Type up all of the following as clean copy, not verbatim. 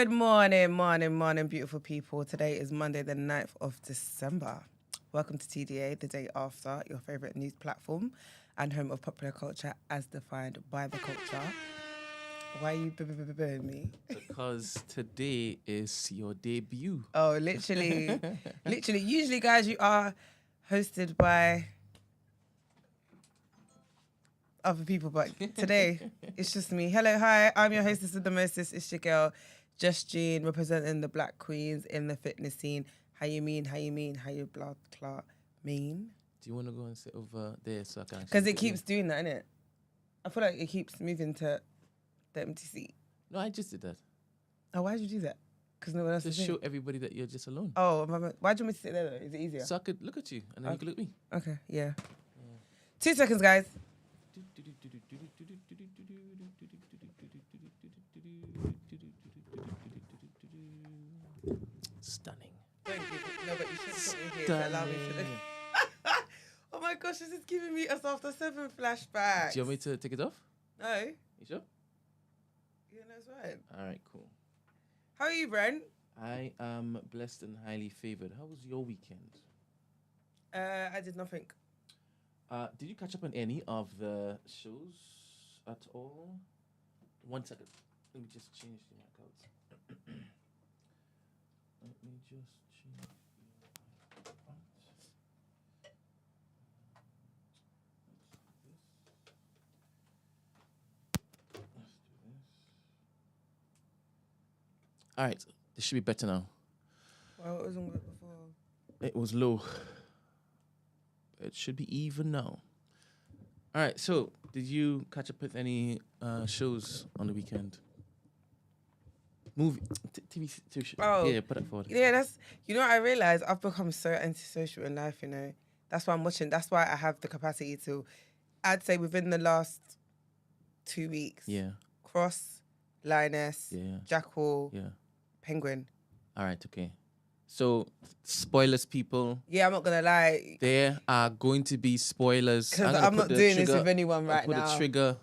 Good morning, beautiful people. Today is Monday, the 9th of December. Welcome to TDA, the day after, your favourite news platform and home of popular culture as defined by the culture. Why are you booing me? Because today is your debut. Oh, literally. Usually, guys, you are hosted by other people, but today it's just me. Hello, hi, I'm your hostess of the mostest. It's your girl, Just Jean, representing the black queens in the fitness scene. How you blood clot mean? Do you want to go and sit over there so I can? Because it keeps doing that, innit? I feel like it keeps moving to the empty seat. No, I just did that. Oh, why'd you do that? Because no one else to is show in. everybody that you're just alone. Oh, why'd you want me to sit there though? Is it easier? So I could look at you and then you could look at me. Okay, yeah. 2 seconds, guys. Stunning. Thank you. No, but you should put me here to allow me to look. Oh my gosh, this is giving me a After 7 flashback. Do you want me to take it off? No. You sure? Yeah, no, it's fine. All right, cool. How are you, Brent? I am blessed and highly favored. How was your weekend? I did nothing. Did you catch up on any of the shows at all? 1 second. Let me just change the mic out. Let me just change the mic out. Let's do this. All right, this should be better now. Well, it wasn't good before. It was low. It should be even now. All right, so did you catch up with any shows on the weekend? TV show. Oh. Yeah, put it forward. Yeah, that's, you know what I realised? I've become so antisocial in life, you know. That's why I'm watching. That's why I have the capacity to, I'd say within the last 2 weeks. Yeah. Cross, Lioness, Yeah. Jackal, Yeah. Penguin. All right, okay. So, spoilers, people. Yeah, I'm not going to lie. There are going to be spoilers. Because I'm not doing this with anyone right now. now. Put the trigger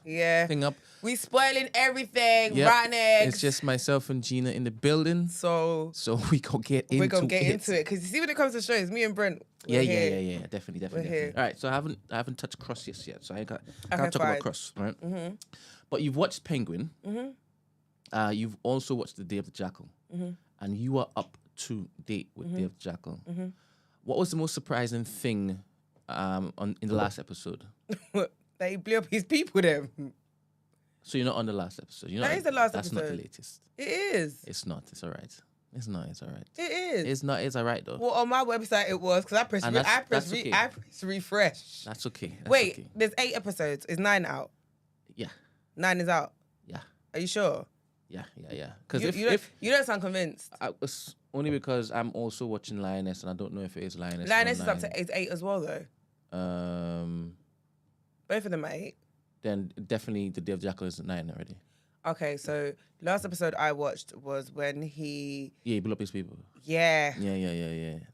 thing up. We spoiling everything, Yep. rotten eggs. It's just myself and Gina in the building. So we gonna get into it. We're going to get into it. Because you see when it comes to shows, me and Brent, Yeah. Definitely. Here. All right, so I haven't touched Cross yet, so I can't talk fine. about Cross, right? Mm-hmm. But you've watched Penguin. Mm-hmm. You've also watched The Day of the Jackal. Mm-hmm. And you are up to date with Day of the Jackal. Mm-hmm. What was the most surprising thing in the last episode? That he blew up his people then. So you're not on the last episode. That is the last That's episode. not the latest. It is. It's not. It's all right. It's not. It's all right. It is. It's not. It's all right though. Well, on my website it was because I pressed okay. I pressed refresh. That's okay. That's Wait, okay. there's 8 episodes. Is 9 out? Yeah. 9 is out. Yeah. Are you sure? Yeah. Because you don't sound convinced. It's only because I'm also watching Lioness and I don't know if it is Lioness. Lioness is up to 8 as well though. Both of them are 8. Then definitely The Day of Jackal is 9 already. Okay, so last episode I watched was when he blew up his people. Yeah.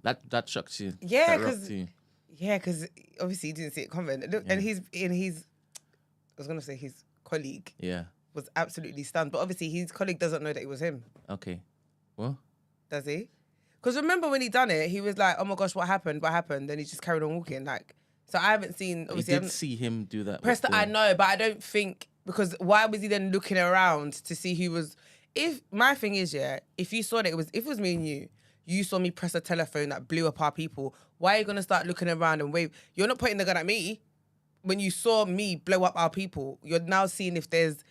That shocked you. Yeah, That because obviously he didn't see it coming. Look, and he's I was gonna say his colleague. Yeah. Was absolutely stunned, but obviously his colleague doesn't know that it was him. Okay. Well. Does he? Because remember when he done it, he was like, "Oh my gosh, what happened? What happened?" Then he just carried on walking. Like, so I haven't seen. Obviously, I did see him do that. I know, but I don't think because why was he then looking around to see who was? If my thing is, if you saw that if it was me and you saw me press a telephone that blew up our people. Why are you gonna start looking around and wave? You're not pointing the gun at me. When you saw me blow up our people, you're now seeing if there's.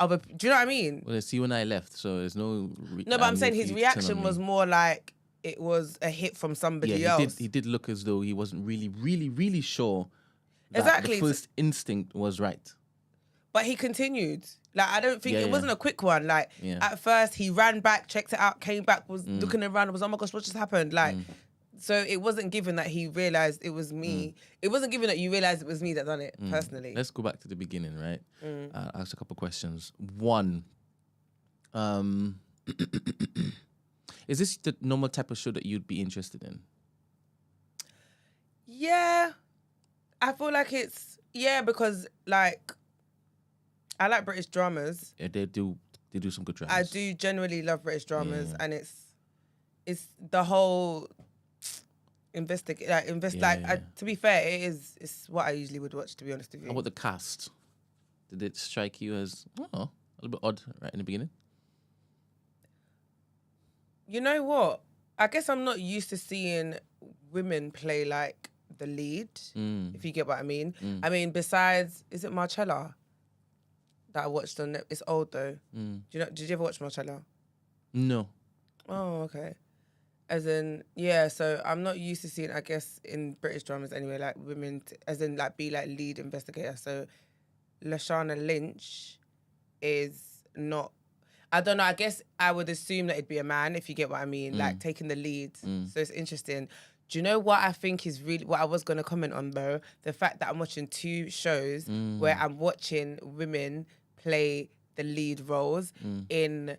Do you know what I mean? Well, it's you and I left, so there's no. No, but I'm saying his reaction was more like it was a hit from somebody else. He did look as though he wasn't really sure. That Exactly. The first instinct was right. But he continued. Like I don't think it wasn't a quick one. Like at first he ran back, checked it out, came back, was looking around, was oh my gosh, what just happened? Like. So it wasn't given that he realised it was me. It wasn't given that you realised it was me that done it, personally. Let's go back to the beginning, right? I'll ask a couple of questions. One, is this the normal type of show that you'd be interested in? Yeah. I feel like it's, because like, I like British dramas. Yeah, they do They do some good dramas. I do generally love British dramas, Yeah. and it's the whole investigate to be fair, it's what I usually would watch, to be honest with you. How about the cast? Did it strike you as a little bit odd right in the beginning? You know what? I guess I'm not used to seeing women play like the lead, if you get what I mean. I mean, besides, is it Marcella that I watched on Netflix? It's old though. Did you ever watch Marcella? No. Oh, okay. As in, so I'm not used to seeing, I guess, in British dramas anyway, like women, be like lead investigator. So Lashana Lynch is not, I don't know, I guess I would assume that it'd be a man, if you get what I mean, like taking the lead. So it's interesting. Do you know what I think is really, what I was going to comment on though? The fact that I'm watching 2 shows where I'm watching women play the lead roles in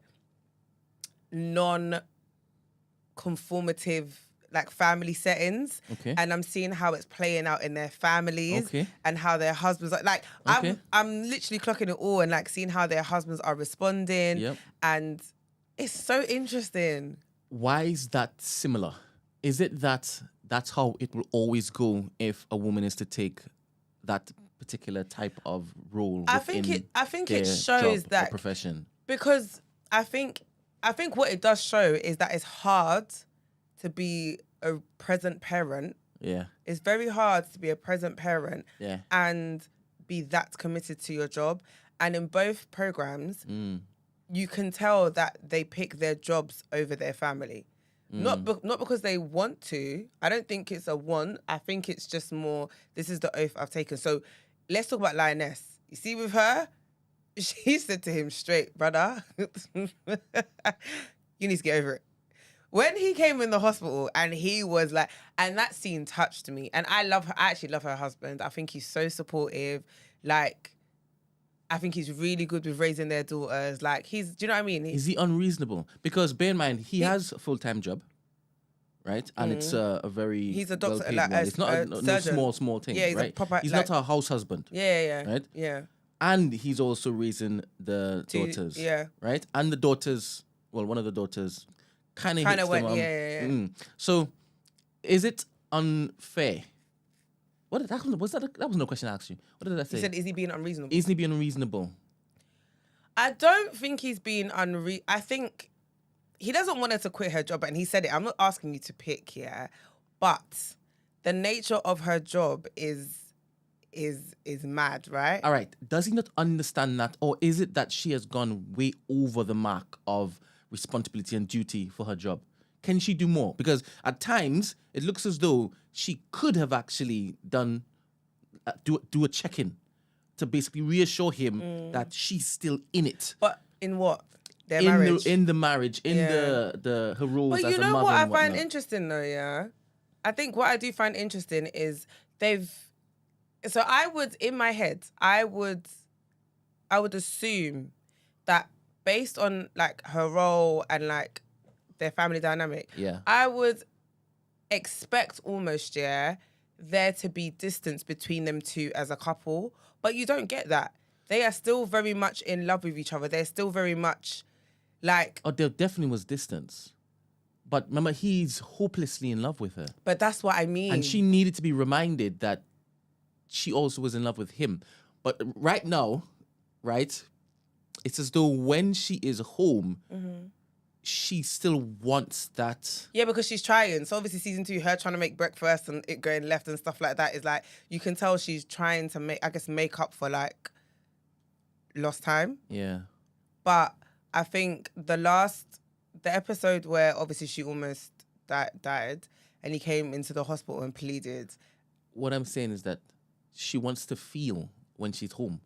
non-conformative like family settings, and I'm seeing how it's playing out in their families and how their husbands are like. I'm literally clocking it all and like seeing how their husbands are responding, and it's so interesting. Why is that similar? Is it that that's how it will always go if a woman is to take that particular type of role? I think it shows that profession, because I think what it does show is that it's hard to be a present parent. Yeah. It's very hard to be a present parent and be that committed to your job. And in both programs, you can tell that they pick their jobs over their family. Not because they want to. I don't think it's a want. I think it's just more, this is the oath I've taken. So let's talk about Lioness. You see with her, she said to him straight, brother, you need to get over it. When he came in the hospital and he was like, and that scene touched me. And I love her. I actually love her husband. I think he's so supportive. Like, I think he's really good with raising their daughters. Like, do you know what I mean? Is he unreasonable? Because bear in mind, he has a full-time job, right? And it's a very he's a doctor, well-paid like one. It's not no small thing, yeah, he's right? a proper, he's like, not a house husband. Yeah. Right? Yeah. And he's also raising the daughters. Yeah. Right? And the daughters, well, one of the daughters kind of went, them. Yeah. So, is it unfair? That was no question I asked you. What did I say? You said, is he being unreasonable? Is he being unreasonable? I don't think he's being I think he doesn't want her to quit her job, and he said it. I'm not asking you to pick, but the nature of her job is mad, right? All right. Does he not understand that, or is it that she has gone way over the mark of responsibility and duty for her job? Can she do more? Because at times it looks as though she could have actually done do a check-in to basically reassure him that she's still in it. But in what? Their marriage? In the marriage, in the her roles as a mother. But you know what I whatnot. find interesting though, I think what I do find interesting is so I would, in my head, I would assume that based on like her role and like their family dynamic, I would expect almost, there to be distance between them two as a couple. But you don't get that. They are still very much in love with each other. They're still very much like... Oh, there definitely was distance. But remember, he's hopelessly in love with her. But that's what I mean. And she needed to be reminded that she also was in love with him. But right now, right, it's as though when she is home, she still wants that. Yeah, because she's trying. So obviously season 2, her trying to make breakfast and it going left and stuff like that is like, you can tell she's trying to make up for like lost time. Yeah. But I think the episode where obviously she almost died and he came into the hospital and pleaded. What I'm saying is that she wants to feel when she's home.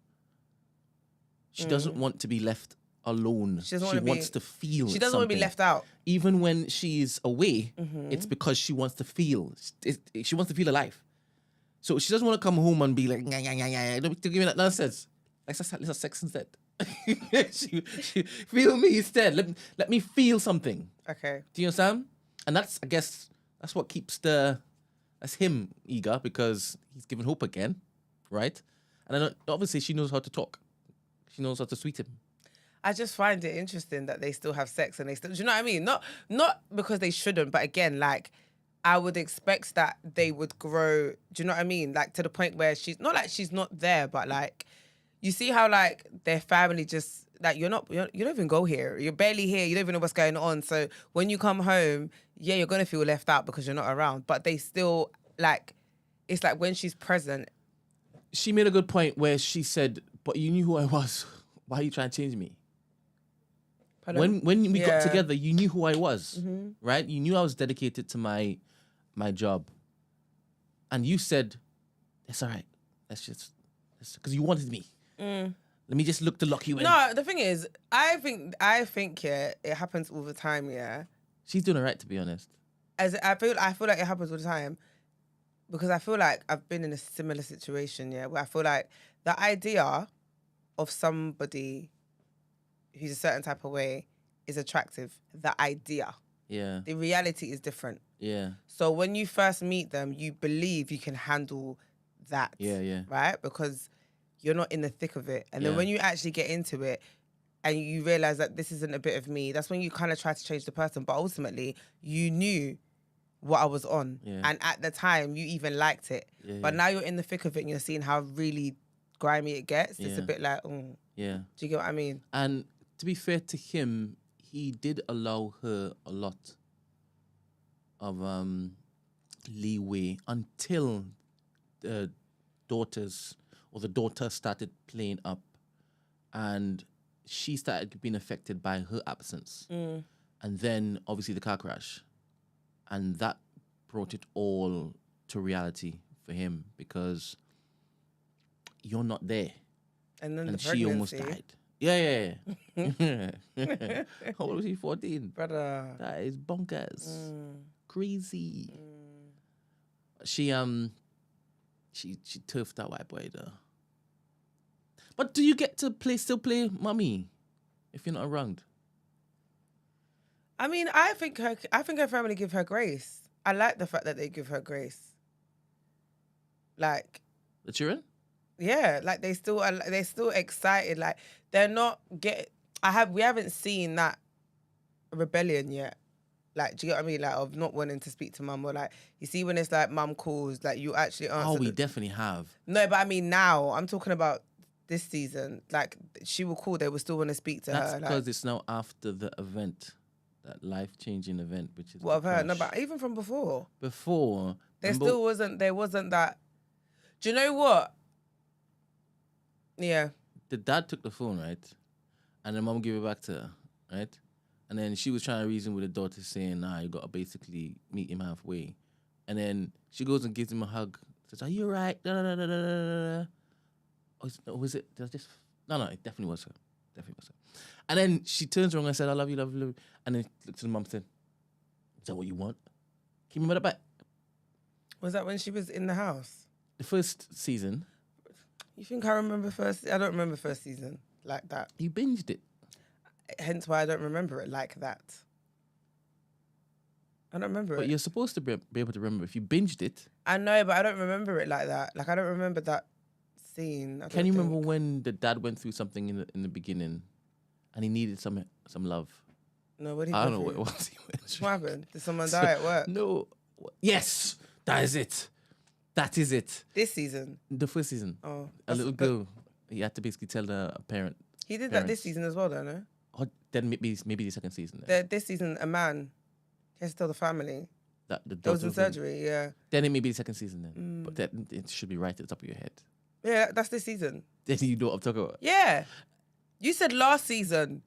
She doesn't want to be left alone. She wants to feel. She doesn't want to be left out. Even when she's away, it's because she wants to feel. She wants to feel alive. So she doesn't want to come home and be like, don't give me that nonsense. Let's sex instead. she feel me instead. Let me feel something. Okay. Do you understand? And that's, I guess, that's what keeps that's him eager, because he's given hope again, right? And then obviously she knows how to talk. She knows how to sweet him. I just find it interesting that they still have sex and they still, do you know what I mean? Not because they shouldn't, but again, like, I would expect that they would grow, do you know what I mean? Like, to the point where she's, not like she's not there, but like, you see how like their family just, like, you don't even go here. You're barely here. You don't even know what's going on. So when you come home, yeah, you're going to feel left out because you're not around. But they still, like, it's like when she's present. She made a good point where she said, but you knew who I was. Why are you trying to change me? Pardon? When we got Yeah. together, you knew who I was, right? You knew I was dedicated to my job. And you said, it's all right. Let's because you wanted me. Let me just look to lock you in. No, the thing is, I think yeah, it happens all the time, yeah. She's doing all right, to be honest. As I feel like it happens all the time because I feel like I've been in a similar situation, yeah, where I feel like the idea of somebody who's a certain type of way is attractive. The idea. Yeah. The reality is different. Yeah. So when you first meet them, you believe you can handle that. Yeah. Right? Because you're not in the thick of it. And then Yeah. when you actually get into it and you realize that this isn't a bit of me, that's when you kind of try to change the person. But ultimately, you knew what I was on. Yeah. And at the time, you even liked it. Yeah, but yeah. now you're in the thick of it and you're seeing how really grimy it gets. It's a Yeah. bit like, do Yeah. you get what I mean? And to be fair to him, he did allow her a lot of leeway until the daughter started playing up and she started being affected by her absence. And then obviously the car crash. And that brought it all to reality for him because you're not there. And then And the she almost pregnancy. died. Yeah. How old was she? 14. Brother. That is bonkers. Crazy. She turfed that white boy though. But do you get to still play mummy if you're not around? I mean, I think her family give her grace. I like the fact that they give her grace. Like, The children? yeah, like they're still excited. Like they're not we haven't seen that rebellion yet. Like, do you get what I mean? Like of not wanting to speak to mum or like you see when it's like mum calls, like you actually answer. Oh, we definitely have. No, but I mean now I'm talking about this season. Like she will call, they will still want to speak to That's her. because Like, it's now after the event, that life-changing event, which is what I've the heard. No, crash. but even from before. Before, There remember wasn't that. Do you know what? Yeah. the dad took the phone, right? And the mom gave it back to her, right? And then she was trying to reason with the daughter saying, nah, you got to basically meet him halfway. And then she goes and gives him a hug. Says, are you all right? Da, da, da, da, da, da, da. Or was it? Did I just... No, it definitely was her. Definitely was her. And then she turns around and said, I love you, love you, love you. And then looked to the mom and said, is that what you want? Can you remember that back? Was that when she was in the house? The first season, You think I remember I don't remember first season like that. you binged it. Hence why I don't remember it like that. I don't remember But it. you're supposed to be able to remember. If you binged it, I know, but I don't remember it like that. Like I don't remember that scene. can you remember when the dad went through something in the beginning and he needed some love? No, what did he I go don't know what it through? was. He went through. What happened? Did someone die at work? No. Yes, that is it. That is it. This season? The first season. Oh. A little girl. He had to basically tell a parent. He did that parents. this season as well, don't know? Or then maybe the second season. Then. This season, a man. He has to tell the family. That the That was in daughter surgery, yeah. Then it may be the second season then. But that it should be right at the top of your head. Yeah, that's this season. Then you know what I'm talking about. Yeah. You said last season.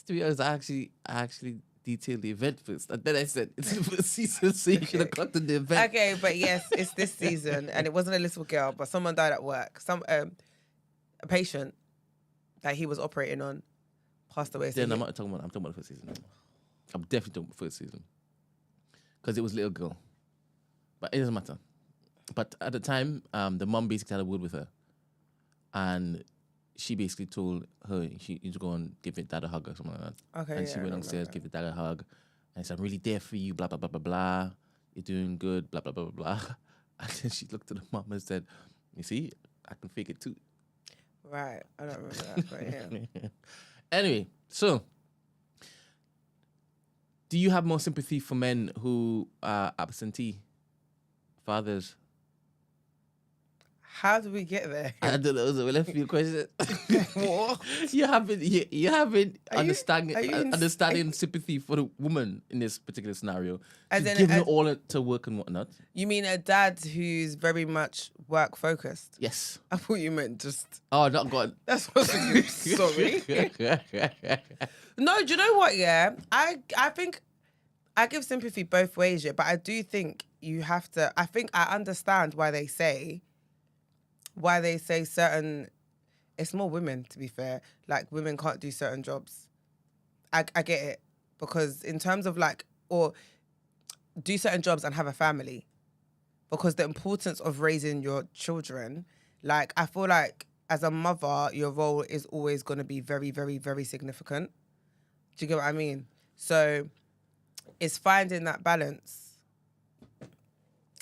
To be honest, I actually detailed the event first. And then I said, it's the first season, so you should have gotten the event. Okay, but yes, it's this season. And it wasn't a little girl, but someone died at work. A patient that he was operating on passed away. So Then I'm talking about the first season. I'm definitely talking about the first season. Because it was a little girl. But it doesn't matter. But at the time, the mom basically had a word with her. And she basically told her she needs to go and give your dad a hug or something like that. Okay, And she went downstairs, give your dad a hug. And said, I'm really there for you, blah, blah, blah, blah, blah. You're doing good, blah, blah, blah, blah, blah. And then she looked at the mom and said, you see, I can fake it too. Right. I don't remember that, but yeah. Anyway, so do you have more sympathy for men who are absentee fathers? How do we get there? I don't know. Those are left field questions. What? You haven't are you understanding sympathy for the woman in this particular scenario. As She's in- giving as- it all to work and whatnot. You mean a dad who's very much work focused? Yes. I thought you meant just. Oh, not God. That's what's sorry. No, do you know what? Yeah, I think I give sympathy both ways. Yeah, but I do think you have to. I think I understand why they say certain. It's more women, to be fair. Like women can't do certain jobs. I get it, because in terms of like, or do certain jobs and have a family, because the importance of raising your children, like I feel like as a mother, your role is always going to be very, very, very significant. Do you get what I mean? So it's finding that balance.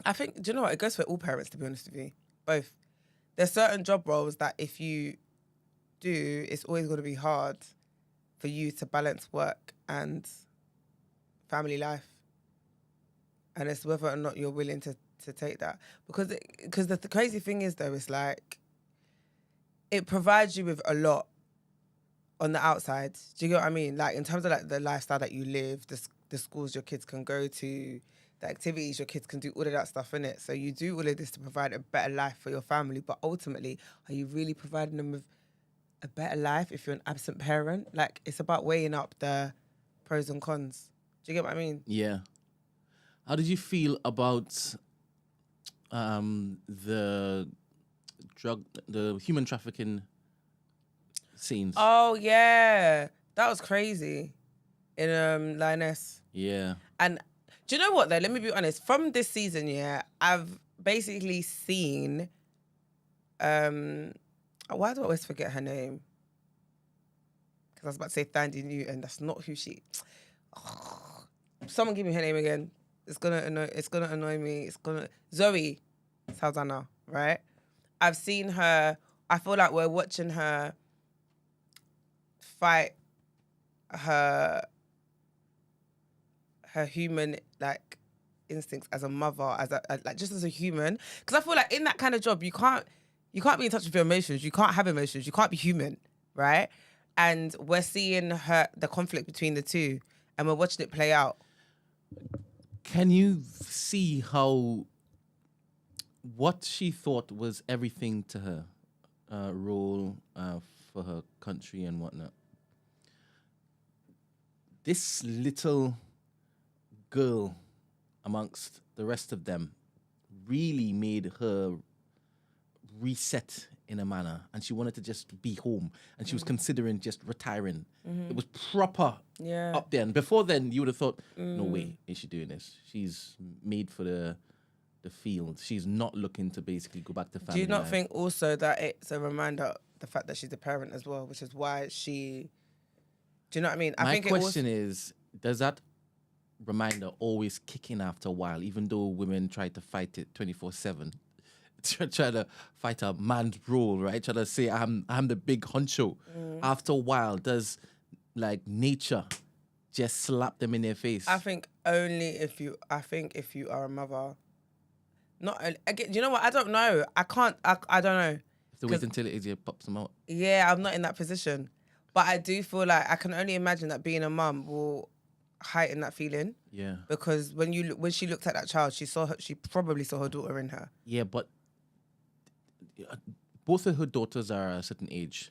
I think, do you know what? It goes for all parents, to be honest with you. Both. There's certain job roles that if you do, it's always going to be hard for you to balance work and family life. And it's whether or not you're willing to take that. Because the crazy thing is, though, it's like, it provides you with a lot on the outside. Do you get what I mean? Like, in terms of like the lifestyle that you live, the schools your kids can go to, the activities your kids can do, all of that stuff, innit? So you do all of this to provide a better life for your family, but ultimately, are you really providing them with a better life if you're an absent parent? Like, it's about weighing up the pros and cons. Do you get what I mean? Yeah. How did you feel about the human trafficking scenes? Oh, yeah. That was crazy in Lioness. Yeah. And do you know what, though? Let me be honest. From this season, yeah, I've basically seen... why do I always forget her name? Because I was about to say Thandie Newton. That's not who she... Someone give me her name again. It's gonna annoy me. Zoe Saldana, right? I've seen her... I feel like we're watching her fight her human, like, instincts as a mother, like just as a human. Because I feel like in that kind of job, you can't be in touch with your emotions. You can't have emotions. You can't be human, right? And we're seeing the conflict between the two, and we're watching it play out. Can you see how what she thought was everything to her role for her country and whatnot? This little girl amongst the rest of them really made her reset in a manner, and she wanted to just be home, and she was considering just retiring. It was proper up there. And before then, you would have thought, no way is she doing this. She's made for the field. She's not looking to basically go back to family. Do you not life. think also that it's a reminder of the fact that she's a parent as well, which is why she... Do you know what I mean? My question is, does that reminder always kick in after a while, even though women try to fight it 24/7? Try to fight a man's role, right? Try to say I'm the big honcho. After a while, does like nature just slap them in their face? I think only if you are a mother. Not again. Do you know what? I don't know. I can't. I don't know. Have to wait until it pops them out. Yeah, I'm not in that position, but I do feel like I can only imagine that being a mum will heighten that feeling. Yeah. Because when she looked at that child, she probably saw her daughter in her. Yeah, but both of her daughters are a certain age,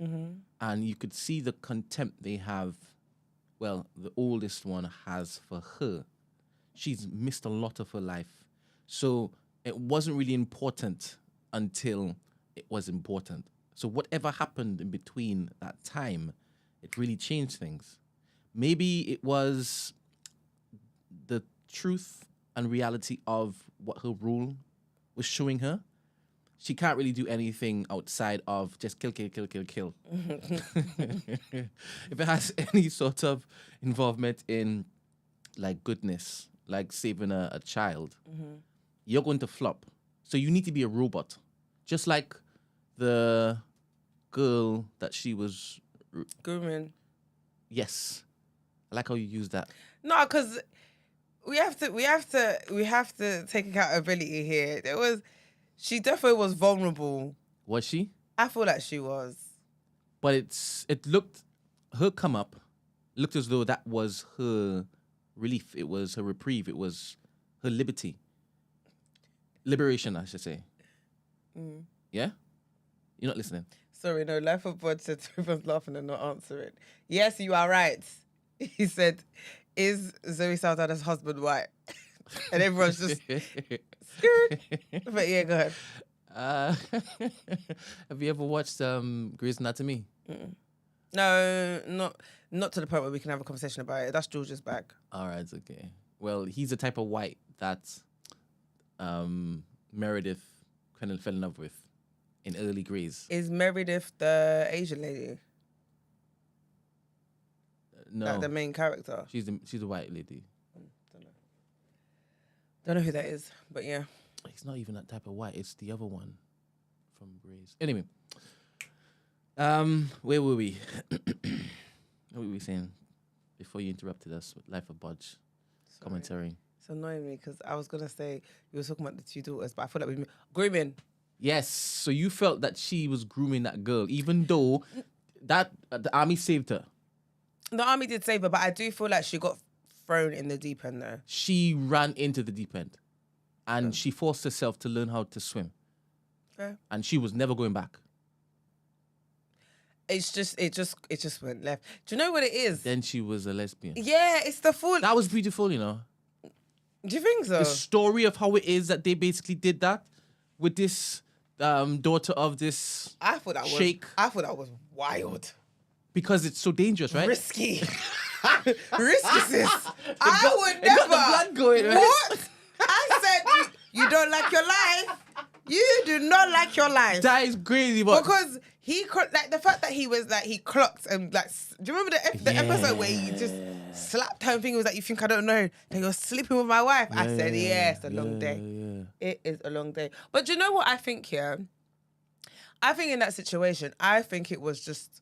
and you could see the contempt they have. Well, the oldest one has for her. She's missed a lot of her life. So it wasn't really important until it was important. So whatever happened in between that time, it really changed things. Maybe it was the truth and reality of what her role was showing her. She can't really do anything outside of just kill. If it has any sort of involvement in like goodness, like saving a child, you're going to flop. So you need to be a robot. Just like the girl that she was. Grooming. Yes, I like how you use that. No, because we have to take accountability here. She definitely was vulnerable. Was she? I feel like she was. But it looked, her come up looked as though that was her relief. It was her reprieve. It was her liberty. Liberation, I should say. Mm. Yeah? You're not listening. Sorry, no, Life of Bod said everyone's laughing and not answering. Yes, you are right. He said, is Zoe Saldana's husband white? And everyone's just scared. But yeah, go ahead. Have you ever watched Grey's Anatomy? Mm-mm. No, not to the point where we can have a conversation about it. That's George's bag. All right, okay. Well, he's the type of white that Meredith kind of fell in love with in early Grey's. Is Meredith the Asian lady? No, Like the main character? she's a white lady. Don't know who that is, but yeah. It's not even that type of white. It's the other one from Grey's. Anyway, where were we? What were we saying before you interrupted us with Life of Budge commentary? It's annoying me because I was going to say you were talking about the two daughters, but I feel like we grooming. Yes. So you felt that she was grooming that girl, even though that the army saved her. The army did save her, but I do feel like she got thrown in the deep end there. She ran into the deep end, and she forced herself to learn how to swim. Fair. And she was never going back. It just went left. Do you know what it is? Then she was a lesbian. Yeah, it's the full. That was beautiful, you know. Do you think so? The story of how it is that they basically did that with this daughter of this sheikh. I thought that was wild. Because it's so dangerous, right? Risky. Risky, sis. I would never. Got the blood going, right? What? I said you don't like your life. You do not like your life. That is crazy, but because the fact that he clocked and like, do you remember the episode where he just slapped her and thing was like, you think I don't know that you're sleeping with my wife? I said, yeah, it's a long day. Yeah. It is a long day. But do you know what I think here? I think in that situation, I think it was just,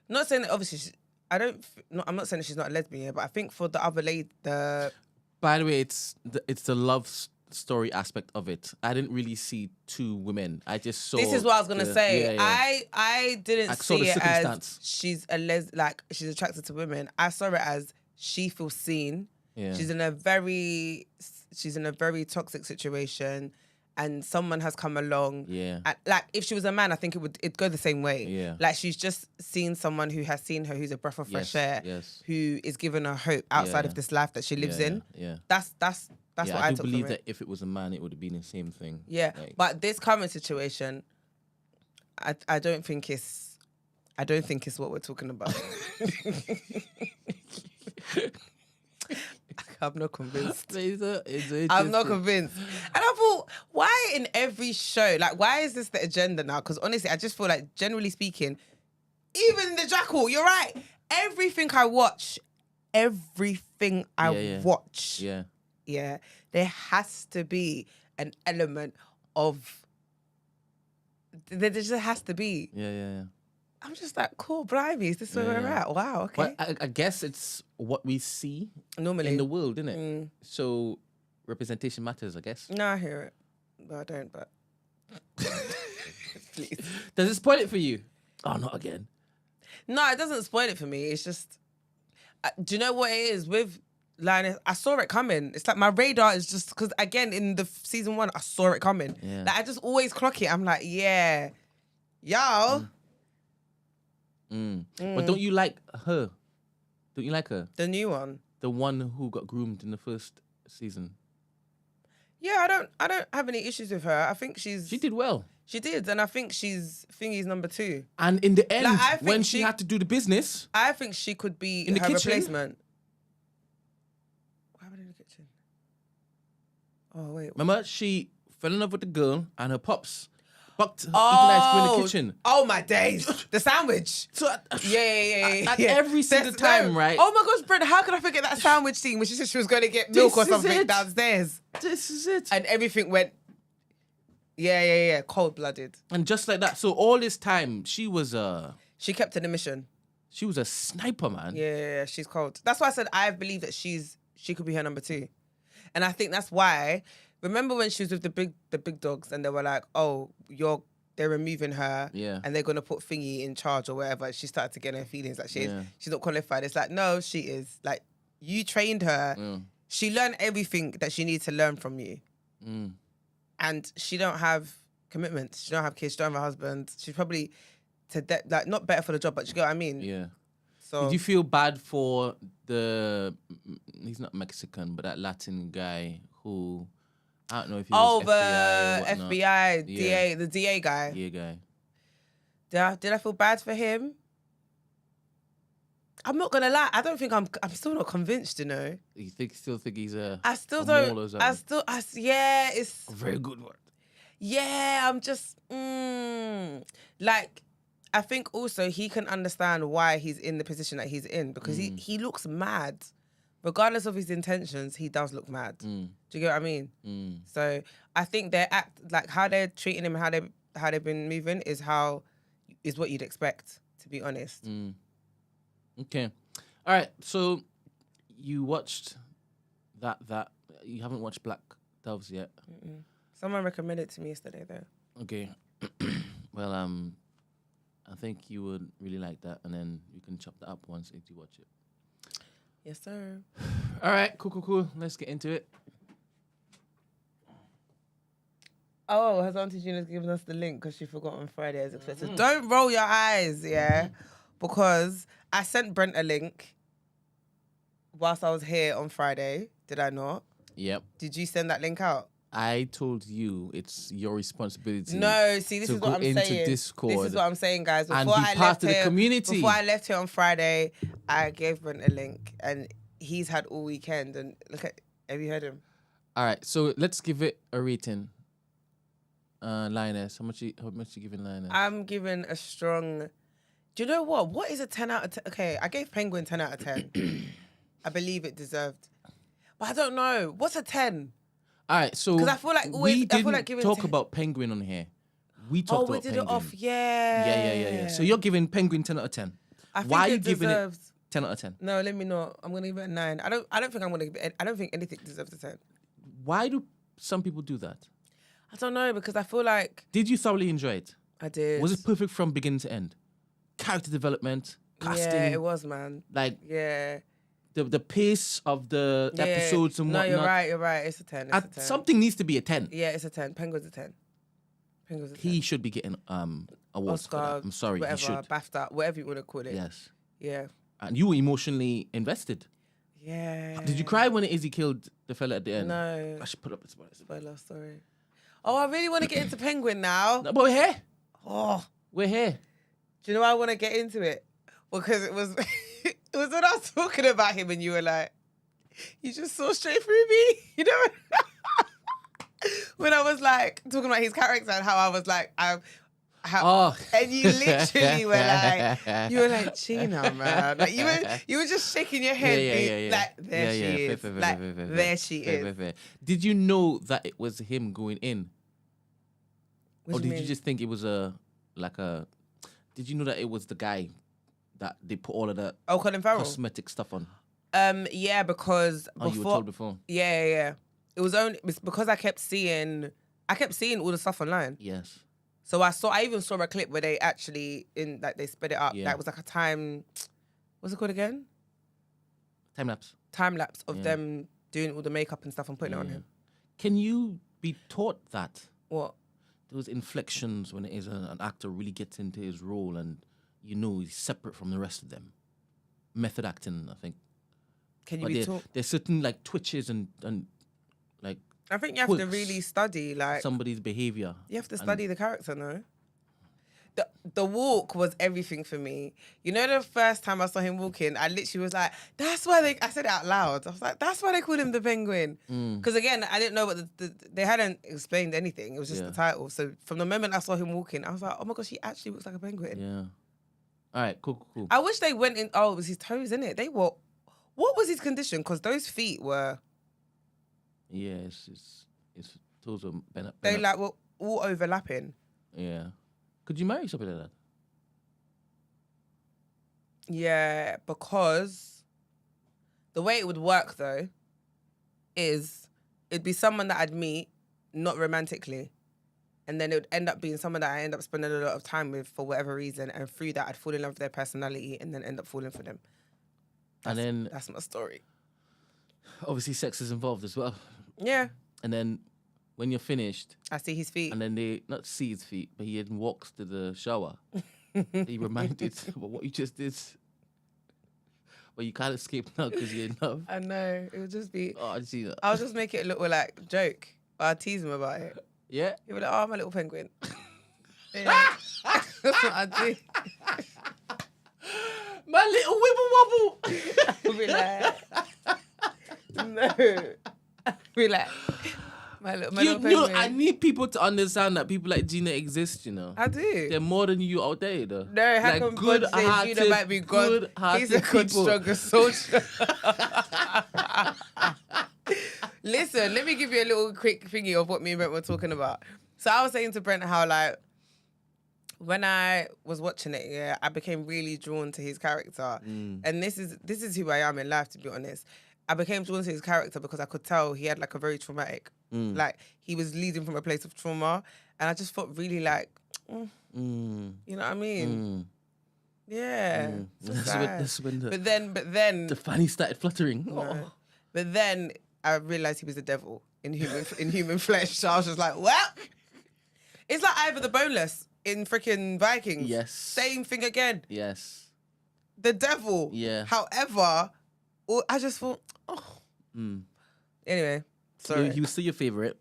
not saying that obviously, I'm not saying that she's not a lesbian, but I think for the other lady, by the way, it's the love story aspect of it. I didn't really see two women. I just saw. This is what I was gonna say. Yeah. I didn't saw see the it as circumstance. she's she's attracted to women. I saw it as she feels seen. Yeah. She's in a very toxic situation, and someone has come along. Yeah. And, like if she was a man, I think it'd go the same way. Yeah. Like she's just seen someone who has seen her, who's a breath of fresh air. Yes. Who is giving her hope outside of this life that she lives in. Yeah. That's what I do took believe from it. that if it was a man, it would have been the same thing. Yeah, like, but this current situation, I don't think it's what we're talking about. I'm not convinced. I'm not convinced. And I thought, why in every show? Like, why is this the agenda now? Because honestly, I just feel like, generally speaking, even in the Jackal, you're right. Everything I watch, yeah, there has to be an element of. There just has to be. Yeah. I'm just like, cool, blimey, is this where we're at? Wow, okay. But I guess it's what we see normally in the world, isn't it? So representation matters, I guess. No, I hear it. No, I don't, but please. Does it spoil it for you? Oh, not again. No, it doesn't spoil it for me. It's just, do you know what it is with Lioness? I saw it coming. It's like my radar is just, because again, in the season 1, I saw it coming. Yeah. Like I just always clock it. I'm like, yeah, y'all. But don't you like her? Don't you like her? The new one. The one who got groomed in the first season. Yeah, I don't have any issues with her. I think she did well. She did, and I think she's thingy's number 2. And in the end, like, when she had to do the business, I think she could be in the her kitchen? replacement. What happened in the kitchen? Oh wait. remember she fell in love with the girl and her pops bucked eating ice cream in the kitchen. Oh my days. The sandwich. So Yeah. every single time, right? Oh my gosh, Brent, how could I forget that sandwich scene when she said she was going to get milk or This is something it. downstairs? This is it. And everything went Yeah. Cold-blooded. And just like that, so all this time she was She kept to the mission. she was a sniper, man. Yeah, she's cold. That's why I said I believe that she could be her number 2. And I think that's why. Remember when she was with the big dogs and they were like, "Oh, they're removing her, and they're gonna put Thingy in charge or whatever." She started to get her feelings like she's not qualified. It's like, no, she is. Like, you trained her. She learned everything that she needed to learn from you, and she don't have commitments. She don't have kids. She don't have a husband. She's probably like not better for the job, but you get what I mean. Yeah. So did you feel bad for he's not Mexican, but that Latin guy who, I don't know if he was FBI or FBI, DA, the DA guy. DA guy. Did I feel bad for him? I'm not gonna lie. I don't think I'm still not convinced. You know. You still think he's I still don't. Yeah, it's a very good one. Yeah, I'm just like. I think also he can understand why he's in the position that he's in because he looks mad. Regardless of his intentions, he does look mad. Do you get what I mean? So I think their act, like how they're treating him, how they've been moving, is what you'd expect. To be honest. Okay, all right. So you watched that you haven't watched Black Doves yet. Someone recommended it to me yesterday though. Okay, well I think you would really like that, and then you can chop that up once if you watch it. Yes, sir. All right, cool. Let's get into it. Oh, has Auntie Gina's given us the link because she forgot on Friday as expected. Don't roll your eyes, yeah? Because I sent Brent a link whilst I was here on Friday. Did I not? Yep. Did you send that link out? I told you it's your responsibility. No, see, this is what I'm saying. Discord this is what I'm saying, guys. And be part of the community. Before I left here on Friday, I gave Brent a link, and he's had all weekend. And have you heard him? All right, so let's give it a rating. Lioness, how much you giving Lioness? I'm giving a strong. Do you know what? What is a 10 out of 10? Okay, I gave Penguin 10 out of 10. I believe it deserved, but I don't know. What's a 10? All right, so because I feel like we didn't talk about Penguin on here. We talked about Penguin. It off, yeah. Yeah. So you're giving Penguin 10 out of 10. Why are you giving it 10 out of 10? No, let me not. I'm gonna give it a 9. I don't think I'm gonna give it. I don't think anything deserves a 10. Why do some people do that? I don't know, because I feel like. Did you thoroughly enjoy it? I did. Was it perfect from beginning to end? Character development, casting. Yeah, it was, man. Like, yeah. The pace of the episodes and whatnot. No, you're right. It's a 10. It's a 10. Something needs to be a 10. Yeah, it's a 10. Penguin's a 10. He should be getting awards for that. I'm sorry, whatever, he should. BAFTA, whatever you want to call it. Yes. Yeah. And you were emotionally invested. Yeah. Did you cry when Izzy killed the fella at the end? No. I should put up the spoiler story. Oh, I really want to get into Penguin now. No, but we're here. Oh. We're here. Do you know why I want to get into it? Because it was it was when I was talking about him and you were like, you just saw straight through me. You know? When I was like talking about his character and how I was like, and you literally were like, Gina, man. Like you were just shaking your head. Like, there she is. There she is. Did you know that it was him going in? What or do you did mean? you just think it was did you know that it was the guy that they put all of the cosmetic stuff on? Yeah, because you were told before. Yeah. It's because I kept seeing all the stuff online. Yes. So I even saw a clip where they actually they sped it up. Yeah. That was like a time. What's it called again? Time lapse. Time lapse of them doing all the makeup and stuff and putting it on him. Can you be taught that? What? Those inflections when it is an actor really gets into his role and he's separate from the rest of them. Method acting, I think. Can you be taught? There's certain like twitches and like. I think you have to really study like somebody's behavior. You have to study the character, no? The walk was everything for me. You know, the first time I saw him walking, I literally was like, that's why I said it out loud. I was like, that's why they called him the Penguin. Because again, I didn't know what they hadn't explained anything. It was just the title. So from the moment I saw him walking, I was like, oh my gosh, he actually looks like a penguin. Yeah. All right, cool. I wish they went in. Oh, it was his toes, innit? What was his condition? Because those feet were. Yeah, his toes were bent up. They like all overlapping. Yeah. Could you marry somebody like that? Yeah, because the way it would work though is it'd be someone that I'd meet, not romantically, and then it would end up being someone that I end up spending a lot of time with for whatever reason, and through that I'd fall in love with their personality and then end up falling for them. That's my story. Obviously sex is involved as well. Yeah. And then when you're finished, I see his feet. and then they not see his feet, but he then walks to the shower. He reminded of what you just did. But you can't escape now because you're in love. I know. It would just be... Oh, I see that. I'll just make it look like joke. I'll tease him about it. Yeah? He'll be like, oh, my little penguin. Yeah. That's what I do. My little wibble wobble. He'll be like... No. I'll be like... My little penguin. I need people to understand that people like Gina exist, you know. I do. They're more than you out there, though. No, how come God says Gina might be God? He's a good, stronger soldier. Listen, let me give you a little quick thingy of what me and Brent were talking about. So I was saying to Brent how, like, when I was watching it, yeah, I became really drawn to his character. And this is who I am in life, to be honest. I became drawn to his character because I could tell he had like a very traumatic, like he was leading from a place of trauma, and I just felt really like, you know what I mean? Yeah. That's when but then the fanny started fluttering. No. Oh. But then I realized he was the devil in human flesh. So I was just like, well, it's like Ivor the Boneless in freaking Vikings. Yes. Same thing again. Yes. The devil. Yeah. However, I just thought, Anyway, sorry. He was still your favourite.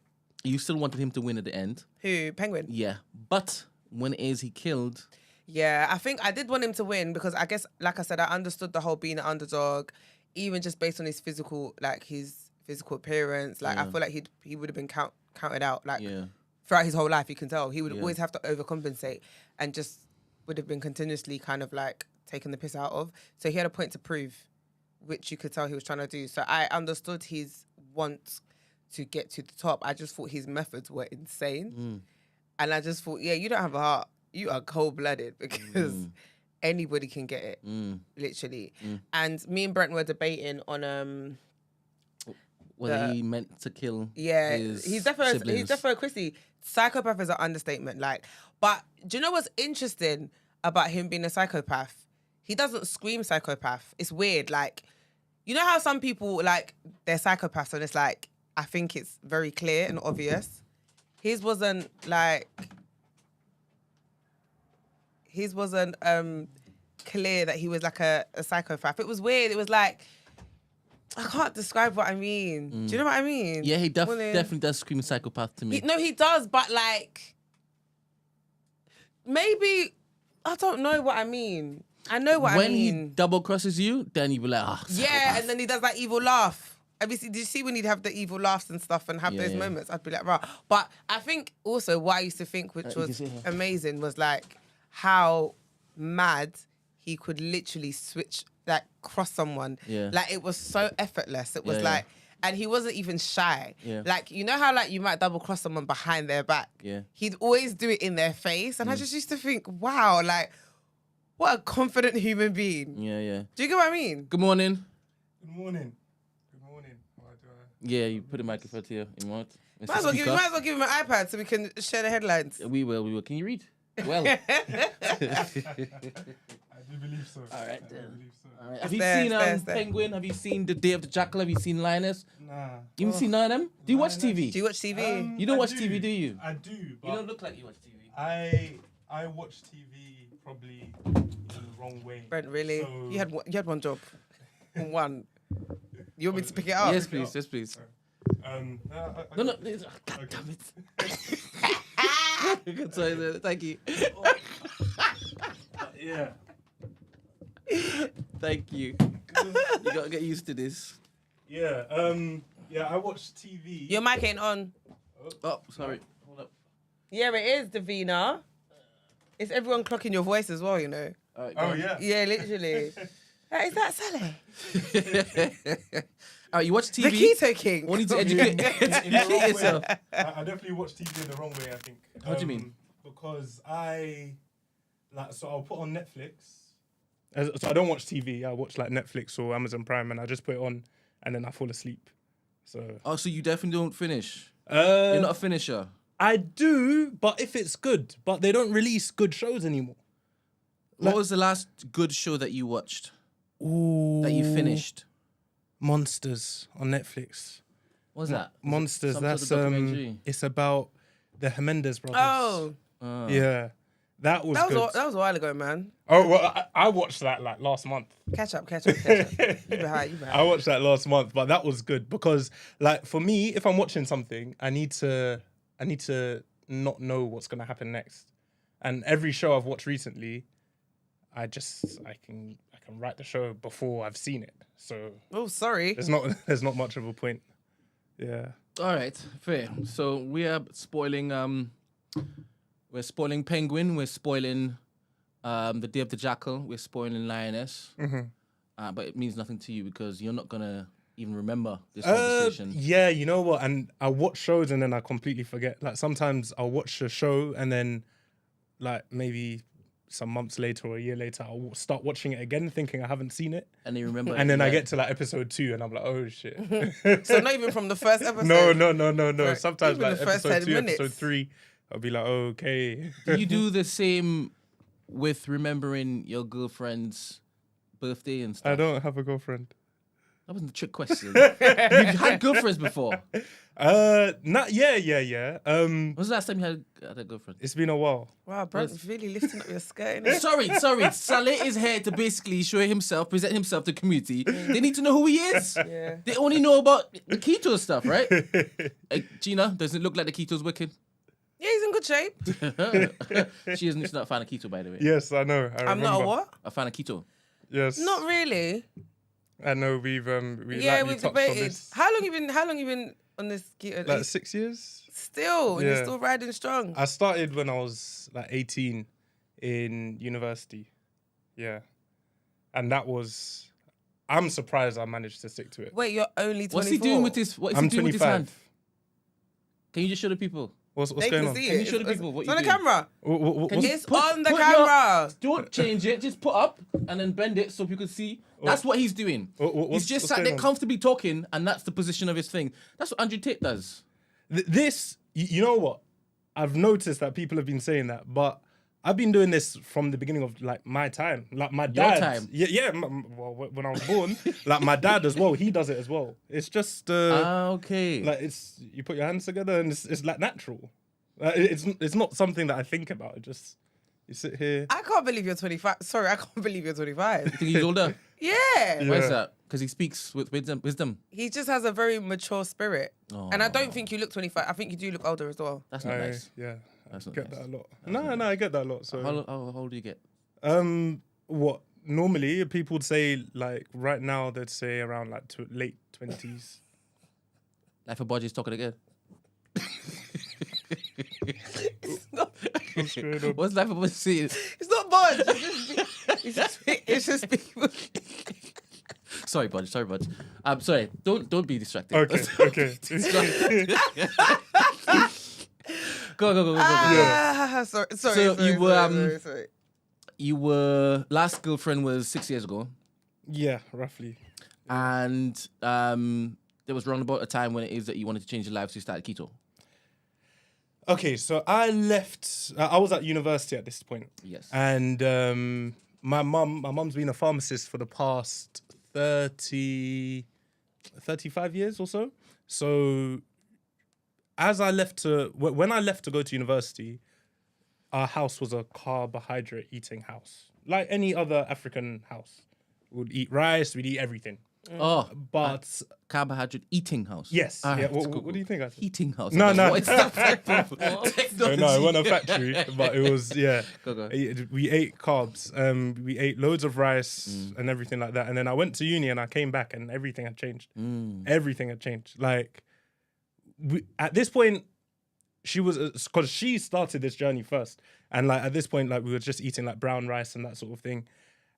You still wanted him to win at the end. Who? Penguin? Yeah. But when it is he killed... Yeah, I think I did want him to win because I guess, like I said, I understood the whole being an underdog, even just based on his physical appearance. Like, I feel like he would have been counted out. Like, throughout his whole life, you can tell. He would always have to overcompensate and just would have been continuously kind of like taken the piss out of. So he had a point to prove, which you could tell he was trying to do. So I understood his want to get to the top. I just thought his methods were insane. And I just thought, yeah, you don't have a heart. You are cold-blooded because anybody can get it, literally. And me and Brent were debating on whether he meant to kill he's definitely a Chrissy. Psychopath is an understatement. Like, but do you know what's interesting about him being a psychopath? He doesn't scream psychopath. It's weird. Like, you know how some people, like, they're psychopaths and it's like, I think it's very clear and obvious. His wasn't clear that he was like a psychopath. It was weird. It was like, I can't describe what I mean. Do you know what I mean? Yeah, he definitely does scream psychopath to me. He does, but like, maybe, I don't know what I mean. I know what I mean. When he double crosses you, then you be like, yeah, and then he does that evil laugh. Did you see when he'd have the evil laughs and stuff and have those moments? I'd be like, rah. But I think also what I used to think, which was amazing, was like how mad he could literally switch, like cross someone. Yeah. Like it was so effortless. It was like, and he wasn't even shy. Yeah. Like, you know how like you might double cross someone behind their back? Yeah. He'd always do it in their face. And I just used to think, wow, like, what a confident human being. Yeah, yeah. Do you get what I mean? Good morning. Good morning. Yeah, you put a microphone to your mouth. Might as well give him an iPad so we can share the headlines. We will. Can you read? Well. I do believe so. All right. All right. Have you seen Penguin? Have you seen The Day of the Jackal? Have you seen Lioness? Nah. You haven't seen none of them? Do you watch TV? Do you watch TV? You don't watch TV, do you? I do. But you don't look like you watch TV. I watch TV probably in the wrong way. Brent, really? So... You had one job. One. You want me to pick it up? Yes, please. Yes, please. No. God damn it. Sorry, thank you. Yeah. Thank you. You gotta get used to this. Yeah. I watch TV. Your mic ain't on. Oh, sorry. Hold up. Yeah, it is, Davina. It's everyone clocking your voice as well, you know. Oh, yeah. Yeah, literally. Is that Saleh? You watch TV. The Keto King. We need to educate yourself. I definitely watch TV in the wrong way, I think. What do you mean? Because so I'll put on Netflix. So I don't watch TV. I watch like Netflix or Amazon Prime, and I just put it on, and then I fall asleep. So. Oh, so you definitely don't finish. You're not a finisher. I do, but if it's good. But they don't release good shows anymore. What was the last good show that you watched? That you finished? Monsters on Netflix. What's that? Monsters. Some That's sort of documentary? It's about the Hernandez brothers. Oh. Yeah, that was good. That was a while ago, man. Oh well, I watched that like last month. Catch up. You behind. I watched that last month, but that was good because, like, for me, if I'm watching something, I need to not know what's gonna happen next. And every show I've watched recently, I can write the show before I've seen it. So sorry. there's not much of a point. Yeah. All right, fair. So we are spoiling. We're spoiling Penguin. We're spoiling the Day of the Jackal. We're spoiling Lioness. Mm-hmm. But it means nothing to you because you're not gonna even remember this conversation. Yeah, you know what? And I watch shows and then I completely forget. Like sometimes I'll watch a show and then, like maybe some months later or a year later, I'll start watching it again, thinking I haven't seen it. And you remember. And then I get to like episode 2 and I'm like, oh shit. So not even from the first episode. No. Right. Sometimes Even like the first episode 10 2, minutes. episode 3, I'll be like, oh, okay. Do you do the same with remembering your girlfriend's birthday and stuff? I don't have a girlfriend. That wasn't a trick question. You've had girlfriends before. Yeah. When was the last time you had a girlfriend? It's been a while. Wow, Brent's really lifting up your skirt. innit? Sorry. Saleh is here to basically show himself, present himself to the community. They need to know who he is. Yeah. They only know about the keto stuff, right? Gina, does it look like the keto's wicked? Yeah, he's in good shape. She's not a fan of keto, by the way. Yes, I know. I'm not a what? A fan of keto. Yes. Not really. I know we've Yeah, we've touched on debated. this. How long you been on this keto? Like 6 years. Still, and you're Yeah. still riding strong. I started when I was like 18 in university. Yeah. And that was, I'm surprised I managed to stick to it. Wait, you're only 24. What's he doing with his? What is I'm he doing with his hand? 25. Can you just show the people? What's They going can on? see Can it. you show the It's- people what it's you're on the doing? camera. What's, It's Put on the your- camera. Don't change it. Just put up and then bend it so people can see. That's what he's doing. what's He's just going sat there on? comfortably talking, and that's the position of his thing. That's what Andrew Tate does. This, you know what? I've noticed that people have been saying that, but I've been doing this from the beginning of like my time. Like my dad. time? Yeah. Well, when I was born, like my dad as well, he does it as well. It's just Okay. like you put your hands together and it's like natural. It's not something that I think about. It just you sit here. I can't believe you're 25. Sorry, I can't believe you're 25. You think he's older? Yeah. Why is Yeah. that? Because he speaks with wisdom. He just has a very mature spirit. And I don't think you look 25. I think you do look older as well. That's not nice. Yeah, That's I not get nice. that a lot. No, I get that a lot. So How old do you get? what normally people would say like right now they'd say around like late 20s. Life of Bodge is talking again. What's Life of Bodge saying? It's not Bodge. It's just people. Sorry, Bodge. I'm sorry. Don't be distracted. Okay. Go. Sorry. So you were, sorry. Your last girlfriend was 6 years ago, Yeah, roughly. and there was round about a time when it is that you wanted to change your life, so you started keto. Okay, so I left. I was at university at this point. Yes. And my mum's been a pharmacist for the past 35 years or so. So when I left to go to university, our house was a carbohydrate eating house. Like any other African house. We'd eat rice, we'd eat everything. Oh, But carbohydrate eating house. yes. All right, Yeah, that's what cool. do you think I said? Eating house. No. What is that type of technology? No, it wasn't a factory, but it was, yeah. Go. We ate carbs. We ate loads of rice and everything like that. And then I went to uni and I came back and everything had changed. Everything had changed. Like, at this point, she was, because she started this journey first. And like, at this point, like, we were just eating like brown rice and that sort of thing.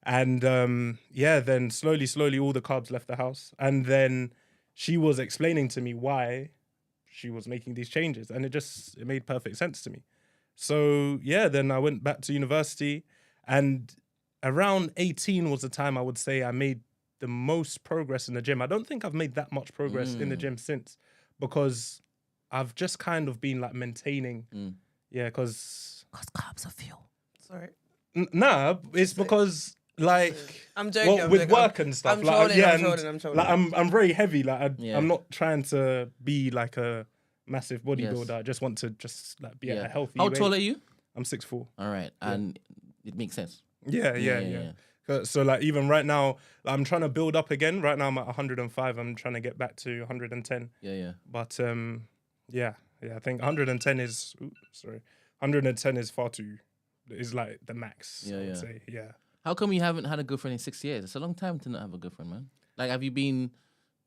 And yeah, then slowly, all the carbs left the house. And then she was explaining to me why she was making these changes. And it made perfect sense to me. So yeah, then I went back to university. And around 18 was the time I would say I made the most progress in the gym. I don't think I've made that much progress in the gym since, because I've just kind of been like maintaining. Yeah, because carbs are fuel. Sorry. Nah, it's because like I'm joking. well, with work and stuff. I'm like, trolling. I'm trolling. Like, I'm very heavy. Like I'm not trying to be like a massive bodybuilder. I just want to like be at a healthy How weight. tall are you? I'm 6'4". All right, and it makes sense. Yeah. So like even right now, like, I'm trying to build up again. Right now I'm at 105. I'm trying to get back to 110. Yeah. But yeah. I think 110 is 110 is far too. Is like the max. I would say. Yeah. How come you haven't had a girlfriend in 6 years? It's a long time to not have a girlfriend, man. Like, have you been,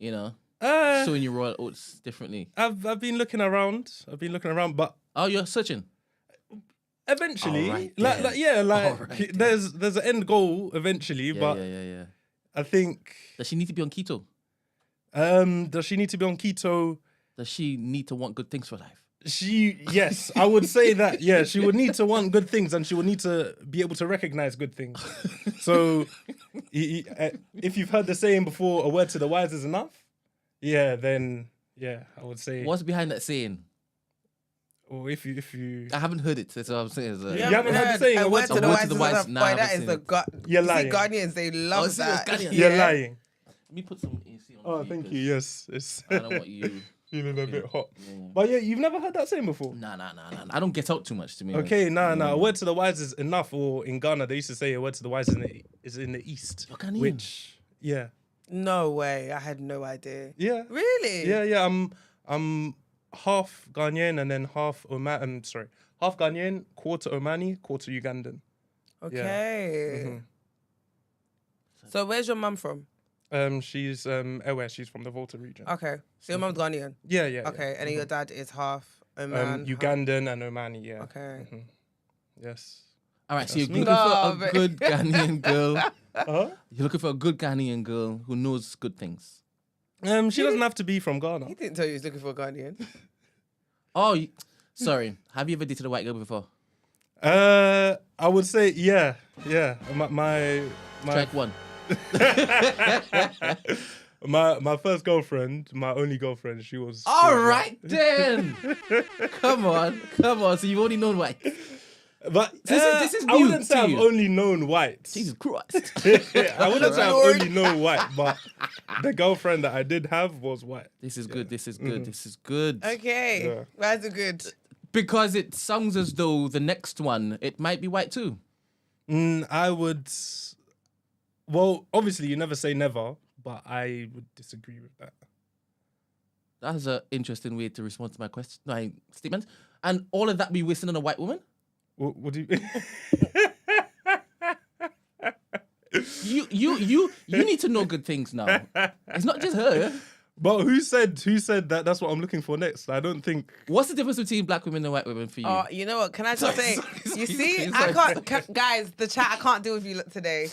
sowing your royal oats differently? I've been looking around. But you're searching. Eventually, Alright, there's an end goal eventually, but Yeah. I think Does she need to be on keto? does she need to be on keto? Does she need to want good things for life? Yes, I would say that. Yeah, she would need to want good things, and she would need to be able to recognize good things. So, if you've heard the saying before, "A word to the wise is enough," then I would say. What's behind that saying? Or if you, I haven't heard it. That's what I'm saying. you haven't heard the saying. A word to the wise is enough. Nah, Boy, that is the You're lying. Ghanaians, they love that. You're lying. Let me put some AC on. Oh, thank you. Yes, it's I don't want you. feeling a bit hot. But yeah, you've never heard that saying before? Nah. I don't get out too much, to me. Okay, nah. A word to the wise is enough. Or in Ghana, they used to say a word to the wise is in the east. You're Ghanaian. Which, No way. I had no idea. Yeah. Really? Yeah. I'm half Ghanaian and then half half Ghanaian, quarter Omani, quarter Ugandan. Okay. Yeah. So where's your mum from? She's Ewe. She's from the Volta region. Okay. So your mum's Ghanaian? Yeah. Okay. And then your dad is half Oman? Ugandan and Omani, yeah. Okay. Yes. All right, so you're looking for a good Ghanaian girl. Huh? You're looking for a good Ghanaian girl who knows good things. She doesn't have to be from Ghana. He didn't tell you he was looking for a Ghanaian. Sorry. Have you ever dated a white girl before? I would say yeah. My Strike one. my first girlfriend, my only girlfriend, she was. All right then. Come on. So you've only known white. But this is I new wouldn't say to I've you. only known white. Jesus Christ. I wouldn't say I've only known white, but the girlfriend that I did have was white. This is good. This is good. Okay. Yeah. Why is it good? Because it sounds as though the next one, it might be white too. I would. Well, obviously, you never say never, but I would disagree with that. That's an interesting way to respond to my statement. And all of that be wasted on a white woman? What do you? You need to know good things now. It's not just her. But who said that? That's what I'm looking for next. I don't think. What's the difference between black women and white women for you? Oh, you know what? Can I just say? You see, I can't. Guys, the chat. I can't deal with you today.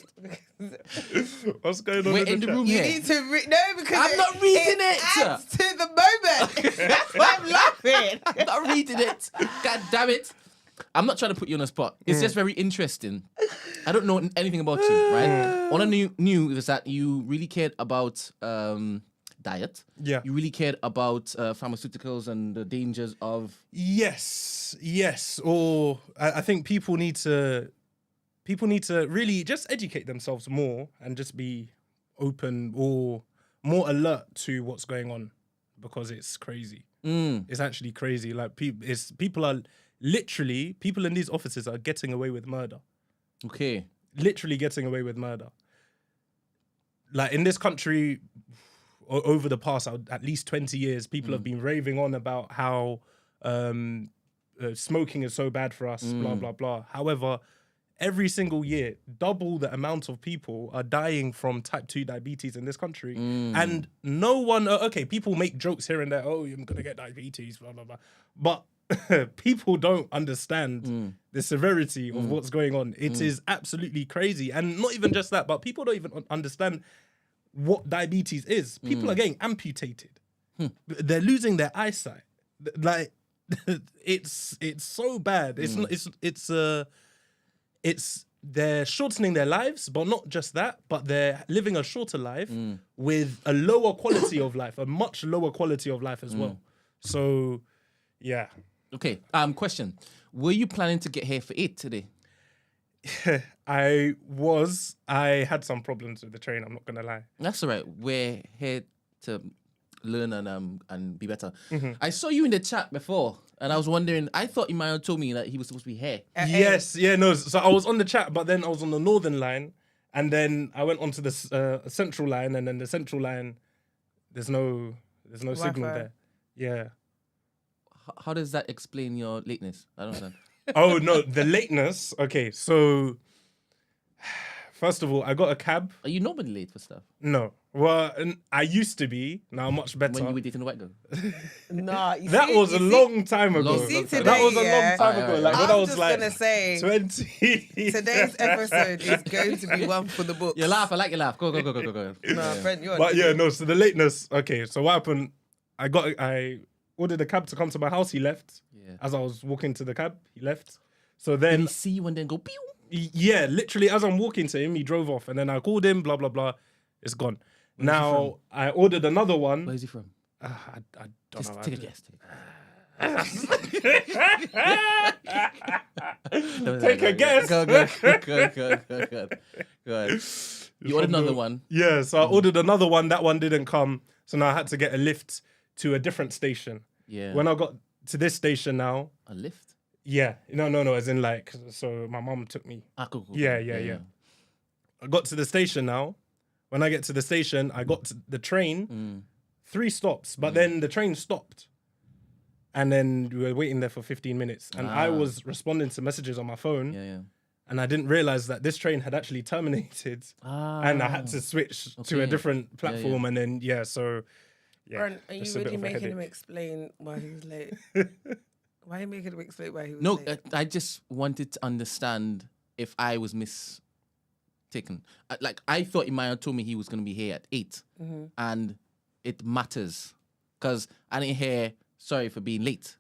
What's going on? We're in the room You here. need to no, because I'm not reading it. Adds to the moment. That's why I'm laughing. I'm not reading it. God damn it. I'm not trying to put you on the spot. It's just very interesting. I don't know anything about you, right? All I knew is that you really cared about diet. Yeah. You really cared about pharmaceuticals and the dangers of... Yes. Or I think people need to really just educate themselves more and just be open or more alert to what's going on, because it's crazy. It's actually crazy. Like people in these offices are getting away with murder. Okay. Literally getting away with murder. Like in this country, over the past at least 20 years, people have been raving on about how smoking is so bad for us, blah, blah, blah. However, every single year, double the amount of people are dying from type 2 diabetes in this country. And no one, okay, people make jokes here and there, oh, I'm going to get diabetes, blah, blah, blah. But people don't understand the severity of what's going on. It is absolutely crazy. And not even just that, but people don't even understand what diabetes is. People are getting amputated. They're losing their eyesight. Like, it's so bad. It's they're shortening their lives, but not just that, but they're living a shorter life with a lower quality of life, a much lower quality of life as well. So, yeah. Okay. Question: were you planning to get here for it today? I had some problems with the train. I'm not gonna lie. That's all right. We're here to learn and be better. I saw you in the chat before, and I was wondering. I thought you might have told me that he was supposed to be here. Yes, yeah, no. So I was on the chat, but then I was on the northern line, and then I went onto the central line, and then the central line, there's no signal there. Yeah. How does that explain your lateness? I don't understand. Oh no, the lateness. Okay, so first of all, I got a cab. Are you normally late for stuff? No, well, I used to be. Now I'm much better. When you were dating a white girl? Nah, That was a long time ago. You see, today, That was a long yeah. time ago. Like when I was just like gonna say 20. today's episode is going to be one for the books. You laugh. I like your laugh. Go. Nah, Brent, you're. But yeah, no. So the lateness. Okay, so what happened? I ordered a cab to come to my house. He left. Yeah. As I was walking to the cab, he left. So Did then, he see you and then go pew? yeah, literally as I'm walking to him, he drove off, and then I called him. Blah blah blah. It's gone. Now I ordered another one. Where's he from? I don't Just know. take a guess. Take a guess. Go. You ordered another one. Yeah, so I ordered another one. That one didn't come. So now I had to get a lift to a different station. Yeah. When I got to this station now, A lift? yeah. No, as in like, so my mum took me. Cool. Yeah. I got to the station now. When I get to the station, I got to the train, 3 stops, but then the train stopped. And then we were waiting there for 15 minutes. And I was responding to messages on my phone. Yeah. And I didn't realize that this train had actually terminated. And I had to switch to a different platform. And then, so, yeah. Brent, are you just a bit really of a making him headache. explain why he was late? Why are you making him explain why he was No, late? I just wanted to understand if I was mistaken. I thought Imaya told me he was going to be here at 8. And it matters. Because I didn't hear, sorry for being late.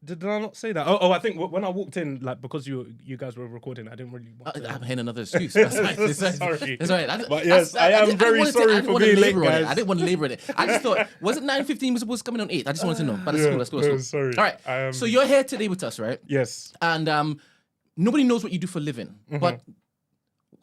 Did I not say that? I think when I walked in, like, because you guys were recording, I didn't really want to. I'm hearing another excuse. That's right. Sorry. That's right. But yes, I am very sorry for being late, guys. I didn't want to labor it. I just thought, was it 9:15 was supposed to come in on 8? I just wanted to know. But that's cool. No, sorry. All right. So you're here today with us, right? Yes. And nobody knows what you do for a living. But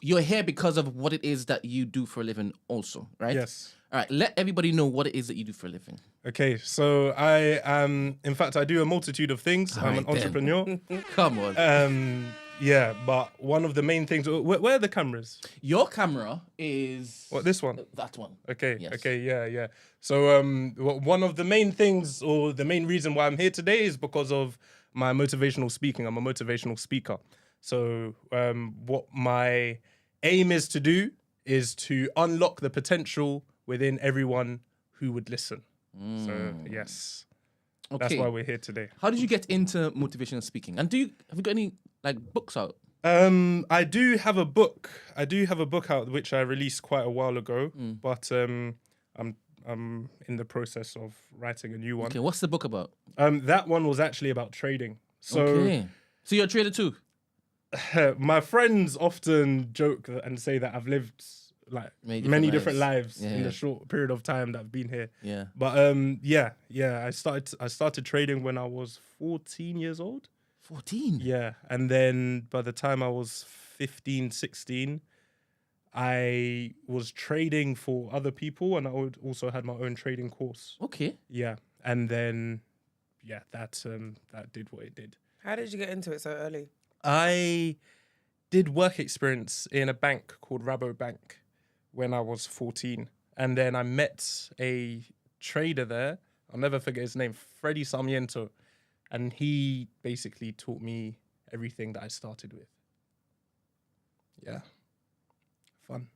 you're here because of what it is that you do for a living also, right? Yes. All right. Let everybody know what it is that you do for a living. Okay, so I am, in fact, I do a multitude of things. I'm an entrepreneur. Come on. Yeah, but one of the main things, where are the cameras? Your camera is... What, this one? That one. Okay, Yes. okay, yeah. So one of the main things, or the main reason why I'm here today is because of my motivational speaking. I'm a motivational speaker. So what my aim is to do is to unlock the potential within everyone who would listen. So yes, that's why we're here today. How did you get into motivational speaking? And have you got any books out? I do have a book. I do have a book out which I released quite a while ago, but I'm in the process of writing a new one. Okay, what's the book about? That one was actually about trading. So So you're a trader too? my friends often joke and say that I've lived like many different lives in the short period of time that I've been here. Yeah. But I started trading when I was 14 years old. 14? Yeah. And then by the time I was 15, 16, I was trading for other people, and I also had my own trading course. Okay. Yeah. And then that did what it did. How did you get into it so early? I did work experience in a bank called Rabobank when I was 14. And then I met a trader there. I'll never forget his name, Freddie Sarmiento. And he basically taught me everything that I started with. Yeah. Fun.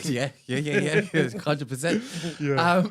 yeah. 100%. Yeah.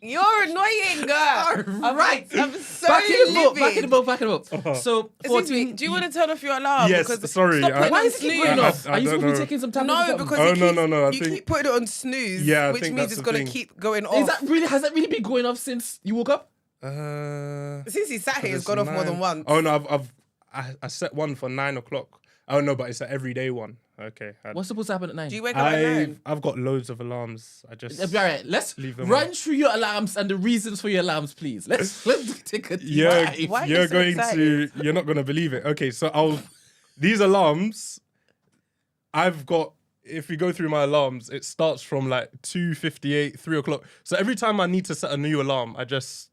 You're annoying, girl. Right. I'm so Back in the book. livid. Back in the book. Back in the book. So, Excuse me, 14. do you want to turn off your alarm? Yes, Because sorry, Stop I- putting Why on is it keep going snooze. off? I Are you don't supposed to be know. taking some time? No, because Oh, it no, keeps, no, no, I you think- keep putting it on snooze, Yeah, I which think means that's it's the going thing. to keep going Is off. that really? Has that really been going off since you woke up? Since he sat here, it's It's gone off more than 9. once. Oh no, I set one for 9 o'clock. Oh no, but it's an everyday one. Okay. What's supposed to happen at 9? Do you wake up at 9? I've got loads of alarms. I just All right, let's leave them run on. through your alarms and the reasons for your alarms, please. Let's take a deep You're dive. Why are you you're so going excited? to you're not going to believe it. Okay, so these alarms I've got. If we go through my alarms, it starts from like 2:58, 3 o'clock. So every time I need to set a new alarm, I just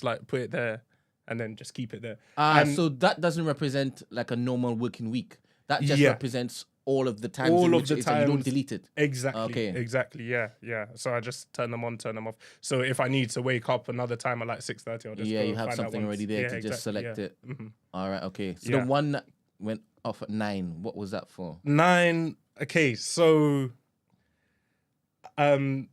like put it there and then just keep it there. And So that doesn't represent like a normal working week. That just Yeah. represents all of the times All in of which the it is and you don't times. delete it. Exactly. Okay. Exactly. Yeah. Yeah. So I just turn them on, turn them off. So if I need to wake up another time at like 6:30, I'll just Yeah, go you have find that something one. already there Yeah, to just exactly, select yeah. it. Mhm. All right, okay. So Yeah. the one that went off at 9, what was that for? 9. Okay. So I'm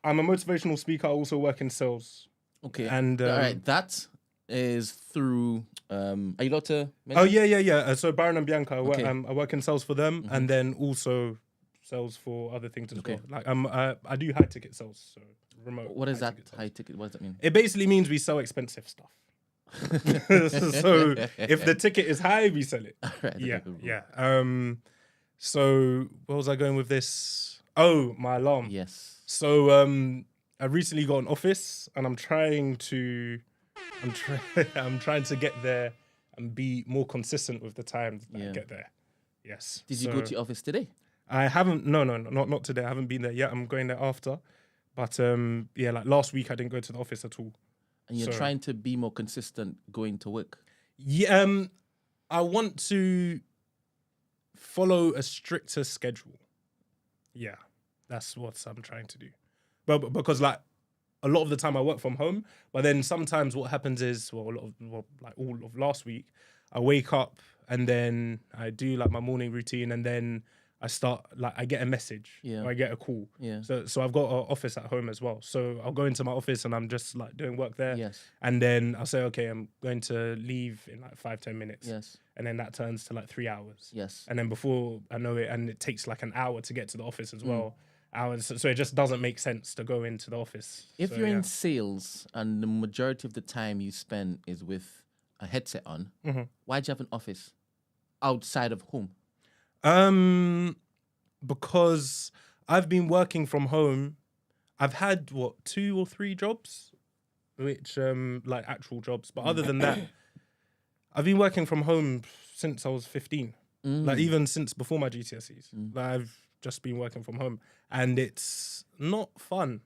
a motivational speaker. I also work in sales. Okay. And all right, that is through. Are you allowed to mention? Oh yeah. So Baron and Bianca, Okay. I work in sales for them, and then also sales for other things as Okay. well. Like I do high ticket sales, so remote. What is that high-ticket sales. high ticket? What does that mean? It basically means we sell expensive stuff. So if the ticket is high, we sell it. Right, Yeah, okay, cool. yeah. So where was I going with this? Oh, my alarm. Yes. So I recently got an office, and I'm trying to get there and be more consistent with the time that I Yeah. get there. Yes. Did you go to your office today? I haven't. No, not today. I haven't been there yet. I'm going there after. But yeah, like last week I didn't go to the office at all. And you're So- trying to be more consistent going to work. Yeah, I want to follow a stricter schedule. Yeah, that's what I'm trying to do. But because like a lot of the time I work from home, but then sometimes what happens is, like all of last week, I wake up and then I do like my morning routine, and then I get a message, Yeah. or I get a call. Yeah. So I've got an office at home as well. So I'll go into my office and I'm just like doing work there. Yes. And then I'll say, okay, I'm going to leave in like 5-10 minutes. Yes. And then that turns to like 3 hours. Yes. And then before I know it, and it takes like an hour to get to the office as Mm. well. Hours. So it just doesn't make sense to go into the office. If So, you're yeah. in sales and the majority of the time you spend is with a headset on, why'd you have an office outside of home? Because I've been working from home. I've had 2 or 3 jobs, which like actual jobs. But other than that, I've been working from home since I was 15. Like even since before my GCSEs. Like I've just been working from home, and it's not fun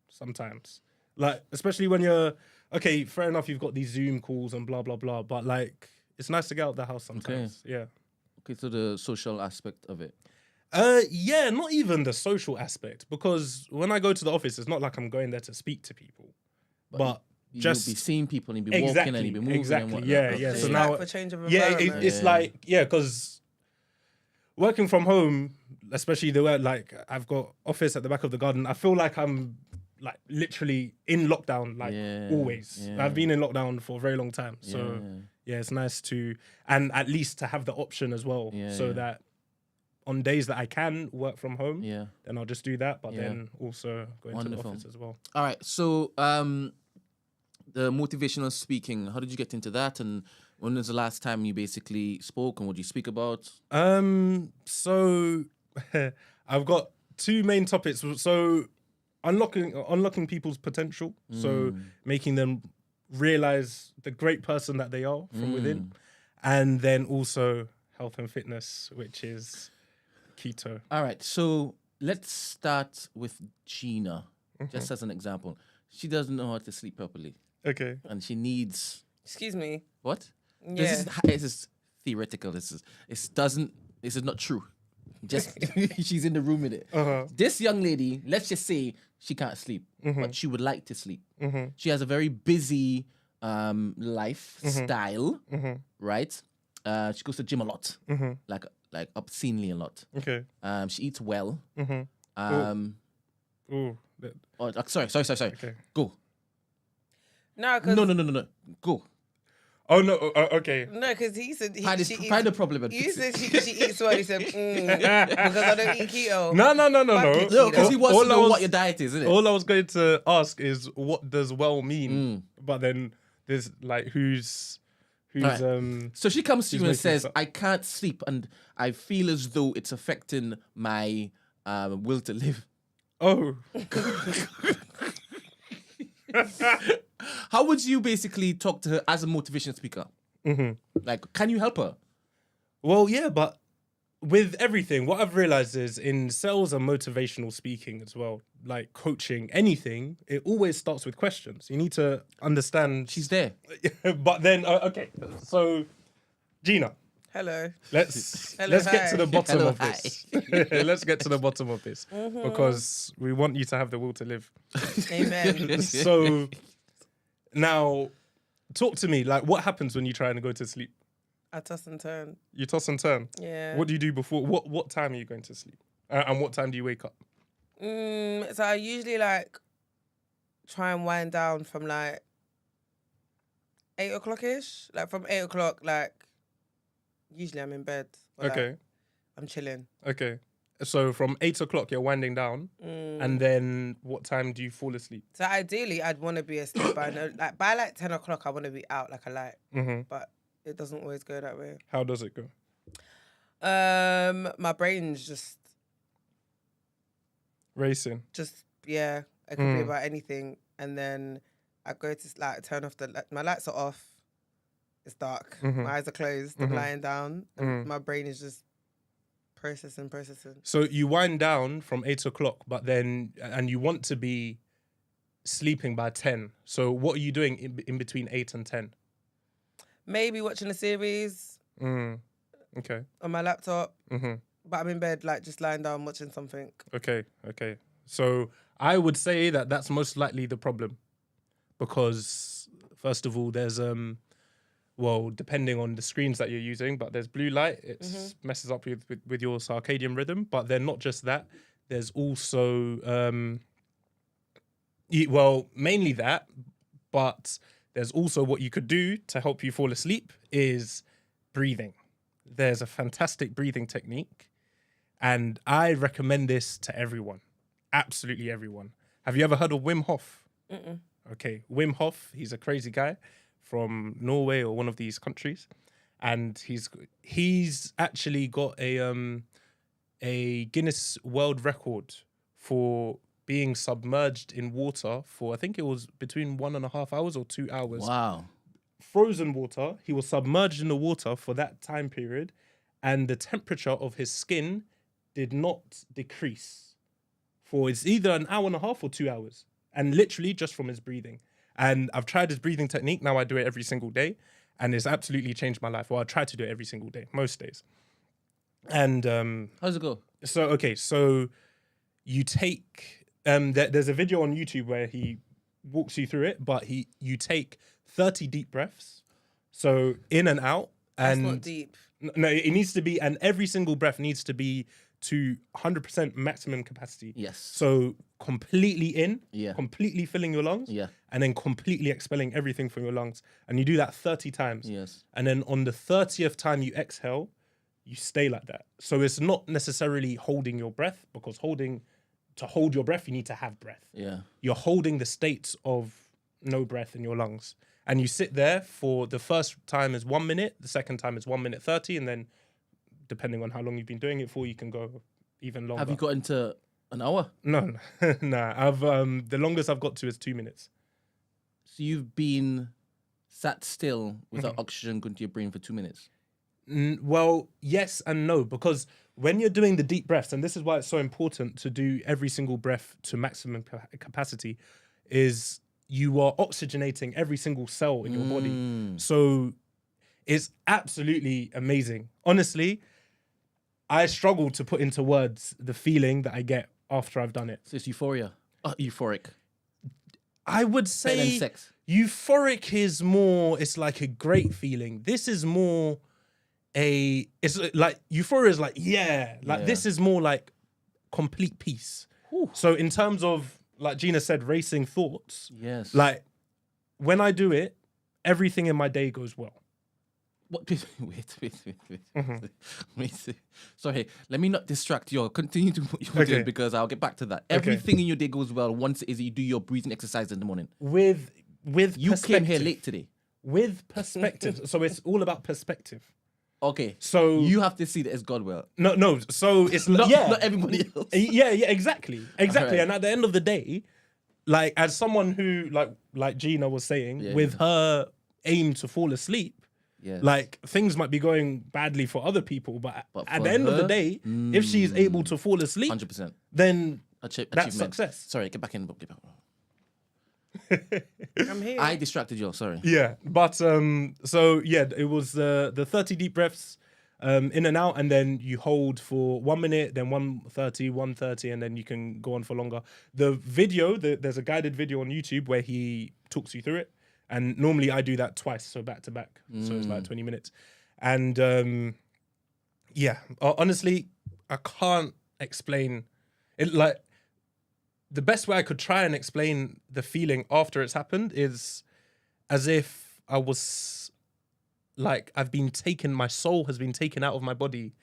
sometimes. Like especially when you're okay. Fair enough, you've got these Zoom calls and blah blah blah. But like, it's nice to get out of the house sometimes. Yeah. Okay, so the social aspect of it. Yeah, not even the social aspect, because when I go to the office, it's not like I'm going there to speak to people, but just You'll be seeing people and you'll be walking and you'll be moving. exactly, and whatnot. yeah, Okay. yeah. So It's now, like for change of yeah, environment. it's like because working from home, especially the way like I've got office at the back of the garden, I feel like I'm like literally in lockdown, like always. yeah. I've been in lockdown for a very long time, so Yeah. yeah, it's nice to and at least to have the option as well, so that on days that I can work from home, Yeah. then I'll just do that. But Yeah. then also go into the Wonderful. office as well. All right. So, the motivational speaking, how did you get into that? And when was the last time you basically spoke, and what did you speak about? So I've got 2 main topics. So unlocking people's potential. So making them realize the great person that they are from within, and then also health and fitness, which is keto. All right. So let's start with Gina, just as an example. She doesn't know how to sleep properly, Okay. and she needs Excuse me. what? Yeah. This is theoretical. This is not true. Just she's in the room with it. This young lady, let's just say she can't sleep, but she would like to sleep. She has a very busy lifestyle, right? She goes to gym a lot, like obscenely a lot. Okay. She eats well. Ooh, Sorry. Okay. Go. No, because No. Go. Oh no. Okay. no, because he said Find the problem and You fix said it. she eats well. He said because I don't eat keto. No. Fuck it, No, because he wants All to I know was- what your diet is, isn't it? All I was going to ask is what does well mean? But then there's like who's Right. So she comes to She's you and making says, this up. I can't sleep and I feel as though it's affecting my will to live. oh How would you basically talk to her as a motivation speaker? Like, can you help her? well yeah, but with everything, what I've realized is in sales and motivational speaking as well, like coaching, anything, it always starts with questions. You need to understand. She's there. But then okay, so Gina. Hello. Let's Hello, let's get to hi. the bottom Hello, of this. Let's get to the bottom of this because we want you to have the will to live. Amen. So now, talk to me. Like, what happens when you try and go to sleep? I toss and turn. You toss and turn. Yeah. What do you do before? What time are you going to sleep? And what time do you wake up? So I usually like try and wind down from like 8 o'clock ish. Like from 8 o'clock, like usually I'm in bed. Or, like, Okay. I'm chilling. Okay. So from 8 o'clock you're winding down, and then what time do you fall asleep? So ideally, I'd want to be asleep by by like 10 o'clock. I want to be out like a light, but it doesn't always go that way. How does it go? My brain's just Racing. yeah. It could be about anything, and then I go to like turn off my lights are off. It's dark. My eyes are closed. I'm lying down, and my brain is just processing. So you wind down from 8 o'clock, but then and you want to be sleeping by 10. So what are you doing in between 8 and 10? Maybe watching a series Okay. on my laptop, but I'm in bed, like just lying down watching something. Okay. So I would say that that's most likely the problem, because first of all, there's well, depending on the screens that you're using, but there's blue light. It messes up with your circadian rhythm. But then not just that, there's also well, mainly that, but there's also what you could do to help you fall asleep is breathing. There's a fantastic breathing technique, and I recommend this to everyone. Absolutely everyone. Have you ever heard of Wim Hof? Okay, Wim Hof, he's a crazy guy from Norway or one of these countries, and he's actually got a Guinness World Record for being submerged in water for, I think it was between 1.5 hours or 2 hours. Wow. Frozen water. He was submerged in the water for that time period, and the temperature of his skin did not decrease for it's either an hour and a half or 2 hours, and literally just from his breathing. And I've tried his breathing technique. Now I do it every single day, and it's absolutely changed my life. Well, I try to do it every single day, most days. And How does it go? so you take there's a video on YouTube where he walks you through it, but you take 30 deep breaths, so in and out. That's And not deep. no, it needs to be, and every single breath needs to be to 100% maximum capacity. Yes. So completely in, Yeah. completely filling your lungs, Yeah. and then completely expelling everything from your lungs. And you do that 30 times. Yes. And then on the 30th time you exhale, you stay like that. So it's not necessarily holding your breath, because to hold your breath, you need to have breath. Yeah. You're holding the state of no breath in your lungs. And you sit there for the first time is 1 minute, the second time is 1 minute 30, and then depending on how long you've been doing it for, you can go even longer. Have you got into an hour? No, nah. I've the longest I've got to is 2 minutes. So you've been sat still without oxygen going to your brain for 2 minutes? Well, yes and no, because when you're doing the deep breaths, and this is why it's so important to do every single breath to maximum capacity, is you are oxygenating every single cell in your body. So it's absolutely amazing. Honestly, I struggle to put into words the feeling that I get after I've done it. So it's euphoria. Euphoric. I would Better than say sex. euphoric is more, it's like a great feeling. This is more it's like euphoria is like, yeah, like Yeah. this is more like complete peace. Whew. So in terms of like Gina said, racing thoughts. Yes. Like when I do it, everything in my day goes well. What? Wait. Sorry, let me not distract you. Continue to what you're doing because I'll get back to that. Everything in your day goes well once it is you do your breathing exercise in the morning. With you came here late today. With perspective. So it's all about perspective. Okay. So you have to see that it's God well. No. So it's not not everybody else. Yeah, exactly. Right. And at the end of the day, like as someone who like Gina was saying, with her aim to fall asleep. Yes. Like things might be going badly for other people, but at the end of the day, if she's able to fall asleep, 100%, then that's success. Sorry, get back in. I'm here. I distracted you. Sorry. Yeah, but so yeah, it was the 30 deep breaths, in and out, and then you hold for 1 minute, then 130, and then you can go on for longer. The video, there's a guided video on YouTube where he talks you through it. And normally I do that twice, so back to back. So it's like 20 minutes. And yeah, honestly, I can't explain it. Like the best way I could try and explain the feeling after it's happened is as if I was like, my soul has been taken out of my body,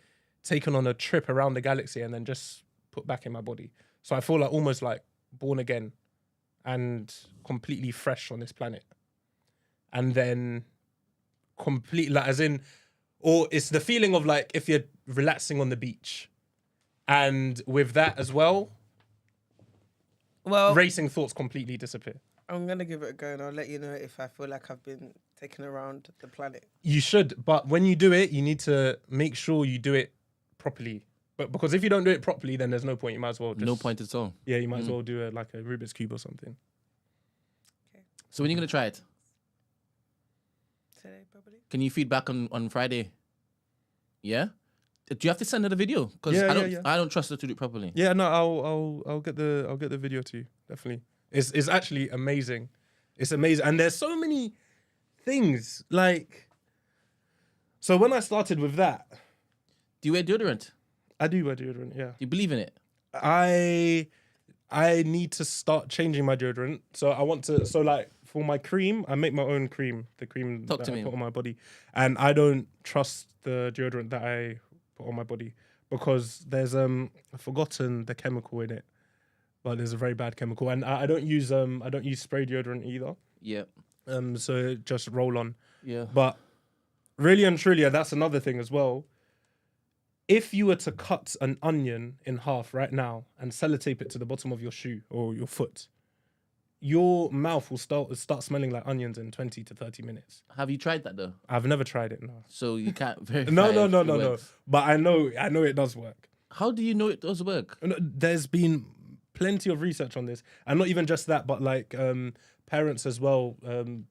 taken on a trip around the galaxy and then just put back in my body. So I feel like almost like born again and completely fresh on this planet. And then completely, like, as in, or it's the feeling of like if you're relaxing on the beach, and with that as well, racing thoughts completely disappear. I'm gonna give it a go, and I'll let you know if I feel like I've been taken around the planet. You should, but when you do it, you need to make sure you do it properly. But because if you don't do it properly, then there's no point. You might as well just, no point at all. Yeah, you might as well do like a Rubik's Cube or something. Okay. So when are you gonna try it? Today, probably. Can you feed back on Friday? Yeah. Do you have to send her the video? Because I don't trust her to do it properly. Yeah, no, I'll get the video to you, definitely. It's actually amazing. It's amazing, and there's so many things like. So when I started with that, do you wear deodorant? I do wear deodorant. Yeah. Do you believe in it? I need to start changing my deodorant. So I want to. So like for my cream, I make my own cream. The cream that I put on my body, and I don't trust the deodorant that I put on my body because there's I've forgotten the chemical in it, but there's a very bad chemical, and I don't use spray deodorant either. Yeah. So just roll on. Yeah. But really and truly, and that's another thing as well. If you were to cut an onion in half right now and sellotape it to the bottom of your shoe or your foot, your mouth will start smelling like onions in 20 to 30 minutes. Have you tried that though? I've never tried it, no. So you can't verify. No. But I know it does work. How do you know it does work? There's been plenty of research on this, and not even just that, but like parents as well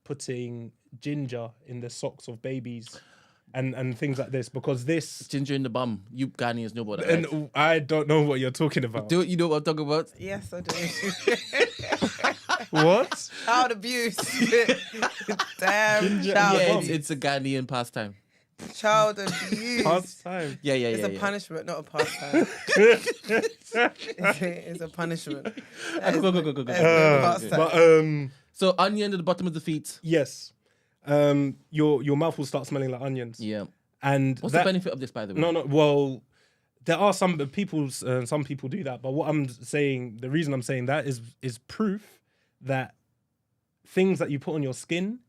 putting ginger in the socks of babies. And things like this, because this ginger in the bum. You Ghanaians know about that. And right? I don't know what you're talking about. Do you know what I'm talking about? Yes, I do. What? Child abuse. Damn. Child abuse. It's a Ghanaian pastime. Child abuse. Pastime. Yeah. It's a punishment, not a pastime. It's a punishment. Go. So onion at the bottom of the feet. Yes. Your mouth will start smelling like onions. Yeah. And what's the benefit of this, by the way? No. Well, there are some people do that, but what I'm saying, the reason I'm saying that is proof that things that you put on your skin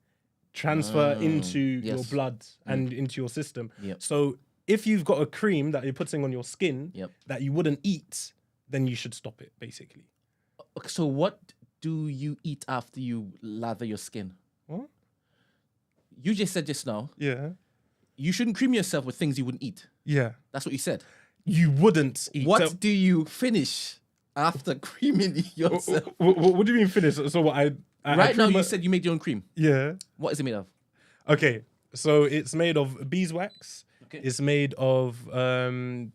transfer into your blood and into your system. Yep. So if you've got a cream that you're putting on your skin that you wouldn't eat, then you should stop it, basically. So what do you eat after you lather your skin? What? You just said just now. Yeah. You shouldn't cream yourself with things you wouldn't eat. Yeah. That's what you said. You wouldn't eat. What do you finish after creaming yourself? What do you mean finish? So what right now you said you made your own cream. Yeah. What is it made of? Okay. So it's made of beeswax. Okay. It's made of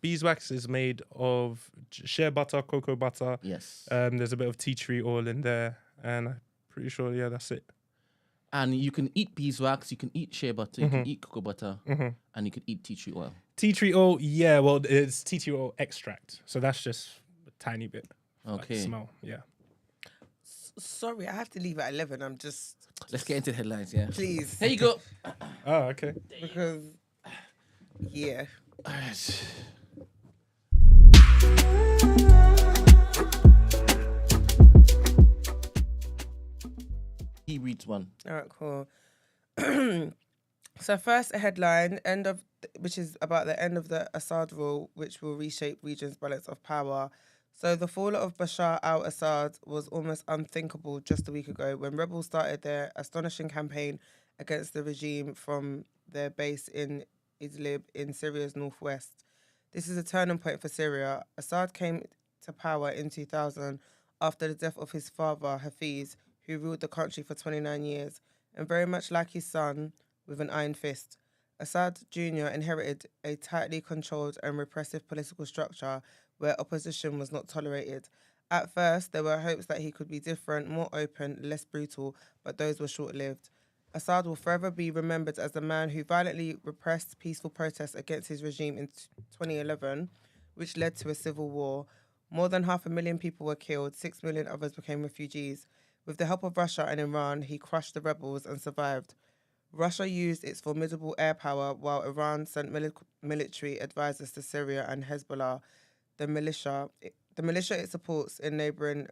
beeswax is made of shea butter, cocoa butter. Yes. There's a bit of tea tree oil in there, and I'm pretty sure that's it. And you can eat beeswax, you can eat shea butter, you can eat cocoa butter, and you can eat tea tree oil. Tea tree oil, yeah. Well, it's tea tree oil extract, so that's just a tiny bit. Okay. Like, smell, yeah. Sorry, I have to leave at 11. I'm just... Let's get into the headlines, yeah. Please. Here you go. Oh, okay. Because, yeah. Alright. He reads one. All right, cool. So first, a headline, which is about the end of the Assad rule, which will reshape region's balance of power. So the fall of Bashar al-Assad was almost unthinkable just a week ago when rebels started their astonishing campaign against the regime from their base in Idlib in Syria's northwest. This is a turning point for Syria. Assad came to power in 2000 after the death of his father, Hafiz, who ruled the country for 29 years, and very much like his son, with an iron fist. Assad Jr. inherited a tightly controlled and repressive political structure where opposition was not tolerated. At first, there were hopes that he could be different, more open, less brutal, but those were short-lived. Assad will forever be remembered as the man who violently repressed peaceful protests against his regime in 2011, which led to a civil war. More than 500,000 people were killed, 6 million others became refugees. With the help of Russia and Iran, he crushed the rebels and survived. Russia used its formidable air power while Iran sent military advisors to Syria and Hezbollah. The militia it supports in neighbouring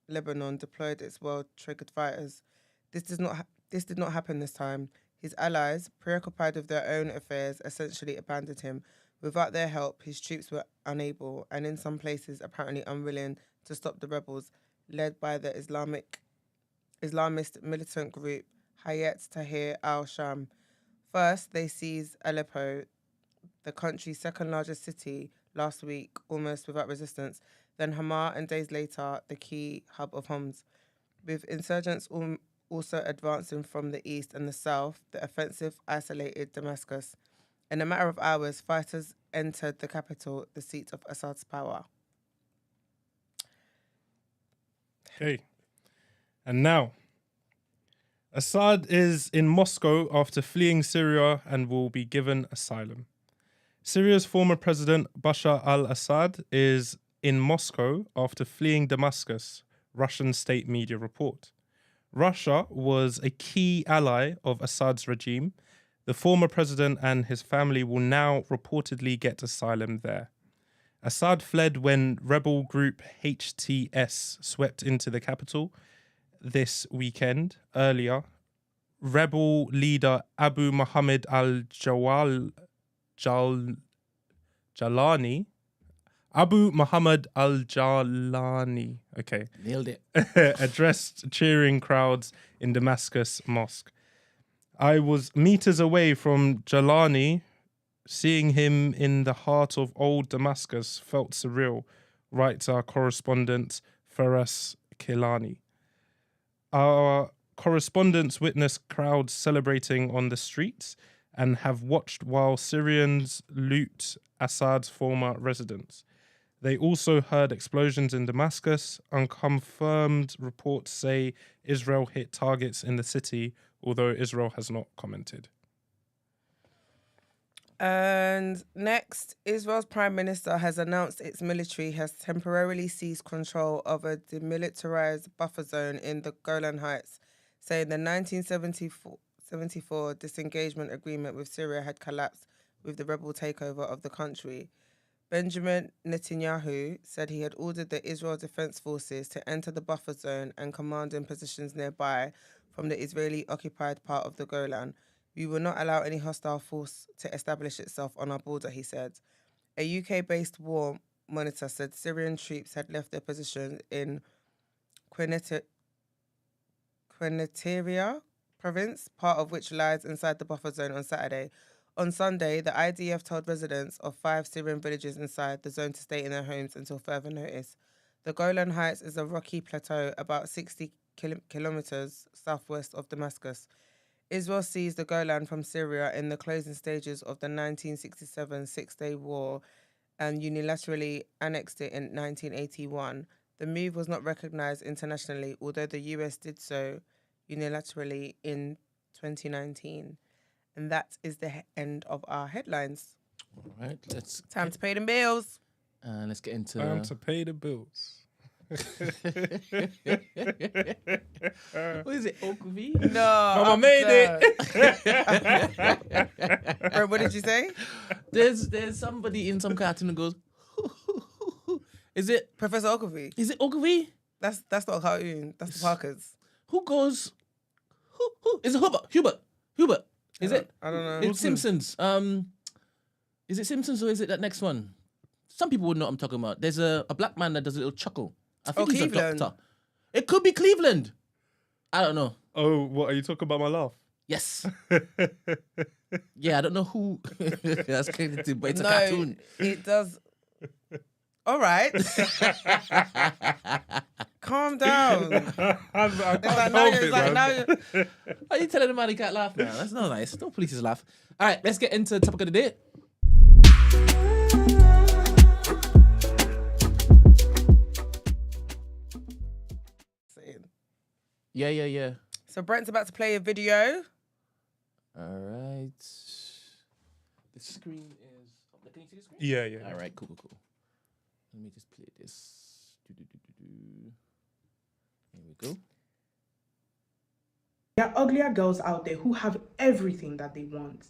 Lebanon deployed its well-triggered fighters. This did not happen this time. His allies, preoccupied with their own affairs, essentially abandoned him. Without their help, his troops were unable, and in some places apparently unwilling, to stop the rebels, led by the Islamist militant group Hayat Tahrir al-Sham. First, they seized Aleppo, the country's second largest city, last week, almost without resistance. Then Hama, and days later, the key hub of Homs. With insurgents also advancing from the east and the south, the offensive isolated Damascus. In a matter of hours, fighters entered the capital, the seat of Assad's power. Okay. And now, Assad is in Moscow after fleeing Syria and will be given asylum. Syria's former president Bashar al-Assad is in Moscow after fleeing Damascus, Russian state media report. Russia was a key ally of Assad's regime. The former president and his family will now reportedly get asylum there. Assad fled when rebel group HTS swept into the capital this weekend. Earlier, rebel leader Abu Muhammad al-Jalani okay, Nailed it. addressed cheering crowds in Damascus mosque. I was meters away from Jalani. Seeing him in the heart of old Damascus felt surreal, writes our correspondent Faras Kilani. Our correspondents witnessed crowds celebrating on the streets and have watched while Syrians loot Assad's former residence. They also heard explosions in Damascus. Unconfirmed reports say Israel hit targets in the city, although Israel has not commented. And next, Israel's Prime Minister has announced its military has temporarily seized control of a demilitarized buffer zone in the Golan Heights, saying the 1974 disengagement agreement with Syria had collapsed with the rebel takeover of the country. Benjamin Netanyahu said he had ordered the Israel Defense Forces to enter the buffer zone and command in positions nearby from the Israeli-occupied part of the Golan. We will not allow any hostile force to establish itself on our border, he said. A UK-based war monitor said Syrian troops had left their position in Quneitra province, part of which lies inside the buffer zone, on Saturday. On Sunday, the IDF told residents of 5 Syrian villages inside the zone to stay in their homes until further notice. The Golan Heights is a rocky plateau about 60 kilometers southwest of Damascus. Israel seized the Golan from Syria in the closing stages of the 1967 Six-Day War and unilaterally annexed it in 1981. The move was not recognized internationally, although the US did so unilaterally in 2019. And that is the end of our headlines. All right, Time to pay them bills. Let's get into Time to pay the bills. What is it? Okolie? No. Mama made it. Bro, what did you say? There's somebody in some cartoon who goes. Is it Professor Okolie. Is it Okolie? That's not a cartoon. That's the Parkers. Who goes? Who? Is it Hubert? Is it? I don't know. It's Simpsons. Is it Simpsons or is it that next one? Some people would know what I'm talking about. There's a black man that does a little chuckle. I think he's Cleveland. a doctor. It could be Cleveland. I don't know. Oh, what are you talking about? My laugh. Yes. Yeah, I don't know who that's connected, but it's a cartoon. It does. All right. Calm down. I can't help it, man. Are you telling the man he can't laugh now? That's not nice. Don't police his laugh. All right, let's get into the topic of the day. Yeah. So Brent's about to play a video. All right. The screen is. Can you see the screen? Yeah. All right, cool. Let me just play this. Here we go. There are uglier girls out there who have everything that they want.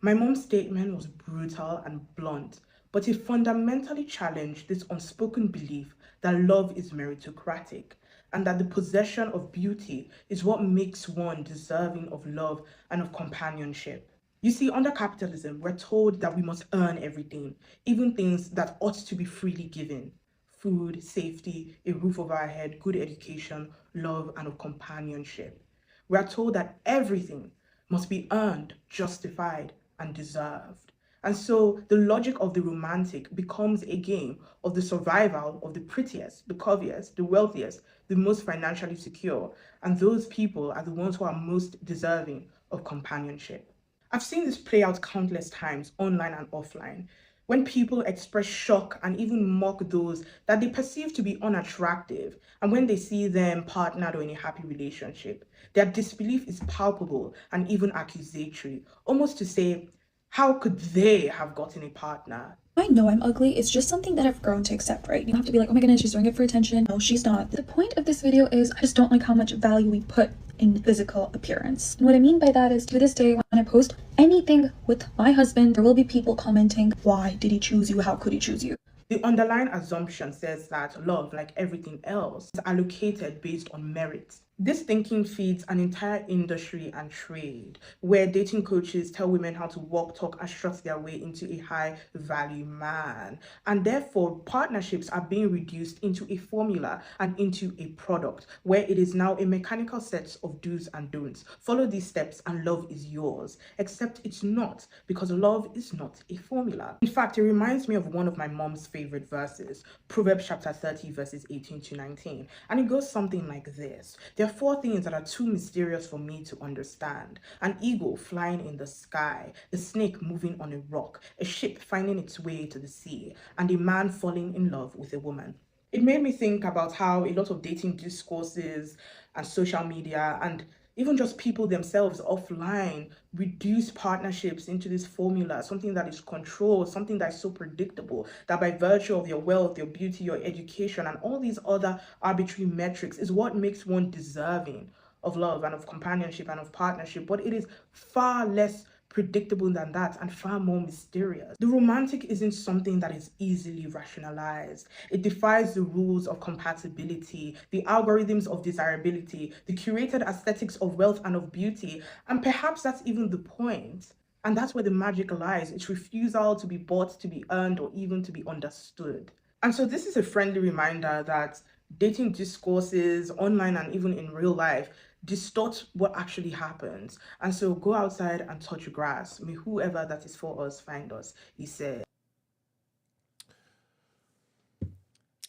My mom's statement was brutal and blunt, but it fundamentally challenged this unspoken belief that love is meritocratic and that the possession of beauty is what makes one deserving of love and of companionship. You see, under capitalism, we're told that we must earn everything, even things that ought to be freely given. Food, safety, a roof over our head, good education, love, and of companionship. We are told that everything must be earned, justified, and deserved. And so the logic of the romantic becomes a game of the survival of the prettiest, the covetous, the wealthiest, the most financially secure. And those people are the ones who are most deserving of companionship. I've seen this play out countless times, online and offline, when people express shock and even mock those that they perceive to be unattractive, and when they see them partnered or in a happy relationship, their disbelief is palpable and even accusatory, almost to say, how could they have gotten a partner? I know I'm ugly, it's just something that I've grown to accept, right? You don't have to be like, oh my goodness, she's doing it for attention. No, she's not. The point of this video is I just don't like how much value we put in physical appearance. And what I mean by that is, to this day, when I post anything with my husband, there will be people commenting, why did he choose you? How could he choose you? The underlying assumption says that love, like everything else, is allocated based on merit. This thinking feeds an entire industry and trade, where dating coaches tell women how to walk, talk, and strut their way into a high-value man. And therefore, partnerships are being reduced into a formula and into a product, where it is now a mechanical set of do's and don'ts. Follow these steps and love is yours. Except it's not, because love is not a formula. In fact, it reminds me of one of my mom's favorite verses, Proverbs chapter 30, verses 18 to 19. And it goes something like this. There are 4 things that are too mysterious for me to understand. An eagle flying in the sky, a snake moving on a rock, a ship finding its way to the sea, and a man falling in love with a woman. It made me think about how a lot of dating discourses and social media and even just people themselves offline reduce partnerships into this formula, something that is controlled, something that is so predictable, that by virtue of your wealth, your beauty, your education, and all these other arbitrary metrics is what makes one deserving of love and of companionship and of partnership. But it is far less predictable than that and far more mysterious. The romantic isn't something that is easily rationalized. It defies the rules of compatibility, the algorithms of desirability, the curated aesthetics of wealth and of beauty, and perhaps that's even the point. And that's where the magic lies. Its refusal to be bought, to be earned, or even to be understood. And so this is a friendly reminder that dating discourses online and even in real life distort what actually happens. And so go outside and touch grass. May whoever that is for us find us, he said.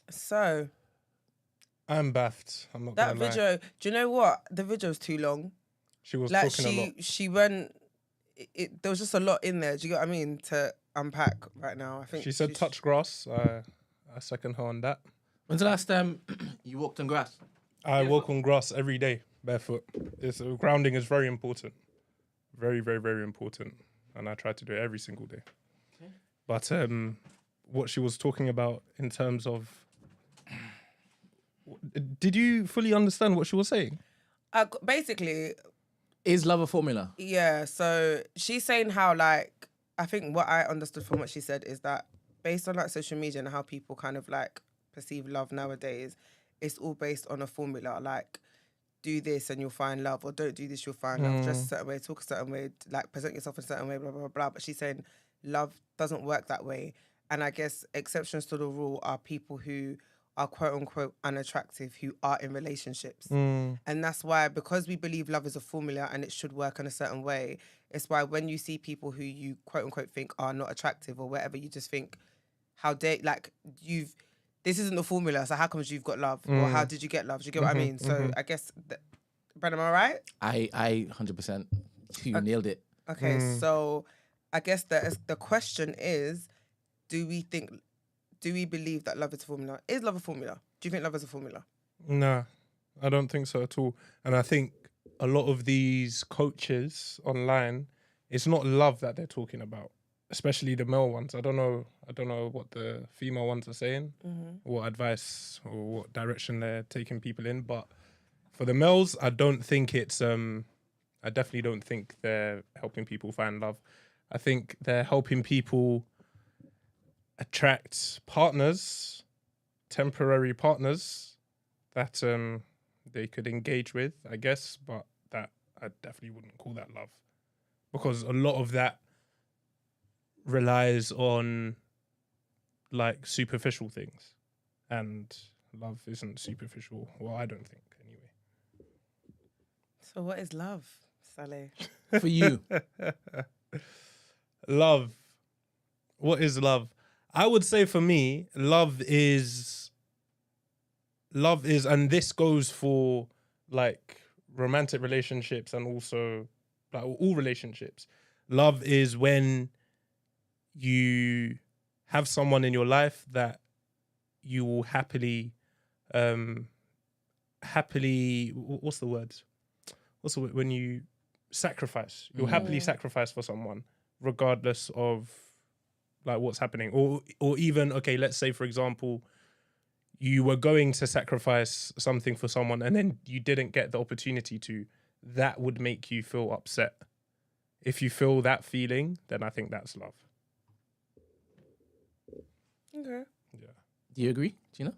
So I'm baffed. I'm not that gonna lie. video, do you know what? The video's too long. She was Like talking a lot. she went. There was just a lot in there. Do you get what I mean? To unpack right now. I think She said touch grass. I second her on that. When's the last time you walked on grass? I walk on grass every day, barefoot. Grounding is very important. Very, very, very important. And I try to do it every single day. Okay. But what she was talking about in terms of Did you fully understand what she was saying? Basically, Is love a formula? yeah. So she's saying how, like, I think what I understood from what she said is that based on like social media and how people kind of like perceive love nowadays, it's all based on a formula. Like, do this and you'll find love, or don't do this, you'll find love. Dress a certain way, talk a certain way, like present yourself in a certain way, blah, blah, blah, blah. But she's saying love doesn't work that way. And I guess exceptions to the rule are people who are quote unquote unattractive, who are in relationships. And that's why, because we believe love is a formula and it should work in a certain way, it's why when you see people who you quote unquote think are not attractive or whatever, you just think, how dare, like, this isn't the formula, so how comes you've got love? Or how did you get love? Do you get what I mean? So I guess, Brent, am I right? I 100%. You nailed it. Okay, so I guess the question is, do we believe that love is a formula? Is love a formula? Do you think love is a formula? No, I don't think so at all. And I think a lot of these coaches online, it's not love that they're talking about, especially the male ones. I don't know what the female ones are saying, what advice or what direction they're taking people in. But for the males, I don't think it's. I definitely don't think they're helping people find love. I think they're helping people attract partners, temporary partners that they could engage with, I guess. But that I definitely wouldn't call that love, because a lot of that relies on like superficial things, and love isn't superficial. Well, I don't think anyway. So what is love, Saleh? For you. Love. What is love? I would say for me, love is, and this goes for like romantic relationships and also like all relationships. Love is when you have someone in your life that you will happily, what's the word? When you sacrifice, you'll happily sacrifice for someone, regardless of like what's happening, or even, okay, let's say for example, you were going to sacrifice something for someone and then you didn't get the opportunity to. That would make you feel upset. If you feel that feeling, then I think that's love. Okay. Yeah. Do you agree, Gina?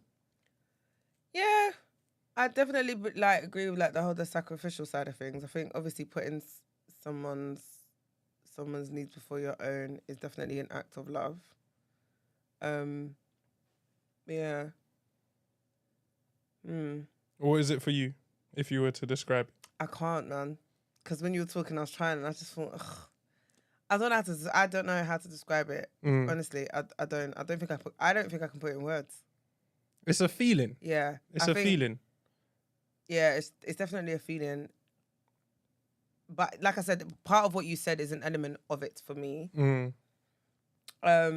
Yeah, I definitely like agree with like the sacrificial side of things. I think obviously putting someone's needs before your own is definitely an act of love. Yeah. What is it for you, if you were to describe it? I can't, man. Because when you were talking, I was trying, and I just thought, ugh. I don't know how to describe it. Honestly, I don't think I can put it in words. It's a feeling. Yeah, It's a feeling. Yeah, it's definitely a feeling. But like I said, part of what you said is an element of it for me. But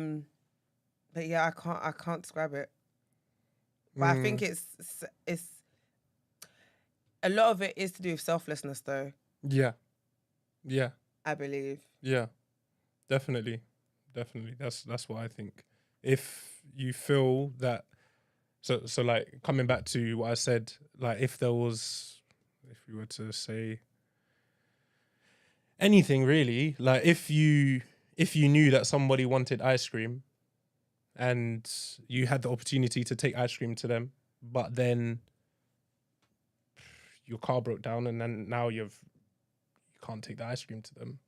yeah, I can't describe it. But I think it's a lot of it is to do with selflessness, though. Yeah. I believe. Yeah. Definitely. That's what I think. If you feel that, so like coming back to what I said, like if you were to say anything really, like if you knew that somebody wanted ice cream and you had the opportunity to take ice cream to them, but then your car broke down and then now you can't take the ice cream to them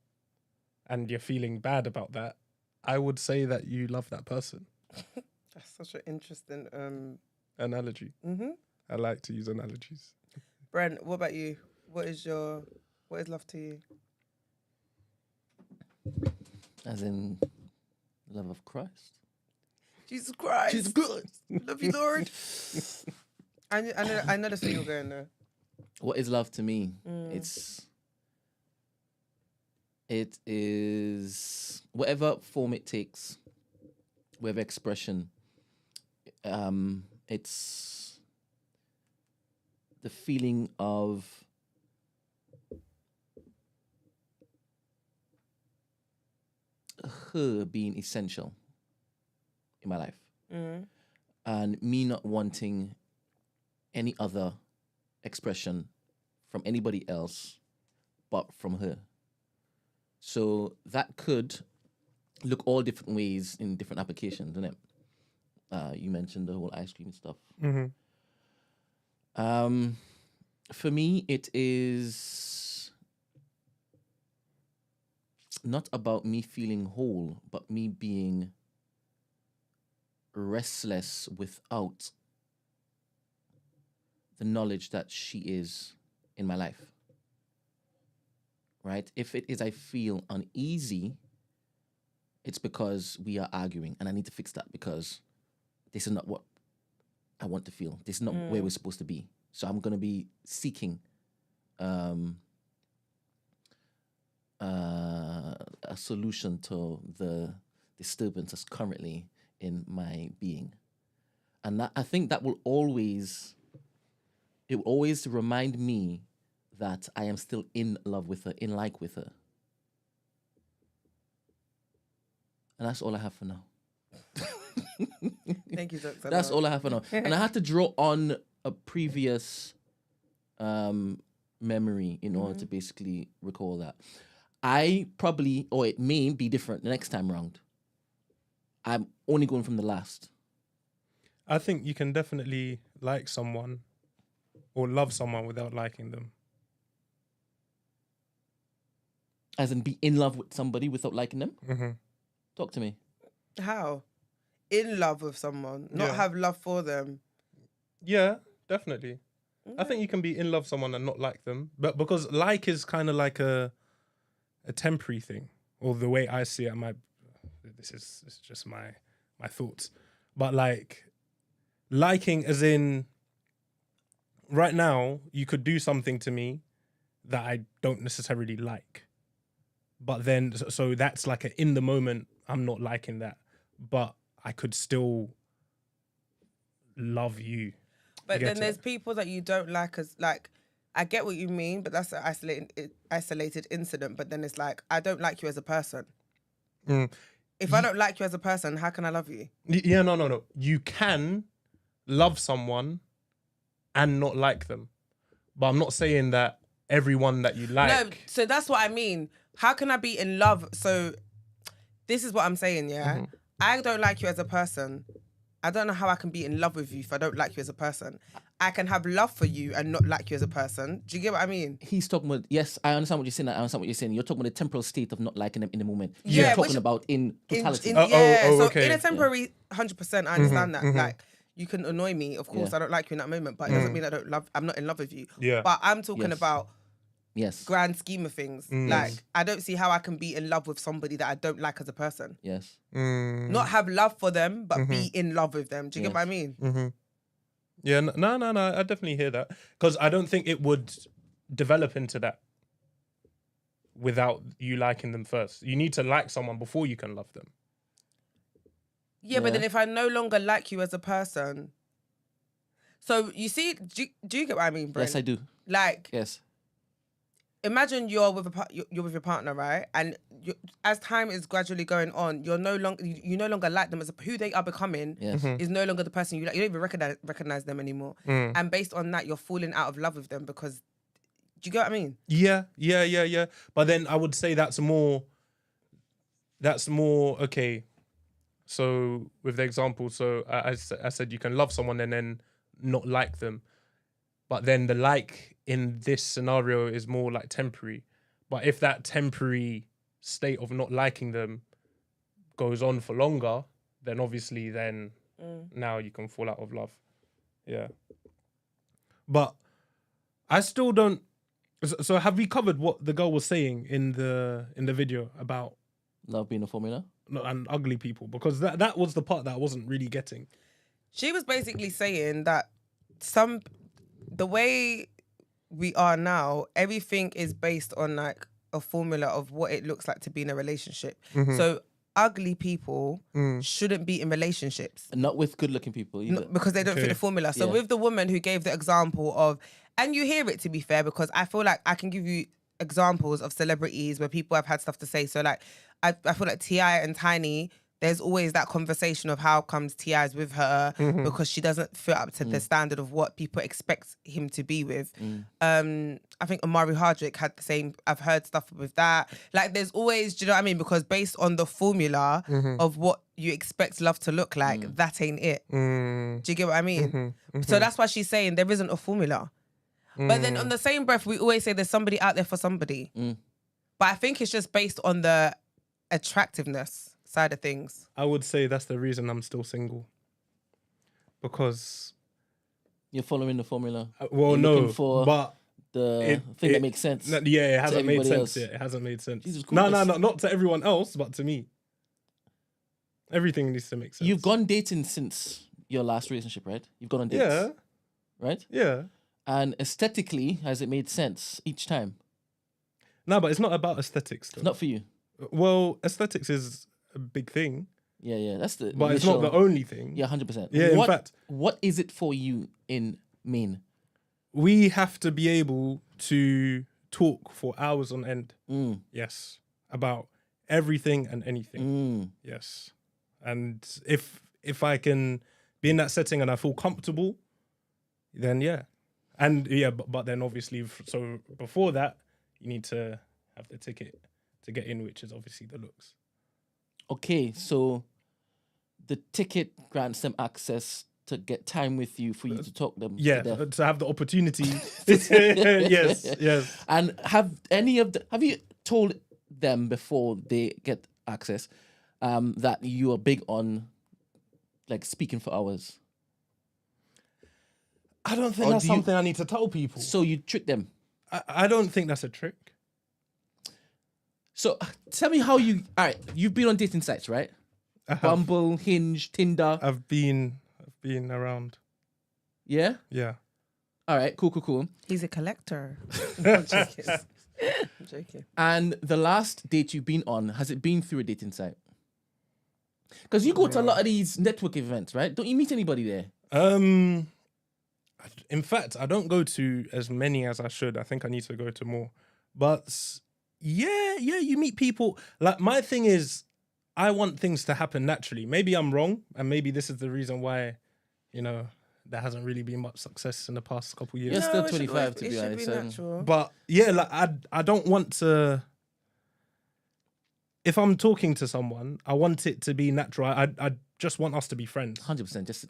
and you're feeling bad about that, I would say that you love that person. That's such an interesting analogy. I like to use analogies. Brent, what about you? What is love to you? As in love of Christ. Jesus Christ. Jesus Christ. Love you, Lord. I know that's where you're going there. What is love to me? It is whatever form it takes, whatever expression. It's the feeling of her being essential in my life, and me not wanting any other expression from anybody else but from her. So that could look all different ways in different applications, isn't it? You mentioned the whole ice cream stuff. For me, it is not about me feeling whole, but me being restless without the knowledge that she is in my life. Right? If it is I feel uneasy, it's because we are arguing, and I need to fix that because this is not what I want to feel. This is not where we're supposed to be. So I'm going to be seeking a solution to the disturbance that's currently in my being. And that, I think that will always remind me that I am still in love with her, in like with her. And that's all I have for now. Thank you, Dr. That's all I have for now. And I had to draw on a previous memory in order to basically recall that. I probably, or it may be different the next time round. I'm only going from the last. I think you can definitely like someone or love someone without liking them. As in be in love with somebody without liking them? Mm-hmm. Talk to me. How? In love with someone, not have love for them. Yeah, definitely. I think you can be in love with someone and not like them, but because like is kind of like a temporary thing, or the way I see it. This is just my thoughts, but like liking as in right now you could do something to me that I don't necessarily like, but then so that's like in the moment I'm not liking that, but I could still love you. But then there's people that you don't like as like, I get what you mean, but that's an isolated incident. But then it's like, I don't like you as a person. If I don't like you as a person, how can I love you? Yeah, no. You can love someone and not like them. But I'm not saying that everyone that you like... No, so that's what I mean. How can I be in love? So this is what I'm saying, yeah? Mm-hmm. I don't like you as a person. I don't know how I can be in love with you if I don't like you as a person. I can have love for you and not like you as a person. Do you get what I mean? He's talking about, yes, I understand what you're saying. I understand what you're saying. You're talking about the temporal state of not liking them in the moment. Yeah, You're talking about in totality. Okay. In a temporary 100%, I understand that. Like, you can annoy me. Of course, I don't like you in that moment, but it doesn't mean I'm not in love with you. Yeah. But I'm talking about grand scheme of things. Like, I don't see how I can be in love with somebody that I don't like as a person. Yes. Not have love for them, but be in love with them. Do you get what I mean? Yeah, no, I definitely hear that. Because I don't think it would develop into that without you liking them first. You need to like someone before you can love them. Yeah, but then if I no longer like you as a person... So, you see, do you get what I mean, Brent? Yes, I do. Like... Yes. Imagine you're with your partner, right? And as time is gradually going on, you no longer like them as who they are becoming. Yes. Is no longer the person you like. You don't even recognize them anymore. And based on that, you're falling out of love with them because. Do you get what I mean? Yeah. But then I would say that's more okay. So with the example, so I said you can love someone and then not like them, but then the like in this scenario is more like temporary. But if that temporary state of not liking them goes on for longer, then obviously now you can fall out of love. Yeah. But I still don't... So have we covered what the girl was saying in the video about... Love being a formula? And ugly people? Because that was the part that I wasn't really getting. She was basically saying that the way we are now, everything is based on like a formula of what it looks like to be in a relationship. So ugly people shouldn't be in relationships. Not with good-looking people either. Because they don't fit the formula. So with the woman who gave the example of, and you hear it to be fair, because I feel like I can give you examples of celebrities where people have had stuff to say. So like, I feel like T.I. and Tiny there's always that conversation of how comes T.I.'s with her because she doesn't fit up to the standard of what people expect him to be with. I think Amari Hardwick had the same. I've heard stuff with that. Like, there's always, do you know what I mean? Because based on the formula of what you expect love to look like, that ain't it. Do you get what I mean? So that's why she's saying there isn't a formula. But then on the same breath, we always say there's somebody out there for somebody. But I think it's just based on the attractiveness side of things. I would say that's the reason I'm still single. Because You're following the formula. well, You're no, looking for but the thing that makes sense. Yeah, it hasn't made everybody sense else. yet. It hasn't made sense. Jesus No, Christ. not to everyone else, but to me. Everything needs to make sense. You've gone dating since your last relationship, right? You've gone on dates, Yeah, right? yeah. And aesthetically, has it made sense each time? No, but it's not about aesthetics, though. It's not for you. Well, aesthetics is a big thing, Yeah. That's the. but it's not the only thing. Yeah, 100%. Yeah, in What, fact- what is it for you in Maine? We have to be able to talk for hours on end. Yes, about everything and anything. Yes, and if I can be in that setting and I feel comfortable, then yeah, and yeah, but then obviously, so before that, you need to have the ticket to get in, which is obviously the looks. Okay, so the ticket grants them access to get time with you for you to talk them. Yeah, to death. to have the opportunity. yes. And have you told them before they get access that you are big on like speaking for hours? I don't think Or that's do you- something I need to tell people. So you trick them. I don't think that's a trick. So tell me how you. All right, you've been on dating sites, right? Bumble, Hinge, Tinder. I've been around. Yeah. Yeah. All right. Cool. He's a collector. I'm joking. I'm joking. And the last date you've been on, has it been through a dating site? Because you go to a lot of these network events, right? Don't you meet anybody there? In fact, I don't go to as many as I should. I think I need to go to more. But yeah, you meet people. Like, my thing is, I want things to happen naturally. Maybe I'm wrong, and maybe this is the reason why, there hasn't really been much success in the past couple years. You're still it should 25 always- to it be should honest. natural. But yeah, like I don't want to. If I'm talking to someone, I want it to be natural. I just want us to be friends. 100%. Just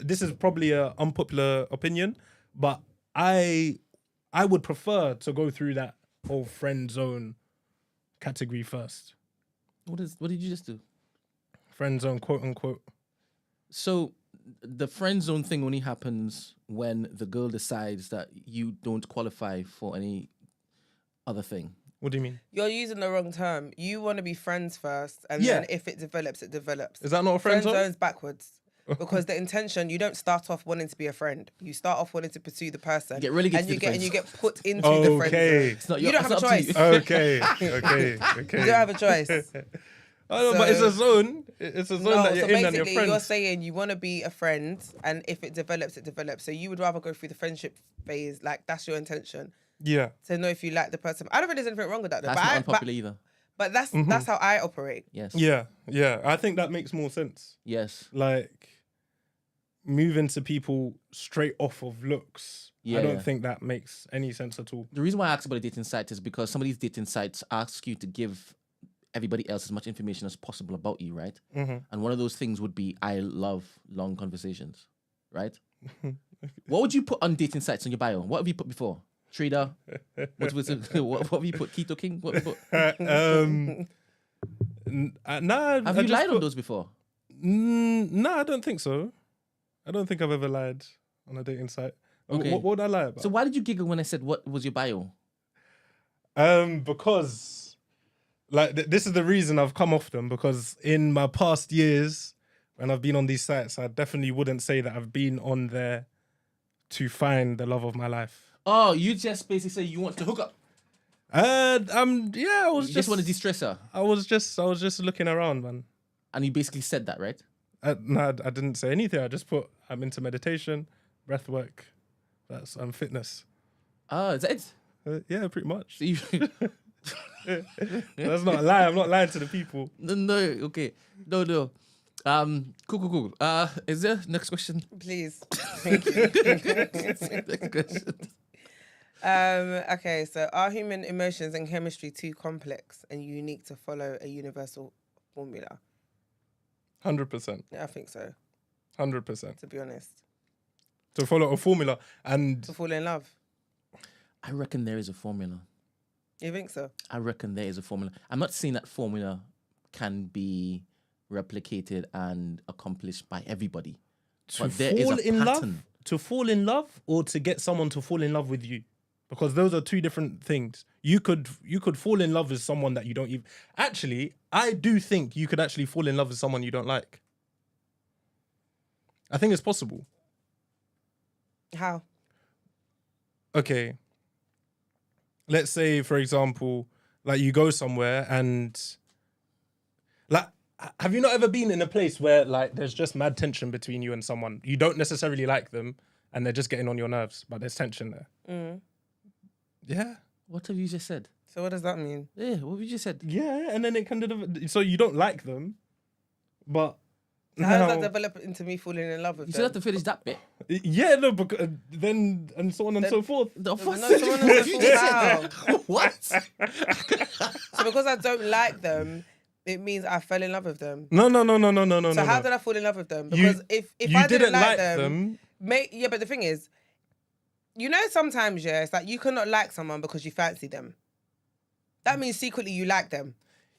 This is probably a unpopular opinion, but I would prefer to go through that whole friend zone category first. what did you just do? Friend zone, quote unquote. So the friend zone thing only happens when the girl decides that you don't qualify for any other thing. What do you mean? You're using the wrong term. You want to be friends first, and Yeah. then if it develops, it develops. Is that not a friend zone? zone's backwards. Because the intention, you don't start off wanting to be a friend. You start off wanting to pursue the person. You get relegated and to you the get friend and you get put into the friend Okay. zone. It's not You don't have a it's up to choice. you. Okay. You don't have a choice. Oh, no, but it's So- a zone. It's a zone No, that you're so in and you're basically you're friends. saying you want to be a friend, and if it develops, it develops. So you would rather go through the friendship phase, like that's your intention. Yeah. To know if you like the person. I don't think there's anything wrong with that, though. That's but not I- unpopular either. But that's how I operate. Yes. Yeah. I think that makes more sense. Yes. Like, moving to people straight off of looks. Yeah. I don't think that makes any sense at all. The reason why I ask about a dating site is because some of these dating sites ask you to give everybody else as much information as possible about you, right? And one of those things would be, I love long conversations, right? What would you put on dating sites on your bio? What have you put before? Trader? what have you put? Keto King? What have you put? Nah. Have you lied on those before? Nah, I don't think so. I don't think I've ever lied on a dating site. Okay. What would I lie about? So why did you giggle when I said, what was your bio? Because like this is the reason I've come off them, because in my past years when I've been on these sites, I definitely wouldn't say that I've been on there to find the love of my life. Oh, you just basically say you want to hook up. I was You just want to de-stress her. I was just looking around, man. And you basically said that, right? No, I didn't say anything. I just put I'm into meditation, breath work, that's fitness. Ah, is that it? Yeah, pretty much. So you, That's not a lie. I'm not lying to the people. No, okay. No. Cool. Is there next question? Please. Thank you. Next question. Okay, so are human emotions and chemistry too complex and unique to follow a universal formula? 100%. Yeah, I think so, 100%. to be honest. To follow a formula and To fall in love. I reckon there is a formula. You think so? I reckon there is a formula. I'm not saying that formula can be replicated and accomplished by everybody. to But there is fall a in love, pattern. to fall in love, or to get someone to fall in love with you, because those are two different things. You could fall in love with someone that you don't even. Actually, I do think you could actually fall in love with someone you don't like. I think it's possible. How? Okay. Let's say, for example, like you go somewhere and like, have you not ever been in a place where like there's just mad tension between you and someone? You don't necessarily like them and they're just getting on your nerves, but there's tension there. Yeah. What have you just said? So what does that mean? Yeah, what have you just said? Yeah, and then it can develop. So you don't like them, but So how does that now- develop into me falling in love with You them? still have to finish that bit. Yeah, no, because then and so on and so forth. The fuck? No, someone else You will just fall said out. that. What? So because I don't like them, it means I fell in love with them. No. So how did I fall in love with them? Because if you I didn't didn't like like them, yeah, but the thing is, you know, sometimes it's like you cannot like someone because you fancy them. That means secretly you like them.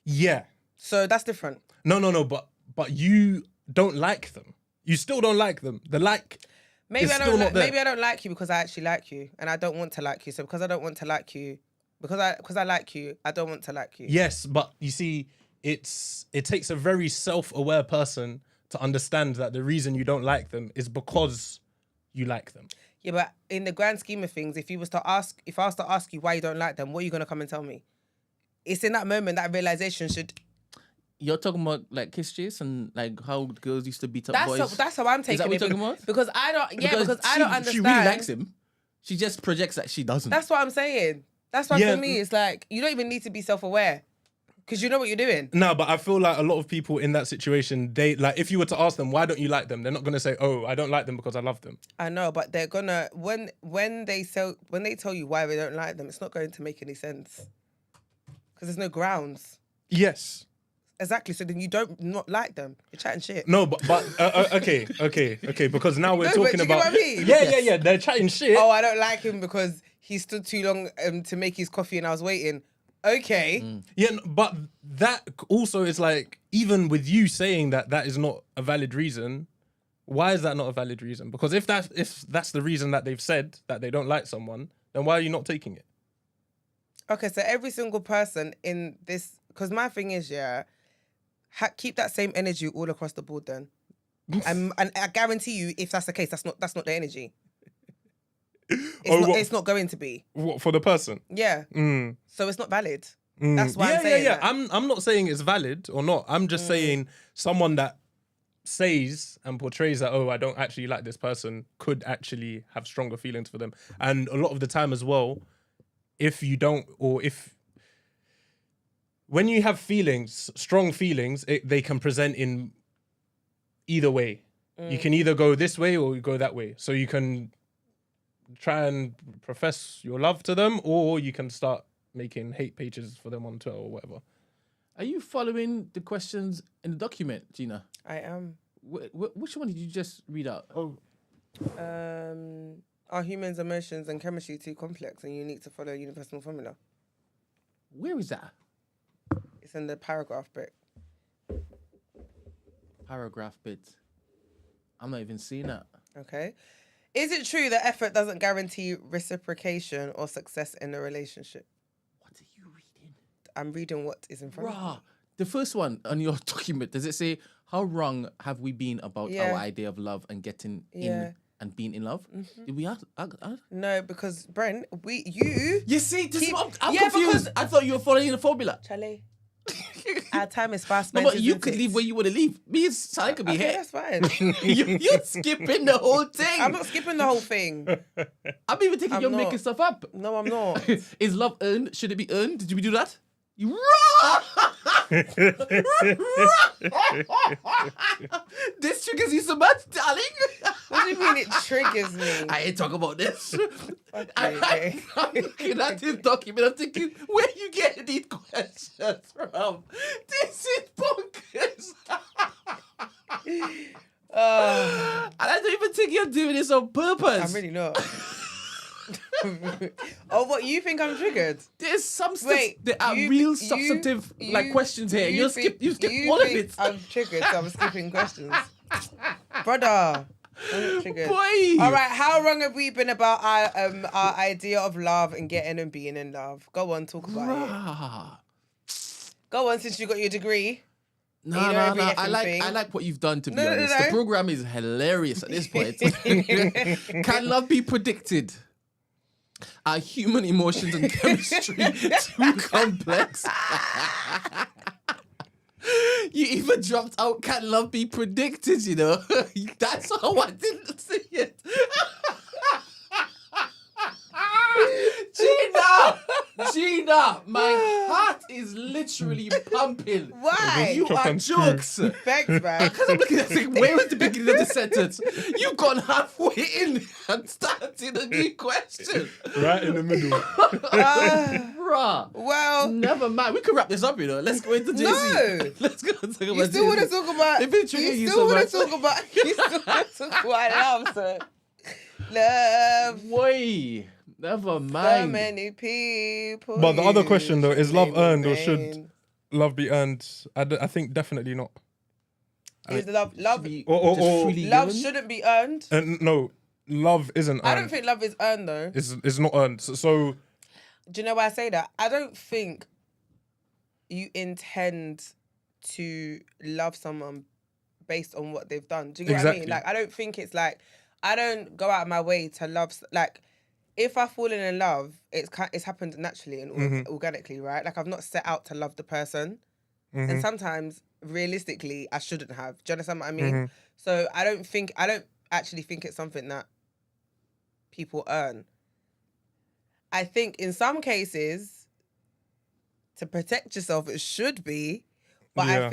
Yeah. So that's different. No, but you don't like them. You still don't like them. The like. Maybe It's I still don't. not there. Maybe I don't like you because I actually like you, and I don't want to like you. So because I don't want to like you, because I like you, I don't want to like you. Yes, but you see, it takes a very self-aware person to understand that the reason you don't like them is because you like them. Yeah, but in the grand scheme of things, if I was to ask you why you don't like them, what are you gonna come and tell me? It's in that moment that realization should. You're talking about like kiss chase and like how girls used to beat up boys. That's how I'm taking Is that what it. you're talking about? Because I don't. Yeah, because I don't understand. She really likes him. She just projects that she doesn't. That's what I'm saying. That's why for me, it's like you don't even need to be self-aware because you know what you're doing. No, but I feel like a lot of people in that situation, they like if you were to ask them why don't you like them, they're not gonna say, "Oh, I don't like them because I love them." I know, but they're gonna when they tell you why they don't like them, it's not going to make any sense because there's no grounds. Yes. Exactly. So then you don't not like them. You're chatting shit. No, but okay, because now we're No, but talking do you get about what I mean? yeah, they're chatting shit. Oh, I don't like him because he stood too long to make his coffee and I was waiting. Okay. Yeah, but that also is like, even with you saying that is not a valid reason, why is that not a valid reason? Because if that's the reason that they've said that they don't like someone, then why are you not taking it? Okay, so every single person in this, because my thing is, keep that same energy all across the board then. And I guarantee you, if that's the case, that's not the energy. It's not going to be. What, for the person? Yeah. Mm. So it's not valid. That's why I'm saying yeah. that. I'm not saying it's valid or not. I'm just saying someone that says and portrays that, oh, I don't actually like this person, could actually have stronger feelings for them. And a lot of the time as well, when you have feelings, strong feelings, they can present in either way. You can either go this way or you go that way. So you can try and profess your love to them, or you can start making hate pages for them on Twitter or whatever. Are you following the questions in the document, Gina? I am. Which one did you just read out? Oh, Are humans' emotions and chemistry too complex and unique to follow a universal formula? Where is that? It's in the paragraph bit. Paragraph bit. I'm not even seeing that. Okay. Is it true that effort doesn't guarantee reciprocation or success in a relationship? What are you reading? I'm reading what is in front of me. Bruh, the first one on your document, does it say, how wrong have we been about our idea of love and getting in and being in love? Did we ask? No, because Brent, you You see, this Keep- I'm Yeah, confused. because- I thought you were following the formula. Charlie. Our time is fast. No, but you could leave where you want to leave. Me and Saleh could be Okay, here. that's fine. You're skipping the whole thing. I'm not skipping the whole thing. I'm even thinking I'm you're not. making stuff up. No, I'm not. Is love earned? Should it be earned? Did we do that? You This triggers you so much, darling. What do you mean it triggers me? I ain't talking about this. Okay. I'm looking at this document. I'm thinking, where you getting these questions from? This is bonkers. And I don't even think you're doing this on purpose. I'm really not. Oh, what, you think I'm triggered? There's some stuff. Wait, There are real substantive questions here. You skip all of it. I'm triggered, so I'm skipping questions. Brother, I'm not triggered. Boy. All right, how wrong have we been about our idea of love and getting and being in love? Go on, talk about it. Go on, since you got your degree. No, You know no, every no. effing I like what you've done, to be No, no, honest. no. The program is hilarious at this point. Can love be predicted? Are human emotions and chemistry too complex? You even dropped out, can love be predicted, you know? That's how I didn't see it. Gina, my heart is literally pumping. Why? You Chop are and screw. jokes. Thanks, man. Because I'm looking at it, where was the beginning of the sentence? You've gone halfway in and started a new question. Right in the middle. Bruh. Well, Never mind. We can wrap this up, you know. Let's go into Jay-Z. No. Let's go and talk about you still want to Jay-Z. talk about. They've been triggering you still so want much. to talk about. You still want to talk about love, sir. Love. Boy, never So mind. many people. But the other question, though, is love usually earned or should remain. love be earned? I think definitely not. Is love Be Or- just or- freely love given? shouldn't be earned? No, love isn't earned. I don't think love is earned though. It's not earned. So Do you know why I say that? I don't think you intend to love someone based on what they've done. Do you get what I mean? Exactly. Like, I don't think it's like, I don't go out of my way to love, like, if I've fallen in love, it's happened naturally and organically, right? Like, I've not set out to love the person. And sometimes, realistically, I shouldn't have. Do you understand what I mean? So I don't actually think it's something that people earn. I think in some cases, to protect yourself, it should be, but Yeah. I don't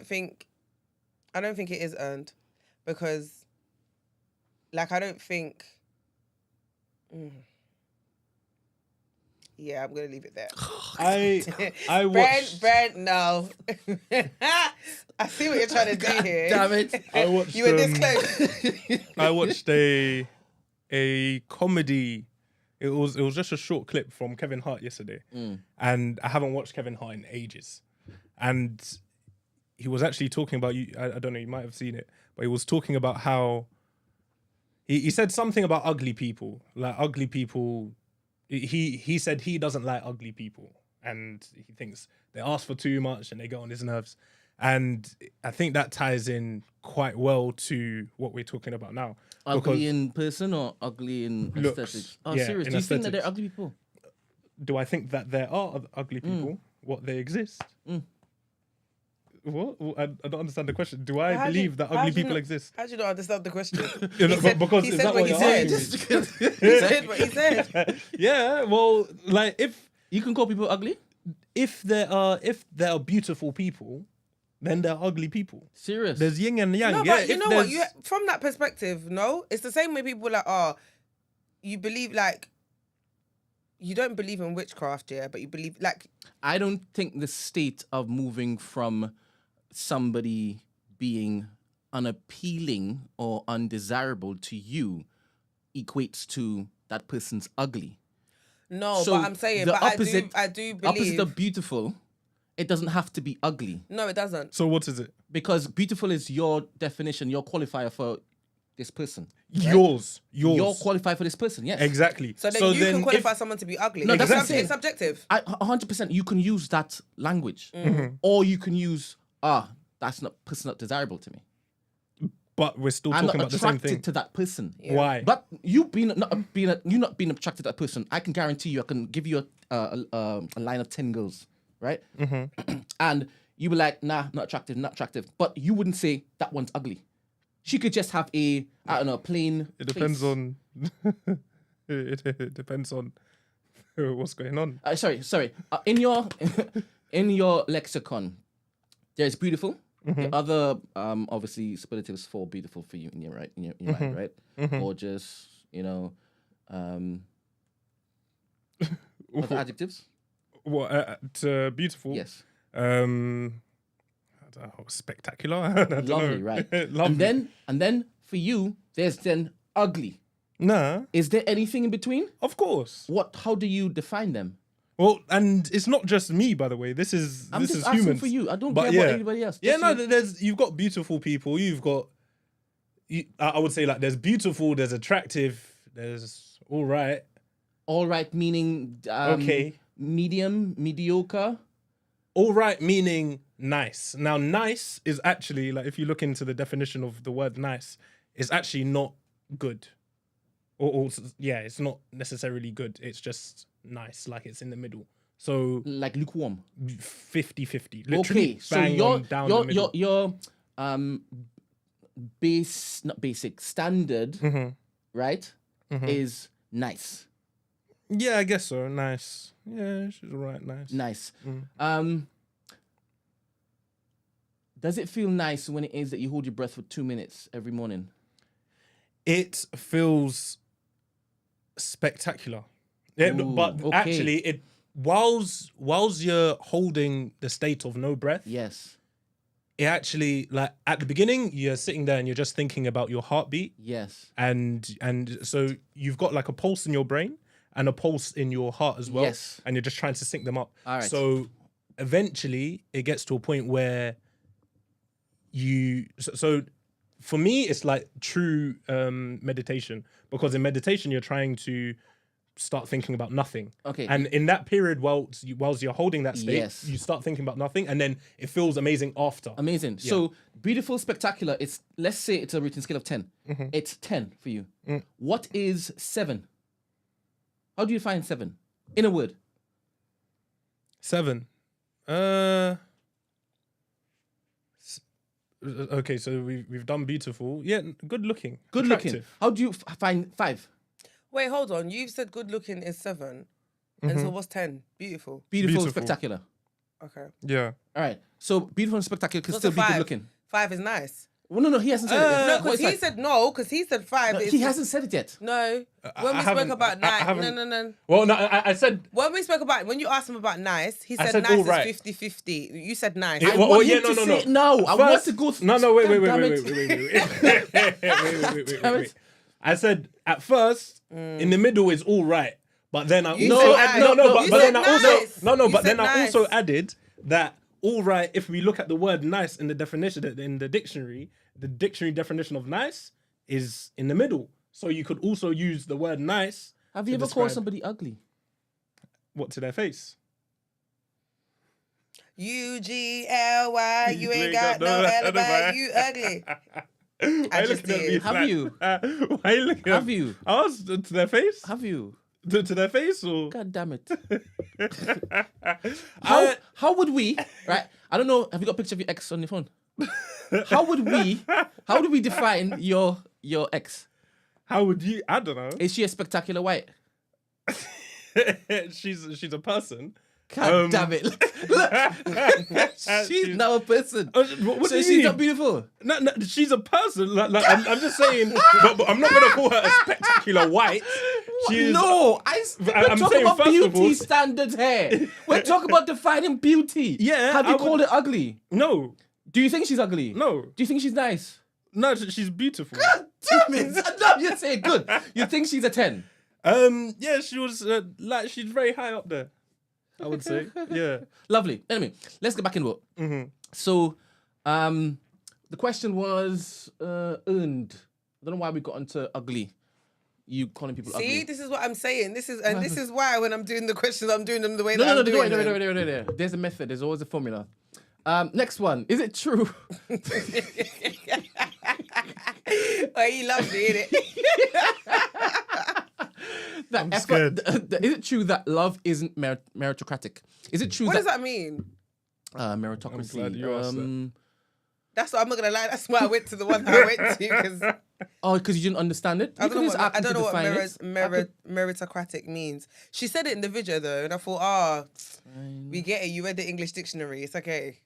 think it is earned, because, like, I don't think. Yeah, I'm gonna leave it there. I watched Brent, no. I see what you're trying to do here. Damn it. I watched You were this close. I watched a comedy. It was just a short clip from Kevin Hart yesterday, and I haven't watched Kevin Hart in ages. And he was actually talking about you. I don't know. You might have seen it, but he was talking about how he said something about ugly people. Like ugly people. He said he doesn't like ugly people, and he thinks they ask for too much and they get on his nerves. And I think that ties in quite well to what we're talking about now. Ugly in person or ugly in Looks, aesthetics? Oh, yeah, serious? in Do you think that they're aesthetics. ugly people? Do I think that there are ugly people? What, they exist? What? Well, I don't understand the question. Do I believe that ugly people exist? How do you not understand the question? You know, because he is said that what what he you're said. asking me? He said what he said. Yeah, well, like You can call people ugly? if there are beautiful people, then there are ugly people. Serious? There's yin and yang. No, yeah, but you if know what? there's- From that perspective, no, it's the same way people are like, you believe, like, you don't believe in witchcraft, yeah, but you believe, like, I don't think the state of moving from somebody being unappealing or undesirable to you equates to that person's ugly. no, So but I'm saying, the but opposite- I do Opposite believe. of beautiful, it doesn't have to be ugly, No, it doesn't. So what is it? because beautiful is your definition, your qualifier for this person. Yours. Your qualifier for this person, yes. Exactly. So then you can if- qualify someone to be ugly. No, that's what I'm it's saying. it's subjective. 100%, you can use that language, or you can use that's not person not desirable to me. But we're still I'm talking not about the same attracted thing. to that person. Why? But you not being attracted to that person, I can guarantee you, I can give you a line of 10 girls right? And you were like, nah, not attractive, not attractive. But you wouldn't say that one's ugly. She could just have a, I don't know, plain. It depends face. on. it depends on what's going on. Sorry. In your lexicon, there's beautiful. The other, obviously, superlatives for beautiful for you in your mind, right? Gorgeous, other adjectives. What beautiful? Yes. I don't know, spectacular. I don't Lovely, know. right? Lovely. And then for you, there's then ugly. Nah, Is there anything in between? of course. How do you define them? Well, and it's not just me, by the way. This is I'm just is asking humans. for you. I don't But care about anybody else. Yeah, Just no, you. you've got beautiful people. I would say like there's beautiful, there's attractive, there's all right. All right, meaning Okay. medium, mediocre. All right, meaning nice. Now, nice is actually, like, if you look into the definition of the word nice, it's actually not good. Or it's not necessarily good. It's just nice, like it's in the middle. So Like lukewarm. 50-50. Literally Okay, so bang on down the middle. your not basic, standard, Mm-hmm. right, is nice. Yeah, I guess so. Nice. Yeah, she's all right. Nice. Nice. Mm. Does it feel nice when it is that you hold your breath for 2 minutes every morning? It feels spectacular. Yeah, Ooh, but okay. actually, whilst you're holding the state of no breath, Yes. it actually, like, at the beginning, you're sitting there and you're just thinking about your heartbeat, Yes. and so you've got like a pulse in your brain and a pulse in your heart as well, Yes. and you're just trying to sync them up. All right. So eventually, it gets to a point where so for me, it's like true meditation, because in meditation you're trying to start thinking about nothing. Okay. And in that period, whilst you're holding that state, Yes. you start thinking about nothing, and then it feels amazing after. Amazing. So beautiful, spectacular. Let's say it's a rating scale of 10. It's 10 for you. What is 7? How do you find 7? In a word. 7. Okay, so we've done beautiful. Yeah, good looking. Good looking. Attractive. How do you find 5? Wait, hold on. You've said good looking is 7. And so what's 10? Beautiful. Beautiful, Beautiful. spectacular. Okay. Yeah. All right. So beautiful and spectacular can What's still a be 5? good looking. 5 is nice. Well, no, he hasn't said it yet. No, What because is he 5? said no, because he said 5. No, is he hasn't said it yet. No. When we I spoke haven't- about I nice, haven't- no. Well, no, I said. When we spoke about, when you asked him about nice, he said said nice all right. is 50-50. You said nice. Yeah, I well, want yeah, him no, to no, say no. it now. I want First- to go. No, wait. Damn it. Wait. I said at first, in the middle is all right, but then I You also said added, nice. but You then said I also nice. You but said then I also nice. added that all right. If we look at the word nice in the definition in the dictionary definition of nice is in the middle. So you could also use the word nice. Have you to ever called describe somebody ugly? what to their face? UGLY, you ain't got no alibi, you ugly. Why you just looking at me did. Have like- you? Why you looking? Have you? I was to their face. Have you? To their face or? God damn it. I- How would we, right? I don't know. Have you got a picture of your ex on your phone? How would we define your ex? How would you? I don't know. Is she a spectacular white? she's a person. God damn it. Look. She's now a person. What do So you she's mean? not beautiful. No, she's a person. Like I'm just saying, but I'm not gonna call her a spectacular white. She's, No, we're I'm talking saying, about first of beauty all- standards here. We're talking about defining beauty. Yeah, Have you I would- called it ugly? No, Do you think she's ugly? no, Do you think she's nice? no. She's beautiful. Damn it. No, you're saying good. You think she's a 10? Yeah, she was like she's very high up there. I would say, yeah. Lovely. Anyway, let's get back into it. Mm-hmm. So, the question was earned. I don't know why we got into ugly. You calling people See, ugly. this is what I'm saying. This is why when I'm doing the questions, I'm doing them the way No, that I'm doing don't them. worry. There's a method. There's always a formula. Next one. Is it true? Oh, he loves me, innit? that I'm effort, scared. is it true that love isn't meritocratic? Is it true What that does that mean? meritocracy? glad you asked that. That's what I'm not gonna lie. That's why I went to the one that I went to because because you didn't understand it. I don't know what it. meritocratic means. She said it in the video though, and I thought, we get it. You read the English dictionary. It's okay.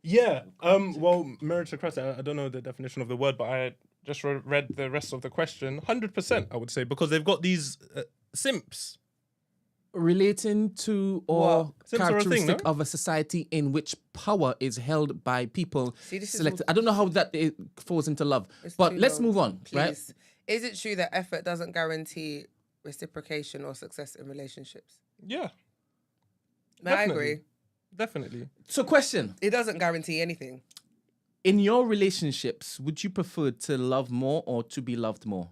Yeah. Well, meritocratic. I don't know the definition of the word, but I just read the rest of the question. 100%, I would say, because they've got these simps. Relating to or What? Simps are a characteristic thing, no? of a society in which power is held by people See, this is selected. I don't know how that it falls into love, It's but too let's long. move on, right? Please. Is it true that effort doesn't guarantee reciprocation or success in relationships? Yeah. No, I Definitely. agree. Definitely. So, question: It doesn't guarantee anything. in your relationships, would you prefer to love more or to be loved more?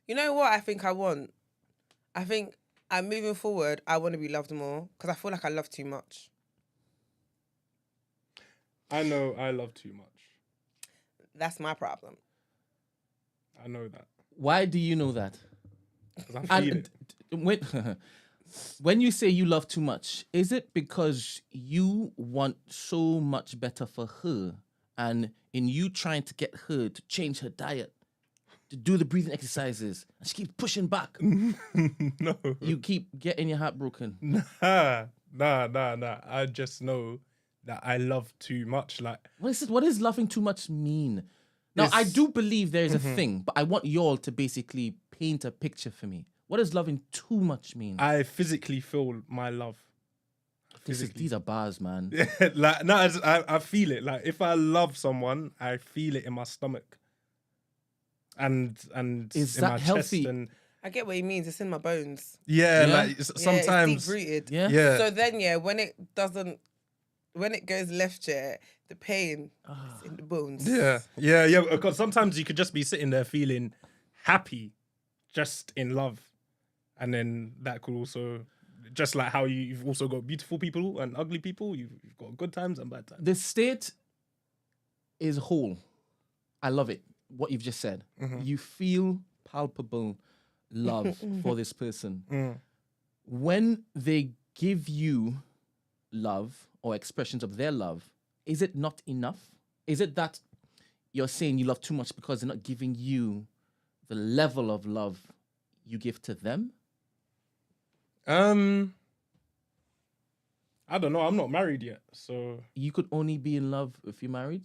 You know what I think I want? I think I'm moving forward. I want to be loved more because I feel like I love too much. I know I love too much. That's my problem. I know that. Why do you know that? Because I feel And it. when you say you love too much, is it because you want so much better for her, and in you trying to get her to change her diet, to do the breathing exercises, and she keeps pushing back, No. you keep getting your heart broken? Nah. I just know that I love too much. Like, What is it? What does loving too much mean? Now, I It's- do believe there is a thing, but I want y'all to basically paint a picture for me. What does loving too much mean? I physically feel my love. These are bars, man. Like, no, I feel it. Like, if I love someone, I feel it in my stomach. And Is in that my healthy? chest. And I get what he means. It's in my bones. yeah, Yeah? like sometimes. it's deep rooted. Yeah? Yeah. So then, when it goes left, the pain is in the bones. Yeah. Because sometimes you could just be sitting there feeling happy, just in love, and then that could also, just like how you've also got beautiful people and ugly people. You've got good times and bad times. The state is whole. I love it. What you've just said. You feel palpable love for this person. When they give you love or expressions of their love, is it not enough? Is it that you're saying you love too much because they're not giving you the level of love you give to them? I don't know. I'm not married yet, so You could only be in love if you're married?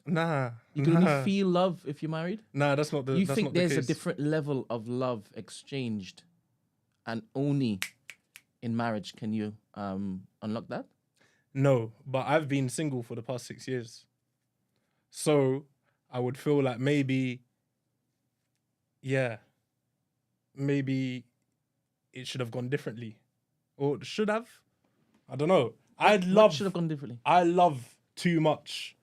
nah. You can only feel love if you're married? Nah, that's not the. You that's think not the there's a case. different level of love exchanged, and only in marriage can you unlock that? No, but I've been single for the past 6 years, so I would feel like maybe it should have gone differently, or should have. I don't know. What should have gone differently? I love too much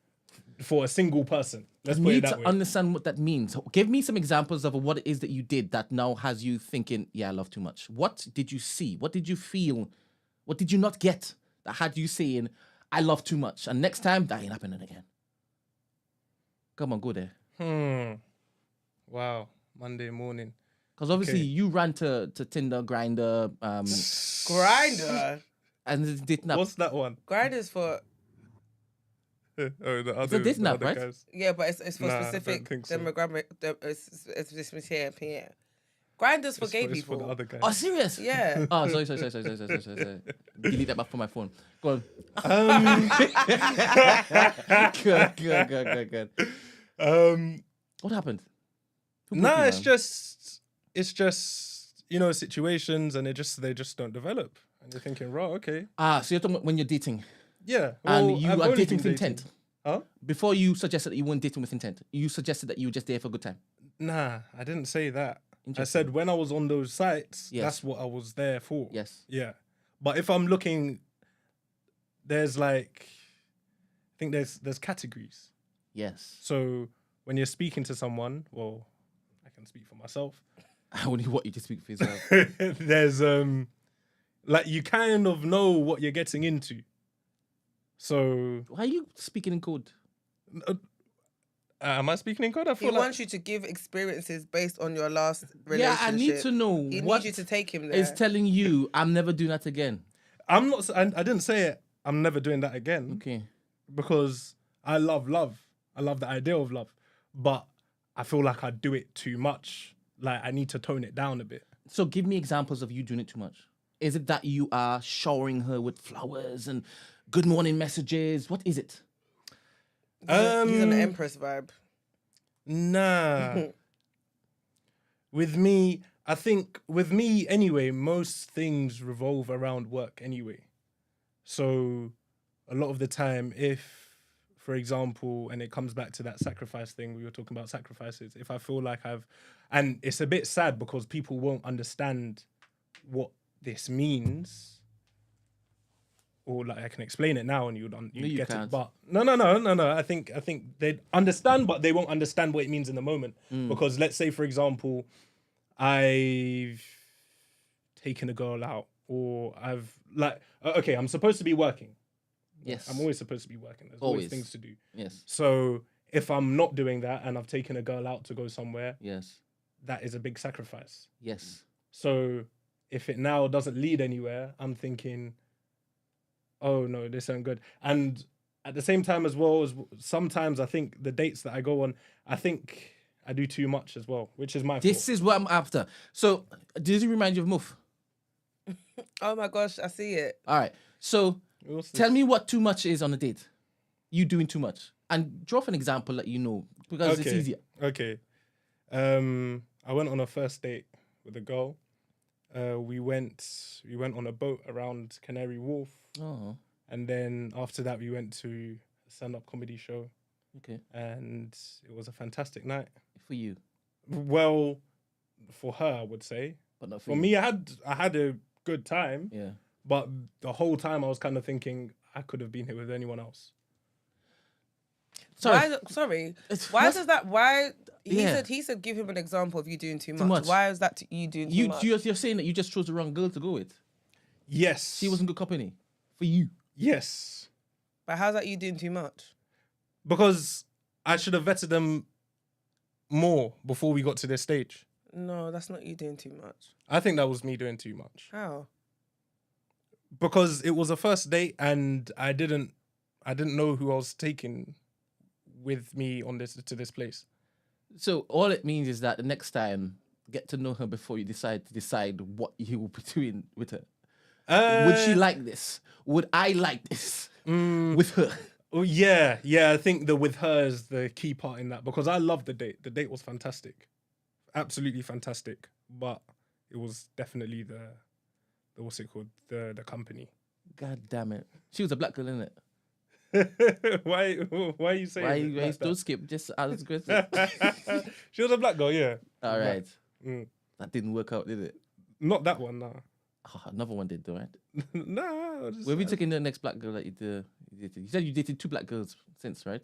for a single person. Let's You put it need that to way. understand what that means. Give me some examples of what it is that you did that now has you thinking, yeah, I love too much. What did you see? What did you feel? What did you not get that had you saying, I love too much? And next time, that ain't happening again. Come on, go there. Wow, Monday morning. Because obviously Okay. you ran to Tinder, Grinder, Grinder. and it didn't happen. What's that one? Grinders for Oh, the other, dating the app, other right? guys. yeah, but it's for Nah, I don't specific think so. demographic. It's this here. Grinders for gay It's people. for the other guys. Oh, serious? Yeah. Oh, sorry. Delete that back from my phone. Go on. Good. What happened? Who put Nah, you, it's man? just situations, and they just don't develop, and you're thinking, right, okay, So you're talking about when you're dating, yeah, and well, you I've are only dating been with intent. Huh? Before you suggested that you weren't dating with intent, you suggested that you were just there for a good time. Nah, I didn't say that. I Interesting. said when I was on those sites, Yes. that's what I was there for. Yes. Yeah, but if I'm looking, there's like, I think there's categories. Yes. So when you're speaking to someone, well, I can speak for myself. I only want you to speak for yourself. There's like, you kind of know what you're getting into. So, Why are you speaking in code? am I speaking in code? I He feel like wants you to give experiences based on your last Yeah, relationship. I need to know He what needs you to take him there. is telling you I'm never doing that again. I'm not. I didn't say it. I'm never doing that again Okay. because I love love. I love the idea of love, but I feel like I do it too much. Like I need to tone it down a bit. So give me examples of you doing it too much. Is it that you are showering her with flowers and good morning messages? What is it? He's on the Empress vibe. Nah. With me, I think with me anyway, most things revolve around work anyway. So a lot of the time, if, for example, and it comes back to that sacrifice thing, we were talking about sacrifices, if I feel like and it's a bit sad because people won't understand what this means, or like I can explain it now and you get can't. it. But no. I think they understand, but they won't understand what it means in the moment. Because let's say, for example, I've taken a girl out, or I've okay, I'm supposed to be working. Yes. I'm always supposed to be working. There's always things to do. Yes. So if I'm not doing that and I've taken a girl out to go somewhere, Yes. that is a big sacrifice. Yes. So if it now doesn't lead anywhere, I'm thinking, oh no, this ain't good. And at the same time as well, as sometimes I think the dates that I go on, I think I do too much as well, which is my This fault. is what I'm after. So does it remind you of Muff? Oh my gosh, I see it. All right. So What's this? tell me what too much is on a date. You doing too much. And draw off an example that you know, because it's easier. Okay. I went on a first date with a girl. We went on a boat around Canary Wharf. Oh, And then after that, we went to a stand-up comedy show. okay. And it was a fantastic night. For you, Well, for her, I would say. but not For you. me, I had a good time. Yeah. But the whole time I was kind of thinking I could have been here with anyone else. Sorry. Why does that? Why Yeah. he said give him an example of you doing too much. much. Why is that you doing too much? You're saying that you just chose the wrong girl to go with. Yes. She wasn't good company for you. Yes. But how's that you doing too much? Because I should have vetted them more before we got to this stage. No, that's not you doing too much. I think that was me doing too much. How? Because it was a first date and I didn't know who I was taking with me on to this place. So all it means is that the next time, get to know her before you decide what you will be doing with her. Would she like this? Would I like this with her? Oh yeah. I think the with her is the key part in that because I loved the date. The date was fantastic, absolutely fantastic. But it was definitely the what's it called? The company. God damn it! She was a black girl, innit? Why are you saying? Why it you like don't that? skip? Just out of good. She was a black girl, yeah. All right. Mm. That didn't work out, did it? Not that one, nah. Oh, another one did, though, right? Nah. Where we taking the next black girl that you dated? You said you dated 2 black girls since, right?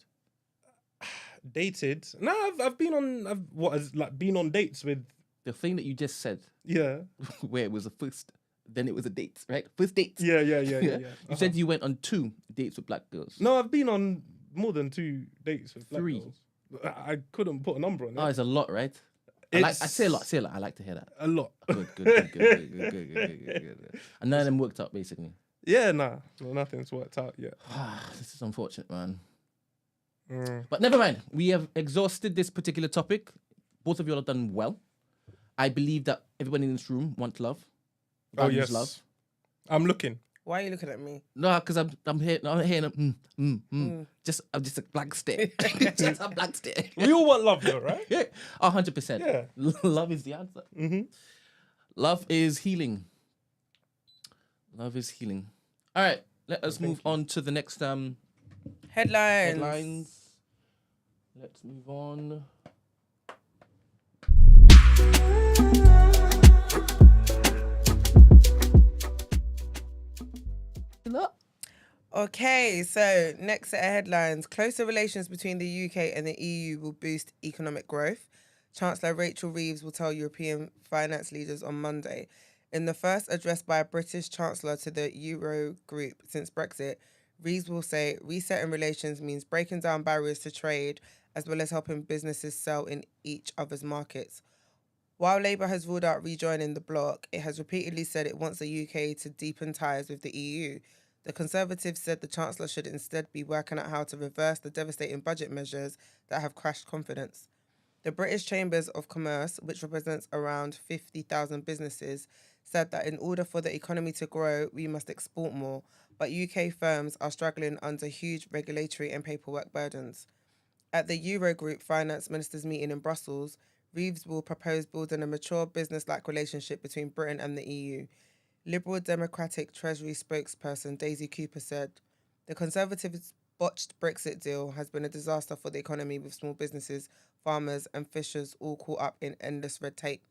Dated? Nah, I've been on dates with. The thing that you just said, Yeah. where it was a first, then it was a date, right? First date. Yeah. You said you went on 2 dates with black girls. No, I've been on more than 2 dates with black 3. girls. I couldn't put a number on it. Oh, it's a lot, right? I say a lot. I like to hear that. A lot. Good. And none of them worked out, basically. Yeah, nah. No, nothing's worked out yet. This is unfortunate, man. Mm. But never mind. We have exhausted this particular topic. Both of you all have done well. I believe that everybody in this room wants love. Oh, Values yes. love. I'm looking. Why are you looking at me? No, because I'm hearing just a blank stare. Just a blank stare. We all want love though, right? Yeah, 100%. Yeah. Love is the answer. Mm-hmm. Love is healing. Love is healing. All right, let us move on to the next headlines. Let's move on. Okay, so next set of headlines. Closer relations between the UK and the EU will boost economic growth. Chancellor Rachel Reeves will tell European finance leaders on Monday. In the first address by a British Chancellor to the Euro group since Brexit, Reeves will say resetting relations means breaking down barriers to trade as well as helping businesses sell in each other's markets. While Labour has ruled out rejoining the bloc, it has repeatedly said it wants the UK to deepen ties with the EU. The Conservatives said the Chancellor should instead be working out how to reverse the devastating budget measures that have crashed confidence. The British Chambers of Commerce, which represents around 50,000 businesses, said that in order for the economy to grow, we must export more, but UK firms are struggling under huge regulatory and paperwork burdens. At the Eurogroup Finance Ministers meeting in Brussels, Reeves will propose building a mature business-like relationship between Britain and the EU. Liberal Democratic Treasury spokesperson Daisy Cooper said, the Conservatives' botched Brexit deal has been a disaster for the economy, with small businesses, farmers and fishers all caught up in endless red tape.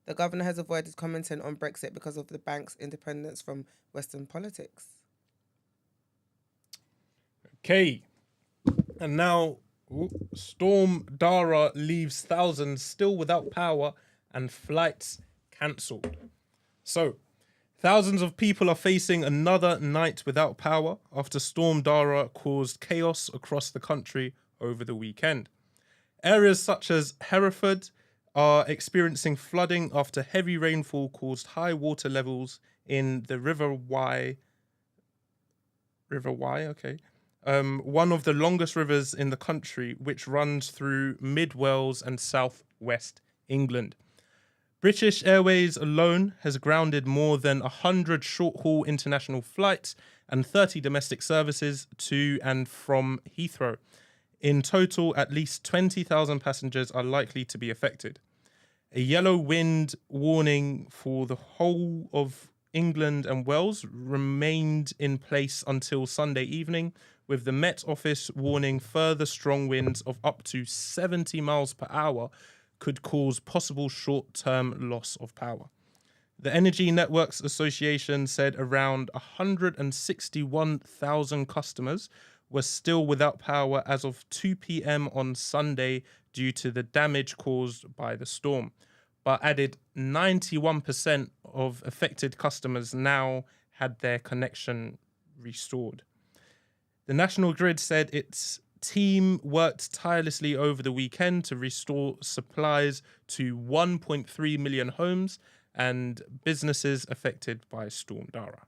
The governor has avoided commenting on Brexit because of the bank's independence from Western politics. Okay. And now, Storm Darragh leaves thousands still without power and flights cancelled. So, thousands of people are facing another night without power after Storm Darragh caused chaos across the country over the weekend. Areas such as Hereford are experiencing flooding after heavy rainfall caused high water levels in the River Wye, one of the longest rivers in the country, which runs through Mid Wales and South West England. British Airways alone has grounded more than 100 short-haul international flights and 30 domestic services to and from Heathrow. In total, at least 20,000 passengers are likely to be affected. A yellow wind warning for the whole of England and Wales remained in place until Sunday evening, with the Met Office warning further strong winds of up to 70 miles per hour could cause possible short-term loss of power. The Energy Networks Association said around 161,000 customers were still without power as of 2 p.m. on Sunday due to the damage caused by the storm, but added 91% of affected customers now had their connection restored. The National Grid said its team worked tirelessly over the weekend to restore supplies to 1.3 million homes and businesses affected by Storm Darragh.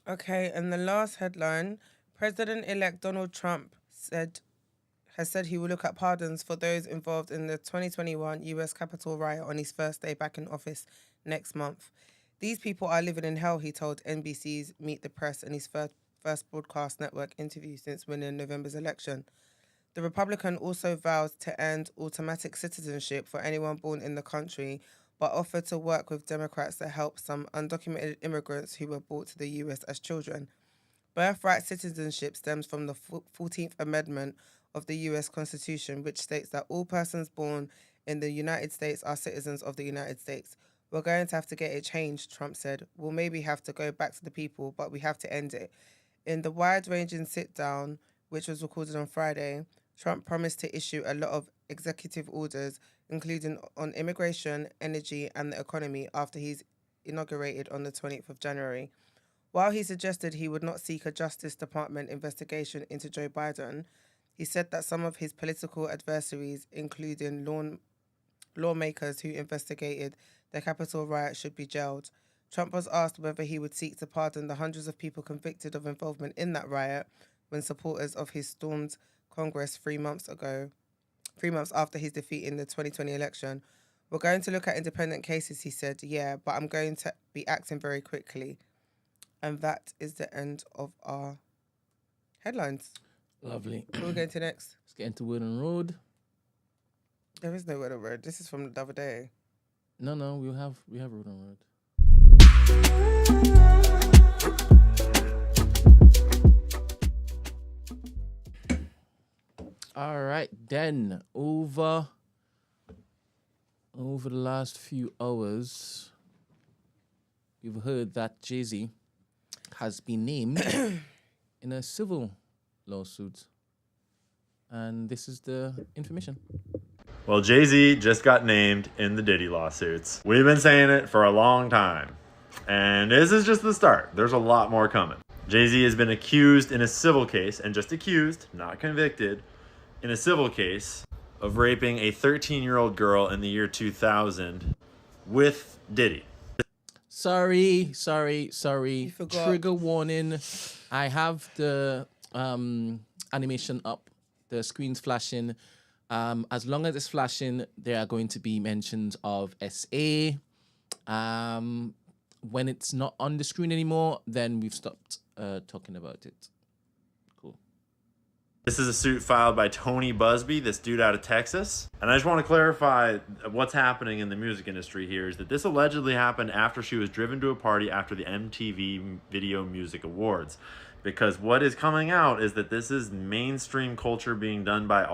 Okay, and the last headline, President-elect Donald Trump has said he will look at pardons for those involved in the 2021 US Capitol riot on his first day back in office next month. These people are living in hell, he told NBC's Meet the Press in his first broadcast network interview since winning November's election. The Republican also vowed to end automatic citizenship for anyone born in the country, but offered to work with Democrats to help some undocumented immigrants who were brought to the US as children. Birthright citizenship stems from the 14th Amendment of the US Constitution, which states that all persons born in the United States are citizens of the United States. We're going to have to get it changed, Trump said. We'll maybe have to go back to the people, but we have to end it. In the wide-ranging sit-down, which was recorded on Friday, Trump promised to issue a lot of executive orders, including on immigration, energy, and the economy after he's inaugurated on the 20th of January. While he suggested he would not seek a Justice Department investigation into Joe Biden, he said that some of his political adversaries, including lawmakers who investigated the Capitol riot, should be jailed. Trump was asked whether he would seek to pardon the hundreds of people convicted of involvement in that riot when supporters of his stormed Congress 3 months after his defeat in the 2020 election. We're going to look at independent cases, he said, yeah, but I'm going to be acting very quickly. And that is the end of our headlines. Lovely. What are we going to next? Let's get into Word on Road. There is no Word on Road. This is from the other day. No, we have Word on Road. All right, then over the last few hours, you've heard that Jay-Z has been named in a civil lawsuit, and this is the information. Well, Jay-Z just got named in the Diddy lawsuits. We've been saying it for a long time. And this is just the start. There's a lot more coming. Jay-Z has been accused in a civil case, and just accused, not convicted, in a civil case of raping a 13-year-old girl in the year 2000 with Diddy. Sorry. forgot. Trigger warning. I have the animation up. The screen's flashing. As long as it's flashing, there are going to be mentions of SA. When it's not on the screen anymore, then we've stopped talking about it. Cool. This is a suit filed by Tony Busby, this dude out of Texas. And I just want to clarify what's happening in the music industry here is that this allegedly happened after she was driven to a party after the MTV Video Music Awards. Because what is coming out is that this is mainstream culture being done by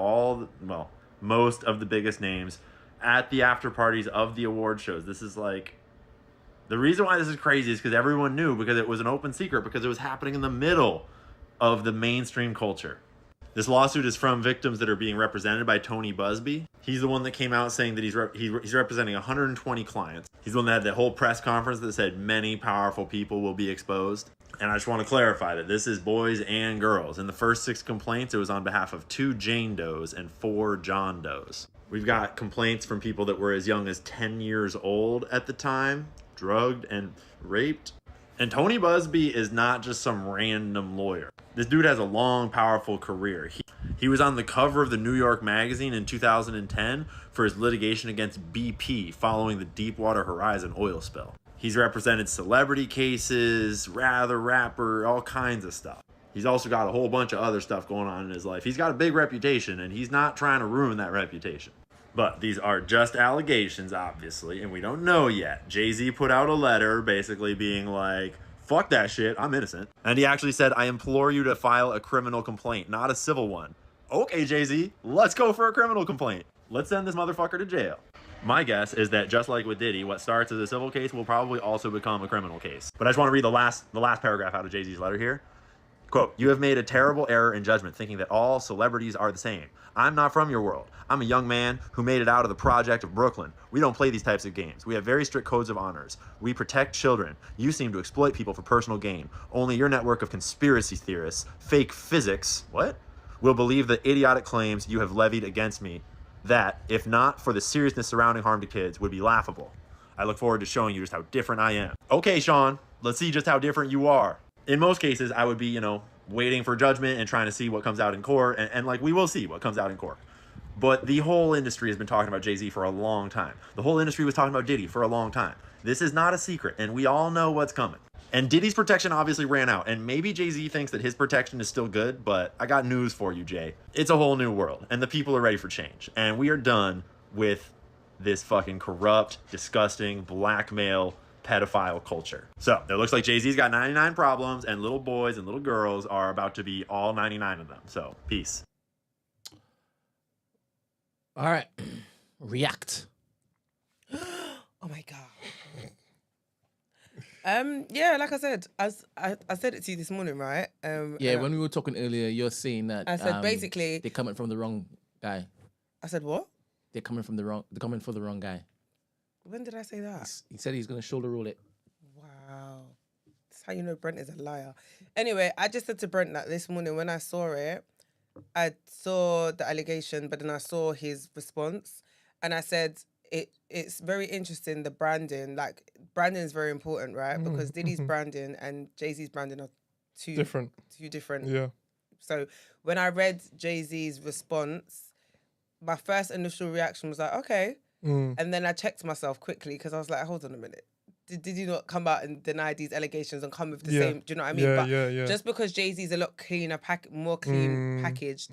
most of the biggest names at the after parties of the award shows. This is like, the reason why this is crazy is because everyone knew, because it was an open secret, because it was happening in the middle of the mainstream culture. This lawsuit is from victims that are being represented by Tony Busby. He's the one that came out saying that he's representing 120 clients. He's the one that had the whole press conference that said many powerful people will be exposed. And I just want to clarify that this is boys and girls. In the first 6 complaints, it was on behalf of 2 Jane Does and 4 John Does. We've got complaints from people that were as young as 10 years old at the time, drugged and raped. And Tony Busby is not just some random lawyer. This dude has a long, powerful career. He was on the cover of the New York Magazine in 2010 for his litigation against BP following the Deepwater Horizon oil spill. He's represented celebrity cases, rapper, all kinds of stuff. He's also got a whole bunch of other stuff going on in his life. He's got a big reputation, and he's not trying to ruin that reputation. But these are just allegations, obviously, and we don't know yet. Jay-Z put out a letter basically being like, fuck that shit, I'm innocent. And he actually said, I implore you to file a criminal complaint, not a civil one. Okay, Jay-Z, let's go for a criminal complaint. Let's send this motherfucker to jail. My guess is that just like with Diddy, what starts as a civil case will probably also become a criminal case. But I just want to read the last paragraph out of Jay-Z's letter here. Quote, you have made a terrible error in judgment thinking that all celebrities are the same. I'm not from your world. I'm a young man who made it out of the project of Brooklyn. We don't play these types of games. We have very strict codes of honors. We protect children. You seem to exploit people for personal gain. Only your network of conspiracy theorists, fake physics, will believe the idiotic claims you have levied against me that, if not for the seriousness surrounding harm to kids, would be laughable. I look forward to showing you just how different I am. Okay, Sean, let's see just how different you are. In most cases, I would be, waiting for judgment and trying to see what comes out in court. And we will see what comes out in court. But the whole industry has been talking about Jay-Z for a long time. The whole industry was talking about Diddy for a long time. This is not a secret, and we all know what's coming. And Diddy's protection obviously ran out, and maybe Jay-Z thinks that his protection is still good, but I got news for you, Jay. It's a whole new world, and the people are ready for change. And we are done with this fucking corrupt, disgusting, blackmail, pedophile culture. So, it looks like Jay-Z's got 99 problems, and little boys and little girls are about to be all 99 of them. So, peace. All right. React. Oh my God. Yeah, like I said, I said it to you this morning, right? When we were talking earlier, you're saying that I said basically they're coming from the wrong guy. I said what? They're coming for the wrong guy. When did I say that? He said he's gonna shoulder roll it. Wow. That's how you know Brent is a liar. Anyway, I just said to Brent that this morning when I saw it, I saw the allegation, but then I saw his response, and I said it's very interesting, the branding. Like, branding is very important, right? Because Diddy's branding and Jay-Z's branding are two different. Yeah. So when I read Jay-Z's response, my first initial reaction was like, okay. And then I checked myself quickly because I was like, hold on a minute. Did you not come out and deny these allegations and come with the same? Do you know what I mean? Yeah. Just because Jay-Z's a lot cleaner, more clean packaged,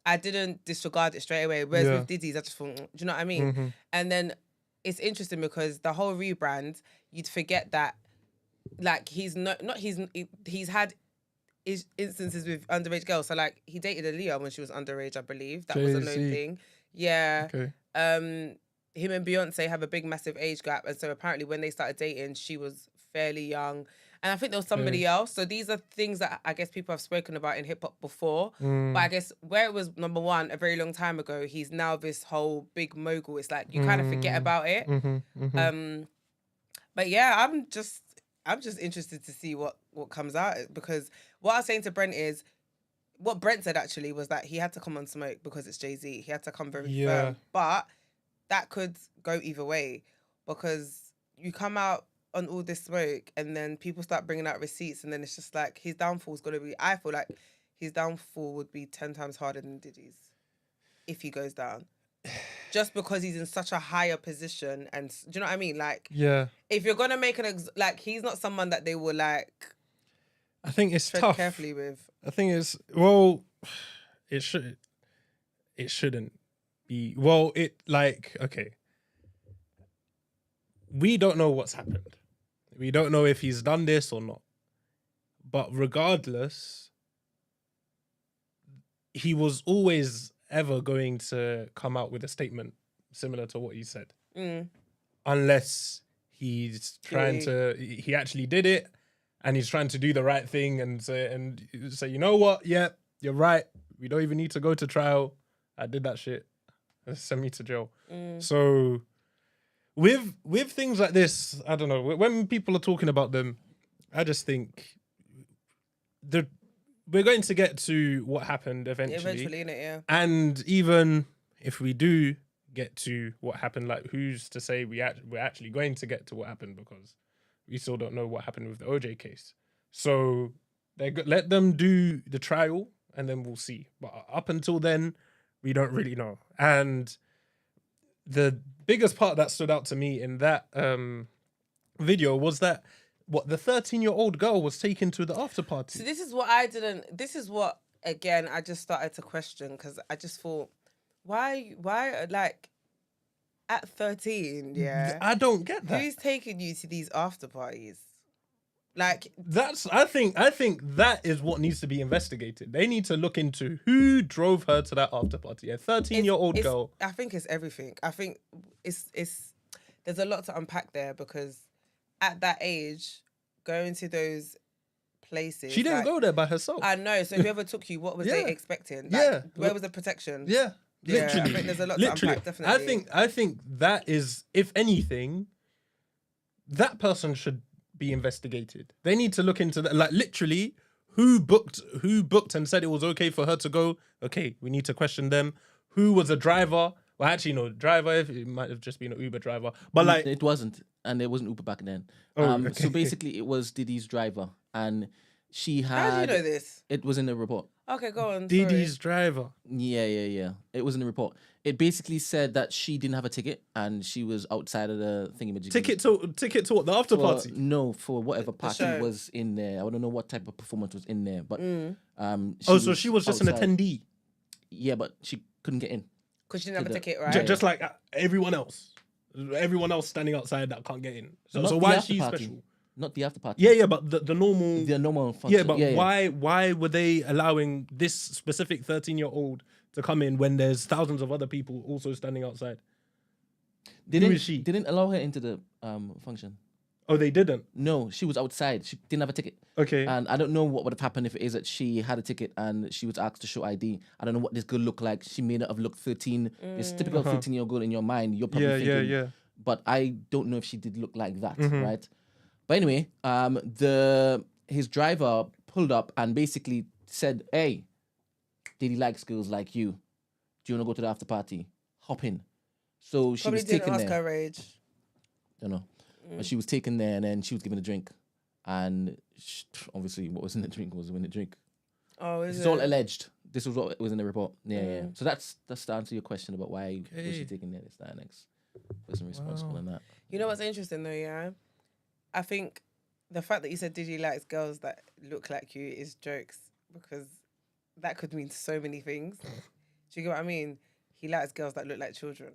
I didn't disregard it straight away. Whereas with Diddy's, I just thought, do you know what I mean? And then it's interesting because the whole rebrand, you'd forget that, like, he's had instances with underage girls. So, like, he dated Aaliyah when she was underage, I believe. That was a known thing. Yeah. Okay. Him and Beyonce have a big, massive age gap. And so apparently when they started dating, she was fairly young. And I think there was somebody else. So these are things that I guess people have spoken about in hip hop before. But I guess where it was number one a very long time ago, he's now this whole big mogul. It's like you kind of forget about it. But yeah, I'm just interested to see what comes out, because what I was saying to Brent is, what Brent said actually was that he had to come on smoke because it's Jay-Z. He had to come very firm. But that could go either way, because you come out on all this smoke and then people start bringing out receipts, and then it's just like his downfall's going to be, I feel like his downfall would be 10 times harder than Diddy's if he goes down. Just because he's in such a higher position, and do you know what I mean? Like, yeah, if you're gonna make like, he's not someone that they will like. I think it's tread tough. carefully with. I think it shouldn't be. Well, okay. We don't know what's happened. We don't know if he's done this or not. But regardless, he was always ever going to come out with a statement similar to what he said. Unless he's trying to, he actually did it and he's trying to do the right thing and say, you know what? Yeah, you're right. We don't even need to go to trial. I did that shit. Send me to jail. So with things like this, I don't know. When people are talking about them, I just think we're going to get to what happened eventually. Eventually, innit? Yeah. And even if we do get to what happened, like, who's to say we're actually going to get to what happened, because we still don't know what happened with the OJ case. So let them do the trial and then we'll see. But up until then, we don't really know. And the biggest part that stood out to me in that video was that the 13-year-old girl was taken to the after party. So this is what again, I just started to question, because I just thought, why, like, at 13, yeah? I don't get that. Who's taking you to these after parties? Like, I think that is what needs to be investigated. They need to look into who drove her to that after party. A 13-year-old girl. I think it's everything. I think it's there's a lot to unpack there, because at that age, going to those places, she didn't go there by herself. I know. So whoever took you, what was they expecting? Like, where was the protection? Yeah, literally. I think there's a lot to unpack. Definitely. I think that is, if anything, that person should be investigated. They need to look into that. Like, literally, who booked and said it was okay for her to go? Okay, we need to question them. Who was a driver? Well, actually, no, driver. It might have just been an Uber driver, but like, it wasn't, and it wasn't Uber back then. Okay. So basically, it was Diddy's driver, and she had. How do you know this? It was in the report. Okay, go on. Diddy's driver. Yeah. It was in the report. It basically said that she didn't have a ticket and she was outside of the thingamajig. Ticket to what? The after party? No, for whatever party show. was in there. I don't know what type of performance was in there, but So she was just outside. an attendee. Yeah, but she couldn't get in. Because she didn't have a ticket, right? Just like everyone else. Everyone else standing outside that can't get in. Not So the why is after she party. special? Not the after party. Yeah, but the normal. The normal function. Yeah, but why were they allowing this specific 13-year-old to come in when there's thousands of other people also standing outside? Who is she? They didn't allow her into the function. Oh, they didn't? No, she was outside. She didn't have a ticket. Okay. And I don't know what would have happened if it is that she had a ticket and she was asked to show ID. I don't know what this girl looked like. She may not have looked 13. It's typical 13-year-old girl in your mind. You're probably thinking. Yeah. But I don't know if she did look like that, right? But anyway, his driver pulled up and basically said, "Hey, Diddy likes girls like you. Do you want to go to the after party? Hop in." So she Probably was didn't taken ask there. her age. Don't know. But she was taken there and then she was given a drink. And obviously what was in the drink was in the drink. Oh, This is all alleged. This was what was in the report. Yeah. So that's to answer your question about why was she taken there, this, that, and next. Person responsible in that. You know what's interesting though, yeah? I think the fact that you said Diddy likes girls that look like you is jokes, because that could mean so many things. Do you get what I mean? He likes girls that look like children.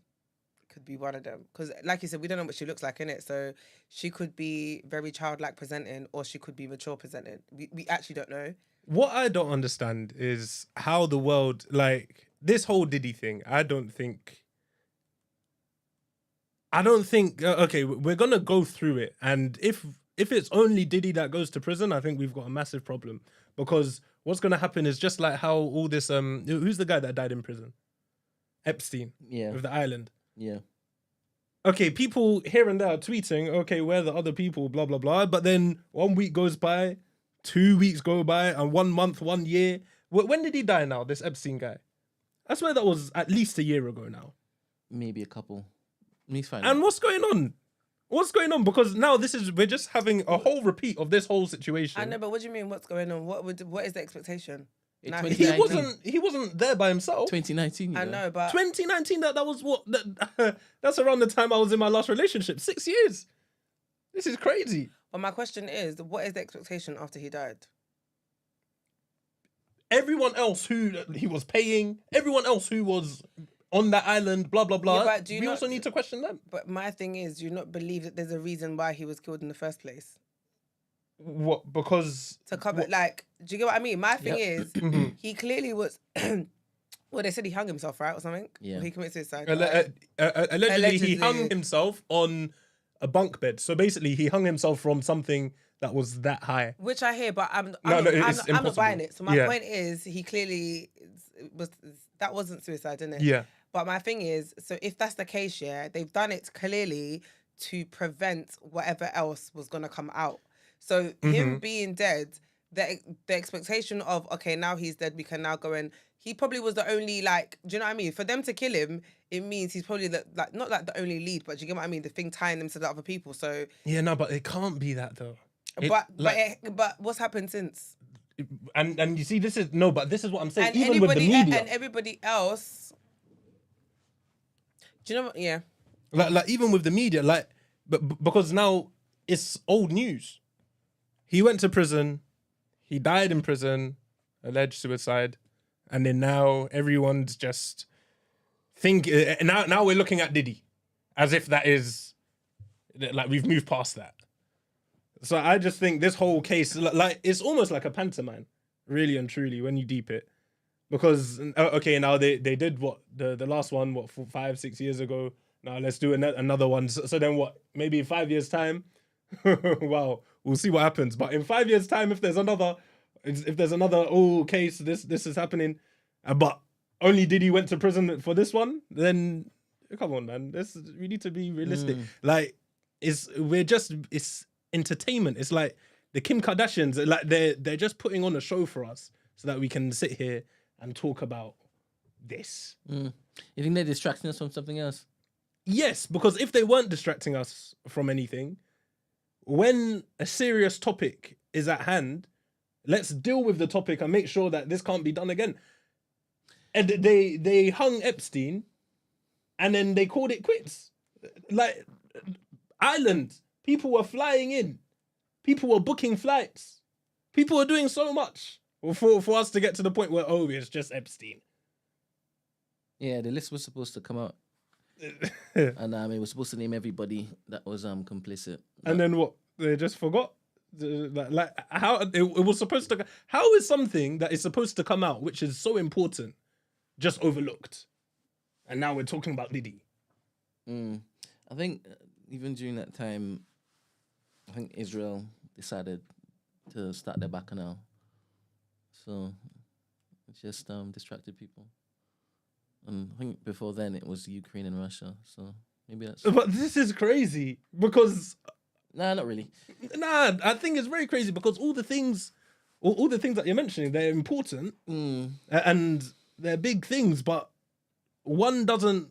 Could be one of them. Because like you said, we don't know what she looks like, innit? So she could be very childlike presenting, or she could be mature presenting. We actually don't know. What I don't understand is how the world, like, this whole Diddy thing, I don't think, okay, we're going to go through it. And if it's only Diddy that goes to prison, I think we've got a massive problem. Because what's going to happen is just like how all this, who's the guy that died in prison? Epstein. Yeah. With the island. Yeah. okay, people here and there are tweeting, okay, where are the other people, blah, blah, blah. But then 1 week goes by, 2 weeks go by, and 1 month, 1 year. When did he die now, this Epstein guy? I swear that was at least a year ago now. Maybe a couple. Let me find And out. what's going on? What's going on? Because now we're just having a whole repeat of this whole situation. I know, but what do you mean? What's going on? What is the expectation? It's Now, 2019. He wasn't there by himself. 2019. You I know. know, but 2019, that was what that's around the time I was in my last relationship. 6 years. This is crazy. but my question is, what is the expectation after he died? Everyone else who he was paying, everyone else who was on that island, blah blah blah. Yeah, but do you we not- also need to question them. But my thing is, do you not believe that there's a reason why he was killed in the first place? What? Because To cover, like, do you get what I mean? My thing is, Mm-hmm. he clearly was. Well, they said he hung himself, right, or something. Yeah. Or he committed suicide. allegedly he Allegedly. hung himself on a bunk bed. So basically, he hung himself from something that was that high. Which I hear, but I'm No, not impossible. buying it. So my Yeah. point is, he clearly that wasn't suicide, didn't it? Yeah. But my thing is, so if that's the case, yeah, they've done it clearly to prevent whatever else was gonna come out. So him being dead, the expectation of, okay, now he's dead, we can now go in. He probably was the only, like, do you know what I mean? For them to kill him, it means he's probably not like the only lead, but do you get what I mean? The thing tying them to the other people. So, Yeah, no, but it can't be that though. It- but what's happened since? and you see, this is what I'm saying. And Even with the media, and everybody else, do you know what? Yeah. like even with the media, but because now it's old news. He went to prison, he died in prison, alleged suicide, and then now everyone's just now we're looking at Diddy as if that is like we've moved past that. So I just think this whole case, like, it's almost like a pantomime, really and truly, when you deep it. Because, okay, now they did what, the last one, 5, 6 years ago. Now let's do another one. So then what, maybe in 5 years' time, wow, we'll see what happens. But in 5 years' time, if there's another case, this is happening, but only Diddy went to prison for this one, then come on, man. We need to be realistic. Like, it's entertainment. It's like the Kim Kardashians, like they're just putting on a show for us so that we can sit here and talk about this. You think they're distracting us from something else? Yes, because if they weren't distracting us from anything, when a serious topic is at hand, let's deal with the topic and make sure that this can't be done again. And they hung Epstein and then they called it quits. Like, island, people were flying in. People were booking flights. People were doing so much for us to get to the point where, oh, it's just Epstein. Yeah, the list was supposed to come out. And it was supposed to name everybody that was complicit. And then what? They just forgot? Like how it was supposed to... How is something that is supposed to come out, which is so important, just overlooked? And now we're talking about Diddy. I think even during that time, I think Israel decided to start their bacchanal. So it just distracted people. And I think before then it was Ukraine and Russia. So maybe that's... But this is crazy because... Nah, not really. Nah, I think it's very crazy because all the things that you're mentioning, they're important and they're big things, but one doesn't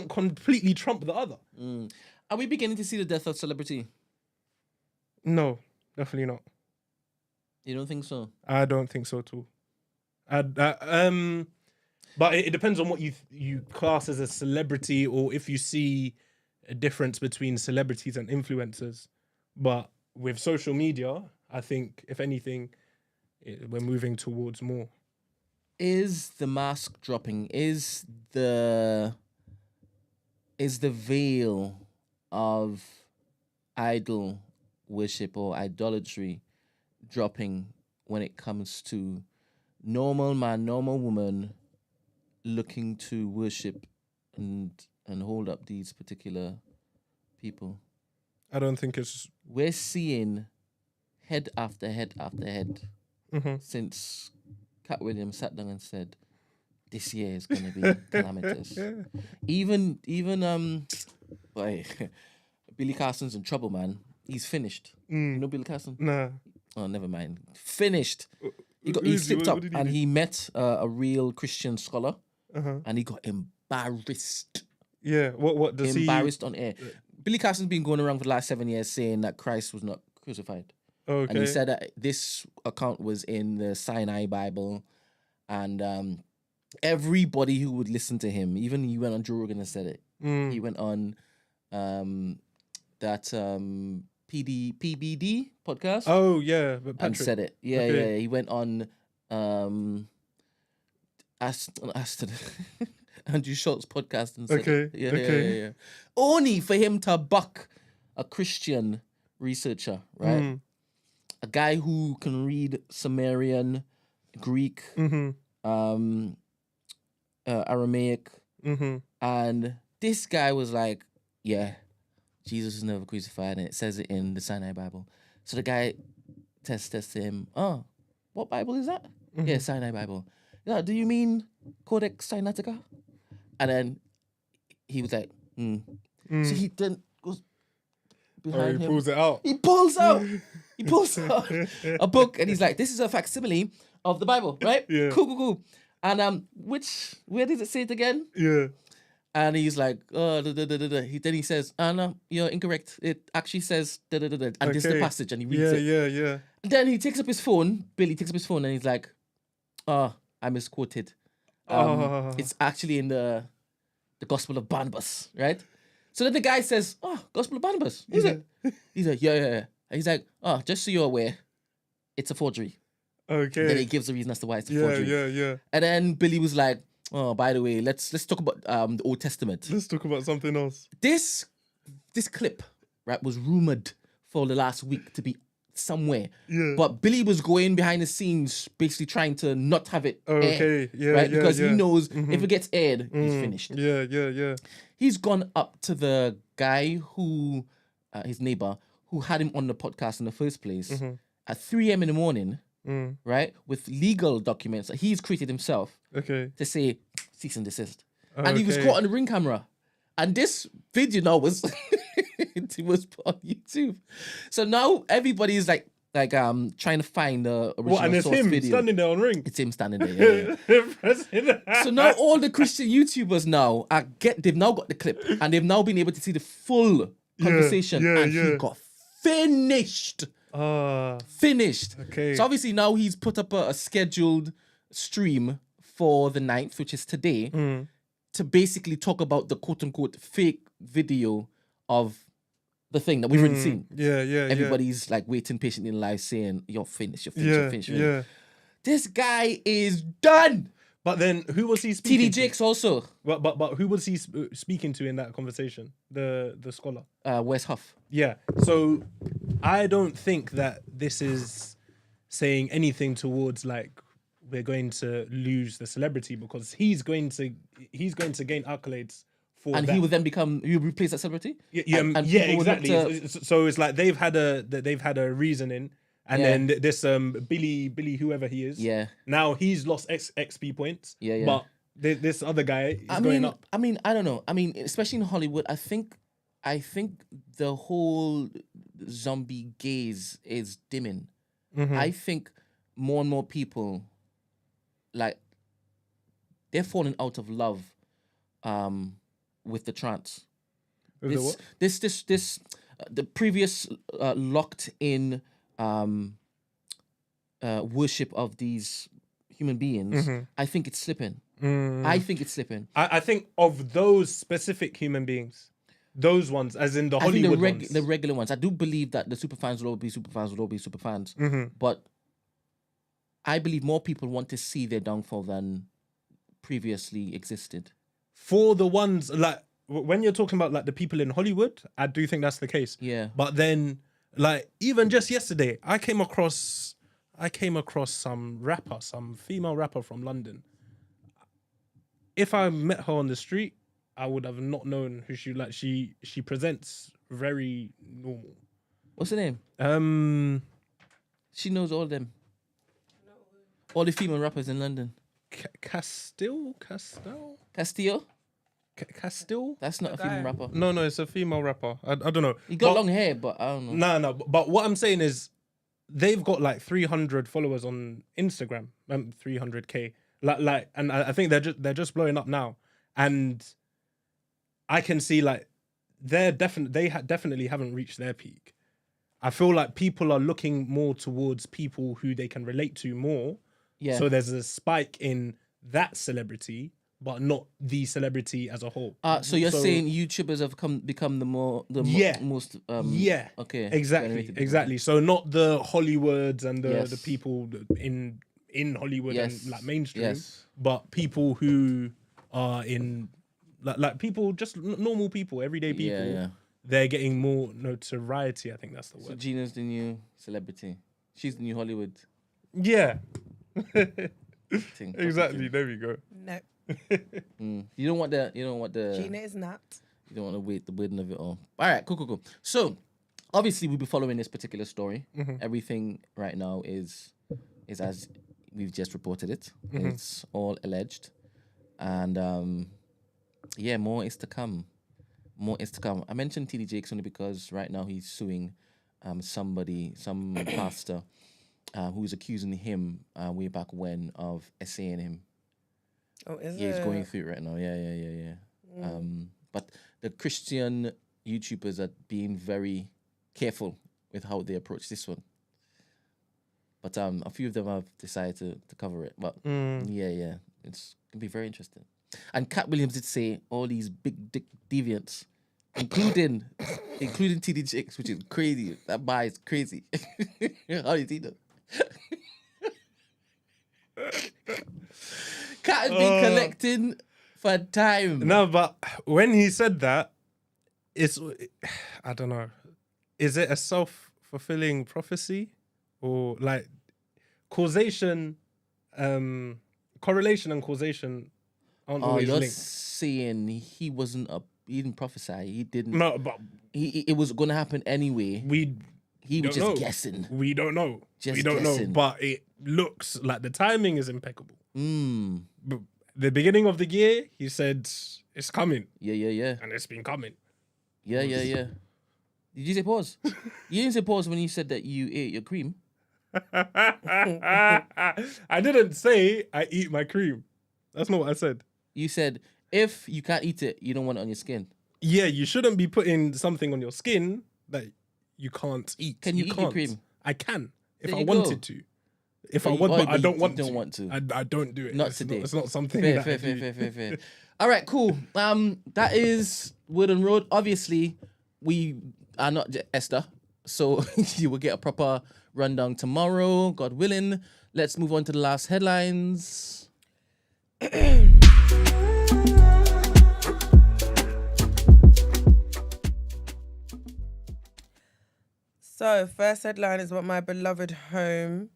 completely trump the other. Are we beginning to see the death of celebrity? No, definitely not. You don't think so? I don't think so too. But it depends on what you class as a celebrity, or if you see a difference between celebrities and influencers. But with social media, I think, if anything, we're moving towards more. Is the mask dropping? Is the veil of idol worship or idolatry dropping when it comes to normal man, normal woman looking to worship and hold up these particular people? I don't think it's... We're seeing head after head after head since Cat Williams sat down and said, this year is going to be calamitous. Even Boy, Billy Carson's in trouble, man. He's finished. You know Billy Carson? Nah. Oh, never mind. Finished. He Who is he? slipped What up did he and do? he met a real Christian scholar Uh-huh. and he got embarrassed. Yeah. What does Embarrassed on air. Billy Carson's been going around for the last 7 years saying that Christ was not crucified. Okay. And he said that this account was in the Sinai Bible. And everybody who would listen to him, even he went on Joe Rogan and said it. He went on that PBD podcast. Oh yeah, but And Patrick. said it. Yeah, Okay. yeah. He went on Aston Andrew Schultz podcast and said Okay, it. Yeah, okay. yeah. Only for him to buck a Christian researcher, right? A guy who can read Sumerian, Greek, Aramaic, and this guy was like, yeah, Jesus was never crucified, and it says it in the Sinai Bible. So the guy tests him, oh, what Bible is that? Yeah, Sinai Bible. Yeah, do you mean Codex Sinaitica? And then he was like, So he then goes behind He him. pulls it out. He pulls out a book and he's like, this is a facsimile of the Bible, right? Yeah. Cool. And where does it say it again? Yeah. And he's like, Then he says, no, you're incorrect. It actually says And this is the Okay. passage and he reads it. Yeah. And then he takes up his phone, Billy takes up his phone and he's like, I misquoted. It's actually in the Gospel of Barnabas, right? So then the guy says, Gospel of Barnabas. Is it? He's like, yeah. And he's like, just so you're aware, it's a forgery. Okay. Then he gives a reason as to why it's a forgery. Yeah. And then Billy was like, oh, by the way, let's talk about the Old Testament. Let's talk about something else. This clip, right, was rumored for the last week to be somewhere. Yeah. But Billy was going behind the scenes, basically trying to not have it air, Okay. Yeah. right? Yeah, Because yeah. he knows if it gets aired, he's finished. Yeah. He's gone up to the guy who, his neighbor, who had him on the podcast in the first place at 3 a.m. in the morning, right, with legal documents that he's created himself Okay. to say cease and desist. And he was Okay. caught on the Ring camera. And this video now was it was put on YouTube. So now everybody is like trying to find the original What? And it's source him video. standing there on ring. It's him standing there. Yeah. So now all the Christian YouTubers now they've now got the clip and they've now been able to see the full conversation and he got finished. Finished. Okay. So obviously now he's put up a scheduled stream for the 9th, which is today, to basically talk about the quote unquote fake video of the thing that we've already seen. Yeah. Everybody's like waiting patiently in live saying, you're finished. Yeah. This guy is done. But then who was he speaking TD Jakes also. But who was he speaking to in that conversation? The scholar. Wes Huff. Yeah. So I don't think that this is saying anything towards like we're going to lose the celebrity because he's going to gain accolades for And that. he will then he will replace that celebrity. Yeah, And yeah, people will look exactly. to- So it's like they've had a reasoning, and then this Billy whoever he is, now he's lost XP points. Yeah. But this other guy is going up. I mean, I don't know. I mean, especially in Hollywood, I think the whole zombie gaze is dimming. I think more and more people, like, they're falling out of love with the trance. With the what? This the previous locked in worship of these human beings, I think it's slipping. I think it's slipping. I think of those specific human beings, those ones, as in the I think Hollywood ones. the regular ones. I do believe that the superfans will always be superfans. But I believe more people want to see their downfall than previously existed. For the ones like when you're talking about like the people in Hollywood, I do think that's the case. Yeah. But then, like even just yesterday, I came across some female rapper from London. If I met her on the street, I would have not known who she like. She presents very normal. What's her name? She knows all of them. All the female rappers in London. Castillo? Castillo? Castile? That's not a The female guy. rapper. No, it's a female rapper. I don't know. He got But- long hair, but I don't know. No. But what I'm saying is, they've got like 300 followers on Instagram, 300k. Like, and I think they're just blowing up now, and I can see like they definitely haven't reached their peak. I feel like people are looking more towards people who they can relate to more. Yeah. So there's a spike in that celebrity, but not the celebrity as a whole. So you're saying YouTubers have become the Yeah. most Yeah. okay Exactly. So not the Hollywoods and the Yes. people in Hollywood Yes. and like mainstream, Yes. but people who are in like people, just normal people, everyday people. Yeah. They're getting more notoriety. I think that's the So word. Gina's the new celebrity. She's the new Hollywood Yeah. thing. Exactly. There we go. No, You don't want the Gina is not. You don't want to wait the burden of it all. All right, cool. So, obviously, we'll be following this particular story. Everything right now is as we've just reported it. It's all alleged, and more is to come. I mentioned TD Jakes only because right now he's suing some pastor who's accusing him way back when of essaying him. Oh, is Yeah, it? he's going through it right now. Yeah. But the Christian YouTubers are being very careful with how they approach this one. But a few of them have decided to cover it. But yeah, it's gonna be very interesting. And Cat Williams did say all these big dick deviants, including TD Jakes, which is crazy. That bar is crazy. How did he know? Cat has been collecting for time. No, but when he said that, I don't know. Is it a self-fulfilling prophecy or like correlation and causation aren't always you're linked? saying he didn't prophesy. He didn't. No, but It was going to happen anyway. He was don't just know. guessing. We don't know. Just we don't know. guessing. But it looks like the timing is impeccable. Mm. The beginning of the year, he said it's coming, Yeah. and it's been coming. Yeah. Did you say pause? You didn't say pause when you said that you ate your cream. I didn't say I eat my cream. That's not what I said. You said if you can't eat it, you don't want it on your skin. Yeah, you shouldn't be putting something on your skin that you can't eat. Can you eat your cream? I can if There I you wanted go. to. If But I you- want, oh, but but I you don't want don't to. want to. I don't do it. Not it's today. It's not something Fair. that I do. All right, cool. That is Wooden Road. Obviously, we are not Esther, so you will get a proper rundown tomorrow, God willing. Let's move on to the last headlines. So, first headline is about my beloved home,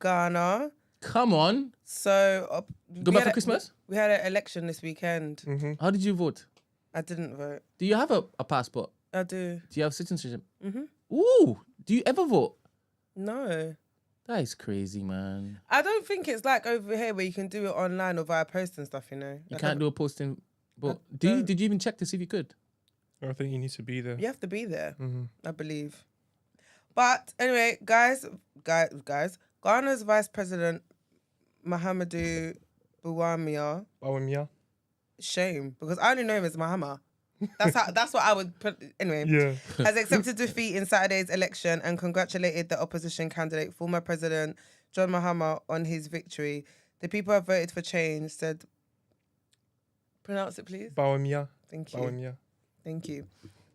Ghana. Come on. So, Go we back had for Christmas? We had an election this weekend. How did you vote? I didn't vote. Do you have a passport? I do. Do you have citizenship? Ooh. Do you ever vote? No. That is crazy, man. I don't think it's like over here where you can do it online or via post and stuff, you know. You can't do a posting. But don't. did you even check to see if you could? I think you need to be there. You have to be there, I believe. But anyway, guys, Ghana's Vice President Muhammadu Buhari, shame, because I only know him as Mahama. That's what I would put. Anyway, Yeah. has accepted defeat in Saturday's election and congratulated the opposition candidate, former President John Mahama, on his victory. The people have voted for change, said. Pronounce it, please. Bawumia. Thank you. Bawumia. Thank you.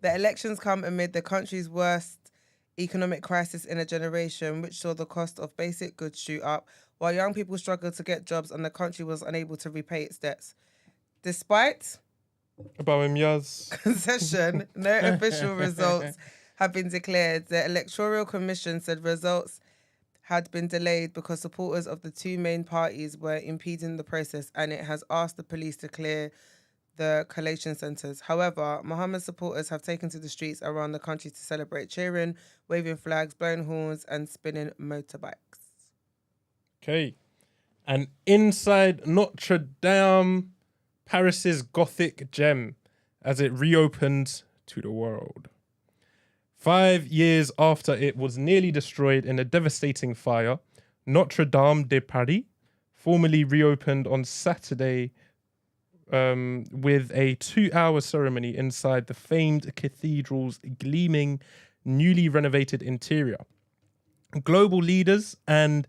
The elections come amid the country's worst economic crisis in a generation, which saw the cost of basic goods shoot up, while young people struggled to get jobs and the country was unable to repay its debts. Despite Bawumia's. concession, no official results have been declared. The Electoral Commission said results had been delayed because supporters of the two main parties were impeding the process, and it has asked the police to clear the collation centres. However, Mohammed's supporters have taken to the streets around the country to celebrate, cheering, waving flags, blowing horns and spinning motorbikes. Okay. And inside Notre Dame Paris's Gothic gem as it reopened to the world. 5 years after it was nearly destroyed in a devastating fire, Notre Dame de Paris formally reopened on Saturday with a 2-hour ceremony inside the famed cathedral's gleaming, newly renovated interior. Global leaders and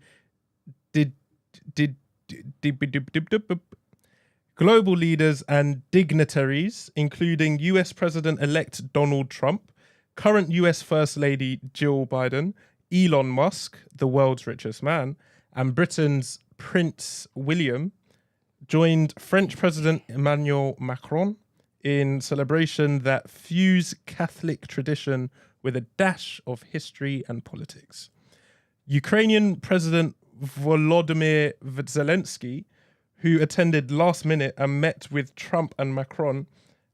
global leaders and dignitaries, including US President-elect Donald Trump, current US First Lady Jill Biden, Elon Musk, the world's richest man, and Britain's Prince William, joined French President Emmanuel Macron in celebration that fuse Catholic tradition with a dash of history and politics. Ukrainian President Volodymyr Zelensky, who attended last minute and met with Trump and Macron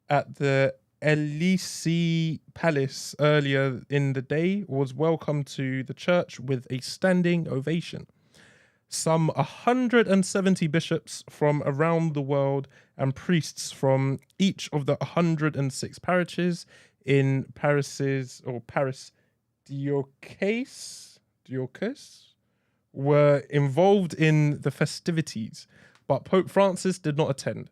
at the Elysee Palace earlier in the day, was welcomed to the church with a standing ovation. Some 170 bishops from around the world and priests from each of the 106 parishes in Paris Diocese were involved in the festivities, but Pope Francis did not attend.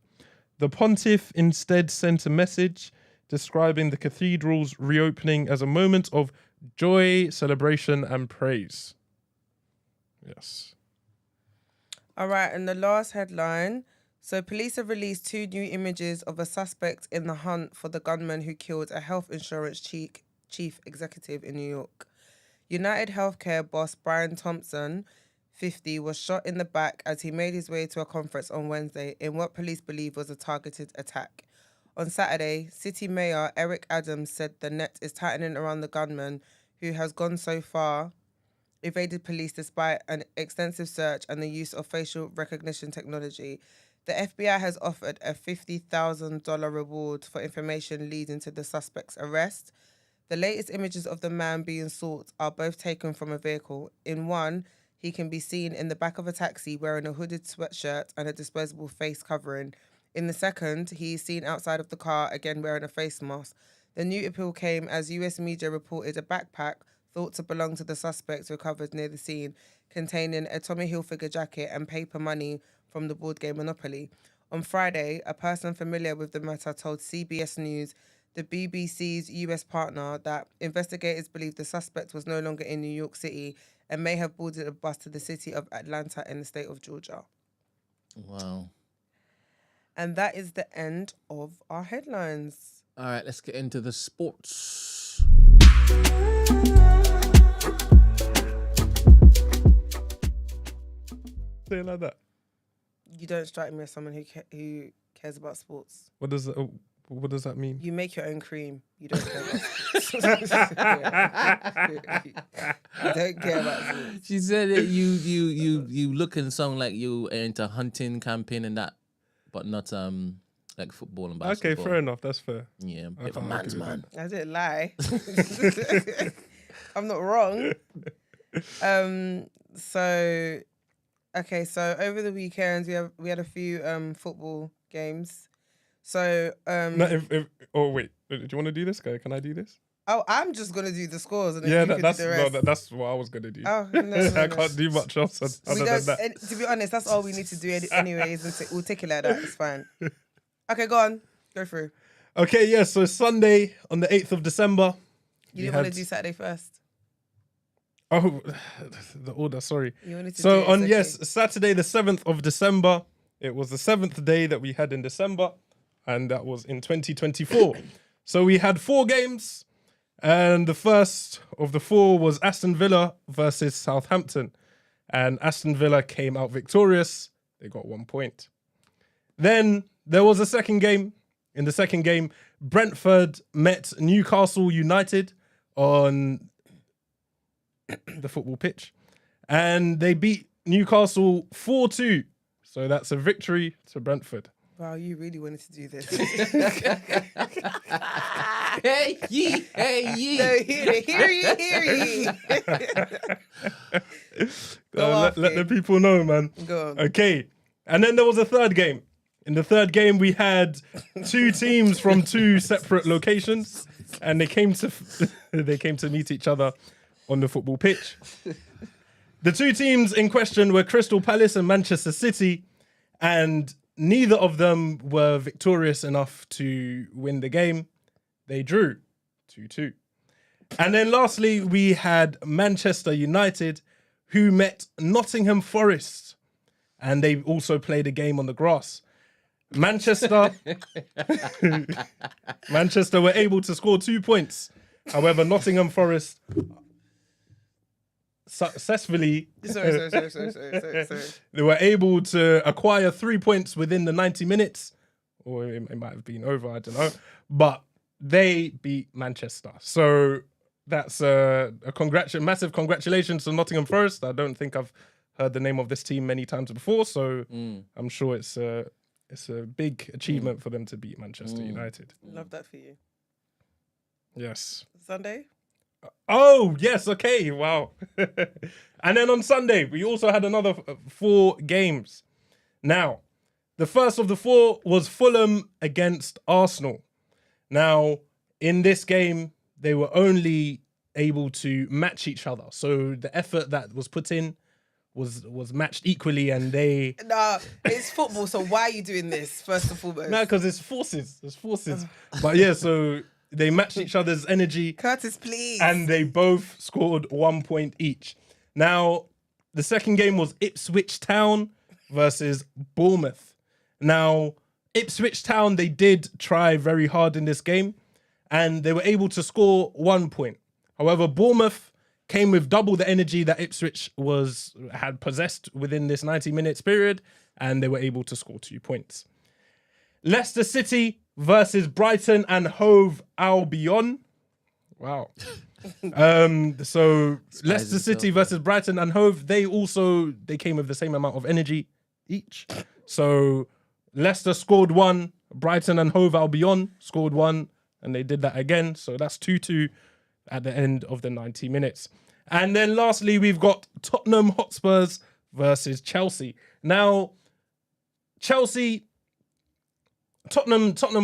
The pontiff instead sent a message describing the cathedral's reopening as a moment of joy, celebration, and praise. Yes. All right, and the last headline. So police have released 2 new images of a suspect in the hunt for the gunman who killed a health insurance chief executive in New York. United Healthcare boss Brian Thompson, 50, was shot in the back as he made his way to a conference on Wednesday in what police believe was a targeted attack. On Saturday, City Mayor Eric Adams said the net is tightening around the gunman who has gone so far evaded police despite an extensive search and the use of facial recognition technology. The FBI has offered a $50,000 reward for information leading to the suspect's arrest. The latest images of the man being sought are both taken from a vehicle. In one, he can be seen in the back of a taxi wearing a hooded sweatshirt and a disposable face covering. In the second, he is seen outside of the car, again wearing a face mask. The new appeal came as US media reported a backpack thought to belong to the suspect recovered near the scene, containing a Tommy Hilfiger jacket and paper money from the board game Monopoly. On Friday, a person familiar with the matter told CBS News, the BBC's US partner, that investigators believe the suspect was no longer in New York City and may have boarded a bus to the city of Atlanta in the state of Georgia. Wow. And that is the end of our headlines. All right, let's get into the sports. Say it like that. You don't strike me as someone who cares about sports. What does that mean? You make your own cream. You don't care about sports. You don't care about sports. She said that you look and sound like you are into hunting, camping, and that, but not like football and basketball. Okay, fair enough. That's fair. Yeah, I bit of a can't man's argue with man. I didn't lie. I'm not wrong. So over the weekends we had a few football games. So No, wait, do you want to do this, guy? Can I do this? Oh, I'm just gonna do the scores and then Yeah, you can that's do the rest. that's what I was gonna do. Oh, no. I can't do much else other than that. To be honest, that's all we need to do anyways. And we'll take it like that. It's fine. Okay, go on. Go through. Okay, yeah. So Sunday on the 8th of December. You didn't want to do Saturday first. Oh, the order. Sorry. You wanted to So do it, on it's okay. Saturday the 7th of December, it was the 7th day that we had in December, and that was in 2024. So we had 4 games. And the first of the 4 was Aston Villa versus Southampton. And Aston Villa came out victorious. They got 1 point. Then there was a second game. In the second game, Brentford met Newcastle United on the football pitch. And they beat Newcastle 4-2. So that's a victory to Brentford. Wow, you really wanted to do this. Hey ye. No, hear ye. Let the people know, man. Go on. Okay. And then there was a third game. In the third game, we had two teams from two separate locations, and they came to meet each other on the football pitch. The two teams in question were Crystal Palace and Manchester City, and neither of them were victorious enough to win the game. They drew 2-2. And then lastly, we had Manchester United, who met Nottingham Forest, and they also played a game on the grass. Manchester were able to score 2 points. However, Nottingham Forest successfully Sorry. they were able to acquire 3 points within the 90 minutes, or it might have been over, I don't know. But they beat Manchester. So that's a massive congratulations to Nottingham Forest. I don't think I've heard the name of this team many times before, so I'm sure it's a big achievement for them to beat Manchester United. Love that for you. Yes. Sunday? Oh, yes. Okay. Wow. And then on Sunday, we also had another 4 games. Now, the first of the 4 was Fulham against Arsenal. Now, in this game, they were only able to match each other. So the effort that was put in was matched equally, and they... Nah, it's football, so why are you doing this, first and foremost? No, because it's forces. It's forces. But yeah, so they matched each other's energy. Curtis, please. And they both scored 1 point each. Now, the second game was Ipswich Town versus Bournemouth. Now, Ipswich Town, they did try very hard in this game, and they were able to score 1 point. However, Bournemouth came with double the energy that Ipswich had possessed within this 90 minutes period, and they were able to score 2 points. Leicester City versus Brighton and Hove Albion. Wow. So Leicester City versus Brighton and Hove, they came with the same amount of energy each. So Leicester scored 1, Brighton and Hove Albion scored 1, and they did that again. So that's 2-2 at the end of the 90 minutes. And then lastly, we've got Tottenham Hotspurs versus Chelsea. Now, Tottenham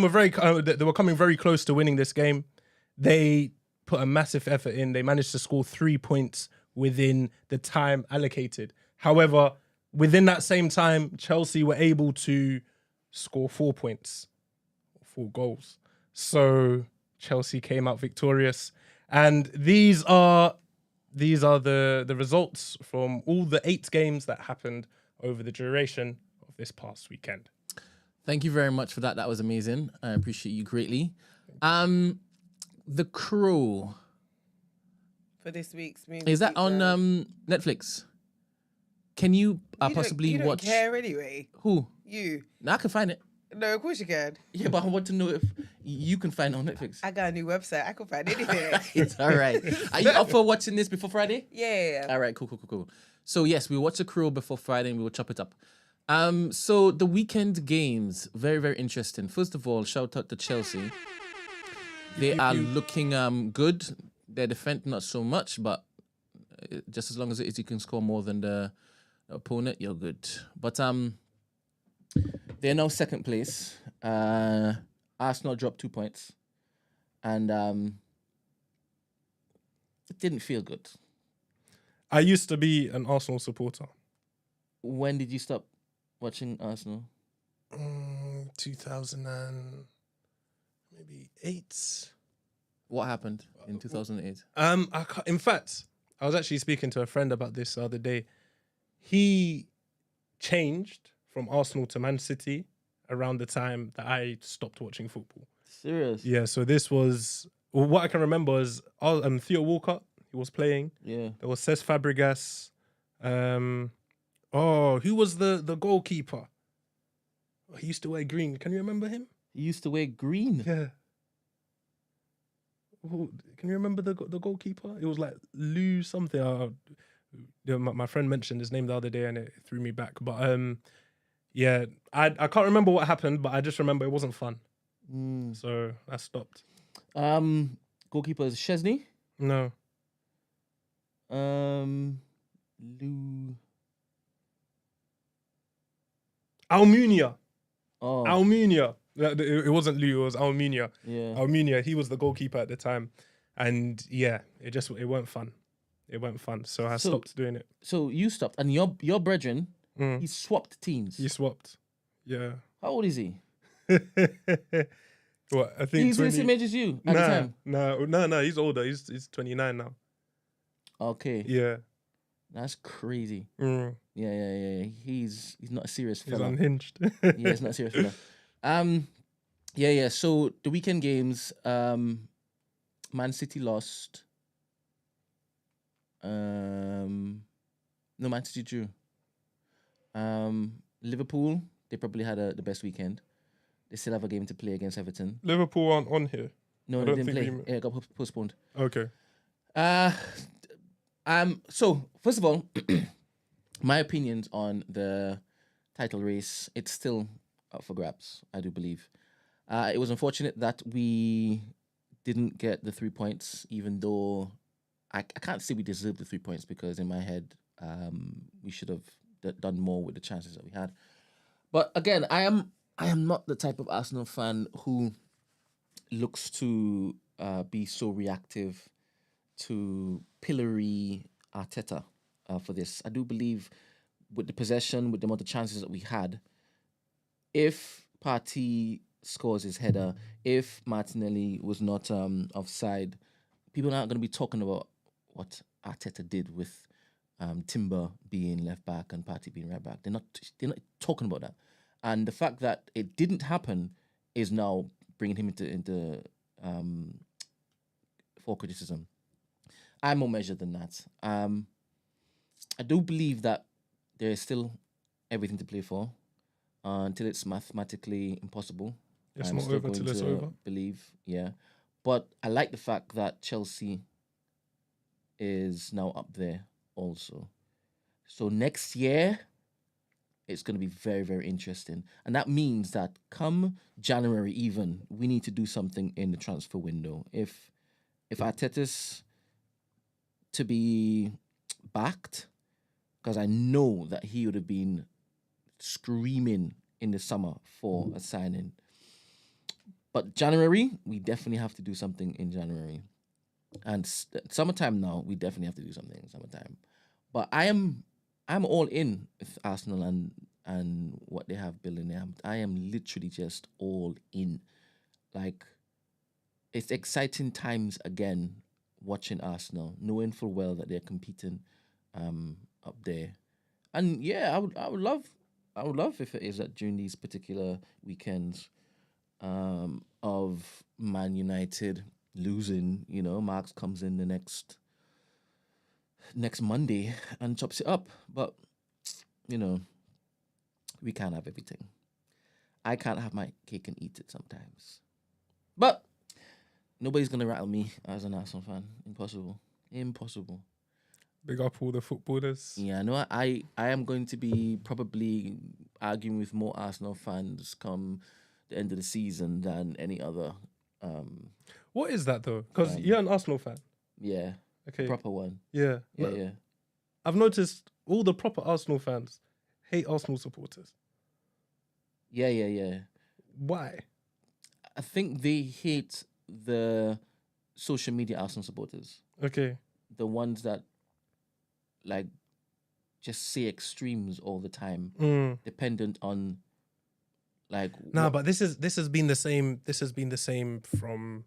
were they were coming very close to winning this game. They put a massive effort in. They managed to score 3 points within the time allocated. However, within that same time, Chelsea were able to score 4 points, 4 goals. So Chelsea came out victorious. And these are the results from all the 8 games that happened over the duration of this past weekend. Thank you very much for that. That was amazing. I appreciate you greatly. The Crow. For this week's movie. Is that on Netflix? Can you possibly you don't watch? Care anyway. Who? You. No, I can find it. No, of course you can. Yeah, but I want to know if you can find it on Netflix. I got a new website. I can find anything. It's all right. Are you up for watching this before Friday? Yeah. All right, cool. So yes, we watch The Crow before Friday and we will chop it up. So the weekend games, very, very interesting. First of all, shout out to Chelsea. They are looking good. Their defense not so much, but just as long as you can score more than the opponent, you're good. But they're now second place. Arsenal dropped 2 points, and it didn't feel good. I used to be an Arsenal supporter. When did you stop watching Arsenal? 2008. What happened in 2008? In fact, I was actually speaking to a friend about this the other day. He changed from Arsenal to Man City around the time that I stopped watching football. Serious? Yeah, so this was... what I can remember is Theo Walcott, he was playing. Yeah. There was Cesc Fabregas. Who was the goalkeeper? He used to wear green. Can you remember him? He used to wear green. Yeah. Can you remember the goalkeeper? It was like Lou something. My friend mentioned his name the other day and it threw me back. But yeah, I can't remember what happened, but I just remember it wasn't fun. So I stopped. Goalkeeper is Chesney? No. Lou. Almunia. Oh, Almunia. It wasn't Lou, it was Almunia. yeah. Almunia, he was the goalkeeper at the time. And yeah, it weren't fun. It weren't fun. So I stopped doing it. So you stopped, and your brethren, he swapped teams. He swapped. Yeah. How old is he? What? I think He's the same age as you at the time. No, he's older. He's 29 now. Okay, Yeah. that's crazy. Mm. Yeah. He's not a serious He's fella. unhinged. Yeah, he's not a serious fella. Yeah. So the weekend games, Man City lost. No, Man City drew. Liverpool, they probably had the best weekend. They still have a game to play against Everton. Liverpool aren't on here. No, I they don't didn't think play. It got postponed. Okay. So first of all, my opinions on the title race, it's still up for grabs, I do believe. It was unfortunate that we didn't get the 3 points, even though I can't say we deserved the 3 points, because in my head, we should have done more with the chances that we had. But again, I am not the type of Arsenal fan who looks to be so reactive to pillory Arteta for this. I do believe with the possession, with the amount of chances that we had, if Partey scores his header, if Martinelli was not offside, people aren't going to be talking about what Arteta did with Timber being left back and Partey being right back. They're not talking about that. And the fact that it didn't happen is now bringing him into for criticism. I'm more measured than that. I do believe that there is still everything to play for until it's mathematically impossible. It's I'm not still over till going it's to over. believe, yeah. But I like the fact that Chelsea is now up there also. So next year, it's going to be very, very interesting. And that means that come January even, we need to do something in the transfer window. If Arteta's to be backed, because I know that he would have been screaming in the summer for a signing. But January, we definitely have to do something in January. And summertime now, we definitely have to do something in summertime. But I'm all in with Arsenal and what they have building there. I am literally just all in. Like, it's exciting times again watching Arsenal, knowing full well that they're competing up there. And yeah, I would love if it is that during these particular weekends of Man United losing, Marks comes in the next Monday and chops it up. But, we can't have everything. I can't have my cake and eat it sometimes. But nobody's going to rattle me as an Arsenal fan. Impossible. Big up all the footballers. Yeah, no, I am going to be probably arguing with more Arsenal fans come the end of the season than any other. What is that though? Because you're an Arsenal fan. Yeah. Okay. Proper one. Yeah. Yeah. I've noticed all the proper Arsenal fans hate Arsenal supporters. Yeah. Why? I think they hate the social media Arsenal supporters. Okay. The ones that like just say extremes all the time, dependent on like. But this has been the same. This has been the same from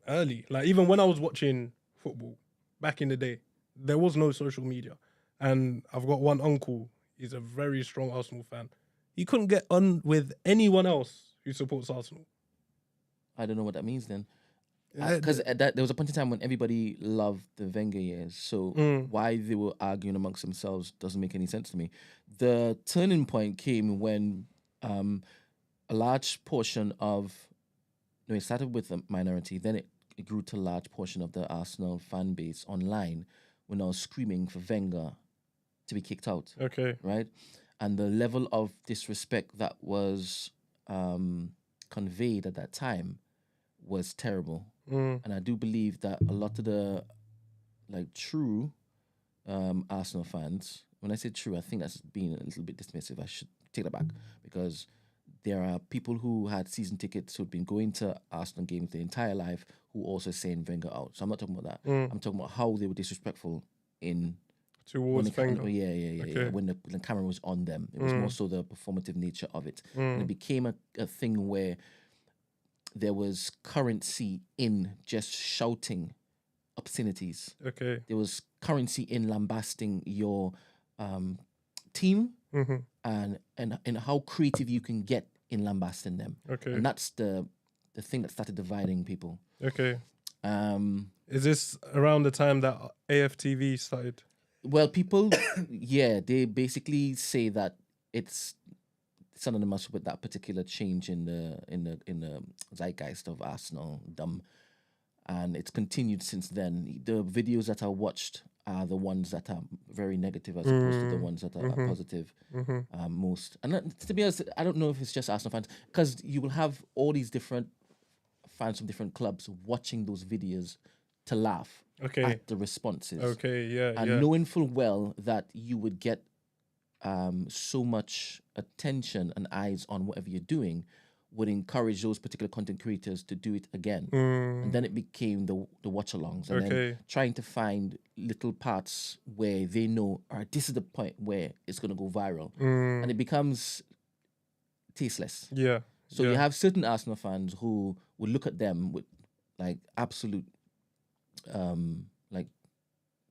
early. Like even when I was watching football back in the day, there was no social media, and I've got one uncle. He's a very strong Arsenal fan. He couldn't get on with anyone else who supports Arsenal. I don't know what that means then. Because there was a point in time when everybody loved the Wenger years. So why they were arguing amongst themselves doesn't make any sense to me. The turning point came when a large portion of... No, it started with a minority. Then it grew to a large portion of the Arsenal fan base online when I was screaming for Wenger to be kicked out. Okay. Right? And the level of disrespect that was conveyed at that time was terrible. And I do believe that a lot of the true Arsenal fans, when I say true, I think that's being a little bit dismissive. I should take that back, because there are people who had season tickets who'd been going to Arsenal games their entire life who also saying Wenger out. So I'm not talking about that. I'm talking about how they were disrespectful when Towards the Wenger. yeah. When the camera was on them, it was more so the performative nature of it, and it became a thing where there was currency in just shouting obscenities. Okay. There was currency in lambasting your team and how creative you can get in lambasting them. Okay. And that's the thing that started dividing people. Okay. Is this around the time that AFTV started? Well, people, they basically say that it's synonymous with that particular change in the zeitgeist of Arsenal, and it's continued since then. The videos that I watched are the ones that are very negative as opposed to the ones that are positive most. And to be honest, I don't know if it's just Arsenal fans, because you will have all these different fans from different clubs watching those videos to laugh at the responses. Okay, yeah, and knowing full well that you would get so much attention and eyes on whatever you're doing would encourage those particular content creators to do it again. And then it became the watch-alongs. And then trying to find little parts where they know, all right, this is the point where it's going to go viral. And it becomes tasteless. Yeah. So you have certain Arsenal fans who would look at them with like absolute like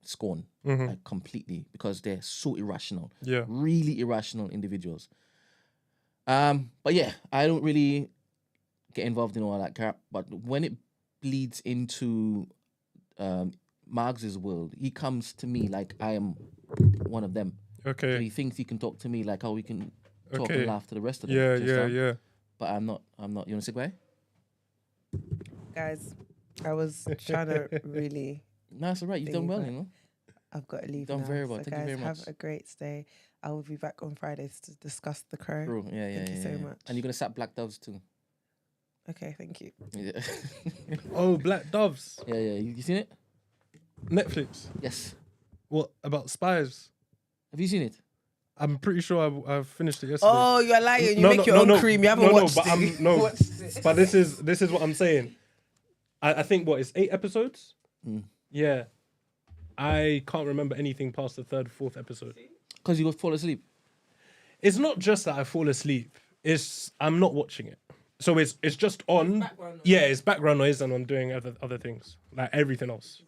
scorn, like completely, because they're so irrational. Yeah. Really irrational individuals. But yeah, I don't really get involved in all that crap. But when it bleeds into Marx's world, he comes to me like I am one of them. Okay. So he thinks he can talk to me like how we can talk and laugh to the rest of them. Yeah. But I'm not. You want to say why? Guys, I was trying to really. No, it's all right. You've done well, you know. I've got to leave. Done now. very well. So Thank you guys, very much. have a great stay. I will be back on Fridays to discuss the Crow. True. Yeah. Thank you so much. And you're gonna sack Black Doves too. Okay, thank you. Yeah. Oh, Black Doves. Yeah. You seen it? Netflix. Yes. What about spies? Have you seen it? I'm pretty sure I finished it yesterday. Oh, you're lying. You make your own cream. You haven't watched but it. But this is what I'm saying. I think it's 8 episodes. Yeah. I can't remember anything past the 3rd, 4th episode. Because you would fall asleep. It's not just that I fall asleep. I'm not watching it. So it's just on. Background noise. Yeah, it's background noise, and I'm doing other things like everything else.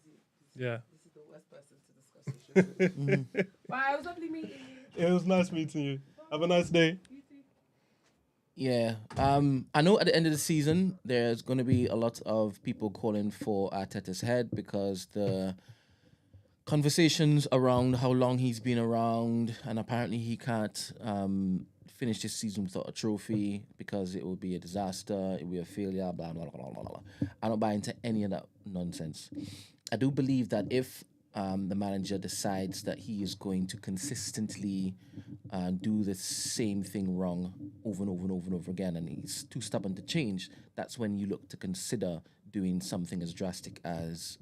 Yeah. This is the worst person to discuss this with. Bye. It was lovely meeting you. It was nice meeting you. Have a nice day. Yeah. I know at the end of the season there's going to be a lot of people calling for Arteta's head because the conversations around how long he's been around, and apparently he can't finish this season without a trophy because it will be a disaster, it will be a failure, blah, blah, blah, blah, blah. I don't buy into any of that nonsense. I do believe that if the manager decides that he is going to consistently do the same thing wrong over and over and over and over again, and he's too stubborn to change, that's when you look to consider doing something as drastic as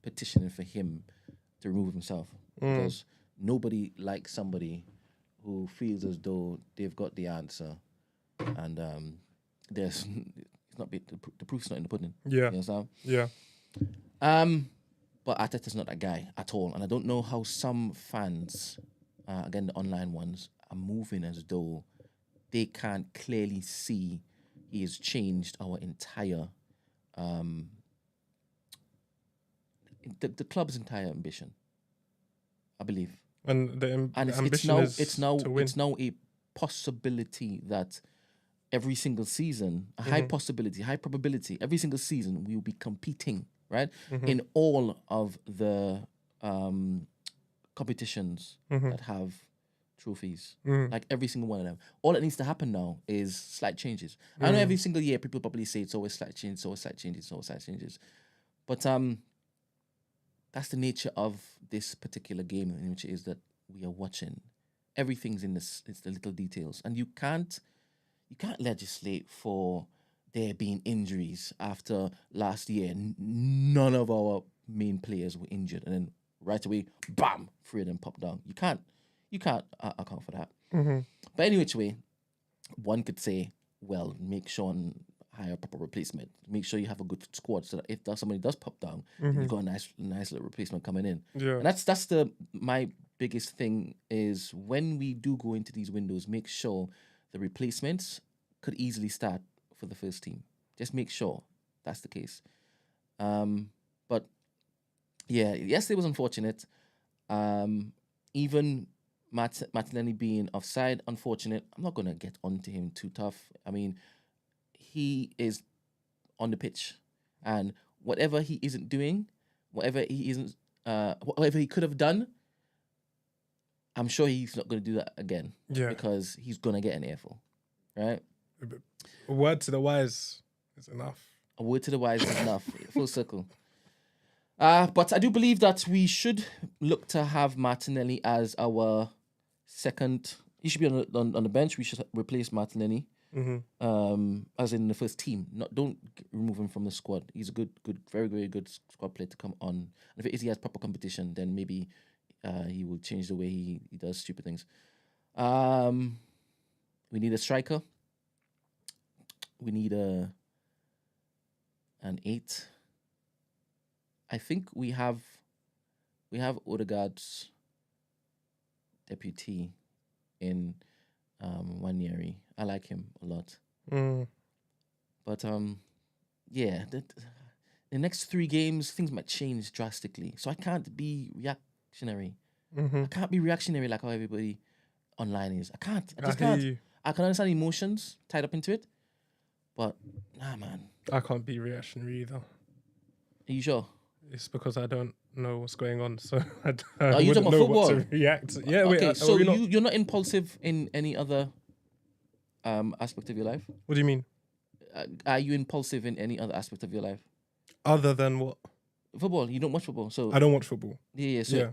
petitioning for him to remove himself. Because nobody likes somebody who feels as though they've got the answer, and the proof's not in the pudding. Yeah. You understand? Yeah. But Arteta's not that guy at all. And I don't know how some fans, again, the online ones, are moving as though they can't clearly see he has changed our entire, the club's entire ambition, I believe. And the ambition it's now to win. It's now a possibility that every single season, a high possibility, high probability, every single season we will be competing, right? In all of the competitions that have trophies, like every single one of them. All that needs to happen now is slight changes. I know every single year people probably say it's always slight changes, always slight changes, always slight changes. But that's the nature of this particular game, in which it is that we are watching. Everything's in this. It's the little details, and you can't legislate for there being injuries after last year. None of our main players were injured, and then right away, bam, 3 of them popped down. You can't account for that. But anyway, one could say, well, make sure and hire a proper replacement. Make sure you have a good squad so that if somebody does pop down, you've got a nice little replacement coming in. Yeah. And that's my biggest thing is when we do go into these windows, make sure the replacements could easily start for the first team. Just make sure that's the case. But yeah, yesterday was unfortunate. Even Martinelli being offside, unfortunate. I'm not gonna get onto him too tough. I mean, he is on the pitch, and whatever he isn't doing, whatever he could have done, I'm sure he's not gonna do that again. Yeah. Because he's gonna get an earful, right? A word to the wise is enough. A word to the wise is enough. Full circle. But I do believe that we should look to have Martinelli as our second. He should be on the bench. We should replace Martinelli, as in the first team. Don't remove him from the squad. He's a good, very, very good squad player to come on. And if it is he has proper competition, then maybe he will change the way he does stupid things. We need a striker. We need an 8. I think we have Odegaard's deputy in Wanyeri. I like him a lot. But yeah, the next 3 games things might change drastically. So I can't be reactionary. I can't be reactionary like how everybody online is. I can't. I just can't. I can understand emotions tied up into it, but nah, man. I can't be reactionary either. Are you sure? It's because I don't know what's going on, so I Are you talking wouldn't about know football? what to react. Yeah, Okay, wait. so you're not impulsive in any other aspect of your life? What do you mean? Are you impulsive in any other aspect of your life? Other than what? Football. You don't watch football, so I don't watch football. yeah. So Yeah.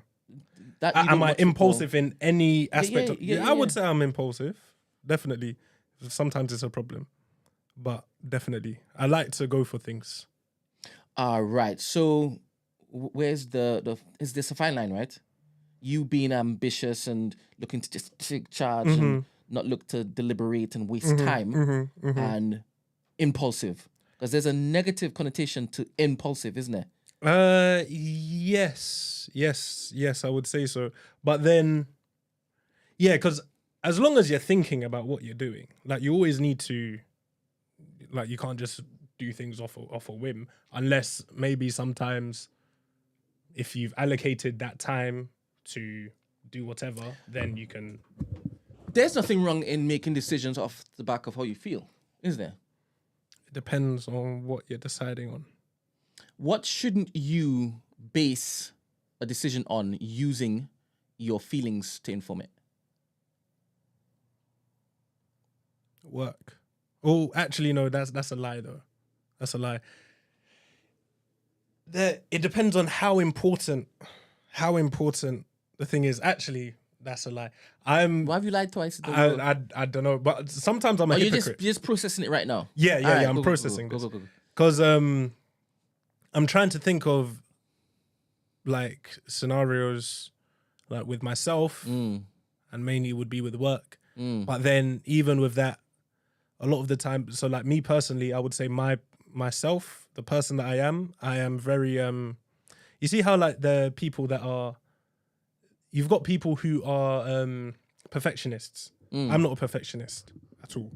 that you don't Am I watch impulsive in any aspect? yeah, I would say I'm impulsive. Definitely. Sometimes it's a problem, but definitely I like to go for things. All right. So where's is this a fine line, right? You being ambitious and looking to just take charge and not look to deliberate and waste time, and impulsive, because there's a negative connotation to impulsive, isn't there? Yes, I would say so. But then, yeah, because as long as you're thinking about what you're doing, like you always need to, like you can't just do things off a whim, unless maybe sometimes if you've allocated that time to do whatever, then you can. There's nothing wrong in making decisions off the back of how you feel, is there? It depends on what you're deciding on. What shouldn't you base a decision on using your feelings to inform it? Work. Oh, actually, no, that's a lie though. That's a lie. It depends on how important the thing is. Actually, that's a lie. Why have you lied twice? I don't know, but sometimes I'm a hypocrite. You're just processing it right now. Yeah. Alright, I'm go, processing go, this go. because I'm trying to think of like scenarios like with myself, and mainly would be with work. But then even with that, a lot of the time, so like me personally, I would say myself, the person that I am very you see how like the people that are, you've got people who are perfectionists. I'm not a perfectionist at all.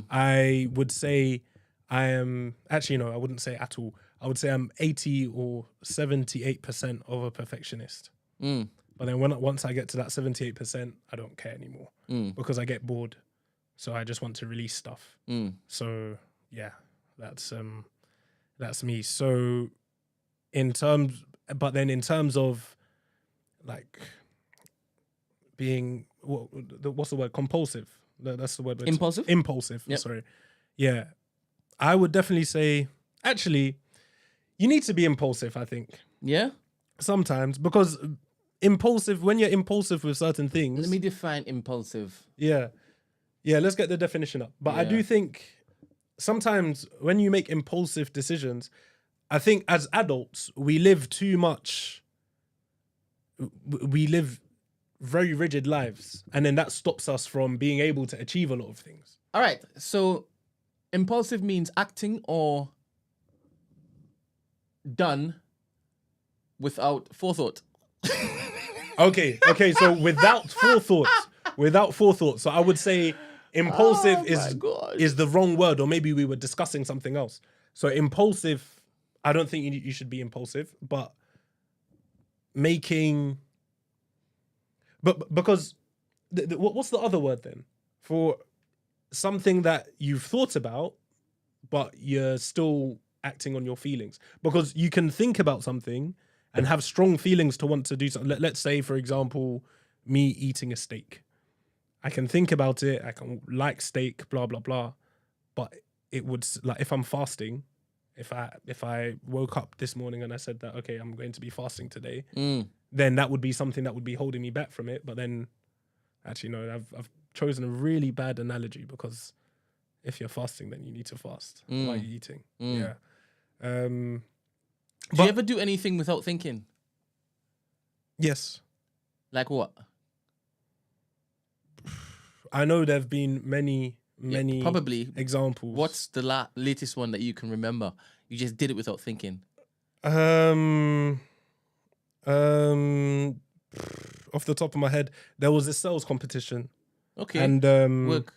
I would say I am, actually no, I wouldn't say at all. I would say I'm 80 or 78% of a perfectionist. But then once I get to that 78%, I don't care anymore because I get bored. So I just want to release stuff. So yeah, that's me. So in terms of like being what's the word? Compulsive. That's the word. Impulsive. Impulsive. Yep. Sorry. Yeah, I would definitely say actually you need to be impulsive. I think. Yeah. Sometimes because impulsive, when you're impulsive with certain things. Let me define impulsive. Yeah, let's get the definition up. But I Yeah. do think sometimes when you make impulsive decisions, I think as adults, we live very rigid lives. And then that stops us from being able to achieve a lot of things. All right. So impulsive means acting or done without forethought. Okay. So without forethought. So I would say impulsive is the wrong word, or maybe we were discussing something else. So impulsive, I don't think you should be impulsive, but because what's the other word then for something that you've thought about, but you're still acting on your feelings? Because you can think about something and have strong feelings to want to do something. Let's say, for example, me eating a steak. I can think about it. I can like steak, blah, blah, blah. But it would, like, if I'm fasting, if I woke up this morning and I said that, okay, I'm going to be fasting today, then that would be something that would be holding me back from it. But then, actually, no, I've chosen a really bad analogy, because if you're fasting, then you need to fast. Why are you eating? Yeah. Do you ever do anything without thinking? Yes. Like what? I know there have been many probably examples. What's the latest one that you can remember? You just did it without thinking. Off the top of my head, there was a sales competition. Okay. And work.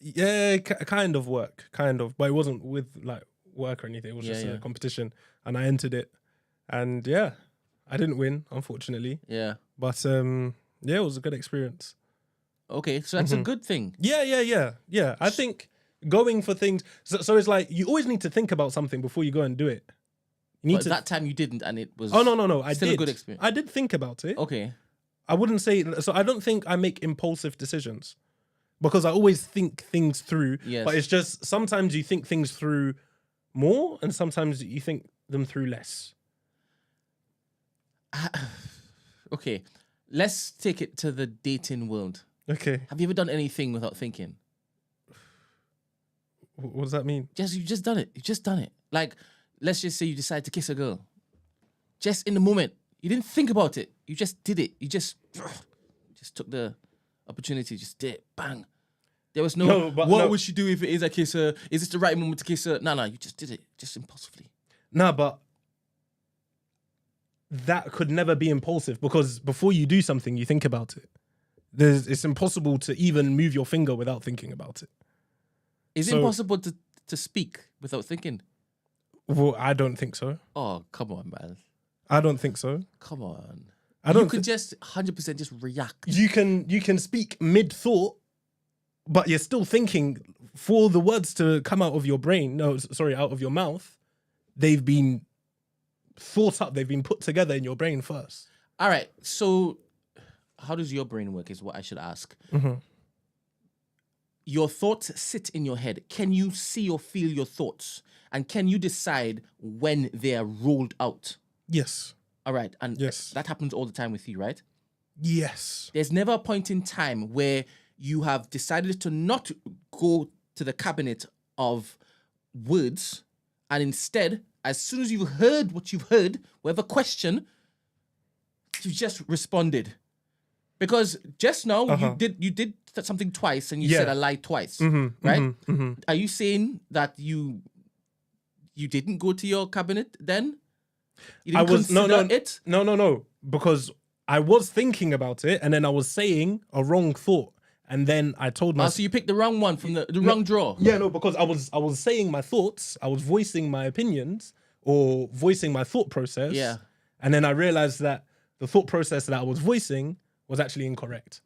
Yeah, kind of work, but it wasn't with like work or anything. It was just a competition, and I entered it, and yeah, I didn't win, unfortunately. Yeah. But yeah, it was a good experience. Okay, so that's a good thing. Yeah. I think going for things. So it's like you always need to think about something before you go and do it. You need But that time you didn't, and it was. Oh no! I still did. a good experience. I did think about it. Okay. I wouldn't say so. I don't think I make impulsive decisions, because I always think things through. Yes. But it's just sometimes you think things through more, and sometimes you think them through less. Okay, let's take it to the dating world. Okay. Have you ever done anything without thinking? What does that mean? You just done it. You just done it. Like, let's just say you decide to kiss a girl. Just in the moment. You didn't think about it. You just did it. You just took the opportunity. Just did it. Bang. There was no, what would she do if it is a kiss her? Is this the right moment to kiss her? No, you just did it. Just impulsively. No, but that could never be impulsive, because before you do something, you think about it. It's impossible to even move your finger without thinking about it. Is it impossible to speak without thinking? Well, I don't think so. Oh, come on, man. I don't think so. Come on. You can just 100% just react. You can speak mid-thought, but you're still thinking for the words to come out of your brain. No, sorry, out of your mouth. They've been thought up. They've been put together in your brain first. All right. So how does your brain work is what I should ask. Your thoughts sit in your head. Can you see or feel your thoughts? And can you decide when they are rolled out? Yes. All right. And yes, that happens all the time with you, right? Yes. There's never a point in time where you have decided to not go to the cabinet of words, and instead, as soon as you've heard what you've heard, whatever question, you just responded. Because just now you did something twice, and you said I lied twice, right? Are you saying that you didn't go to your cabinet then? You didn't consider it? No. Because I was thinking about it, and then I was saying a wrong thought, and then I told myself. So you picked the wrong one from the wrong drawer. Yeah, no, because I was saying my thoughts, I was voicing my opinions or voicing my thought process. Yeah. And then I realized that the thought process that I was voicing was actually incorrect.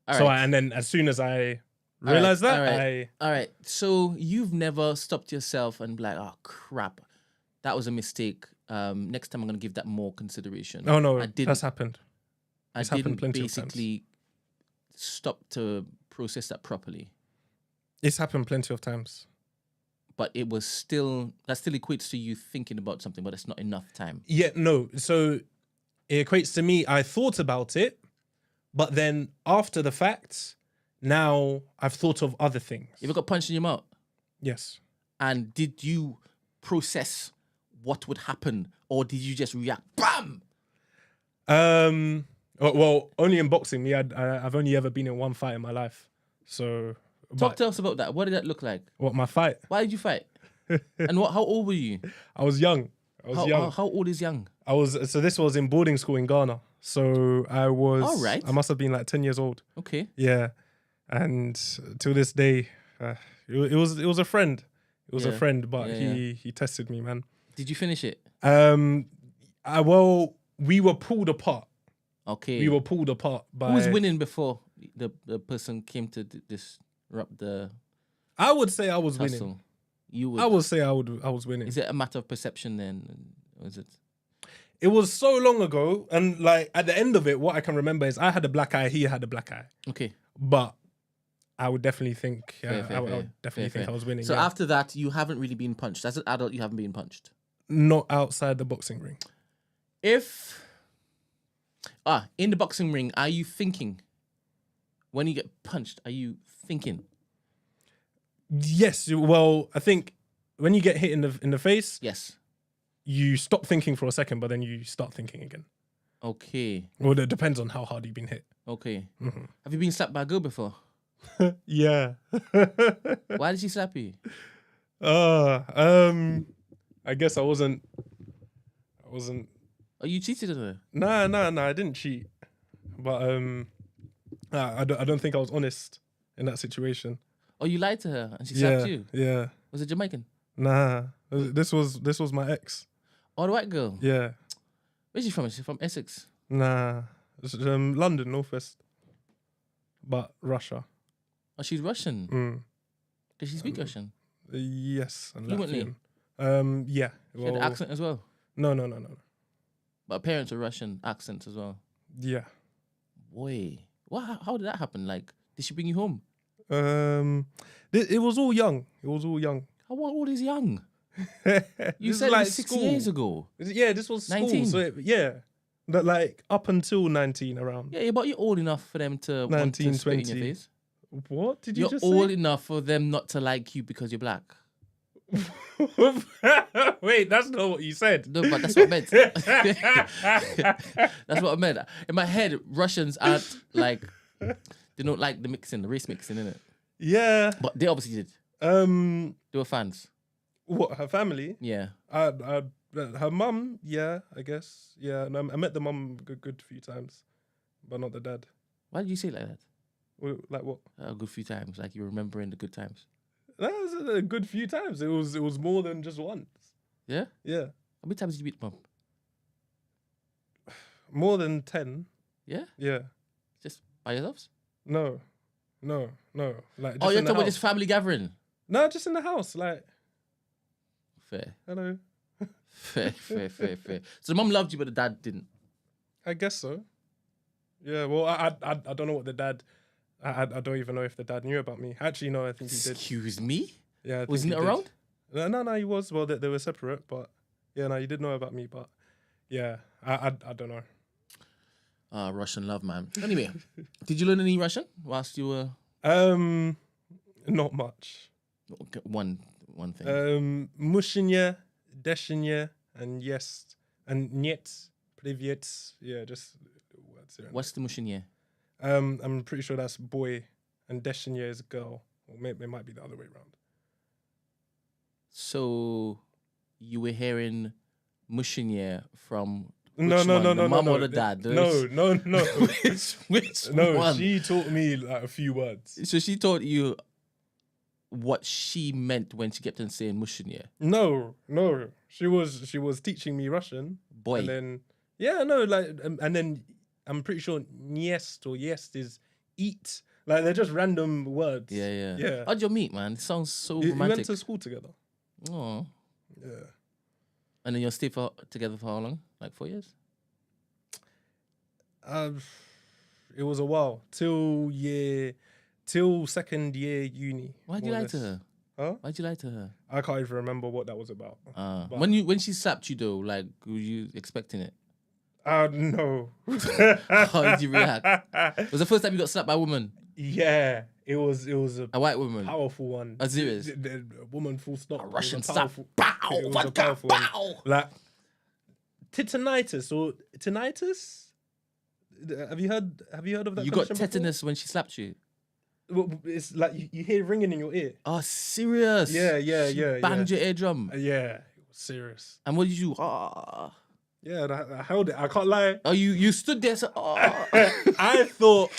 And then as soon as I realized that, All right. So you've never stopped yourself and be like, oh crap, that was a mistake. Next time I'm gonna give that more consideration. Oh no, that's happened. I didn't basically stop to process that properly. It's happened plenty of times. But that still equates to you thinking about something, but it's not enough time. Yeah, no. So it equates to me, I thought about it, but then after the fact, now I've thought of other things. You ever got punched in your mouth? Yes. And did you process what would happen, or did you just react? Bam! Well, only in boxing. I've only ever been in one fight in my life. So Talk But to us about that. What did that look like? what, my fight? Why did you fight? And how old were you? I was young. I was young. How old is young? So this was in boarding school in Ghana. So I must have been like 10 years old. Okay. Yeah. And to this day, it was a friend. It was a friend, but he tested me, man. Did you finish it? Well, we were pulled apart. Okay. We were pulled apart by... Who was winning before the person came to disrupt the I would say I was tussle? winning. You would. I would say I was winning. Is it a matter of perception then? Or is it? It was so long ago, and like at the end of it, what I can remember is I had a black eye, he had a black eye. Okay. But I would definitely think Fair, I would definitely think I was winning. So yeah. after that, you haven't really been punched. As an adult, you haven't been punched. Not outside the boxing ring. In the boxing ring, are you thinking when you get punched? Are you thinking? Yes. Well, I think when you get hit in the face, Yes. you stop thinking for a second, but then you start thinking again. Okay. Well, it depends on how hard you've been hit. Okay. Have you been slapped by a girl before? Yeah. Why did she slap you? I guess I wasn't. Oh, you cheated on her? No, I didn't cheat. But I don't think I was honest in that situation. Oh, you lied to her and she slapped you? Yeah. Was it Jamaican? Nah. This was my ex. Oh, the white girl? Yeah. Where's she from? Is she from Essex? Nah. It's, London, Northwest. But Russia. Oh, she's Russian? Does she speak Russian? Yes. And Fluently? Latvian. Yeah. She had an accent as well? No. But her parents are Russian accents as well? Yeah. Boy. How did that happen? Like, did she bring you home? It was all young. How old is young? You This said is like 6 school. years ago. Yeah, this was school. 19. So but like up until 19 around. Yeah, but you're old enough for them to want to 19, spit in your 20. face. What did you You're just old say? enough for them not to like you because you're black. Wait, that's not what you said. No, but that's what I meant. That's what I meant. In my head, Russians aren't like, they don't like the race mixing, innit? Yeah. But they obviously did. They were fans. What, her family? Yeah. Her mum, yeah, I guess. Yeah, and I met the mum a good few times, but not the dad. Why did you say it like that? Like what? A good few times, like you're remembering the good times. That was a good few times. It was more than just once. Yeah? Yeah. How many times did you meet mum? More than 10. Yeah? Yeah. Just by yourselves? No. Like, just Oh, you're in the talking about house. this family gathering? No, just in the house. Like, Fair. hello. Fair. So the mum loved you, but the dad didn't. I guess so. Yeah. Well, I don't know what the dad. I don't even know if the dad knew about me. Actually, no, I think he did. Excuse me? Yeah. I think Wasn't he it did. around? No, he was. Well, they were separate, but yeah, no, he did know about me. But yeah, I don't know. Russian love, man. Anyway, did you learn any Russian whilst you were? Not much. One thing. Mushinya, deshinya, and yes, and niet, privyet. Yeah, just words here. What's the mushinya? I'm pretty sure that's boy, and deshinya is girl. Or maybe it might be the other way around. So you were hearing mushinya from No, the mum or the dad? No. Which No, one? she taught me like a few words. So she taught you what she meant when she kept on saying mushinya. No. She was teaching me Russian. Boy. And then and then I'm pretty sure niest or yes is eat. Like they're just random words. Yeah. How'd you meet, man? It sounds so We romantic. went to school together. Oh. Yeah. And then you'll stay together for how long? Like 4 years? It was a while till second year uni. Why'd you more or lie less. to her? Huh? Why'd you lie to her? I can't even remember what that was about. But- When she slapped you though, like were you expecting it? No. How did you react? Was the first time you got slapped by a woman? Yeah, it was A white woman? powerful one. A serious? The woman full stop. A It was Russian a slap. powerful- Bow! it was a Vodka! powerful one. Bow! Like tinnitus or tinnitus. Have you heard of that? You got condition before? tetanus when she slapped you? It's like you hear ringing in your ear. Oh, serious? Yeah. Banged your eardrum. Yeah, it was serious. And what did you do? Ah. Yeah, and I held it. I can't lie. Oh, you stood there. So, I thought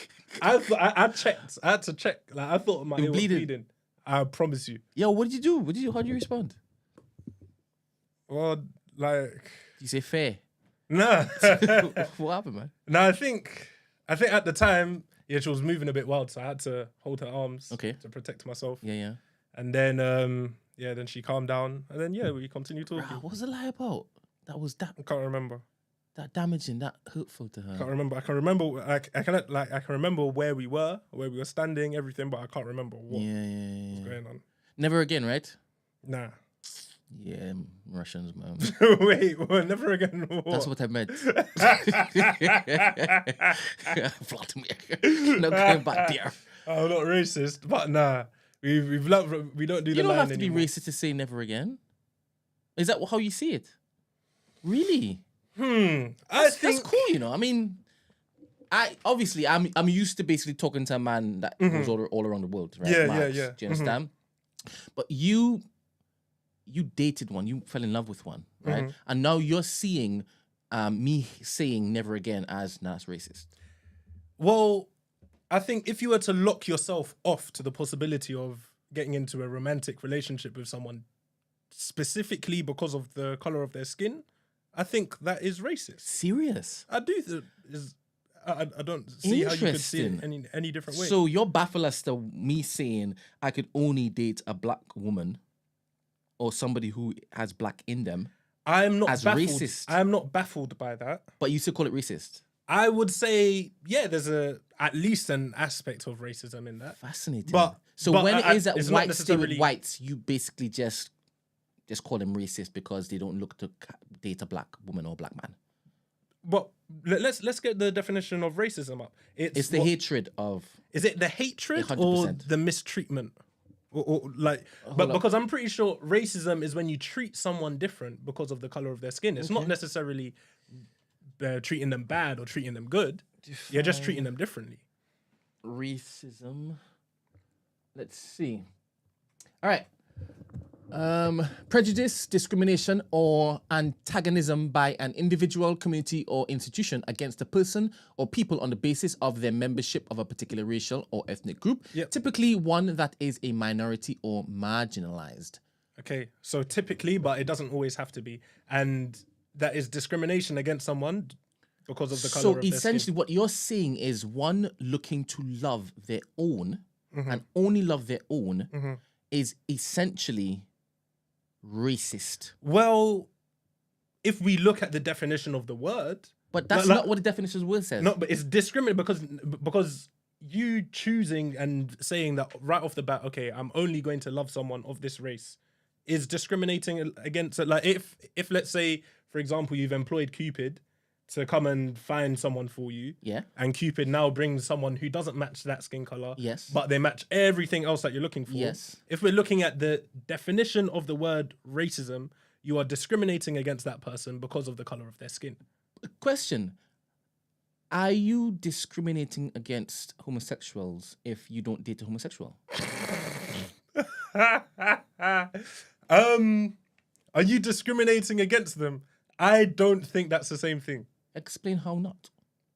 I checked. I had to check. Like I thought my ear was bleeding. bleeding. I promise you. Yo, what did you do? How did you respond? Well, like Did you say fair? nah. What happened, man? No, I think at the time, yeah, she was moving a bit wild, so I had to hold her arms Okay. to protect myself. Yeah. And then then she calmed down, and then we continued talking. Bruh, what was the lie about? That was I can't remember. that damaging, that hurtful to her. Can't remember. I can remember. I can remember where we were standing, everything, but I can't remember what was going on. Never again, right? Nah. Yeah, Russians, man. Wait, well, never again. What? That's what I meant. Vladimir. No going back there. I'm not racist, but nah. We've learned we don't do You the don't line have to anymore. be racist to say never again. Is that how you see it? Really? I That's think cool, you know. I mean, I'm used to basically talking to a man that goes all around the world, right? Yeah, Marks, yeah. Do you understand? But you dated one, you fell in love with one, right? And now you're seeing me saying never again as that's racist. Well, I think if you were to lock yourself off to the possibility of getting into a romantic relationship with someone specifically because of the color of their skin, I think that is racist. Serious? I do. I don't see how you could see it any different way. So you're baffled as to me saying I could only date a black woman or somebody who has black in them, I'm not as baffled. racist. I'm not baffled by that. but you still call it racist. I would say, yeah, there's at least an aspect of racism in that. Fascinating. But when it is that it's not whites stay with necessarily- whites, you basically just call them racist because they don't look to date a black woman or black man. But let's get the definition of racism up. It's the hatred of. Is it the hatred 100%. or the mistreatment? Or like, but because I'm pretty sure racism is when you treat someone different because of the color of their skin. It's not necessarily treating them bad or treating them good. You're just treating them differently. Racism. Let's see. All right. Prejudice, discrimination, or antagonism by an individual, community, or institution against a person or people on the basis of their membership of a particular racial or ethnic group, typically one that is a minority or marginalized. Okay, so typically, but it doesn't always have to be. And that is discrimination against someone because of the color of their So skin. essentially what you're saying is one looking to love their own and only love their own is essentially racist. Well, if we look at the definition of the word, But that's not what the definition of the word says. no, but it's discriminate because you choosing and saying that right off the bat, okay, I'm only going to love someone of this race, is discriminating against it. Like if let's say, for example, you've employed Cupid to come and find someone for you. Yeah. And Cupid now brings someone who doesn't match that skin color. Yes. But they match everything else that you're looking for. Yes. If we're looking at the definition of the word racism, you are discriminating against that person because of the color of their skin. Question. Are you discriminating against homosexuals if you don't date a homosexual? Are you discriminating against them? I don't think that's the same thing Explain how not.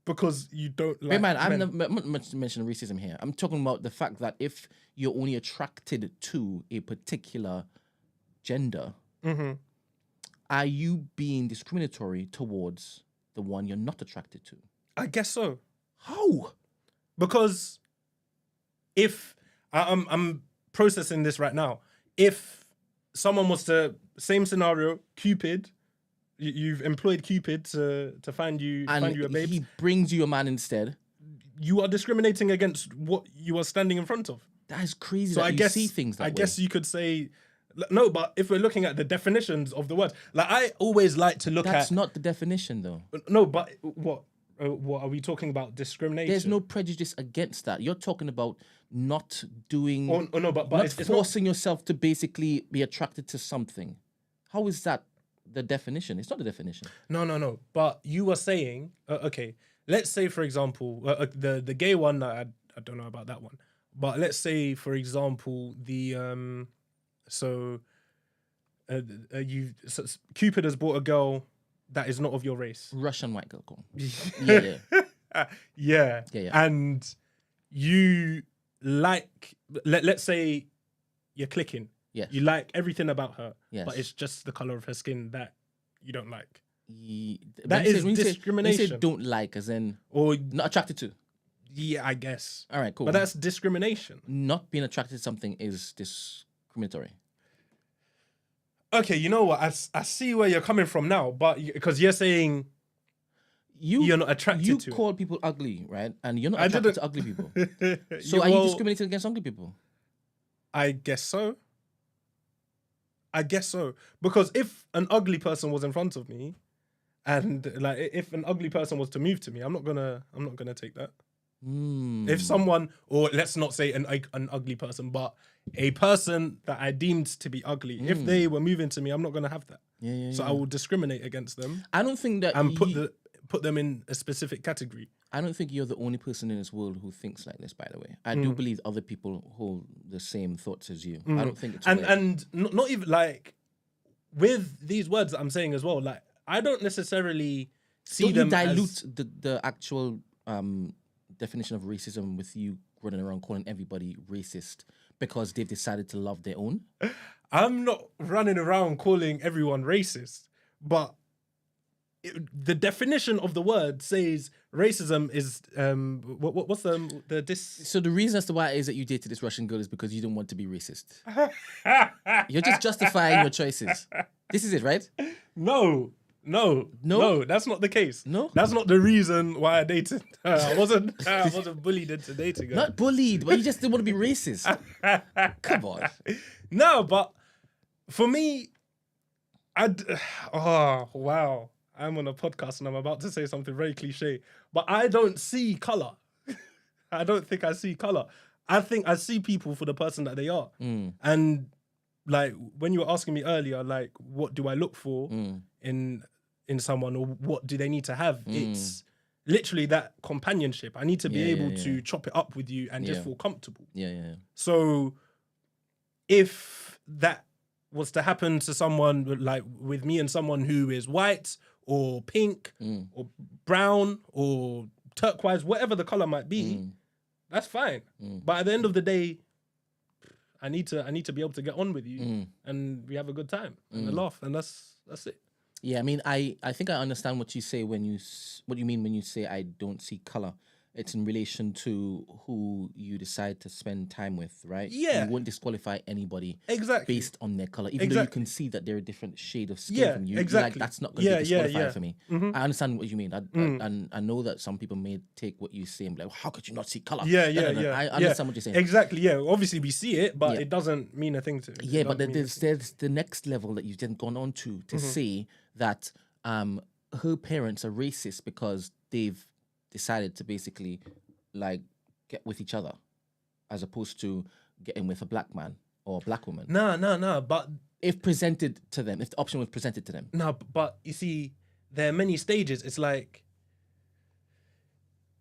because you don't like Hey man, I'm men. not mentioning racism here. I'm talking about the fact that if you're only attracted to a particular gender, are you being discriminatory towards the one you're not attracted to? I guess so. How? Because if I'm processing this right now, if someone was to same scenario, Cupid, you've employed Cupid to find you a babe. he brings you a man instead. You are discriminating against what you are standing in front of. That is crazy. So that I you guess see things that I way. guess you could say no, but if we're looking at the definitions of the word, like I always like to look That's at not the definition, though. no, but what are we talking about? Discrimination? There's no prejudice against that. You're talking about not doing, Oh, no, but not it's not. forcing yourself to basically be attracted to something. How is that the definition? It's not the definition. No. But you were saying, okay, let's say for example, the gay one. I don't know about that one, But let's say, for example, Cupid has bought a girl that is not of your race. Russian white girl. Cool. Yeah. Yeah. And you like, let's say you're clicking. Yes. You like everything about her, Yes. but it's just the color of her skin that you don't like. That is discrimination. When you say don't like, as in Or not attracted to. yeah, I guess. All right, cool. But that's discrimination. Not being attracted to something is discriminatory. Okay, you know what? I see where you're coming from now, but because you're saying you're not attracted to You it. call people ugly, right? And you're not attracted to ugly people. So are you discriminating against ugly people? I guess so. Because if an ugly person was in front of me, and like if an ugly person was to move to me, I'm not gonna take that. If someone, or let's not say an ugly person, but a person that I deemed to be ugly, if they were moving to me, I'm not gonna have that. So I will discriminate against them. I don't think that and put them in a specific category. I don't think you're the only person in this world who thinks like this, by the way. I do believe other people hold the same thoughts as you. I don't think it's weird. And not even like with these words that I'm saying as well, like I don't necessarily see Don't them you dilute as, the actual definition of racism with you running around calling everybody racist because they've decided to love their own? I'm not running around calling everyone racist, but the definition of the word says racism is what's the So the reason as to why it is that you dated this Russian girl is because you don't want to be racist. You're just justifying your choices. This is it, right? No, that's not the case. No? That's not the reason why I dated her. I wasn't bullied into dating her. Not bullied, but you just didn't want to be racist. Come on. No, but for me, oh wow. I'm on a podcast and I'm about to say something very cliche, but I don't see color. I don't think I see color. I think I see people for the person that they are. And like when you were asking me earlier, like what do I look for in someone, or what do they need to have? It's literally that companionship. I need to be able to chop it up with you and just feel comfortable. Yeah. So if that was to happen to someone like with me and someone who is white or pink or brown or turquoise, whatever the color might be, that's fine. But at the end of the day, I need to be able to get on with you and we have a good time and a laugh, and that's it. Yeah, I mean, I think I understand what you say what you mean when you say I don't see color. It's in relation to who you decide to spend time with, right? Yeah. You won't disqualify anybody Exactly. based on their color, even though you can see that they're a different shade of skin from you. Exactly. Like, that's not going to be disqualified for me. I understand what you mean. And I know that some people may take what you say and be like, how could you not see color? Yeah. I understand what you're saying. Exactly, yeah. Obviously we see it, but it doesn't mean a thing to Yeah, it but doesn't mean there's the next level that you've then gone on to say that her parents are racist because they've decided to basically like get with each other as opposed to getting with a black man or a black woman. No, but if the option was presented to them. no, but you see, there are many stages. It's like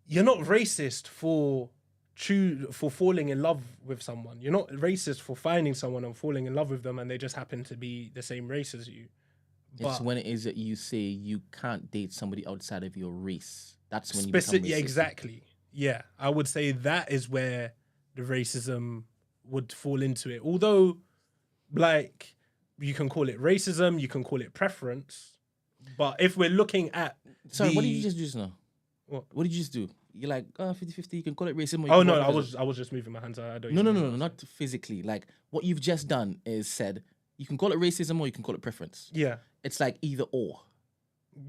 you're not racist for falling in love with someone. You're not racist for finding someone and falling in love with them and they just happen to be the same race as you. It's when it is that you say you can't date somebody outside of your race. That's when you become racist. Yeah, exactly. Yeah, I would say that is where the racism would fall into it. Although, like, you can call it racism, you can call it preference. But if we're looking at Sorry, what did you just do just now? What did you just do? You're like, 50-50, you can call it racism. Oh, no, I was just moving my hands. I don't No, not physically. Like, what you've just done is said, you can call it racism or you can call it preference. Yeah. It's like either or.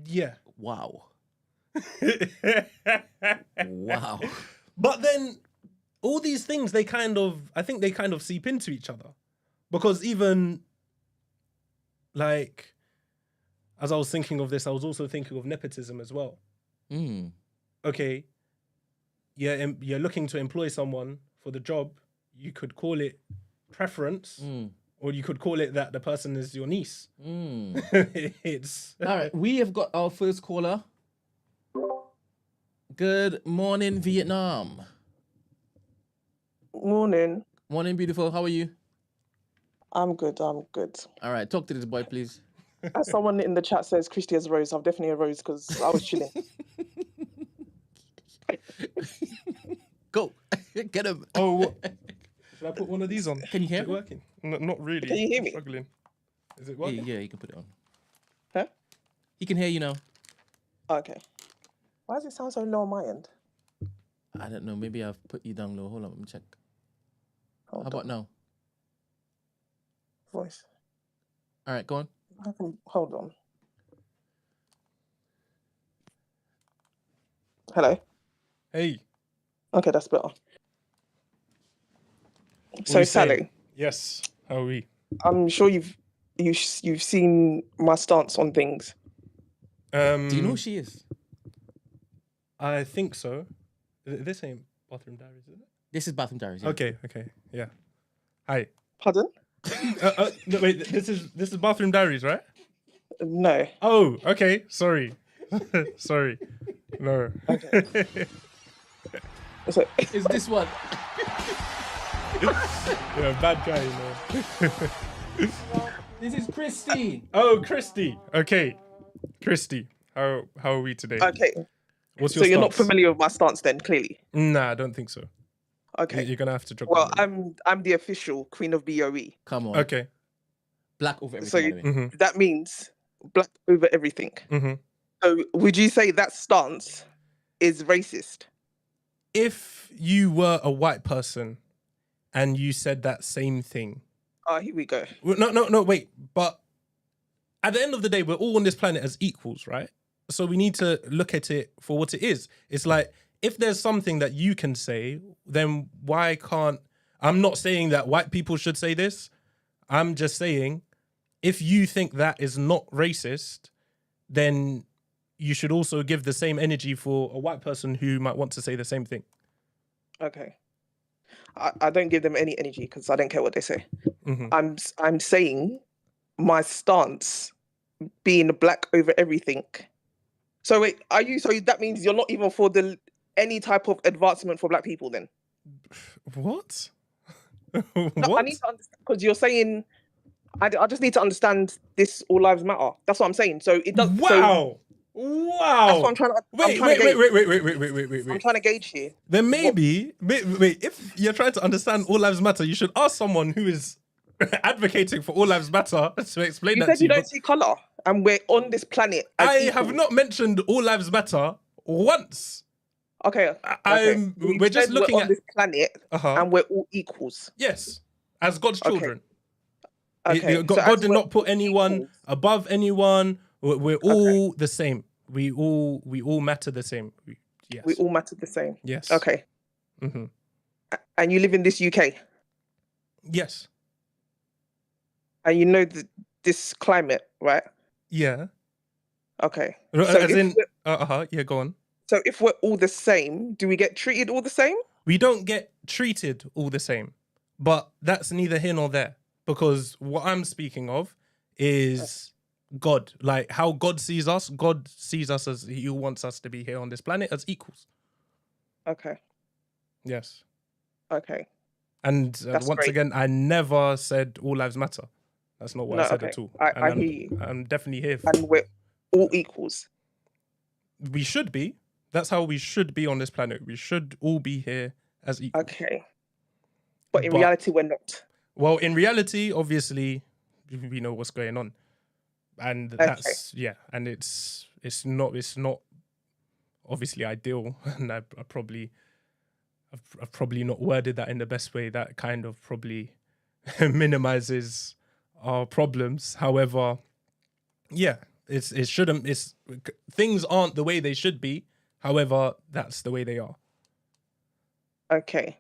Yeah. Wow. Wow. But then all these things, I think they kind of seep into each other. Because even like, as I was thinking of this, I was also thinking of nepotism as well. Okay. You're looking to employ someone for the job. You could call it preference. Or you could call it that the person is your niece. It's all right. We have got our first caller. Good morning, Vietnam. Morning. Morning, beautiful. How are you? I'm good. All right, talk to this boy, please. As someone in the chat says, Christy has rose. I've definitely a rose because I was chilling. Go. Get him. Oh, what? Should I put one of these on? Can you hear Is it me? working? Not really. Can you hear I'm me? struggling. Is it Yeah, working? yeah, you can put it on. Huh? He can hear you now. Okay. Why does it sound so low on my end? I don't know. Maybe I've put you down low. Hold on, let me check. How about now? Voice. All right, go on. Hold on. Hello. Hey. Okay, that's better. what So you saying? Saleh, Yes. How are we? I'm sure you've seen my stance on things. Do you know who she is? I think so. This ain't Bathroom Diaries, is it? This is Bathroom Diaries. Yeah. Okay. Yeah. Hi. Pardon? No, wait. This is Bathroom Diaries, right? No. Oh, okay. Sorry. Sorry. No. So, Is this one? Yeah, bad guy, you know. This is Christy. Oh, Christy. Okay. Christy. How are we today? okay. What's your So you're not stance? familiar with my stance then, clearly. Nah, I don't think so. Okay. You're gonna have to drop. Well, that one. I'm the official Queen of BOE. Come on. Okay. Black over everything. So by the way. Mm-hmm. that means black over everything. Mm-hmm. So would you say that stance is racist? If you were a white person and you said that same thing, Here we go. well, no, wait. But at the end of the day, we're all on this planet as equals, right? So we need to look at it for what it is. It's like, if there's something that you can say, then why can't... I'm not saying that white people should say this. I'm just saying, if you think that is not racist, then you should also give the same energy for a white person who might want to say the same thing. Okay. I don't give them any energy because I don't care what they say. Mm-hmm. I'm saying my stance being black over everything. So wait, are you? So that means you're not even for any type of advancement for black people then? What? No, What? I need to understand because you're saying. I just need to understand this. All lives matter. That's what I'm saying. So it does. Wow! So Wow! that's what I'm trying to. Wait. I'm trying to gauge here. Then maybe, wait, if you're trying to understand all lives matter, you should ask someone who is advocating for all lives matter to explain You that said to you you. don't see color, and we're on this planet. As I equals. have not mentioned all lives matter once. Okay. We're just said looking we're on at this planet, Uh-huh. and we're all equals. Yes, as God's Okay. children. Okay. God did we're not put all anyone equals- above anyone. We're all the same. We all matter the same. Yes. We all matter the same. Yes. Okay. Mm-hmm. And you live in this UK, Yes. and you know this climate, right? Yeah. Okay. As if in, we're- yeah, go on. So if we're all the same, do we get treated all the same? We don't get treated all the same, but that's neither here nor there, because what I'm speaking of is God, like how God sees us. God sees us as He wants us to be here on this planet as equals. Okay. Yes. Okay. And That's once great. again, I never said all lives matter. That's not what I said at all. I And hear you. I'm definitely here. And we're all equals. We should be. That's how we should be on this planet. We should all be here as equals. Okay. But in reality, we're not. Well, in reality, obviously, we know what's going on, and that's and it's not obviously ideal, and I've probably not worded that in the best way. That kind of probably minimizes our problems. However, yeah, it shouldn't. Things aren't the way they should be. However, that's the way they are. Okay.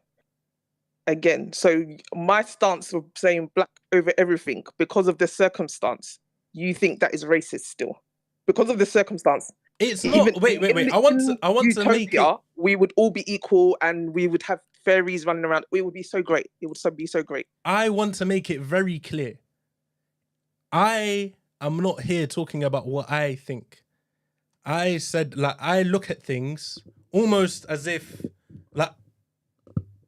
Again, so my stance of saying black over everything because of the circumstance, you think that is racist still? Because of the circumstance. It's not. Wait. I want to make it. We would all be equal, and we would have fairies running around. It would be so great. It would be so great. I want to make it very clear. I am not here talking about what I think. I said, like, I look at things almost as if,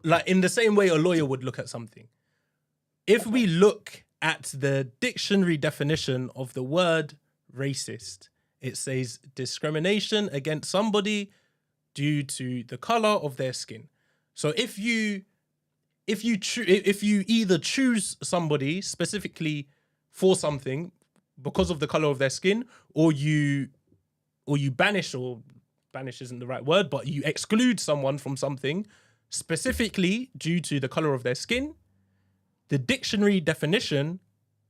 like in the same way a lawyer would look at something. If we look at the dictionary definition of the word racist, it says discrimination against somebody due to the color of their skin. So if you either choose somebody specifically for something because of the color of their skin, or you banish, or banish isn't the right word, but you exclude someone from something specifically due to the color of their skin, the dictionary definition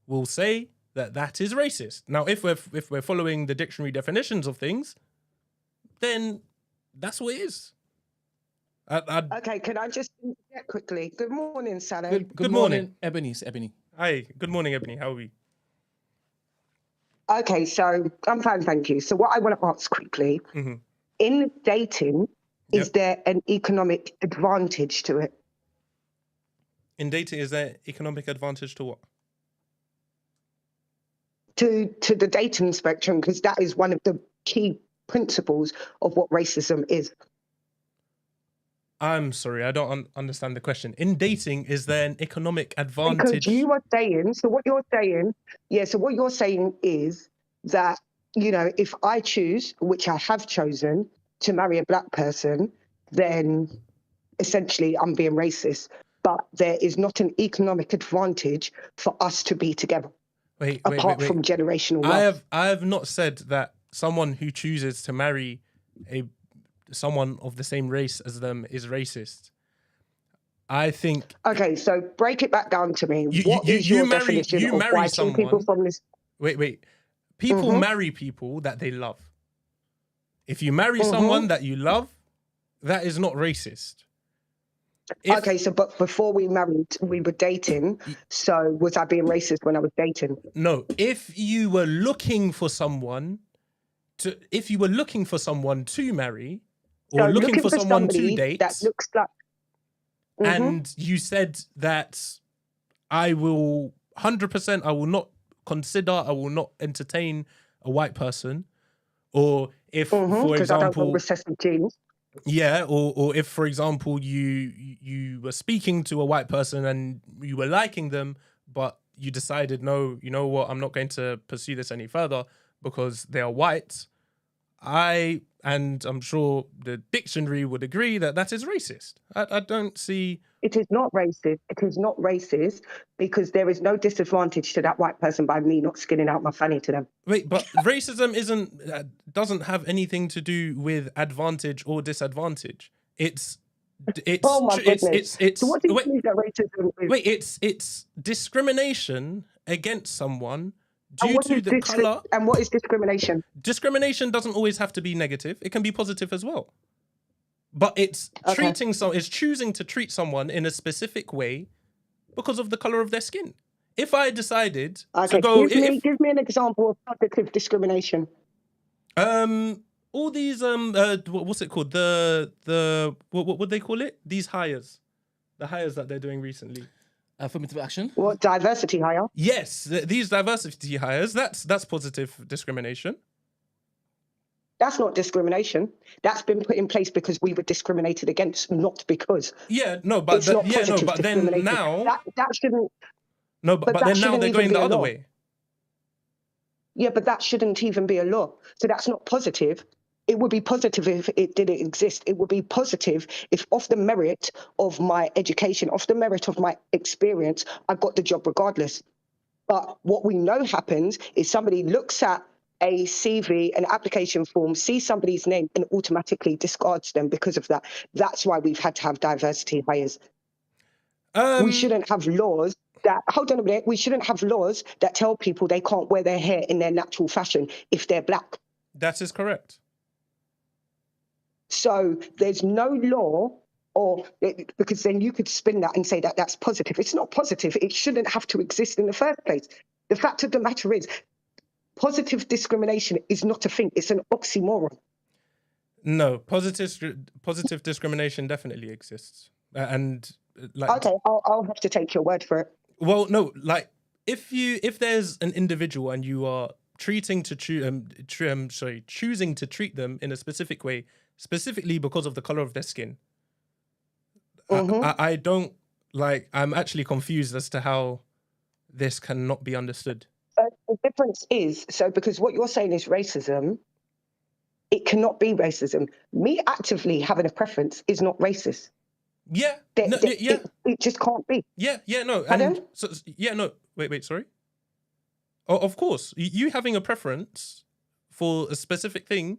will say that is racist. Now, if we're following the dictionary definitions of things, then that's what it is. Okay, can I just interject quickly? Good morning, Saleh. Good morning, Ebony. It's Ebony. Hi, good morning, Ebony. How are we? Okay, so I'm fine, thank you. So what I want to ask quickly, in dating, is there an economic advantage to it? In dating, is there economic advantage to what? To the dating spectrum, because that is one of the key principles of what racism is. I'm sorry, I don't understand the question. In dating, is there an economic advantage? Because you are saying, so what you're saying is that, you know, if I choose, which I have chosen, to marry a black person, then essentially I'm being racist. But there is not an economic advantage for us to be together. Apart from generational wealth. I have not said that someone who chooses to marry someone of the same race as them is racist. I think. Okay, so break it back down to me. What is your definition of whiting people from this? Wait. People marry people that they love. If you marry someone that you love, that is not racist. Okay, so but before we married, we were dating. So was I being racist when I was dating? No. If you were looking for someone to marry, or looking for someone to date, that looks like, and you said that I will 100%, I will not consider, I will not entertain a white person, or if, for example, I don't want recessive genes. Yeah, or if, for example, you were speaking to a white person and you were liking them, but you decided, no, you know what, I'm not going to pursue this any further because they are white. And I'm sure the dictionary would agree that is racist. I don't see. It is not racist. It is not racist because there is no disadvantage to that white person by me not skinning out my fanny to them. Wait, but racism doesn't have anything to do with advantage or disadvantage. It's oh my goodness. It's so what do you think that racism is? Wait, it's discrimination against someone due to the color. And what is discrimination? Discrimination doesn't always have to be negative. It can be positive as well. But it's it's choosing to treat someone in a specific way because of the color of their skin. If I decided to go, give me an example of positive discrimination. All these what's it called? What would they call it? These hires, the hires that they're doing recently. Affirmative action. What, diversity hire? Yes, these diversity hires. That's positive discrimination. That's not discrimination. That's been put in place because we were discriminated against, not because. Yeah, no, but then now that shouldn't. No, but then now they're going the other way. Yeah, but that shouldn't even be a law. So that's not positive. It would be positive if it didn't exist. It would be positive if, off the merit of my education, off the merit of my experience, I got the job regardless. But what we know happens is somebody looks at a CV, an application form, sees somebody's name and automatically discards them because of that. That's why we've had to have diversity hires. We shouldn't have laws that, hold on a minute, we shouldn't have laws that tell people they can't wear their hair in their natural fashion if they're black. That is correct. So there's no law, because then you could spin that and say that that's positive. It's not positive. It shouldn't have to exist in the first place. The fact of the matter is, positive discrimination is not a thing. It's an oxymoron. No, positive discrimination definitely exists. And okay, I'll have to take your word for it. Well, no, like if there's an individual and you are choosing to treat them in a specific way, specifically because of the color of their skin, I don't like. I'm actually confused as to how this cannot be understood. The difference is, so because what you're saying is racism, it cannot be racism. Me actively having a preference is not racist. Yeah. It just can't be. Yeah. No. Pardon? And so, yeah. No. Wait. Sorry. Oh, of course, you having a preference for a specific thing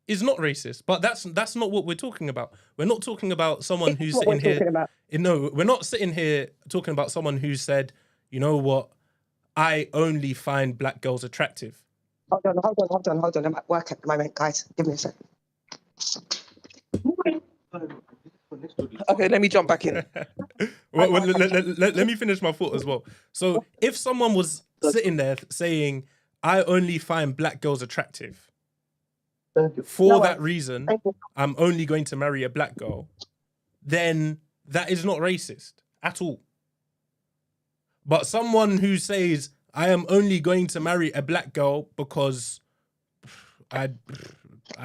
is not racist, but that's not what we're talking about. We're not talking about someone who's sitting here. No, we're not sitting here talking about someone who said, you know what, I only find black girls attractive. Hold on. I'm at work at the moment, guys. Give me a second. Okay, let me jump back in. Let me finish my thought as well. So if someone was sitting there saying, I only find black girls attractive, for that reason, I'm only going to marry a black girl, then that is not racist at all. But someone who says, I am only going to marry a black girl because I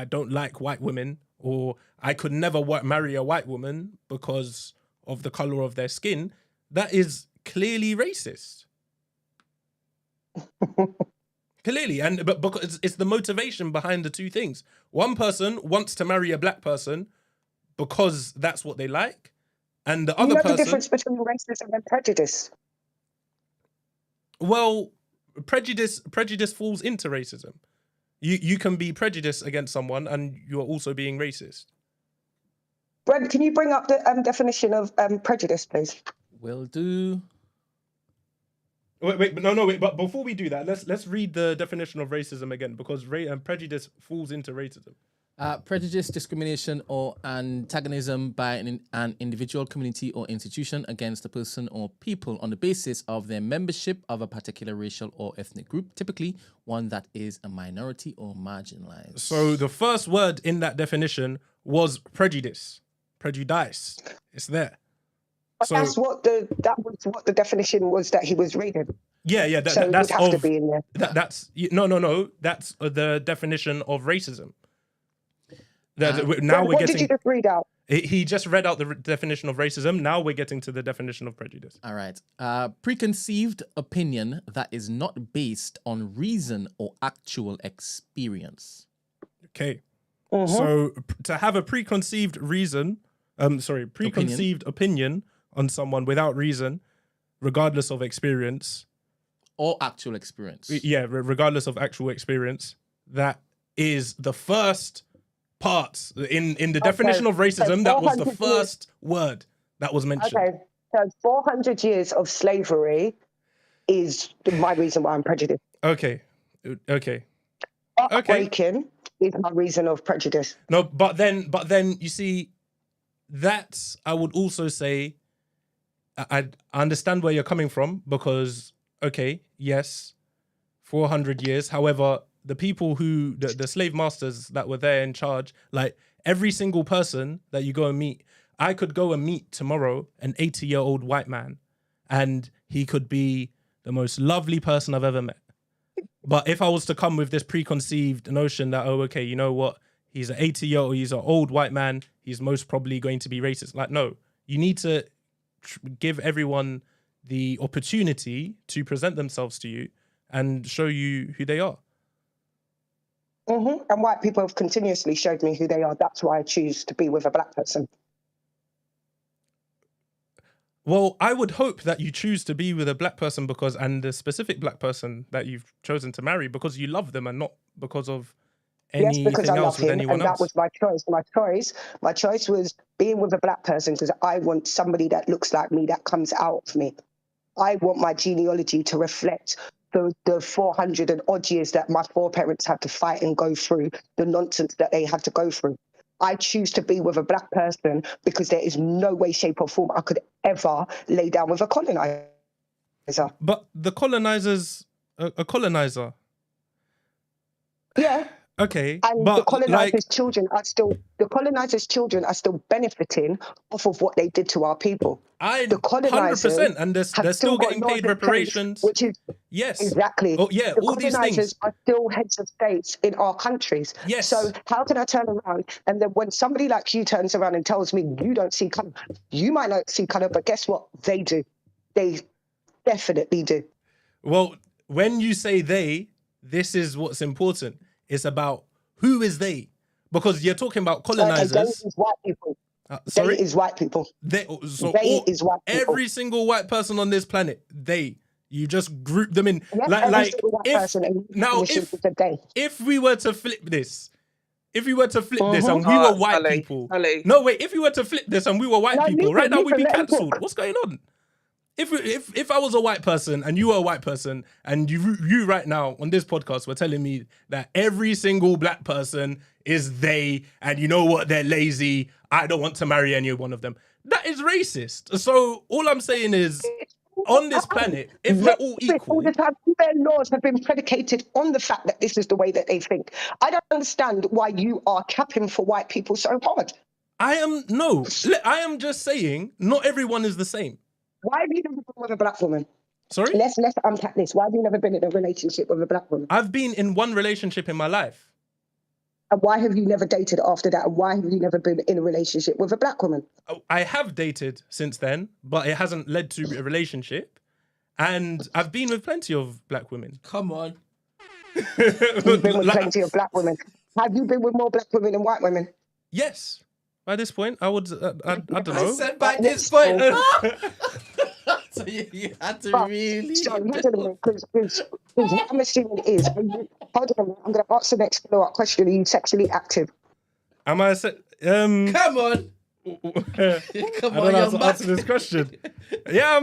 don't like white women, or I could never marry a white woman because of the color of their skin, that is clearly racist. Clearly, but because it's the motivation behind the two things. One person wants to marry a black person because that's what they like, and the other person. The difference between racism and prejudice. Well, prejudice falls into racism. You can be prejudiced against someone, and you're also being racist. Brent, can you bring up the definition of prejudice, please? Will do. Wait, but before we do that, let's read the definition of racism again, because prejudice falls into racism. Prejudice, discrimination, or antagonism by an individual, community, or institution against a person or people on the basis of their membership of a particular racial or ethnic group, typically one that is a minority or marginalized. So the first word in that definition was prejudice. Prejudice. It's there. But that was what the definition was that he was reading. Yeah. So it would have to be in there. No. That's the definition of racism. What did you just read out? He just read out the definition of racism. Now we're getting to the definition of prejudice. All right. Preconceived opinion that is not based on reason or actual experience. Okay. So to have a preconceived opinion on someone without reason, regardless of experience. Or actual experience. Yeah, regardless of actual experience. That is the first part. In the definition of racism, that was the first word that was mentioned. Okay, so 400 years of slavery is my reason why I'm prejudiced. Okay. Breaking is my reason of prejudice. No, but then you see, that I would also say, I understand where you're coming from, because, okay, yes, 400 years. However, the people who, the slave masters that were there in charge, like every single person that you go and meet, I could go and meet tomorrow an 80-year-old white man, and he could be the most lovely person I've ever met. But if I was to come with this preconceived notion that, oh, okay, you know what? He's an 80-year-old, he's an old white man, he's most probably going to be racist. Like, no, you need to give everyone the opportunity to present themselves to you and show you who they are. And white people have continuously showed me who they are. That's why I choose to be with a black person. Well, I would hope that you choose to be with a black person and the specific black person that you've chosen to marry because you love them and not because of anything else with anyone else. That was my choice. My choice was being with a black person because I want somebody that looks like me, that comes out of me. I want my genealogy to reflect the 400 and odd years that my foreparents had to fight and go through, the nonsense that they had to go through. I choose to be with a black person because there is no way, shape or form I could ever lay down with a colonizer. But the colonizer's a colonizer. Yeah. Okay, And the but like, colonizers' children are still benefiting off of what they did to our people. I The colonizers 100%, and have they're still got getting laws paid in place, reparations. which is Yes. exactly. Oh yeah, The all these colonizers things. are still heads of states in our countries. Yes. So how can I turn around and then when somebody like you turns around and tells me you don't see color, you might not see color, but guess what? They do. They definitely do. Well, when you say they, this is what's important. It's about who is they, because you're talking about They colonizers. is white people. Sorry, They is white people. They Is white people. every single white person on this planet. You just group them in. Yes, like every single white if person and now it's a they. if we were to flip this, and we were white Saleh, people. Saleh. No, wait. If we were to flip this and we were white No, people, right now we'd be let him cancelled. talk. What's going on? If I was a white person and you were a white person and you right now on this podcast were telling me that every single black person is they, and you know what, they're lazy, I don't want to marry any one of them. That is racist. So all I'm saying is, on this planet, if we're all equal, all the time, their laws have been predicated on the fact that this is the way that they think. I don't understand why you are capping for white people so hard. I am just saying not everyone is the same. Why have you never been with a black woman? Sorry? Let's unpack this. Why have you never been in a relationship with a black woman? I've been in one relationship in my life. And why have you never dated after that? And why have you never been in a relationship with a black woman? I have dated since then, but it hasn't led to a relationship. And I've been with plenty of black women. Come on. You've been with plenty of black women. Have you been with more black women than white women? Yes. By this point, I would, I don't know. I said by this point. So you had to really. So, because what I'm assuming is, hold on a minute, I'm going to ask the next follow-up question. Are you sexually active? Am I? Come on. I Come don't on, know how young to man. answer this question. Yeah,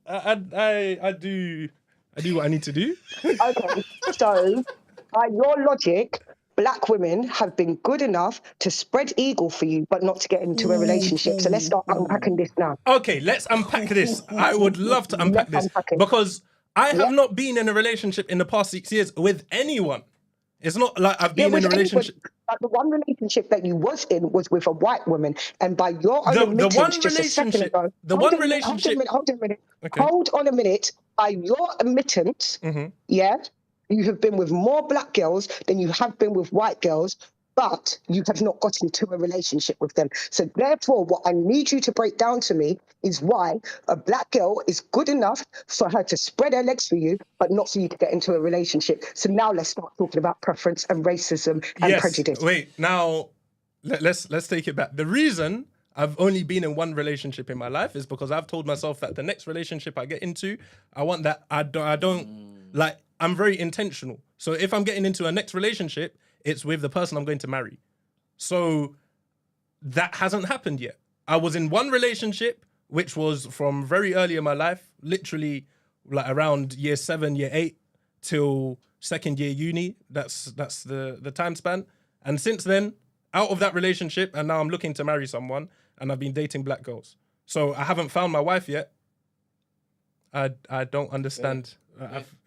I do what I need to do. Okay, so by your logic, black women have been good enough to spread eagle for you, but not to get into a relationship. So let's start unpacking this now. Okay, let's unpack this. I would love to unpack this because I have not been in a relationship in the past 6 years with anyone. It's not like I've been in a relationship. But the one relationship that you was in was with a white woman, and by your own The admittance, one just a second relationship. ago, The one relationship. Hold on a minute. Okay. Hold on a minute. By your admittance, yeah, you have been with more black girls than you have been with white girls, but you have not got into a relationship with them. So therefore, what I need you to break down to me is why a black girl is good enough for her to spread her legs for you, but not for you to get into a relationship. So now let's start talking about preference and racism and prejudice. Wait, now let's take it back. The reason I've only been in one relationship in my life is because I've told myself that the next relationship I get into, I want that I don't like. I'm very intentional. So if I'm getting into a next relationship, it's with the person I'm going to marry. So that hasn't happened yet. I was in one relationship, which was from very early in my life, literally like around year 7, year 8 till second year uni. That's the time span. And since then, out of that relationship, and now I'm looking to marry someone, and I've been dating black girls. So I haven't found my wife yet. I don't understand.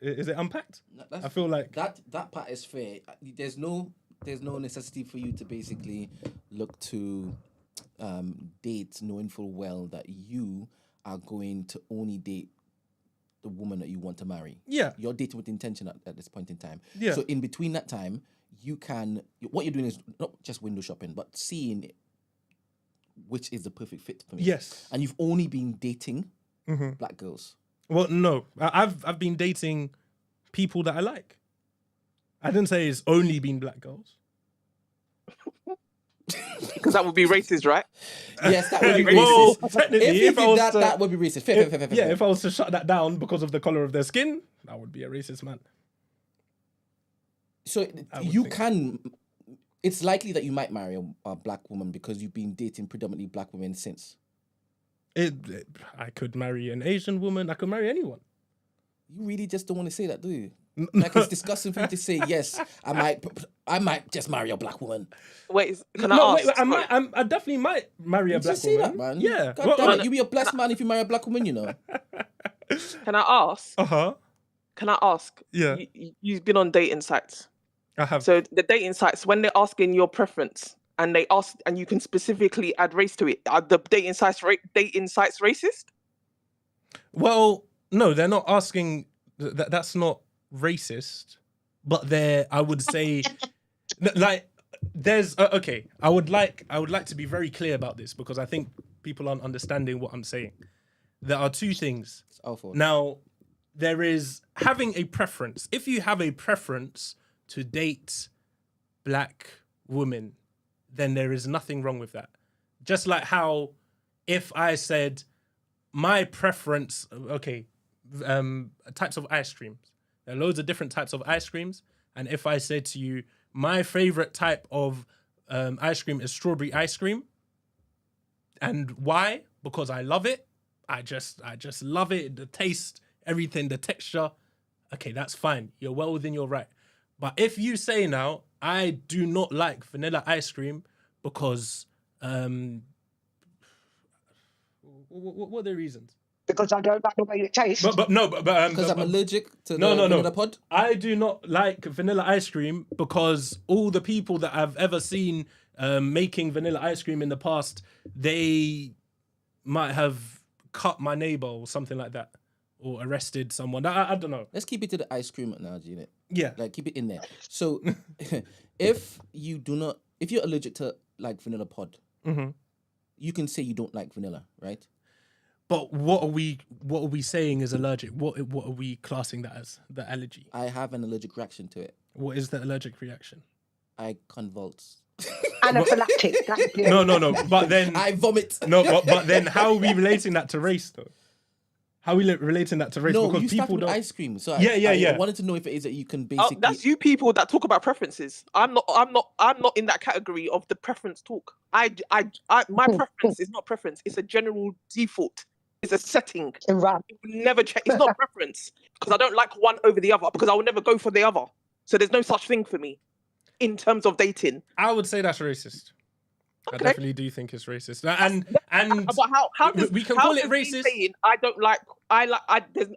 Is it unpacked? I feel like that part is fair. There's no necessity for you to basically look to date, knowing full well that you are going to only date the woman that you want to marry. Yeah, you're dating with intention at this point in time. Yeah. So in between that time, what you're doing is not just window shopping, but seeing which is the perfect fit for me. Yes. And you've only been dating black girls. Well, no, I've been dating people that I like. I didn't say it's only been black girls. Because that would be racist, right? Yes, that would be racist. Well, technically, if you did that, that would be racist. Fair. If I was to shut that down because of the color of their skin, that would be a racist man. So it's likely that you might marry a black woman because you've been dating predominantly black women since. I could marry an Asian woman. I could marry anyone. You really just don't want to say that, do you? Like it's disgusting for you to say, yes, I might just marry a black woman. Wait, can I ask? Wait, I definitely might marry a black woman. That, man. Yeah. God damn it, you be a blessed man if you marry a black woman, you know. Can I ask? Uh-huh. Can I ask? Yeah. You've been on dating sites. I have. So the dating sites, when they're asking your preference and they ask, and you can specifically add race to it, are the dating sites racist? Well, no, they're not asking. That's not racist, but I would say, like, there's okay. I would like to be very clear about this because I think people aren't understanding what I'm saying. There are two things. It's awful. Now, there is having a preference. If you have a preference to date black women, then there is nothing wrong with that. Just like how if I said my preference, types of ice creams. There are loads of different types of ice creams. And if I said to you, my favorite type of ice cream is strawberry ice cream. And why? Because I love it. I just love it. The taste, everything, the texture. Okay, that's fine. You're well within your right. But if you say now, I do not like vanilla ice cream because what are the reasons? Because I don't like the way it tastes. Because I'm allergic to the vanilla pod. I do not like vanilla ice cream because all the people that I've ever seen making vanilla ice cream in the past, they might have cut my neighbor or something like that, or arrested someone. I don't know. Let's keep it to the ice cream analogy, innit? Yeah. Like, keep it in there. So, if you're allergic to, like, vanilla pod, you can say you don't like vanilla, right? But what are we saying is allergic? What are we classing that as? The allergy? I have an allergic reaction to it. What is the allergic reaction? I convulse. Anaphylactic. No. But then I vomit. No, but then how are we relating that to race though? How are we relating that to race? No, because you people started with don't. ice cream. So Yeah. I wanted to know if it is that you can basically. That's you people that talk about preferences. I'm not in that category of the preference talk. My preference is not preference. It's a general default. It's a setting. Right. It will never change. It's not preference because I don't like one over the other because I will never go for the other. So there's no such thing for me in terms of dating. I would say that's racist. Okay. I definitely do think it's racist. And but how does we can how call it does me racist. saying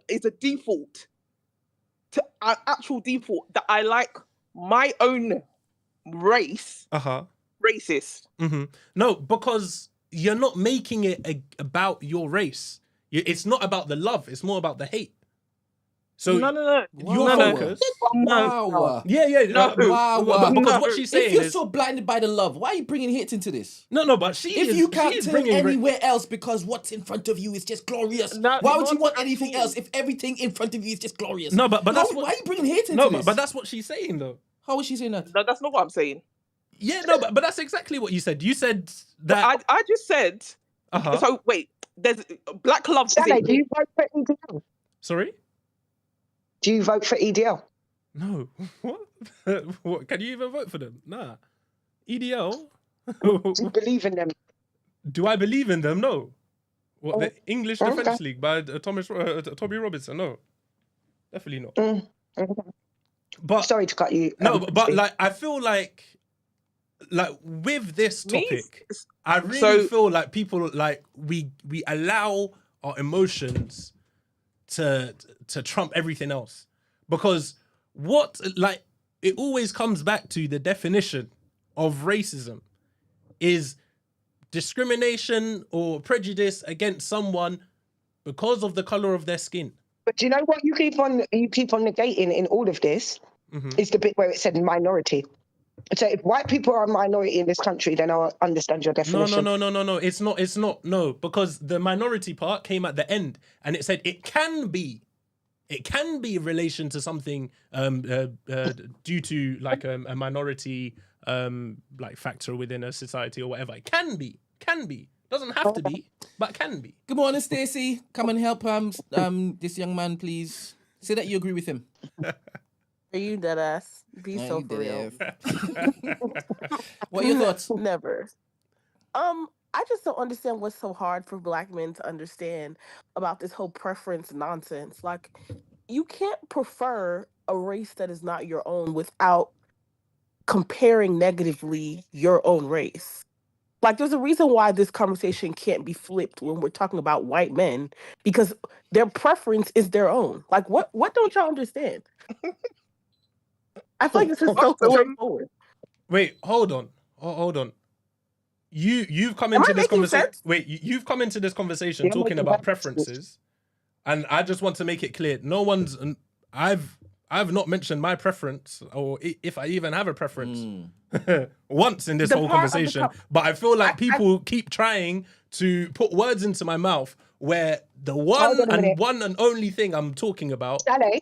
it's a default to an actual default that I like my own race. Racist. No, because you're not making it about your race. It's not about the love. It's more about the hate. So no. Your focus. Wow. Yeah. Wow. Because what she's saying if you're is so blinded by the love, why are you bringing hate into this? No, but if you can't turn anywhere else because what's in front of you is just glorious, why would you want anything else if everything in front of you is just glorious? No, but that's why are you bringing hate into this? But that's what she's saying though. How is she saying that? No, that's not what I'm saying. Yeah, no, but that's exactly what you said. You said that. I just said. So wait, there's black love. Saleh, do you vote for EDL? Sorry. Do you vote for EDL? No. What? Can you even vote for them? Nah. EDL. Do you believe in them? Do I believe in them? No. What, the English Defence League by Tommy Robinson? No. Definitely not. But sorry to cut you. No, but like I feel like with this topic, I really feel like people like we allow our emotions to trump everything else, because it always comes back to the definition of racism is discrimination or prejudice against someone because of the color of their skin. But do you know what you keep on negating in all of this is the bit where it said minority. So if white people are a minority in this country, then I'll understand your definition. No. It's not. No, because the minority part came at the end and it said it can be in relation to something due to like a minority like factor within a society or whatever. It can be. Doesn't have to be, but can be. Good morning, Stacey. Come and help this young man, please. Say that you agree with him. Are you dead ass? Be so for real. What are your thoughts? Never. I just don't understand what's so hard for black men to understand about this whole preference nonsense. Like, you can't prefer a race that is not your own without comparing negatively your own race. Like, there's a reason why this conversation can't be flipped when we're talking about white men, because their preference is their own. Like, what don't y'all understand? I feel like this is so straightforward. Wait, hold on. Hold on. You've come Am into I this making conversation. sense? Wait, you've come into this conversation You're talking making about perfect sense. preferences, and I just want to make it clear: no one's. I've not mentioned my preference, or if I even have a preference, once in this The whole part of the conversation. But I feel like I- people keep trying to put words into my mouth where the Hold on a minute. one and only thing I'm talking about. Saleh,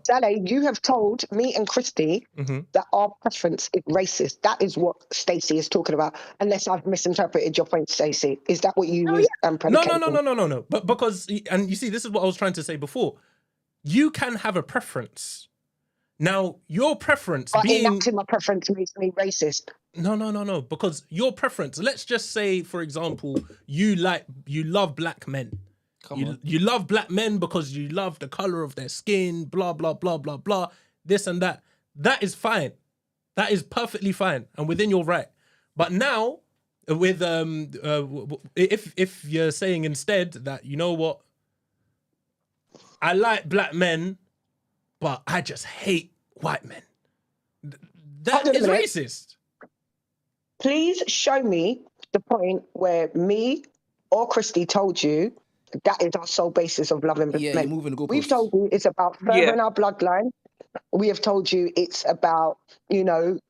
Saleh, you have told me and Christy that our preference is racist. That is what Stacey is talking about. Unless I've misinterpreted your point, Stacey. Is that what you was No. predicating? But because, and you see, this is what I was trying to say before. You can have a preference. Now, your preference But being enacting my preference makes me racist. no, because your preference. Let's just say, for example, you love black men. You love black men because you love the color of their skin. Blah blah blah blah blah. This and that. That is fine. That is perfectly fine and within your right. But now, with if you're saying instead that, you know what, I like black men, but I just hate white men. That is racist. Please show me the point where me or Christy told you that is our sole basis of loving men. You're moving the goalposts. We've told you it's about furthering our bloodline. We have told you it's about,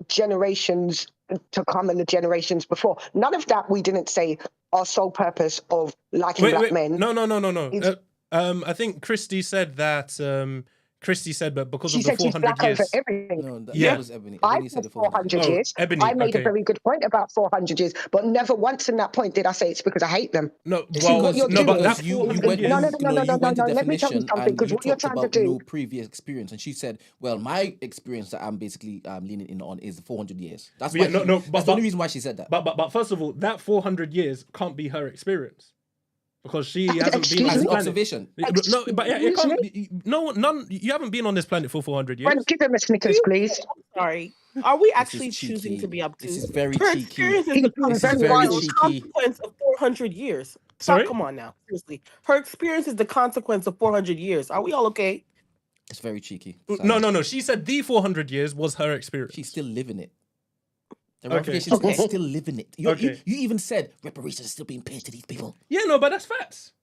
generations to come and the generations before. None of that we didn't say our sole purpose of liking black men. No. I think Christy said that. Christy said, but because She of the said she's 400 black years. over everything. No, that Yeah. was Ebony. I Ebony said said the 400 years. Ebony, I made okay. a very good point about 400 years, but never once in that point did I say it's because I hate them. No, See, what you're doing but is- that's you 400 went, years. you went to Let me tell you definition something, and because you what you're talked trying to about do- no previous experience, and she said, "Well, my experience that I'm basically leaning in on is the 400 years." That's why. That's the only reason why she said that. But first of all, that 400 years can't be her experience. Because she hasn't been Excuse on As this an planet. observation. No, but yeah, it Excuse can't be. None. You haven't been on this planet for 400 years. Brent, give him a Snickers, please. I'm sorry. Are we This actually is choosing cheeky. to be obtuse? This is very Her cheeky. experience is He's the being This is very very wild. cheeky. consequence of 400 years. Sorry? Come on now. Seriously. Her experience is the consequence of 400 years. Are we all okay? It's very cheeky. No. She said the 400 years was her experience. She's still living it. The Okay. ramifications are still living it. You even said reparations are still being paid to these people. Yeah, no, but that's facts.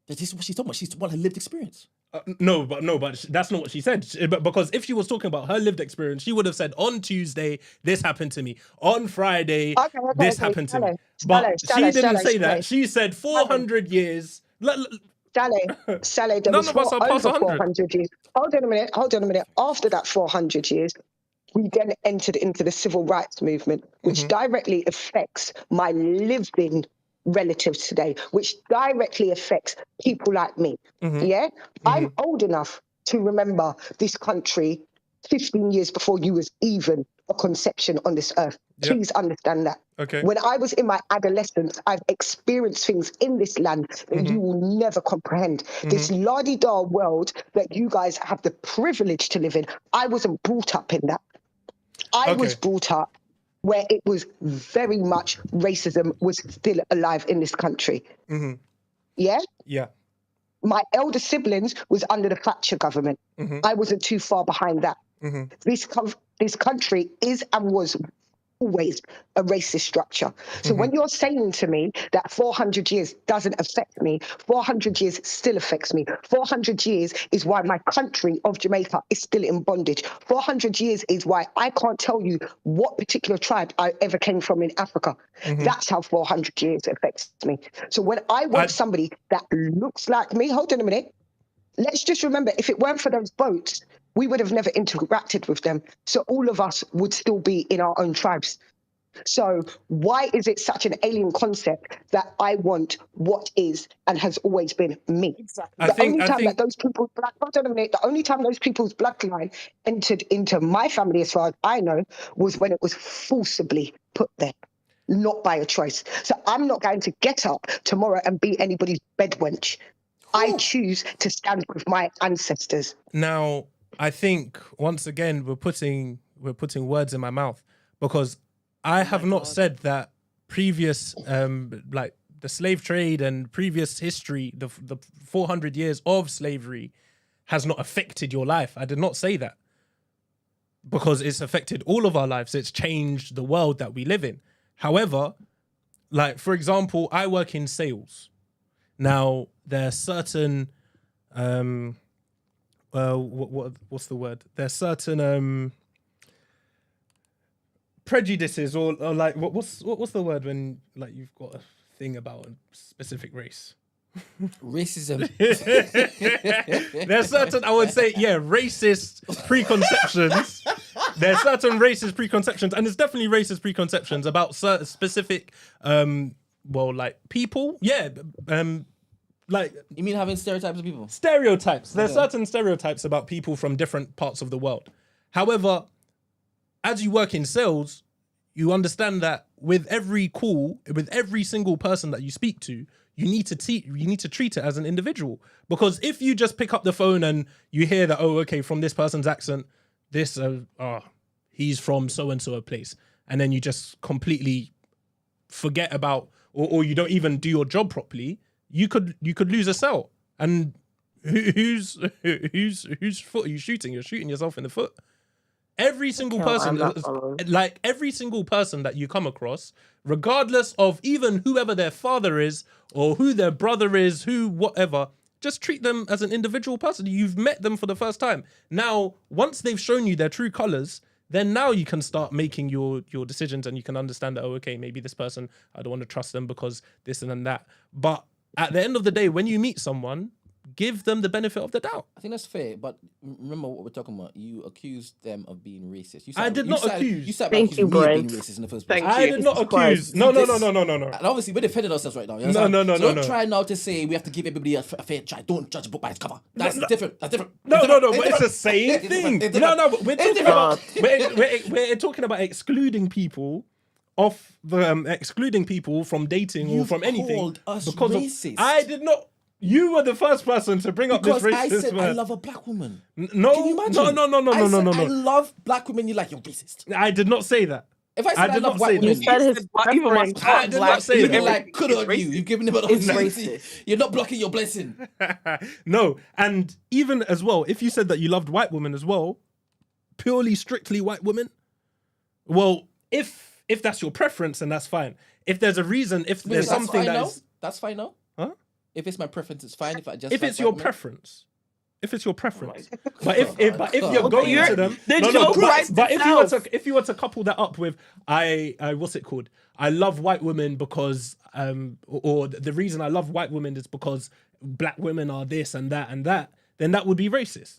This is what she's talking about. She's talking about her lived experience. No, but that's not what she said. But because if she was talking about her lived experience, she would have said, on Tuesday, this happened to me. On Friday, this happened to me. But she didn't say that. She said 400 years. Saleh, there None was of us are past over 100. 400 years. Hold on a minute. After that 400 years, we then entered into the civil rights movement, which directly affects my living relatives today, which directly affects people like me. Yeah? I'm old enough to remember this country 15 years before you was even a conception on this earth. Yep. Please understand that. Okay. When I was in my adolescence, I've experienced things in this land that you will never comprehend. This la-di-da world that you guys have the privilege to live in, I wasn't brought up in that. I was brought up where it was very much racism was still alive in this country. Yeah? Yeah. My elder siblings was under the Thatcher government. I wasn't too far behind that. This country is and was always a racist structure. So when you're saying to me that 400 years doesn't affect me, 400 years still affects me. 400 years is why my country of Jamaica is still in bondage. 400 years is why I can't tell you what particular tribe I ever came from in Africa. That's how 400 years affects me. So when I want somebody that looks like me, hold on a minute. Let's just remember, if it weren't for those boats, we would have never interacted with them. So all of us would still be in our own tribes. So why is it such an alien concept that I want what is and has always been me? Exactly. The only time those people's bloodline entered into my family, as far as I know, was when it was forcibly put there, not by a choice. So I'm not going to get up tomorrow and be anybody's bedwench. I choose to stand with my ancestors. Now, I think once again we're putting words in my mouth, because I have not said that previous like the slave trade and previous history, the 400 years of slavery has not affected your life. I did not say that. because it's affected all of our lives. It's changed the world that we live in. However, like, for example, I work in sales. Now, there are certain, what's the word? There's certain prejudices or like, what's the word when like you've got a thing about a specific race? Racism. There's certain, I would say, racist preconceptions. There's certain racist preconceptions, and there's definitely racist preconceptions about certain specific, like people. Like, you mean having stereotypes of people? Stereotypes. There's certain stereotypes about people from different parts of the world. However, as you work in sales, you understand that with every call, with every single person that you speak to, you need to treat it as an individual. Because if you just pick up the phone and you hear that, oh, okay, from this person's accent, he's from so and so a place, and then you just completely forget about, or you don't even do your job properly, you could lose a sale. And whose foot are you shooting? You're shooting yourself in the foot. Every single person, like every single person that you come across, regardless of even whoever their father is or who their brother is, whatever, just treat them as an individual person. You've met them for the first time. Now, once they've shown you their true colors, then now you can start making your decisions, and you can understand that, oh, okay, maybe this person, I don't want to trust them because this and that. But at the end of the day, when you meet someone, give them the benefit of the doubt. I think that's fair, but remember what we're talking about. You accused them of being racist. I did not accuse. You said Thank you, Brent. being racist in the first place. I did not accuse. No. And obviously, we're defending ourselves right now. You No. Don't try now to say we have to give everybody a fair try. Don't judge a book by its cover. That's different. That's different. No, but it's the same thing. No, but we're talking about we're talking about excluding people from dating or from anything. Called us because racist. I did not. You were the first person to bring up this racist I said word. I love a black woman. No, Can you imagine? No. I love black women. You're like, you're racist. I did not say that. If I said I did love not white say women, that. Said his preference I did not say you'd that. be like, good on you. You've given him an It's opportunity. racist. You're not blocking your blessing. No, and even as well, if you said that you loved white women as well, purely strictly white women, well, if that's your preference, then that's fine. If there's a reason, if there's something that's fine now. Huh? If it's my preference, it's fine. If it's your preference. If it's your preference, but if you're God. going to them, if you were to couple that up with I what's it called? I love white women because or the reason I love white women is because black women are this and that, then that would be racist.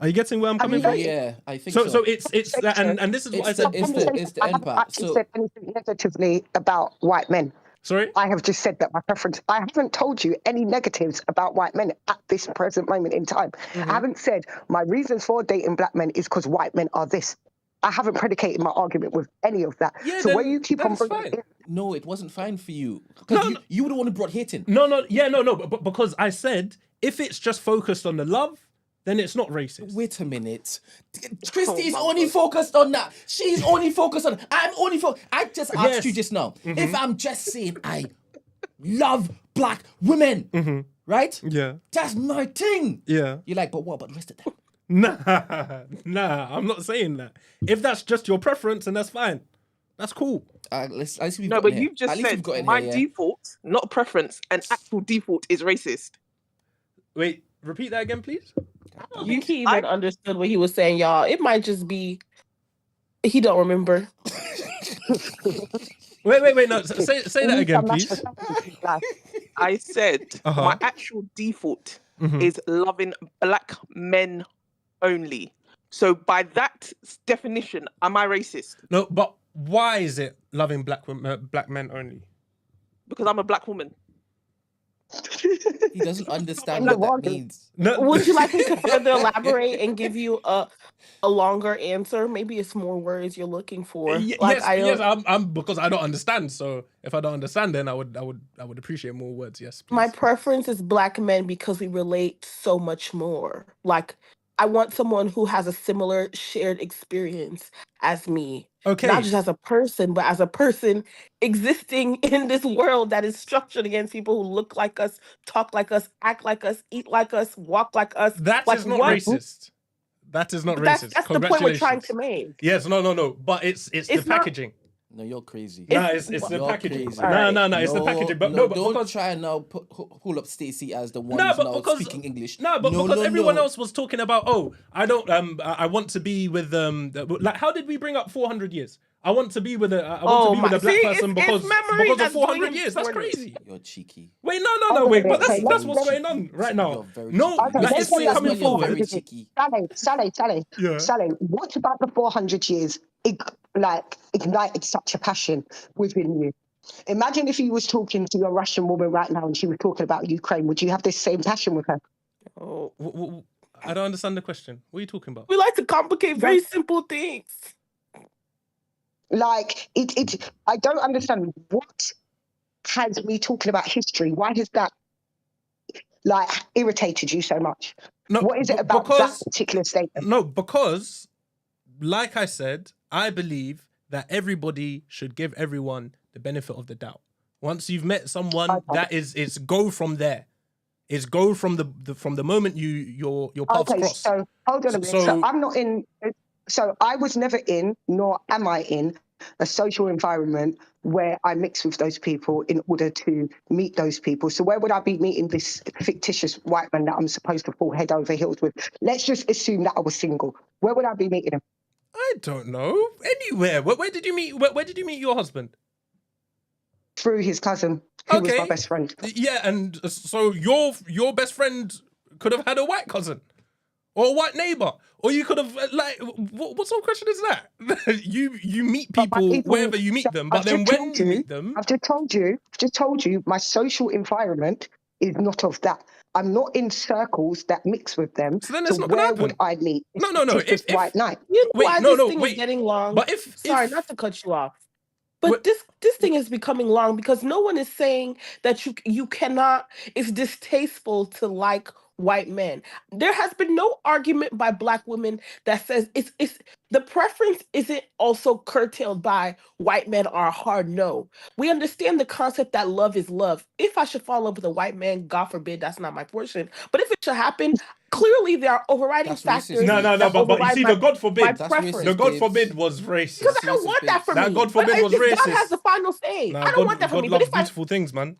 Are you getting where I'm coming from? Yeah, I think so. So it's and this is what I said before. It's the end I part. haven't said anything negatively about white men. Sorry? I have just said that my preference. I haven't told you any negatives about white men at this present moment in time. I haven't said my reasons for dating black men is because white men are this. I haven't predicated my argument with any of that. Yeah, so when you keep on bringing fine. it, No, it wasn't fine for you. Because you were the one who brought hate in. No, but because I said if it's just focused on the love, then it's not racist. Wait a minute. Christy's only focused on that. She's only focused on. I'm only focused. I just asked you just now. If I'm just saying I love black women, right? Yeah. That's my thing. Yeah. You're like, but what about the rest of them? Nah, I'm not saying that. If that's just your preference, then that's fine. That's cool. No, but you've just said my default, not preference, an actual default is racist. Wait, repeat that again, please. I don't think he even understood what he was saying, y'all. It might just be he don't remember. Wait, no. Say that again, please. I said my actual default is loving black men only. So by that definition, am I racist? No, but why is it loving black men only? Because I'm a black woman. He doesn't understand what that means. No. Would you like me to further elaborate and give you a longer answer? Maybe it's more words you're looking for. I'm because I don't understand. So if I don't understand, then I would appreciate more words. Yes, please. My preference is black men because we relate so much more. Like, I want someone who has a similar shared experience as me. Okay. Not just as a person, but as a person existing in this world that is structured against people who look like us, talk like us, act like us, eat like us, walk like us. That like is not racist. That is not But racist. that's the point we're trying Congratulations. to make. Yes, no. But it's the It's not- packaging. No, you're crazy. Nah, it's the You're packaging. crazy. No, it's the packaging. But no, but don't because try and now pull up Stacey as the one No, who's but now because speaking English. because everyone else was talking about, I don't I want to be with like, how did we bring up 400 years? I want to be with a black person because memory of that's 400 doing years. That's important. crazy. You're cheeky. Wait, no, wait, but Okay, that's let's- what's going on right now. You're very No, cheeky. like, let's it's say that's coming when you're forward. very cheeky. Saleh, Yeah. Saleh, what about the 400 years ignited such a passion within you? Imagine if you was talking to your Russian woman right now and she was talking about Ukraine. Would you have this same passion with her? Oh. I don't understand the question. What are you talking about? We like to complicate very simple things. Like, I don't understand what has me talking about history. Why has that, like, irritated you so much? No, What is it about that particular statement? No, because, like I said, I believe that everybody should give everyone the benefit of the doubt. Once you've met someone, it's go from there. It's go from the moment your paths cross. So hold on a minute. So I'm not in. So I was never in, nor am I in, a social environment where I mix with those people in order to meet those people. So where would I be meeting this fictitious white man that I'm supposed to fall head over heels with? Let's just assume that I was single. Where would I be meeting him? I don't know. Anywhere. Where did you meet? Where did you meet your husband? Through his cousin, who was my best friend. Yeah, and so your best friend could have had a white cousin or a white neighbor, or you could have what sort of question is that? you meet people wherever you meet them, but then when you meet them, I've just told you, my social environment is not of that. I'm not in circles that mix with them. So then it's not gonna where happen. would I meet? No. If white night. You know Wait, why no, this no, thing wait. is getting long? But if Sorry, not to cut you off. But this thing is becoming long because no one is saying that you cannot. It's distasteful to like white men. There has been no argument by Black women that says it's the preference isn't also curtailed by white men are a hard no. We understand the concept that love is love. If I should fall in love with a white man, God forbid, that's not my portion. But if it should happen, clearly there are overriding factors. No, but you see, the God forbid, the God forbid was racist. Because I don't want that for me. That God forbid was racist. God has the final say. I don't want that for me. God But loves if beautiful things, man.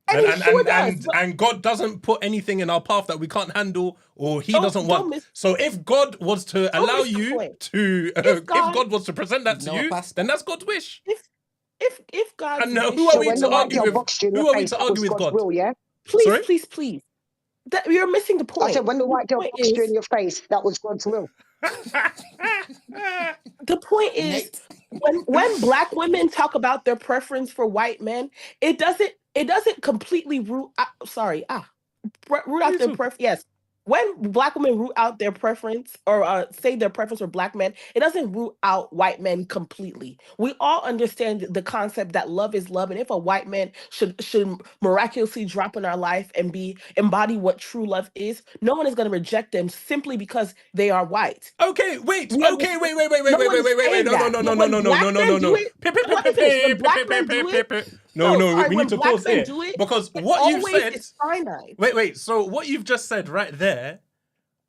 And he sure does, but- And God doesn't put anything in our path that we can't handle or He doesn't don't want. So if God was to allow you to, if God was to present that to you, then that's God's wish. If God, And who are we to argue with? Who are we to argue with God? Will, yeah? Please. You're missing the point. I said, when the white girl boxed you in your face, that was God's will. The point is, when Black women talk about their preference for white men, it doesn't completely root out their preference. Yes. When Black women root out their preference or say their preference for Black men, it doesn't root out white men completely. We all understand the concept that love is love, and if a white man should miraculously drop in our life and embody what true love is, no one is going to reject them simply because they are white. Okay, wait. No. When We need to pause here because what you've said is finite. Wait. So what you've just said right there,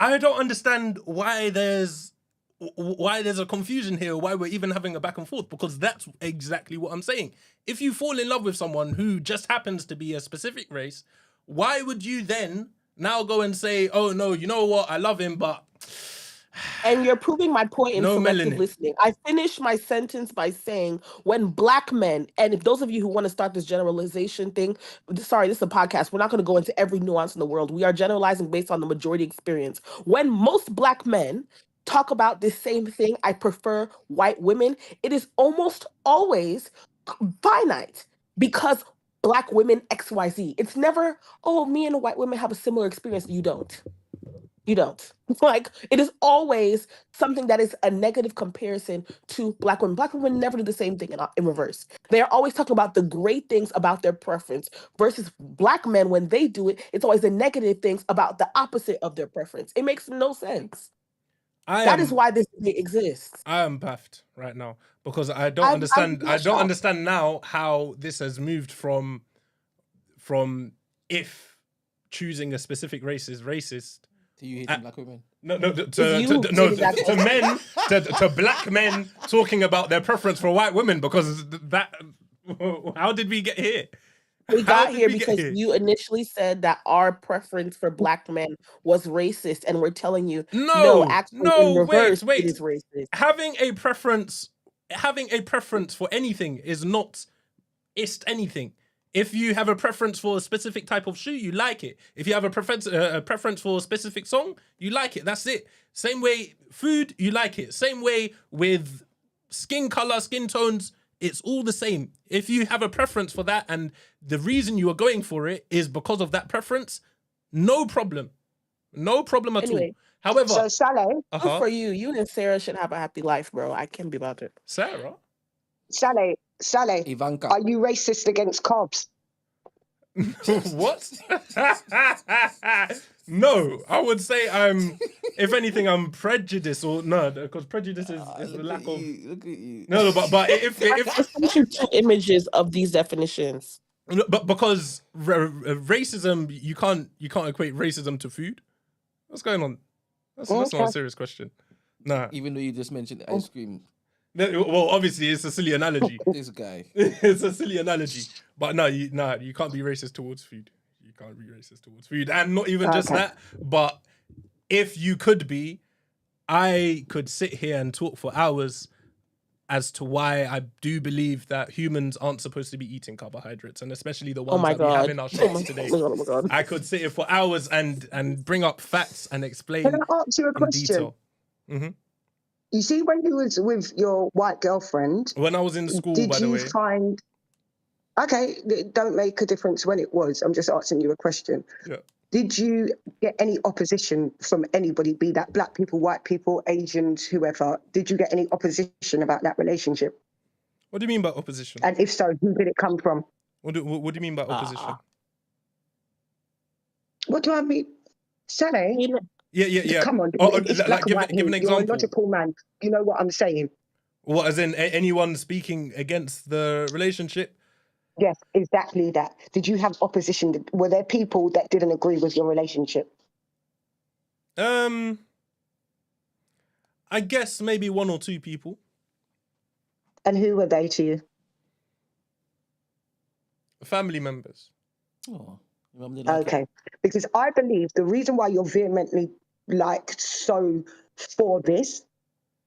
I don't understand why there's a confusion here, why we're even having a back and forth, because that's exactly what I'm saying. If you fall in love with someone who just happens to be a specific race, why would you then now go and say, oh no, you know what, I love him, but... And you're proving my point in selective melanin. listening. I finished my sentence by saying when Black men, and if those of you who want to start this generalization thing, sorry, this is a podcast. We're not going to go into every nuance in the world. We are generalizing based on the majority experience. When most Black men talk about this same thing, I prefer white women, it is almost always finite because Black women XYZ. It's never, oh, me and white women have a similar experience. You don't. Like, it is always something that is a negative comparison to Black women. Black women never do the same thing in reverse. They're always talking about the great things about their preference versus Black men, when they do it, it's always the negative things about the opposite of their preference. It makes no sense. That is why this debate exists. I am baffed right now because I don't understand. I don't understand now how this has moved from if choosing a specific race is racist, Do you hating black women? No, you to men, to black men talking about their preference for white women, because that. How did we get here? We got here because you initially said that our preference for black men was racist, and we're telling you, no, actually, in reverse, wait. it is racist. Having a preference for anything is not anything. If you have a preference for a specific type of shoe, you like it. If you have a preference for a specific song, you like it. That's it. Same way, food, you like it. Same way with skin color, skin tones, it's all the same. If you have a preference for that and the reason you are going for it is because of that preference, no problem. No problem at all. However... So, Saleh... Good for you. You and Sarah should have a happy life, bro. I can't be about it. Sarah? Saleh, Ivanka. are you racist against carbs? What? No, I would say if anything, I'm prejudiced, or no, because prejudice is the lack of. Look at you. No, but if two images of these definitions. But because racism, you can't equate racism to food. What's going on? That's not a serious question. Nah. Even though you just mentioned ice cream. Well, obviously, it's a silly analogy. This guy. It's a silly analogy. But you can't be racist towards food. You can't be racist towards food. And not even just that, but if you could be, I could sit here and talk for hours as to why I do believe that humans aren't supposed to be eating carbohydrates, and especially the ones that we have in our shirts today. Oh my God. I could sit here for hours and bring up facts and explain Can I ask you a question? Detail. Mm-hmm. You see, when you was with your white girlfriend... When I was in school, by the way. Did you find... Okay, it don't make a difference when it was. I'm just asking you a question. Yeah. Did you get any opposition from anybody, be that black people, white people, Asians, whoever? Did you get any opposition about that relationship? What do you mean by opposition? And if so, who did it come from? What do you mean by opposition? What do I mean? Saleh? Yeah. Come on. Like give an example. You're a logical man. You know what I'm saying? What, as in anyone speaking against the relationship? Yes, exactly that. Did you have opposition? Were there people that didn't agree with your relationship? I guess maybe one or two people. And who were they to you? Family members. Oh, okay. Because I believe the reason why you're vehemently so for this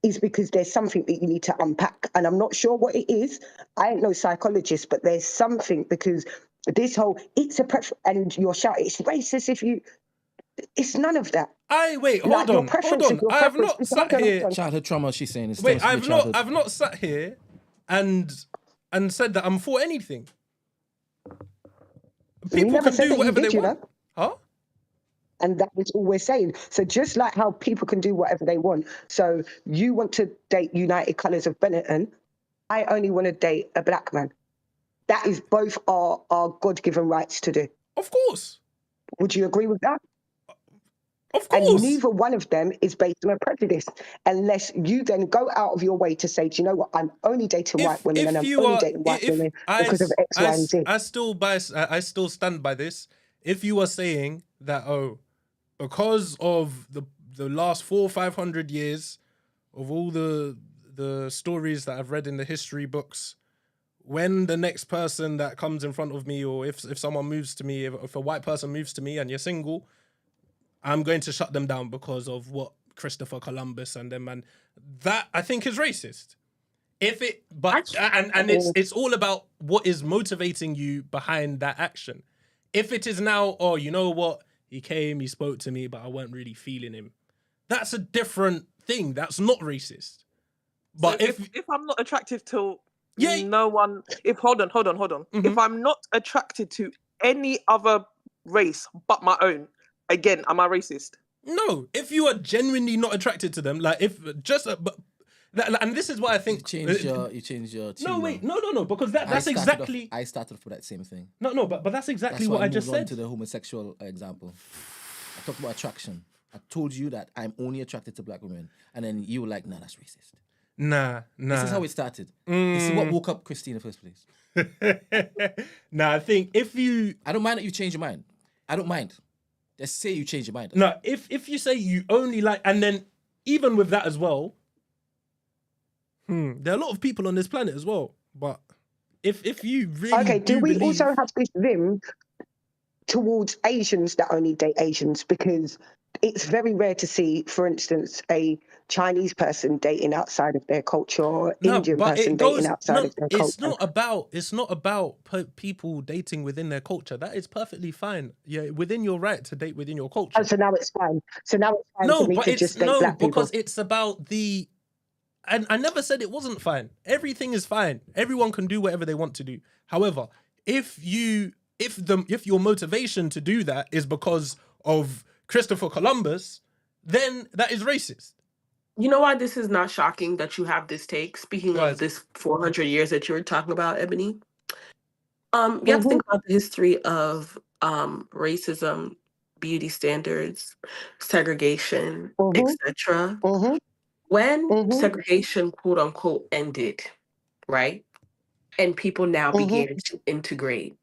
is because there's something that you need to unpack. And I'm not sure what it is. I ain't no psychologist, but there's something, because this whole, it's a preference, and you're shouting, it's racist if you, it's none of that. Hold on. I have not sat here. Childhood trauma, she's saying. I've not sat here and said that I'm for anything. People can do whatever they want. Huh? And that is all we're saying. So just like how people can do whatever they want. So you want to date United Colours of Benetton. I only want to date a black man. That is both our God-given rights to do. Of course. Would you agree with that? Of course. And neither one of them is based on a prejudice, unless you then go out of your way to say, do you know what, I'm only dating white women and I'm only dating white women because of X, Y, and Z. I still stand by this. If you are saying that, because of the last 400 or 500 years of all the stories that I've read in the history books, when the next person that comes in front of me, or if someone moves to me, if a white person moves to me and you're single, I'm going to shut them down because of what Christopher Columbus and them, and that I think is racist. It's all about what is motivating you behind that action. If it is now, you know what, he came, he spoke to me, but I weren't really feeling him. That's a different thing. That's not racist. But so if I'm not attracted to no one, hold on. Mm-hmm. If I'm not attracted to any other race but my own, again, am I racist? No. If you are genuinely not attracted to them, and this is why I think you changed your no, wait, no, because that's exactly. I started for that same thing. No, but that's exactly what I just said. To the homosexual example, I talked about attraction. I told you that I'm only attracted to black women, and then you were like, "Nah, that's racist." Nah. This is how it started. This is what woke up Christine in the first place. Nah, I think if you, I don't mind that you change your mind. I don't mind. Let's say you change your mind. No, if you say you only like, and then even with that as well, there are a lot of people on this planet as well. But if you really Do we believe, also have this vim towards Asians that only date Asians? Because it's very rare to see, for instance, a Chinese person dating outside of their culture, or Indian person dating outside of their culture. It's not about people dating within their culture. That is perfectly fine. Yeah, within your right to date within your culture. Oh, so now it's fine. So now it's fine for me to just date black people. Because it's about the. And I never said it wasn't fine. Everything is fine. Everyone can do whatever they want to do. However, if your motivation to do that is because of Christopher Columbus, then that is racist. You know why this is not shocking that you have this take? Speaking of this 400 years that you were talking about, Ebony, you have to think about the history of racism, beauty standards, segregation, etc. When segregation, quote unquote, ended, right? And people now began to integrate.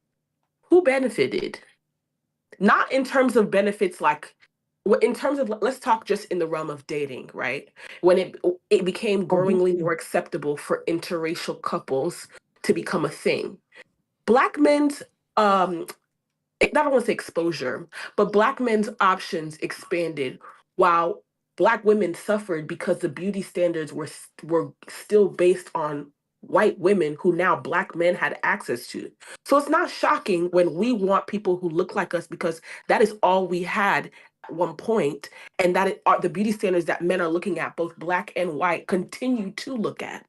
Who benefited? Not in terms of benefits, like in terms of, let's talk just in the realm of dating, right? When it became growingly more acceptable for interracial couples to become a thing. Black men's, not want to say exposure, but Black men's options expanded while Black women suffered because the beauty standards were still based on white women who now Black men had access to. So it's not shocking when we want people who look like us because that is all we had at one point, and that are the beauty standards that men are looking at, both Black and white, continue to look at.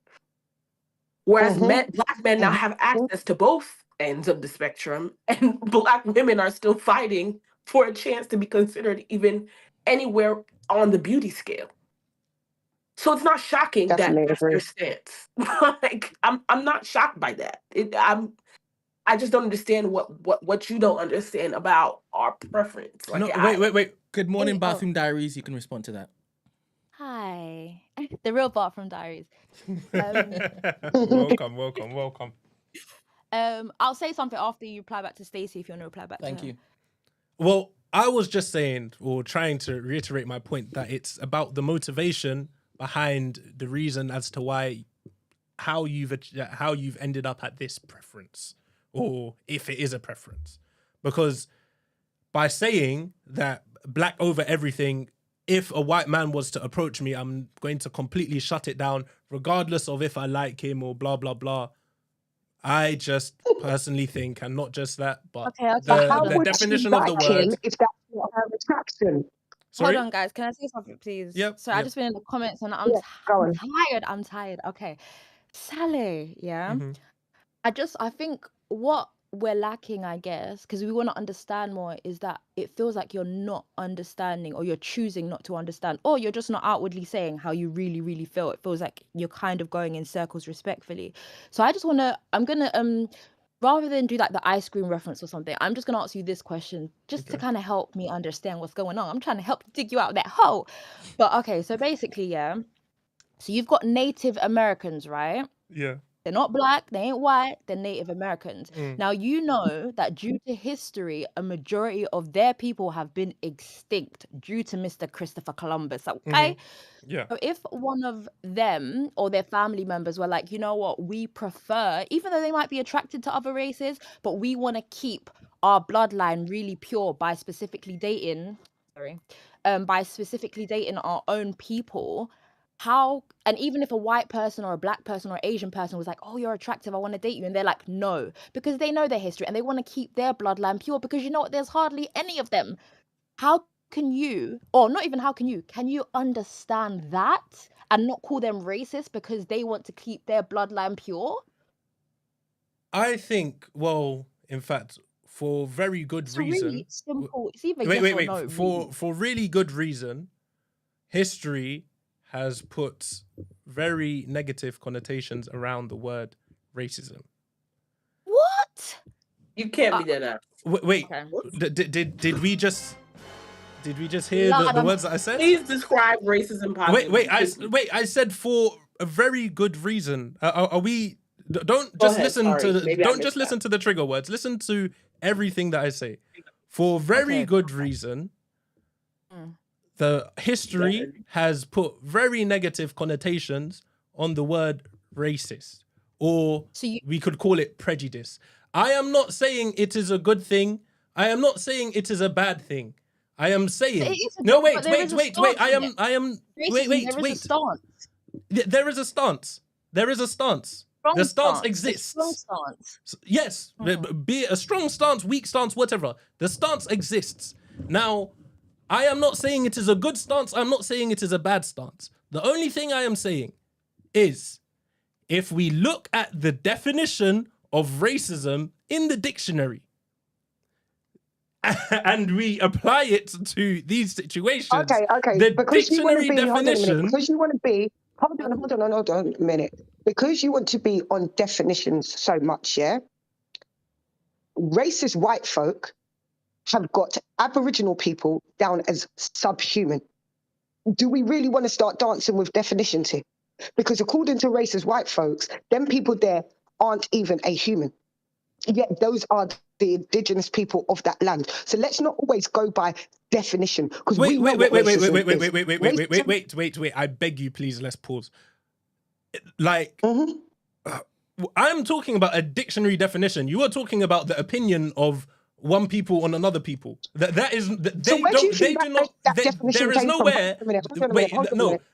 Whereas Black men now have access to both ends of the spectrum, and Black women are still fighting for a chance to be considered even anywhere on the beauty scale. So it's not shocking that that's their stance. Like I'm not shocked by that. I just don't understand what you don't understand about our preference. Like, no, wait. Good morning, Bathroom Diaries. You can respond to that. Hi, the real Bathroom Diaries. Welcome. I'll say something after you reply back to Stacey if you want to reply back. Thank you. Well, I was just saying, or trying to reiterate my point, that it's about the motivation behind the reason as to how you've ended up at this preference, or if it is a preference. Because by saying that Black over everything, if a white man was to approach me, I'm going to completely shut it down, regardless of if I like him or blah, blah, blah. I just personally think, and not just that, but the definition of the word. If that's not her attraction. Sorry? Hold on, guys. Can I say something, please? Yep. So I just been in the comments and I'm tired. I'm tired. Okay. Saleh, yeah. I think what we're lacking, I guess, because we want to understand more, is that it feels like you're not understanding, or you're choosing not to understand, or you're just not outwardly saying how you really, really feel. It feels like you're kind of going in circles respectfully. So I'm gonna rather than do like the ice cream reference or something, I'm just gonna ask you this question just to kind of help me understand what's going on. I'm trying to help dig you out of that hole. But okay, so basically, yeah. So you've got Native Americans, right? Yeah. They're not Black, they ain't white, they're Native Americans. Now, you know that due to history, a majority of their people have been extinct due to Mr. Christopher Columbus, okay? Yeah. So if one of them or their family members were like, you know what, we prefer, even though they might be attracted to other races, but we want to keep our bloodline really pure by specifically dating our own people, and even if a white person or a Black person or Asian person was like, oh, you're attractive, I want to date you, and they're like, no, because they know their history and they want to keep their bloodline pure, because you know what, there's hardly any of them. How can you, or not even how can you understand that and not call them racist because they want to keep their bloodline pure? I think, well, in fact, for very good reason. Really simple. It's either yes or no. For really good reason, history has put very negative connotations around the word racism. What? You can't be that up. Wait, okay. Did we just hear the words that I said? Please describe racism positively. I said for a very good reason. Are we? Don't just listen to the trigger words. Listen to everything that I say. For very good reason, the history has put very negative connotations on the word racist, or we could call it prejudice. I am not saying it is a good thing. I am not saying it is a bad thing. I am saying no. Wait. I am. Wait. There is a stance. There is a stance. The stance exists. Strong stance. Yes, be it a strong stance, weak stance, whatever. The stance exists. Now, I am not saying it is a good stance. I'm not saying it is a bad stance. The only thing I am saying is, if we look at the definition of racism in the dictionary and we apply it to these situations, the because dictionary definition... Because you want to be... Hold on a minute. Because you want to be on definitions so much, yeah? Racist white folk have got Aboriginal people down as subhuman. Do we really want to start dancing with definitions here? Because according to racist white folks, them people there aren't even a human. Yet those are the indigenous people of that land. So let's not always go by definition. Wait. I beg you, please, let's pause. Like, I'm talking about a dictionary definition. You are talking about the opinion of one people on another people. That is, they do not. There is nowhere.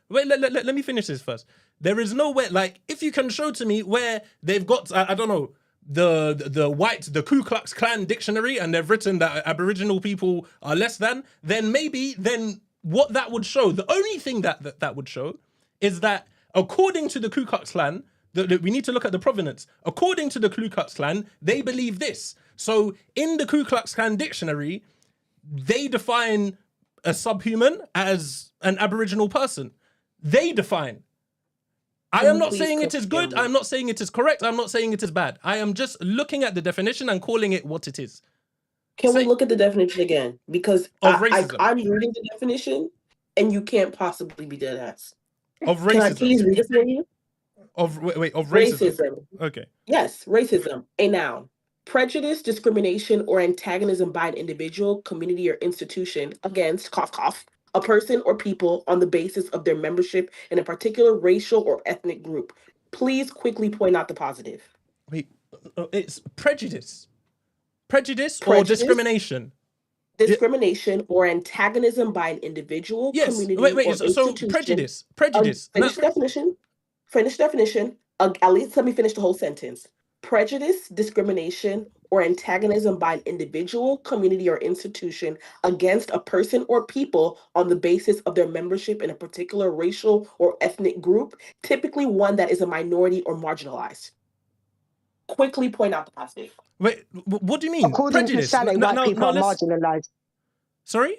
Wait. Let me finish this first. There is nowhere. Like, if you can show to me where they've got, I don't know, the Ku Klux Klan dictionary, and they've written that Aboriginal people are less than, then what that would show, the only thing that would show is that according to the Ku Klux Klan, we need to look at the provenance. According to the Ku Klux Klan, they believe this. So in the Ku Klux Klan dictionary, they define a subhuman as an Aboriginal person. They define. I am not saying it is good. I'm not saying it is correct. I'm not saying it is bad. I am just looking at the definition and calling it what it is. Can we look at the definition again? Because I'm reading the definition, and you can't possibly be dead ass. Of racism. Can I please read it for you? Of racism. Okay. Yes, racism. A noun. Prejudice, discrimination, or antagonism by an individual, community, or institution against, cough, cough, a person or people on the basis of their membership in a particular racial or ethnic group. Please quickly point out the positive. Wait, it's prejudice. Prejudice or discrimination? Discrimination or antagonism by an individual, community, or institution. So prejudice. Finish definition. At least let me finish the whole sentence. Prejudice, discrimination, or antagonism by an individual, community, or institution against a person or people on the basis of their membership in a particular racial or ethnic group, typically one that is a minority or marginalized. Quickly point out the positive. Wait, what do you mean? According prejudice? to Saleh, white people are marginalized. Sorry?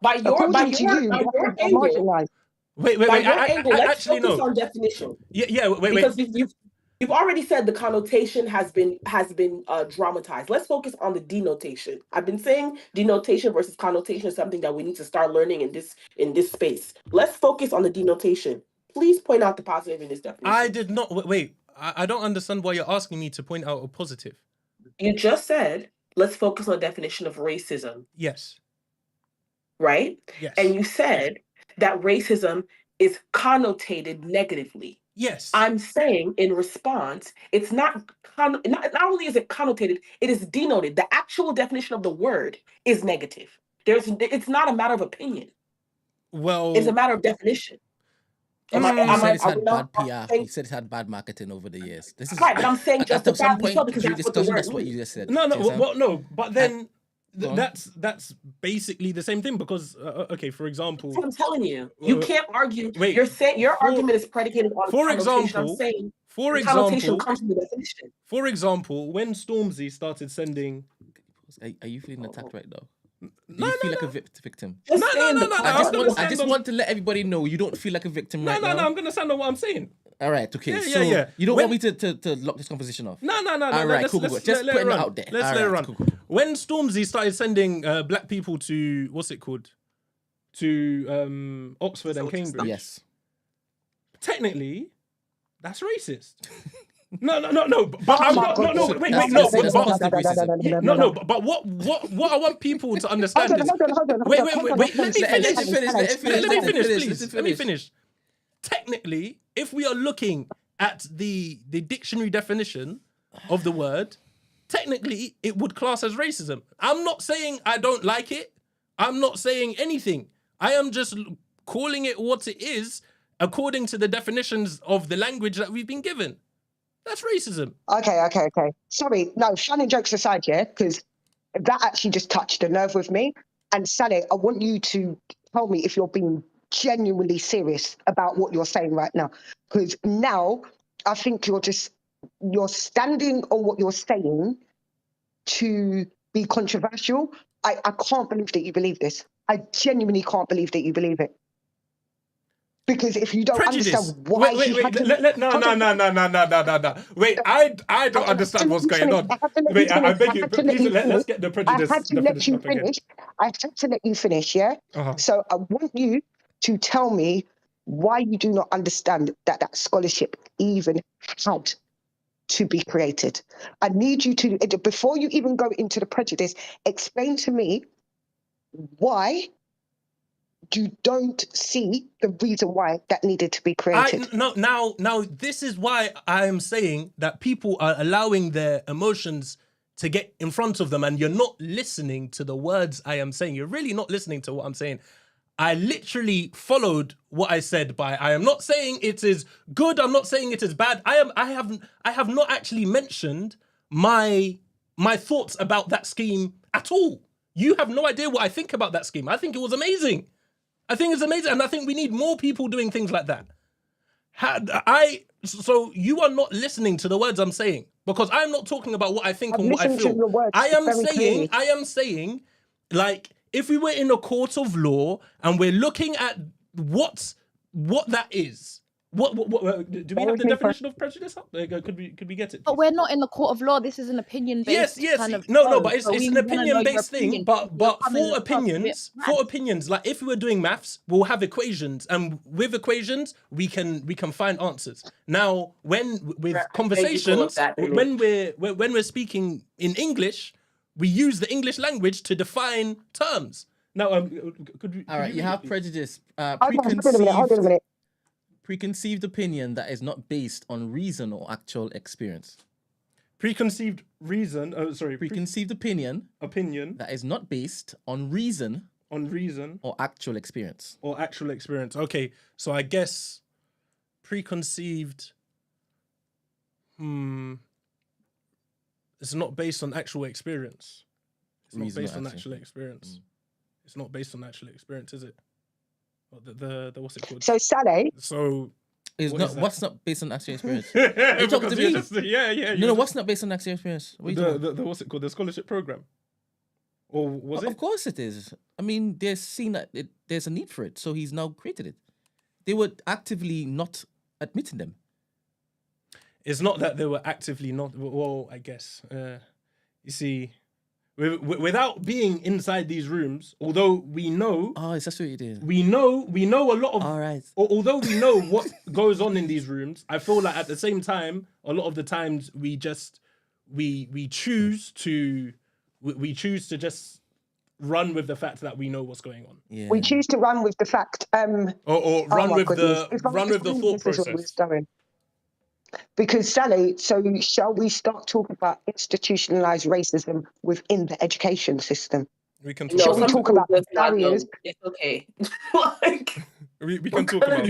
According to you, marginalized. Wait. Let's focus on definition. Wait. Because you've already said the connotation has been dramatized. Let's focus on the denotation. I've been saying denotation versus connotation is something that we need to start learning in this space. Let's focus on the denotation. Please point out the positive in this definition. I did not. Wait. I don't understand why you're asking me to point out a positive. You just said, let's focus on the definition of racism. Yes. Right? Yes. And you said that racism is connotated negatively. Yes. I'm saying in response, it's not only is it connotated, it is denoted. The actual definition of the word is negative. It's not a matter of opinion. Well, it's a matter of definition. He said it's had bad PR. He said it's had bad marketing over the years. This is right, but I'm saying just at some point because that's what you just said. No. But then that's basically the same thing because okay, for example, that's what I'm telling you, you can't argue. You're saying your argument is predicated on connotation. I'm saying connotation comes from the definition. For example, when Stormzy started sending, are you feeling attacked right now? Do you feel like a victim? No. I just want to let everybody know you don't feel like a victim right now. No, I'm gonna stand on what I'm saying. All right, okay. Yeah. You don't want me to lock this conversation off? No. All right, cool. Just putting it out there. Let's let it run. Cool. When Stormzy started sending black people to what's it called, to Oxford and Cambridge. Yes. Technically, that's racist. No. But I'm not. No. Wait. No. But what I want people to understand is. Wait. Let me finish, please. Let me finish. Technically, if we are looking at the dictionary definition of the word, technically it would class as racism. I'm not saying I don't like it. I'm not saying anything. I am just calling it what it is according to the definitions of the language that we've been given. That's racism. Okay. Sorry, no, fun and jokes aside, yeah, because that actually just touched a nerve with me. And Saleh, I want you to tell me if you're being genuinely serious about what you're saying right now. Because now I think you're standing on what you're saying to be controversial. I can't believe that you believe this. I genuinely can't believe that you believe it. Because if you don't understand why no. Wait, I don't understand what's going on. Wait, I beg you, please let's get the prejudice. I had to let you finish. I had to let you finish, yeah? Uh-huh. So I want you to tell me why you do not understand that scholarship even had to be created. I need you to, before you even go into the prejudice, explain to me why you don't see the reason why that needed to be created. Now, this is why I am saying that people are allowing their emotions to get in front of them, and you're not listening to the words I am saying. You're really not listening to what I'm saying. I literally followed what I said by, I am not saying it is good, I'm not saying it is bad. I have not actually mentioned my thoughts about that scheme at all. You have no idea what I think about that scheme. I think it was amazing. I think it's amazing, and I think we need more people doing things like that. So you are not listening to the words I'm saying, because I'm not talking about what I think and what I feel. I am saying, like, if we were in a court of law and we're looking at what that is, what do we have the definition of prejudice up? Could we get it? But we're not in the court of law. This is an opinion-based kind of no, but it's an opinion-based thing. But for opinions, like if we were doing maths, we'll have equations, and with equations we can find answers. Now, with conversations, when we're speaking in English, we use the English language to define terms. Now, you have prejudice, preconceived opinion that is not based on reason or actual experience. Preconceived opinion that is not based on reason or actual experience. Okay, so I guess preconceived. It's not based on actual experience. It's not based on actual experience. It's not based on actual experience, is it? The what's it called? So Saleh. So what's not based on actual experience? Are you talking to me? Yeah. No, what's not based on actual experience? The what's it called? The scholarship program. Or was it? Of course it is. I mean, they're seeing that there's a need for it, so he's now created it. They were actively not admitting them. It's not that they were actively not. Well, I guess. You see, without being inside these rooms, although we know. Oh, is that what you did? We know a lot of. All right. Although we know what goes on in these rooms, I feel like at the same time, a lot of the times we choose to just run with the fact that we know what's going on. Yeah. We choose to run with the fact. Or run with the thought process. Because Saleh, so shall we start talking about institutionalized racism within the education system? We can. Shall we talk about the barriers? It's okay. we can talk about.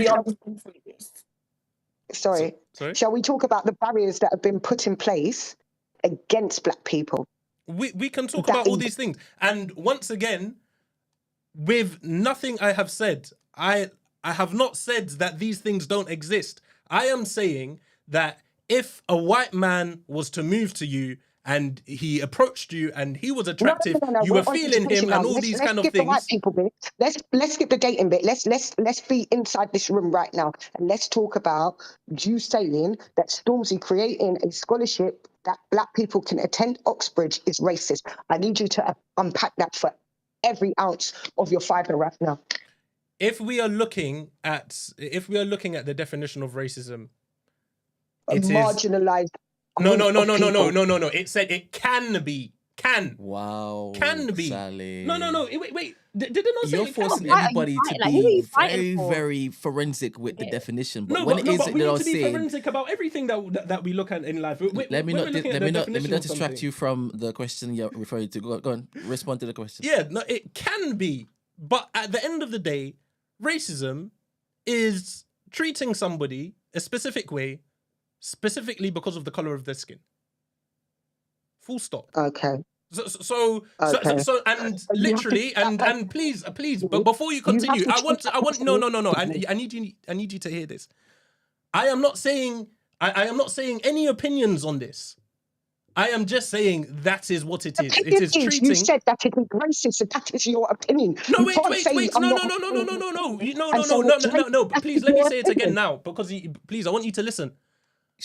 Sorry. Shall we talk about the barriers that have been put in place against Black people? We can talk about all these things, and once again, with nothing I have said, I have not said that these things don't exist. I am saying that if a white man was to move to you and he approached you and he was attractive, you were feeling him and all these kind of things. The white people bit. Let's skip the dating bit. Let's be inside this room right now and let's talk about you saying that Stormzy creating a scholarship that Black people can attend Oxbridge is racist. I need you to unpack that for every ounce of your fiber right now. If we are looking at the definition of racism, It is marginalized. no. group of people. It said it can be. Wow. Can be. Saleh. No. Wait. Did it not say You're it can forcing be? everybody to Like, who are be you fighting very, for? very forensic with the definition. But No, when but, it no, is but that we they're need to be saying, forensic about everything that we look at in life. let me not distract distract you from the question you're referring to. Go on, respond to the question. Yeah, no, it can be, but at the end of the day, racism is treating somebody a specific way, specifically because of the color of their skin. Full stop. Okay. So, Okay. and You have to- literally, and please, but before you continue, to I want, treat no. I need you to hear this. I am not saying any opinions on this. I am just saying that is what it is. It is treating. You said that it is racist, and that is your opinion. No, You wait. can't say I'm No. not No. Please let me say it again now, because please, I want you to listen.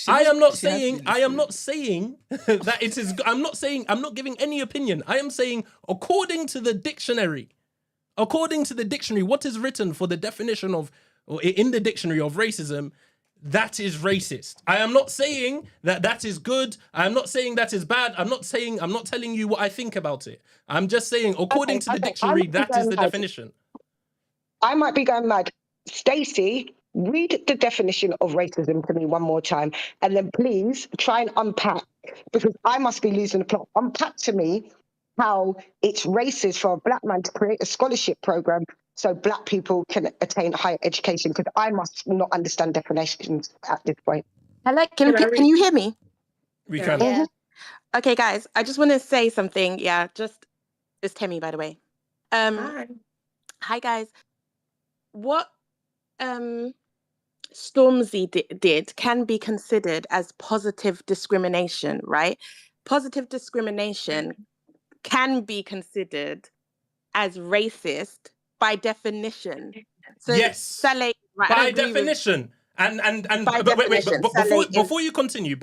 I am not saying that it is. I'm not giving any opinion. I am saying according to the dictionary, what is written for the definition of, or in the dictionary of racism, that is racist. I am not saying that is good. I am not saying that is bad. I'm not telling you what I think about it. I'm just saying according to the dictionary, that is the definition. I might be going mad. Stacey, read the definition of racism to me one more time, and then please try and unpack, because I must be losing the plot. Unpack to me how it's racist for a black man to create a scholarship program so black people can attain higher education, because I must not understand definitions at this point. Hello, can you hear me? We can. Yeah. Okay, guys, I just want to say something. Yeah, it's Temi, by the way. Hi, guys. What Stormzy did can be considered as positive discrimination, right? Positive discrimination can be considered as racist by definition. So Yes. Saleh, right, By definition. And By but wait, definition, but Saleh before you continue,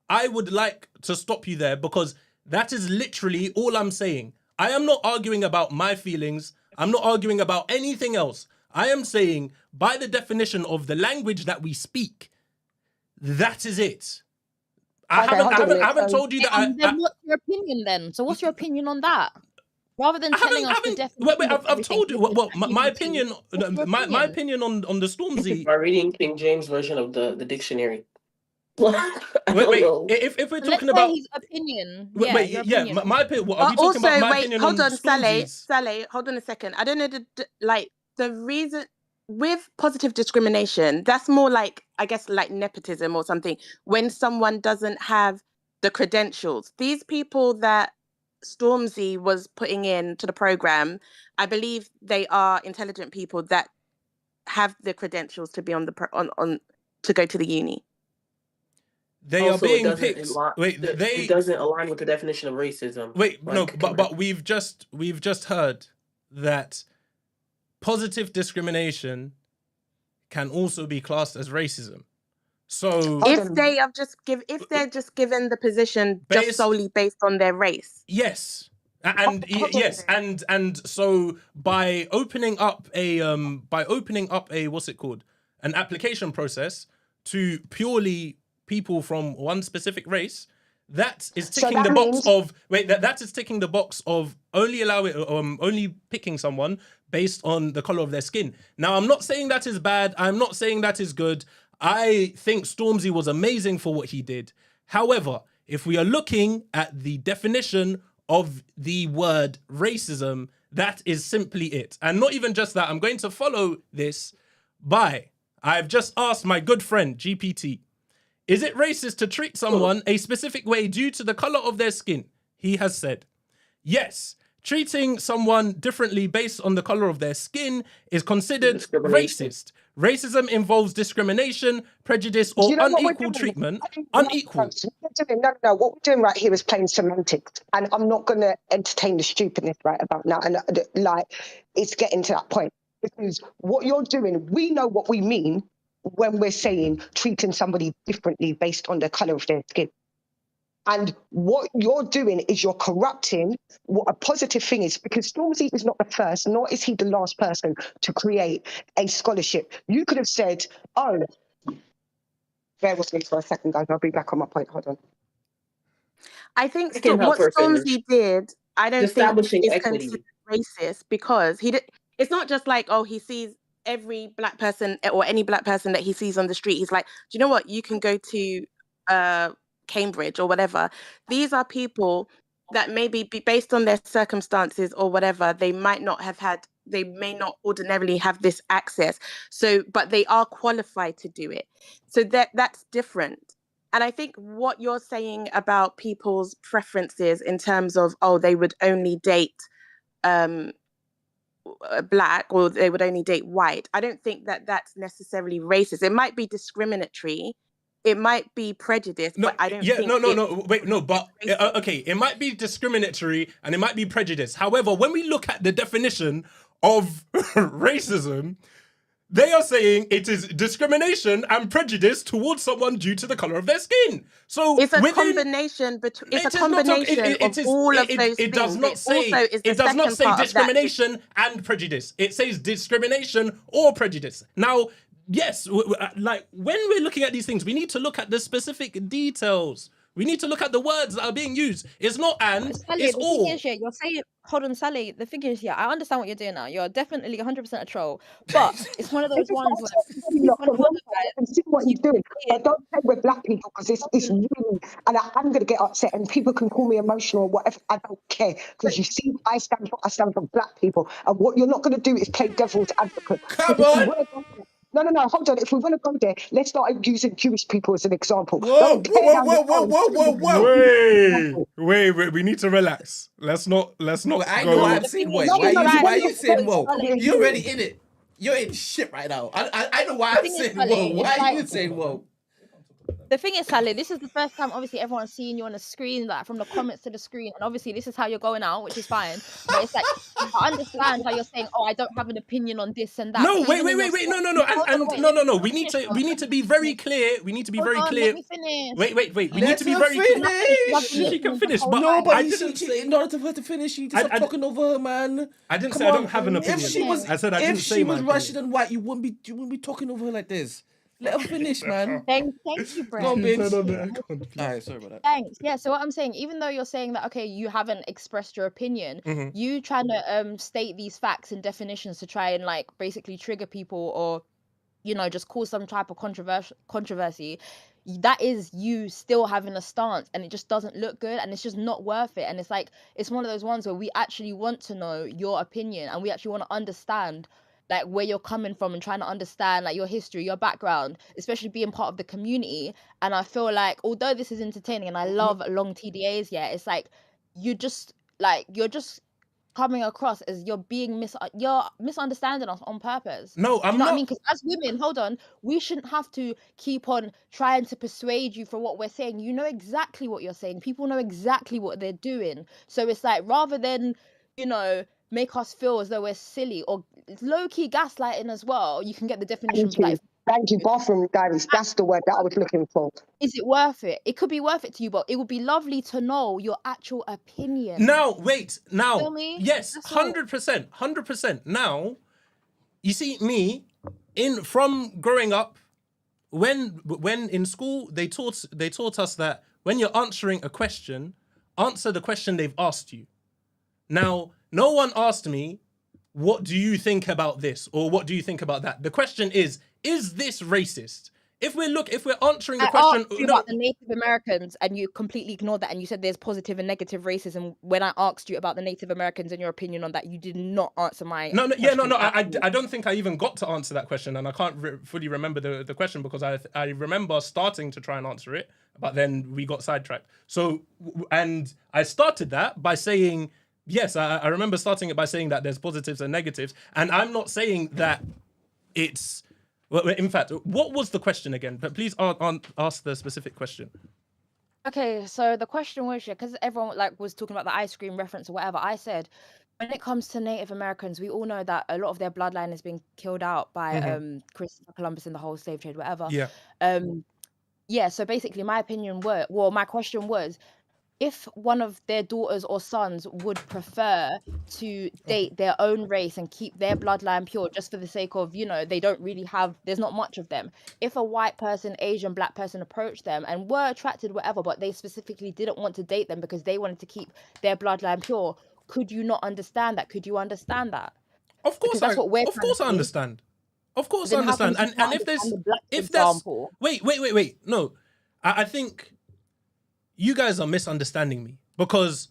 I would like to stop you there, because that is literally all I'm saying. I am not arguing about my feelings. I'm not arguing about anything else. I am saying, by the definition of the language that we speak, that is it. I haven't told you that. Then what's your opinion then? So what's your opinion on that? Rather than telling us the definition. Wait, I've told you. Well, my opinion. My opinion on the Stormzy. By reading King James version of the dictionary. Wait. If we're talking about his opinion. My opinion. What, are we talking about my opinion hold on, Stormzy's? Saleh, hold on a second. I don't know the reason with positive discrimination. That's more like, I guess, like nepotism or something. When someone doesn't have the credentials, these people that Stormzy was putting into the program, I believe they are intelligent people that have the credentials to be on to go to the uni. They are being picked. It doesn't align with the definition of racism. But we've just heard that positive discrimination can also be classed as racism. So if they're just given the position just solely based on their race. Yes. And so by opening up a what's it called? An application process to purely people from one specific race, that is ticking that is ticking the box of only picking someone based on the color of their skin. Now, I'm not saying that is bad. I'm not saying that is good. I think Stormzy was amazing for what he did. However, if we are looking at the definition of the word racism, that is simply it. And not even just that, I'm going to follow this by, I've just asked my good friend, GPT, is it racist to treat someone a specific way due to the color of their skin? He has said, yes. Treating someone differently based on the color of their skin is considered racist. Racism involves discrimination, prejudice, or unequal treatment. Unequal. No. What we're doing right here is playing semantics, and I'm not going to entertain the stupidness right about now. And it's getting to that point, because what you're doing, we know what we mean when we're saying treating somebody differently based on the color of their skin. And what you're doing is you're corrupting what a positive thing is, because Stormzy is not the first, nor is he the last person to create a scholarship. You could have said, oh, Bear with me for a second, guys. I'll be back on my point. Hold on. I think I can help what her finish. Stormzy did, I don't think Establishing is equity. considered racist because he did. It's not just like, oh, he sees every black person or any black person that he sees on the street. He's like, do you know what? You can go to Cambridge or whatever. These are people that maybe be based on their circumstances or whatever, they may not ordinarily have this access. So, but they are qualified to do it. So that's different. And I think what you're saying about people's preferences in terms of, oh, they would only date black or they would only date white, I don't think that that's necessarily racist. It might be discriminatory. It might be prejudice, but I don't think okay, it might be discriminatory and it might be prejudice. However, when we look at the definition of racism, they are saying it is discrimination and prejudice towards someone due to the color of their skin. So it's a combination between. It's a combination of all of those things. It does not say discrimination and prejudice. It says discrimination or prejudice. Now, yes, like when we're looking at these things, we need to look at the specific details. We need to look at the words that are being used. It's not and, Saleh, it's the all. thing is, yeah, you're saying, hold on, Saleh, the thing is, yeah, I understand what you're doing now. You're definitely 100% a troll. But it's one of those ones where... and see what he's doing. But don't play with black people because it's really... And I'm going to get upset and people can call me emotional or whatever. I don't care. Because you see what I stand for black people. And what you're not going to do is play devil's advocate. Come on! No, hold on. If we want to go there, let's start using Jewish people as an example. Whoa. Wait. We need to relax. Let's not. Well, I know why I'm saying whoa. Why are you saying whoa? You're already in it. You're in shit right now. I know why I'm saying whoa. Why are you saying whoa? The thing is, Saleh, this is the first time, obviously, everyone's seeing you on the screen, like from the comments to the screen, and obviously this is how you're going out, which is fine. But it's like, I understand how you're saying, oh, I don't have an opinion on this and that. No, wait. No. We need to be very clear. We need to be very clear. Let me finish. Wait. We need to be very clear. She can finish, but no, but I didn't say in order for her to finish, you just stop talking over her, man. I didn't say I don't have an opinion. If she was Russian and white, you wouldn't be talking over her like this. Let her finish, man. Thank you, Brent. Go on, bitch. Alright, sorry about that. Thanks. Yeah, so what I'm saying, even though you're saying that, okay, you haven't expressed your opinion, you trying to state these facts and definitions to try and like basically trigger people or, you know, just cause some type of controversy, that is you still having a stance and it just doesn't look good and it's just not worth it. And it's like, it's one of those ones where we actually want to know your opinion and we actually want to understand like where you're coming from and trying to understand like your history, your background, especially being part of the community. And I feel like although this is entertaining and I love long TDAs, yeah, it's like you're just coming across as you're being you're misunderstanding us on purpose. No, I'm you know not. What I mean? Because as women, hold on, we shouldn't have to keep on trying to persuade you for what we're saying. You know exactly what you're saying. People know exactly what they're doing. So it's like rather than, you know, make us feel as though we're silly or low-key gaslighting as well, you can get the definition. Thank you, bathroom diaries. That's the word that I was looking for. Is it worth it? It could be worth it to you, but it would be lovely to know your actual opinion. Now, wait. Now, feel me? Yes, 100%. Now, you see me from growing up. When in school they taught us that when you're answering a question, answer the question they've asked you. Now, no one asked me, what do you think about this? Or what do you think about that? The question is this racist? If we're answering the question... I asked you about the Native Americans and you completely ignored that and you said there's positive and negative racism. When I asked you about the Native Americans and your opinion on that, you did not answer my question. I don't think I even got to answer that question and I can't fully remember the question because I remember starting to try and answer it, but then we got sidetracked. So, and I started that by saying... Yes, I remember starting it by saying that there's positives and negatives, and I'm not saying that it's... Well, in fact, what was the question again? But please ask the specific question. Okay, so the question was, because everyone like was talking about the ice cream reference or whatever, I said, when it comes to Native Americans, we all know that a lot of their bloodline has been killed out by Christopher Columbus and the whole slave trade, whatever. Yeah. Yeah, so basically my question was, if one of their daughters or sons would prefer to date their own race and keep their bloodline pure just for the sake of, you know, they don't really have, there's not much of them. If a white person, Asian, black person approached them and were attracted, whatever, but they specifically didn't want to date them because they wanted to keep their bloodline pure, could you not understand that? Could you understand that? Of course, that's what we're of course I understand. Of course I Then how can understand. you And not if there's, understand the black if there's, example? wait. No, I think you guys are misunderstanding me because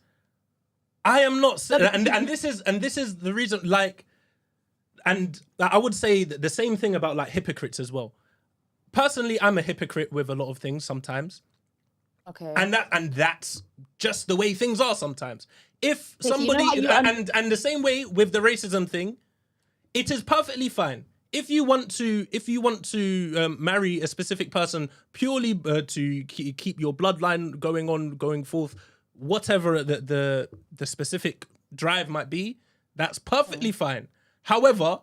I am not, and this is the reason. Like, and I would say the same thing about like hypocrites as well. Personally, I'm a hypocrite with a lot of things sometimes. Okay. And that's just the way things are sometimes. If Okay, so you know somebody how you and the same way with the racism thing, it is perfectly fine. If you want to marry a specific person purely to keep your bloodline going forth, whatever the specific drive might be, that's perfectly fine. However,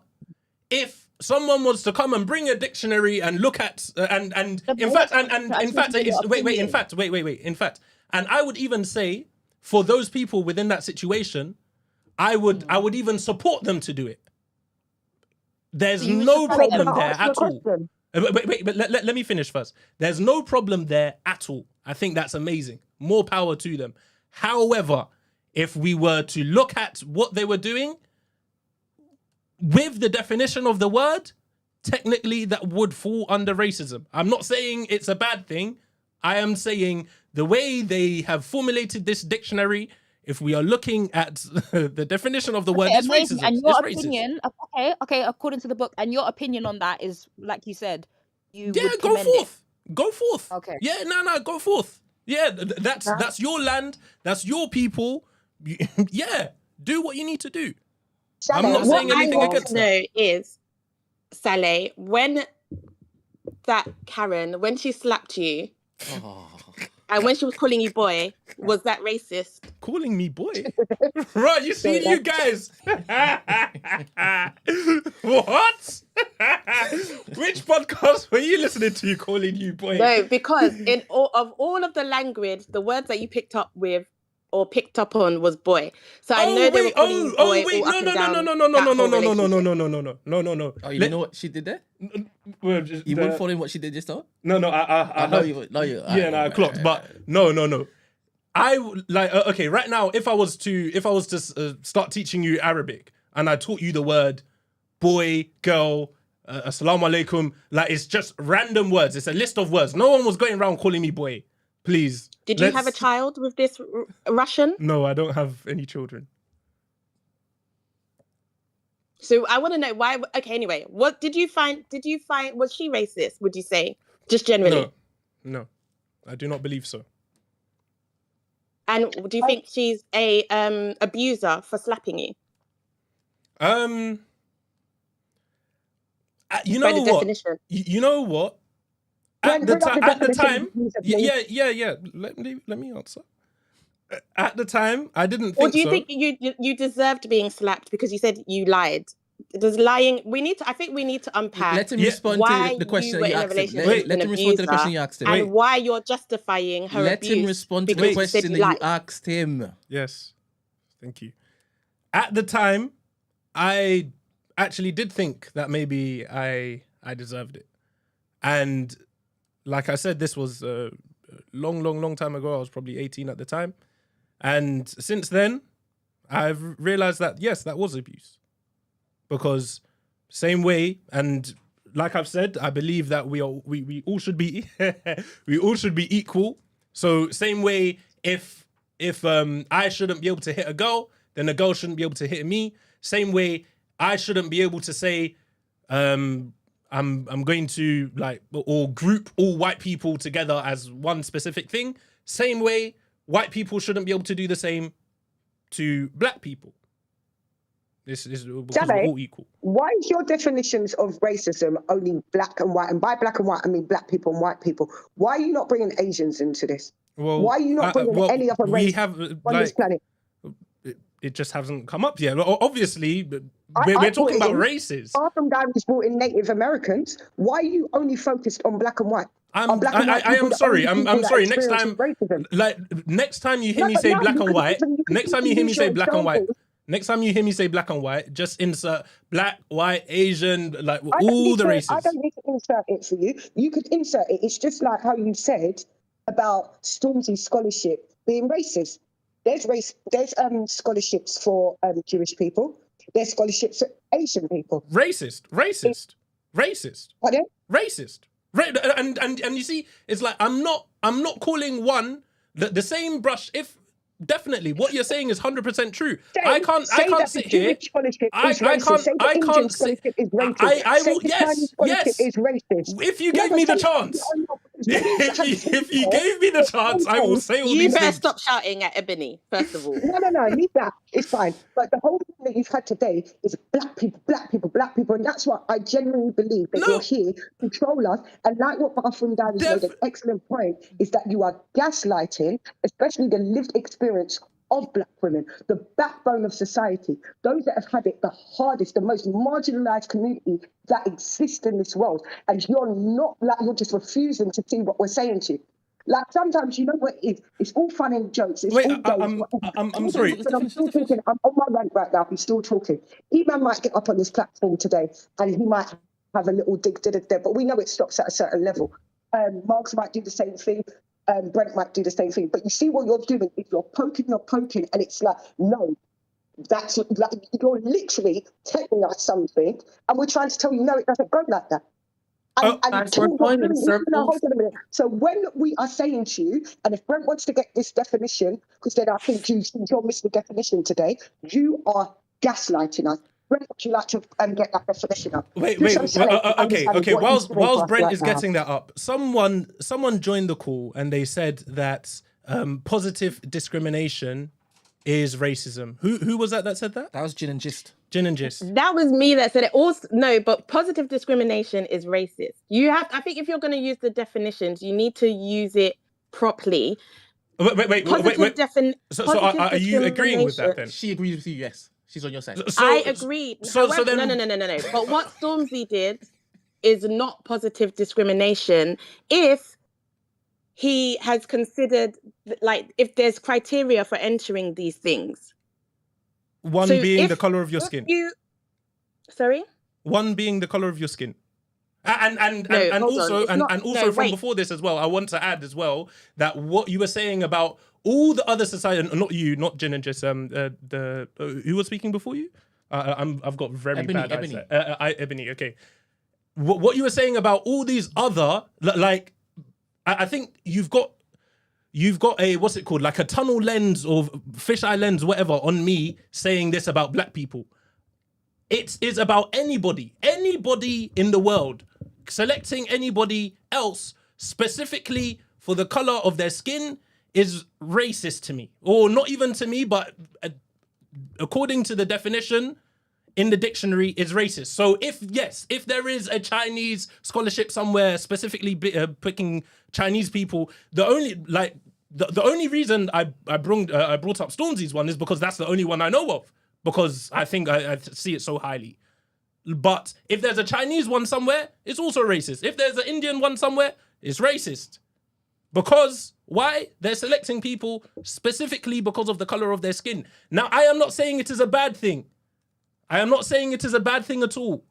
if someone was to come and bring a dictionary and look at and in fact, and I would even say for those people within that situation, I would even support them to do it. There's no problem there at all. Wait, but let me finish first. There's no problem there at all. I think that's amazing. More power to them. However, if we were to look at what they were doing, with the definition of the word, technically that would fall under racism. I'm not saying it's a bad thing. I am saying the way they have formulated this dictionary, if we are looking at the definition of the word, it's racism. And your opinion, okay, according to the book, and your opinion on that is, like you said, would go forth. it. Go forth. Okay. Yeah, no, go forth. Yeah, that's your land. That's your people. Yeah, do what you need to do. I'm not saying anything against that. What I want to know is, Saleh, when that Karen, when she slapped you, and when she was calling you boy, was that racist? Calling me boy? Right, you see you guys. What? Which podcast were you listening to calling you boy? No, because of all of the language, the words that you picked up with or picked up on was boy. So I know they were calling you boy all up and down. No. Oh, you know what she did there? You weren't following what she did just now? No, I know you. I clocked, but no. I like okay. Right now, if I was to start teaching you Arabic and I taught you the word boy, girl, assalamu alaikum, like it's just random words. It's a list of words. No one was going around calling me boy. Please. Did you have a child with this Russian? No, I don't have any children. So I want to know why. Okay, anyway, what did you find? Was she racist? Would you say, just generally? No, I do not believe so. And do you think she's a abuser for slapping you? You know what? Definition. You know what? At the time, yeah. Let me answer. At the time, I didn't think so. Or do you think you deserved being slapped because you said you lied? Does lying? I think we need to unpack. Let him respond to the question you asked him. Let him respond to the question you asked him. And why you're justifying her abuse. Let him respond to the question that you asked him. Yes, thank you. At the time, I actually did think that maybe I deserved it, and like I said, this was a long time ago. I was probably 18 at the time. And since then, I've realized that, yes, that was abuse. Because same way, and like I've said, I believe that we all should be we all should be equal. So same way, if I shouldn't be able to hit a girl, then a girl shouldn't be able to hit me. Same way, I shouldn't be able to say I'm going to like or group all white people together as one specific thing. Same way, white people shouldn't be able to do the same to black people. This is because we're all equal. Why is your definitions of racism only black and white? And by black and white, I mean black people and white people. Why are you not bringing Asians into this? Well, why are you not bringing any other race on this planet? it just hasn't come up yet. Obviously, we're talking about races. Far from Diamonds brought in Native Americans. Why are you only focused on black and white? I am sorry. I'm sorry. Next time, next time you hear me say black and white, next time you hear me say black and white, next time you hear me say black and white, just insert black, white, Asian, like all the races. I don't need to insert it for you. You could insert it. It's just like how you said about Stormzy's scholarship being racist. There's scholarships for Jewish people. There's scholarships for Asian people. Racist. Pardon? Racist. And you see, it's like I'm not calling one the same brush. If definitely what you're saying is 100% true. I can't sit here. I can't sit. I will. Yes. Is racist. If you gave me the chance. If you gave me the chance, I will say all these things. You better stop shouting at Ebony, first of all. No, leave that. It's fine. But the whole thing that you've had today is black people. And that's what I genuinely believe, that you're here to control us. And like what Bathroom Diaries made an excellent point, is that you are gaslighting, especially the lived experience of black women, the backbone of society, those that have had it the hardest, the most marginalized community that exists in this world. And you're just refusing to see what we're saying to you. Like sometimes, you know what it is? It's all fun and jokes. It's I'm sorry. I'm still talking. I'm on my rant right now. I'm still talking. E-Man might get up on this platform today and he might have a little dig there, but we know it stops at a certain level. Marks might do the same thing. Brent might do the same thing. But you see what you're doing? If you're poking, and it's like, no, that's like you're literally telling us something, and we're trying to tell you, no, it doesn't go like that. We're going in circles. Hold on a minute. So when we are saying to you, and if Brent wants to get this definition, because then I think you're missing the definition today, you are gaslighting us. Brent, would you like to get that definition up? Wait. Okay. Whilst Brent is getting that up, someone joined the call and they said that positive discrimination is racism. Who was that said that? That was Gin and Gist. That was me that said it. Also, no, but positive discrimination is racist. I think if you're going to use the definitions, you need to use it properly. Wait. So are you agreeing with that then? She agrees with you, yes. She's on your side. I agreed. However, then... No. But what Stormzy did is not positive discrimination if he has considered, like, if there's criteria for entering these things. One being the color of your skin. Sorry? One being the color of your skin. And also from before this as well, I want to add as well that what you were saying about all the other society, not Gin and Jess, who was speaking before you? I've got very bad eyesight. Ebony, okay. What you were saying about all these other, like, I think you've got a, what's it called? Like a tunnel lens or fisheye lens, whatever, on me saying this about black people. It is about anybody in the world. Selecting anybody else specifically for the color of their skin is racist to me. Or not even to me, but according to the definition in the dictionary, is racist. So if there is a Chinese scholarship somewhere specifically picking Chinese people, the only reason I brought up Stormzy's one is because that's the only one I know of. Because I think I see it so highly. But if there's a Chinese one somewhere, it's also racist. If there's an Indian one somewhere, it's racist. Because why? They're selecting people specifically because of the color of their skin. Now, I am not saying it is a bad thing. I am not saying it is a bad thing at all.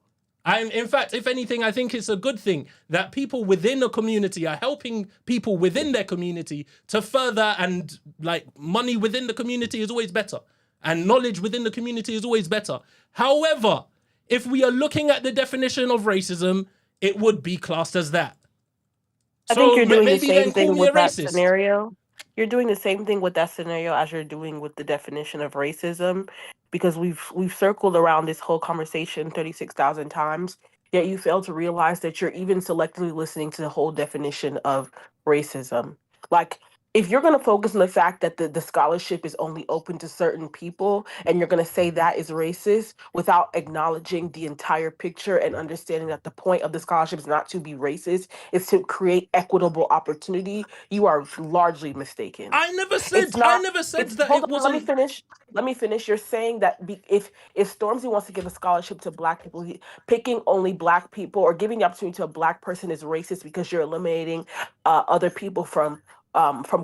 In fact, if anything, I think it's a good thing that people within a community are helping people within their community to further, and like money within the community is always better. And knowledge within the community is always better. However, if we are looking at the definition of racism, it would be classed as that. I think you're doing the same thing with that scenario. You're doing the same thing with that scenario as you're doing with the definition of racism, because we've circled around this whole conversation 36,000 times, yet you fail to realize that you're even selectively listening to the whole definition of racism. Like, if you're going to focus on the fact that the scholarship is only open to certain people, and you're going to say that is racist without acknowledging the entire picture and understanding that the point of the scholarship is not to be racist, it's to create equitable opportunity, you are largely mistaken. I never said that hold it on, wasn't. Let me finish. You're saying that if Stormzy wants to give a scholarship to Black people, picking only Black people or giving the opportunity to a Black person is racist because you're eliminating other people from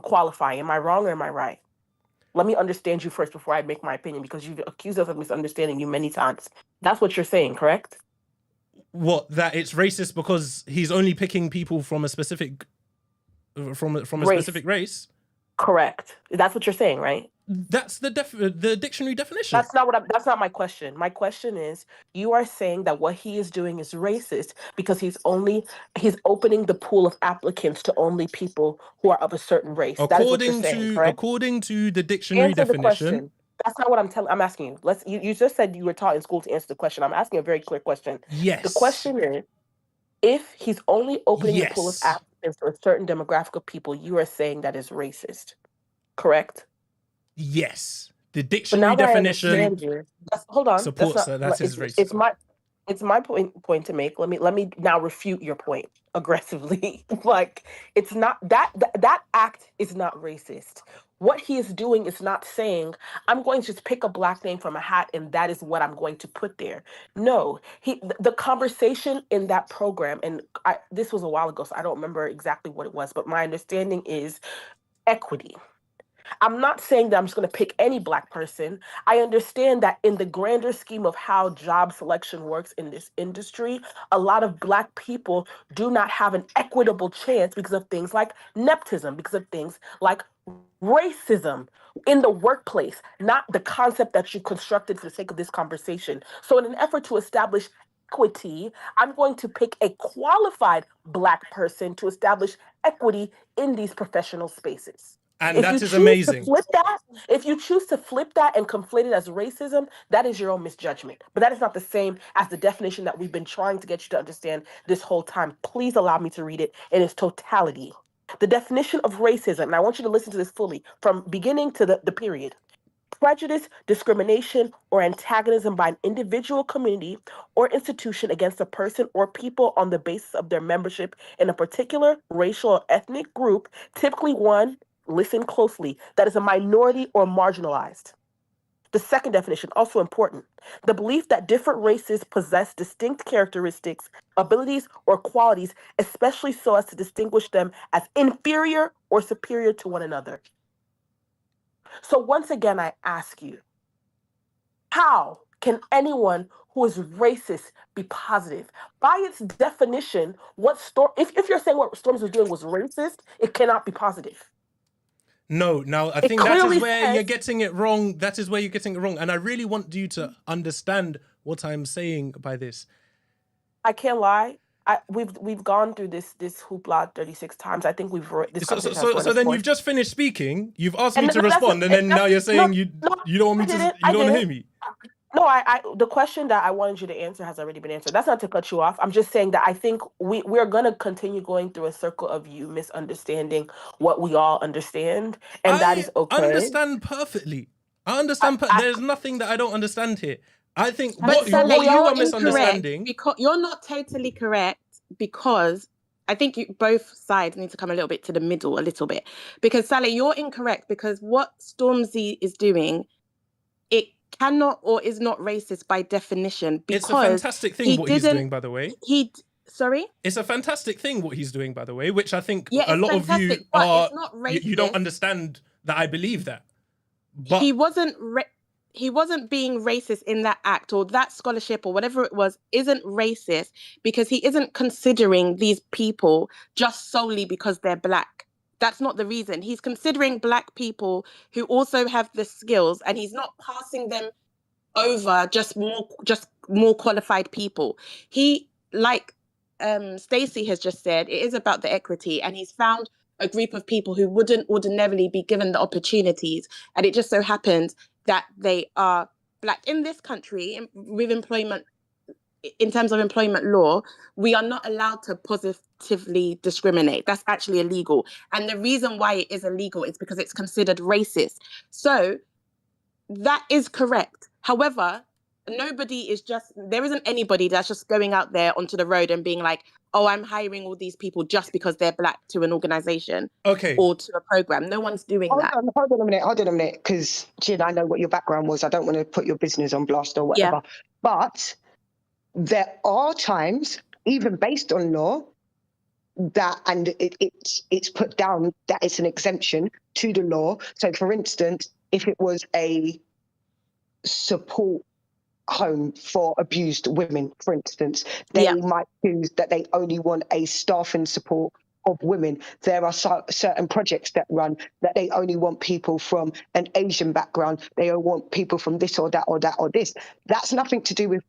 qualifying. Am I wrong or am I right? Let me understand you first before I make my opinion, because you've accused us of misunderstanding you many times. That's what you're saying, correct? What, that it's racist because he's only picking people from a specific specific race? Correct. That's what you're saying, right? That's the dictionary definition. That's not my question. My question is, you are saying that what he is doing is racist because he's opening the pool of applicants to only people who are of a certain race. That is what you're saying, correct? According to the dictionary Answer definition. The question. That's not what I'm asking you. You just said you were taught in school to answer the question. I'm asking a very clear question. Yes. The question is, if he's only opening the pool of applicants for a certain demographic of people, you are saying that is racist, correct? Yes. The dictionary definition hold on. supports that. That is racist. It's my point to make. Let me now refute your point aggressively. Like, it's not that act is not racist. What he is doing is not saying, I'm going to just pick a Black name from a hat and that is what I'm going to put there. No, the conversation in that program, and this was a while ago, so I don't remember exactly what it was, but my understanding is equity. I'm not saying that I'm just going to pick any Black person. I understand that in the grander scheme of how job selection works in this industry, a lot of Black people do not have an equitable chance because of things like nepotism, because of things like racism in the workplace, not the concept that you constructed for the sake of this conversation. So in an effort to establish equity, I'm going to pick a qualified Black person to establish equity in these professional spaces. And that is amazing. If you choose to flip that and conflate it as racism, that is your own misjudgment. But that is not the same as the definition that we've been trying to get you to understand this whole time. Please allow me to read it in its totality. The definition of racism, and I want you to listen to this fully, from beginning to the period. Prejudice, discrimination, or antagonism by an individual, community, or institution against a person or people on the basis of their membership in a particular racial or ethnic group, typically one, listen closely, that is a minority or marginalized. The second definition, also important, the belief that different races possess distinct characteristics, abilities, or qualities, especially so as to distinguish them as inferior or superior to one another. So once again, I ask you, how can anyone who is racist be positive? By its definition, if you're saying what Stormzy was doing was racist, it cannot be positive. No, now I think that is where you're getting it wrong. That is where you're getting it wrong. And I really want you to understand what I'm saying by this. I can't lie. We've gone through this hoopla 36 times. I think we've this. So then you've just finished speaking. You've asked me to respond, and then now you're saying you don't want me to. You don't hear me. No, the question that I wanted you to answer has already been answered. That's not to cut you off. I'm just saying that I think we're going to continue going through a circle of you misunderstanding what we all understand, and that is okay. I understand perfectly. I understand. There's nothing that I don't understand here. I think what you are misunderstanding. Because you're not totally correct, because I think both sides need to come a little bit to the middle, a little bit. Because Saleh, you're incorrect, because what Stormzy is doing, it cannot or is not racist by definition. Because it's a fantastic thing what he's doing, by the way. Sorry? It's a fantastic thing what he's doing, by the way, which I think a lot of you are. You don't understand that I believe that. But he wasn't being racist in that act, or that scholarship or whatever it was isn't racist because he isn't considering these people just solely because they're Black. That's not the reason. He's considering Black people who also have the skills, and he's not passing them over just more qualified people. He, like Stacey has just said, it is about the equity, and he's found a group of people who wouldn't ordinarily be given the opportunities, and it just so happens that they are Black in this country with employment in terms of employment law, we are not allowed to positively discriminate. That's actually illegal. And the reason why it is illegal is because it's considered racist. So that is correct. However, there isn't anybody that's just going out there onto the road and being like, oh, I'm hiring all these people just because they're black to an organization or to a program. No one's doing that. Hold on a minute, because Jin, I know what your background was. I don't want to put your business on blast or whatever. Yeah. But there are times, even based on law, that, and it's put down that it's an exemption to the law. So, for instance, if it was a support home for abused women, for instance, they might choose that they only want a staff and support of women. There are certain projects that run that they only want people from an Asian background. They don't want people from this or that or that or this. That's nothing to do with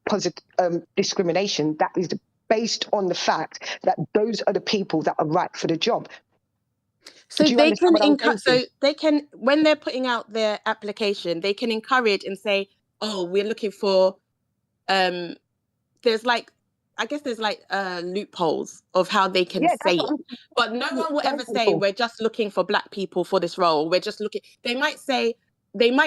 discrimination. That is based on the fact that those are the people that are right for the job. So they can, when they're putting out their application, they can encourage and say, oh, we're looking for, there's loopholes of how they can say it. But no one will ever say, we're just looking for black people for this role. We're just looking, they might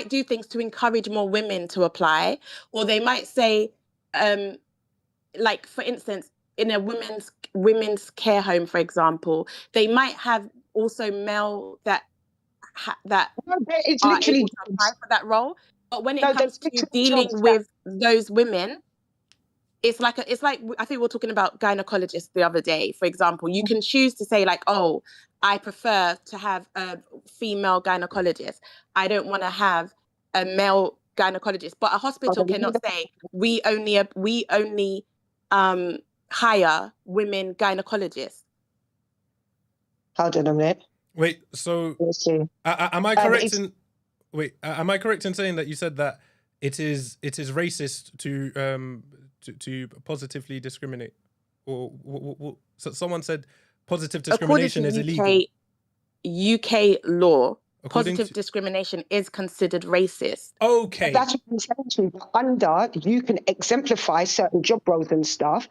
do things to encourage more women to apply, or they might say, like, for instance, in a women's care home, for example, they might have also male that it's are literally able to apply for that role. But when it comes to dealing with those women, it's like I think we were talking about gynecologists the other day, for example. You can choose to say like, oh, I prefer to have a female gynecologist. I don't want to have a male gynecologist. But a hospital cannot say we only hire women gynecologists. Hold on a minute. Wait, so am I correct in? Wait, am I correct in saying that you said that it is racist to positively discriminate, or so someone said positive discrimination is illegal? UK law, positive discrimination is considered racist. Okay, that's what I'm saying to you. But under, you can exemplify certain job roles and stuff.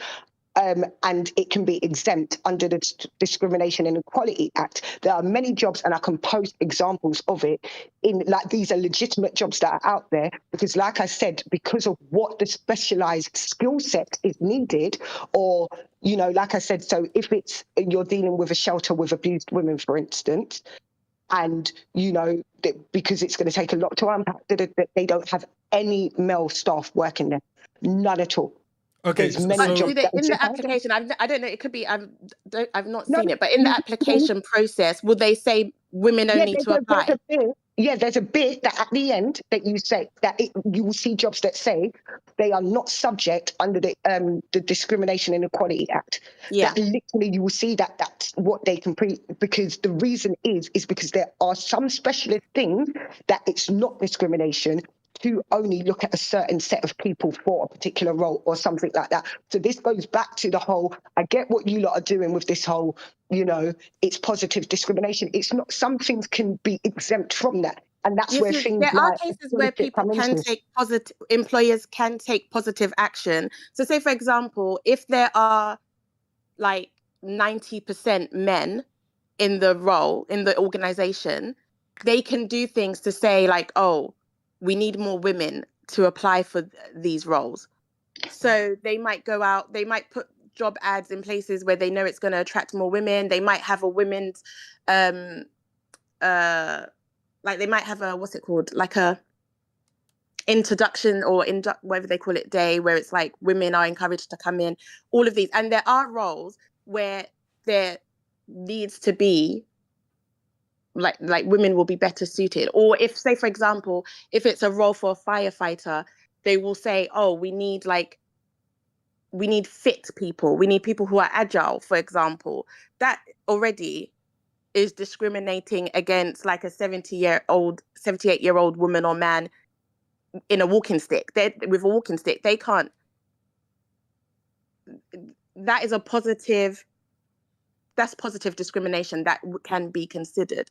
And it can be exempt under the Discrimination and Equality Act. There are many jobs, and I can post examples of it. These are legitimate jobs that are out there, because, like I said, because of what the specialized skill set is needed, or like I said, so if you're dealing with a shelter with abused women, for instance, and because it's going to take a lot to unpack, that they don't have any male staff working there, none at all. Okay, in the application, I don't know. It could be I've not seen it, but in the application process, will they say women only to apply? There's a bit that at the end that you say that you will see jobs that say they are not subject under the Discrimination and Equality Act. Yeah, that literally you will see that that's what they can because the reason is because there are some specialist things that it's not discrimination to only look at a certain set of people for a particular role or something like that. So this goes back to the whole, I get what you lot are doing with this whole, it's positive discrimination. It's not, some things can be exempt from that. And that's where things there are cases where people employers can take positive action. So say, for example, if there are like 90% men in the role, in the organization, they can do things to say like, oh, we need more women to apply for these roles. So they might go out, they might put job ads in places where they know it's going to attract more women. They might have a women's, they might have a, what's it called? Like a introduction or whatever they call it day, where it's like women are encouraged to come in, all of these. And there are roles where there needs to be like women will be better suited. Or if, say, for example, if it's a role for a firefighter, they will say, oh, we need fit people. We need people who are agile, for example. That already is discriminating against like a 78-year-old woman or man in a walking stick. With a walking stick, they can't. That is that's positive discrimination that can be considered.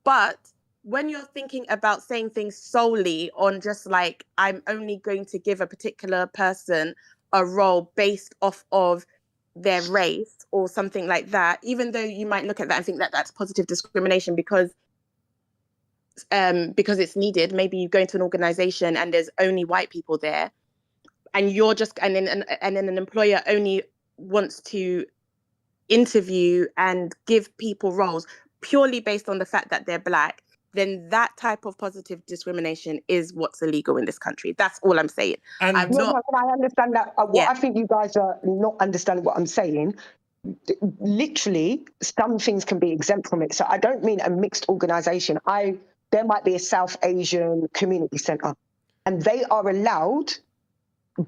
But when you're thinking about saying things solely on just like, I'm only going to give a particular person a role based off of their race or something like that, even though you might look at that and think that that's positive discrimination because it's needed. Maybe you go into an organization and there's only white people there, and you're just and then an employer only wants to interview and give people roles purely based on the fact that they're black, then that type of positive discrimination is what's illegal in this country. That's all I'm saying. And I understand that. I think you guys are not understanding what I'm saying. Literally, some things can be exempt from it. So I don't mean a mixed organization. There might be a South Asian community center, and they are allowed,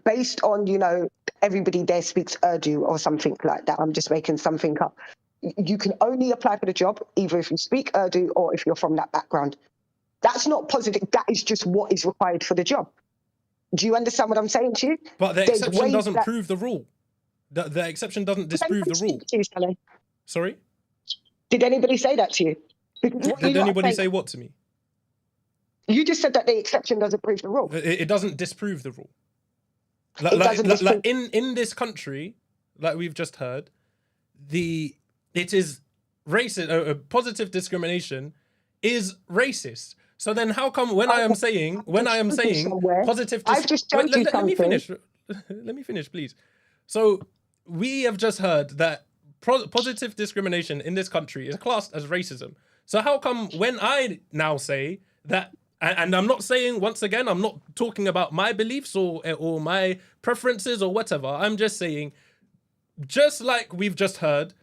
based on, everybody there speaks Urdu or something like that. I'm just making something up. You can only apply for the job either if you speak Urdu or if you're from that background. That's not positive. That is just what is required for the job. Do you understand what I'm saying to you? But the exception doesn't prove the rule. The exception doesn't disprove the rule. Sorry? Did anybody say that to you? Did anybody say what to me? You just said that the exception doesn't prove the rule. It doesn't disprove the rule. Like in this country, like we've just heard, it is racist. Positive discrimination is racist. So then, how come when I am saying positive? I've just told you something. Let me finish. Let me finish, please. So we have just heard that positive discrimination in this country is classed as racism. So how come when I now say that? And I'm not saying, once again, I'm not talking about my beliefs or my preferences or whatever. I'm just saying, just like we've just heard,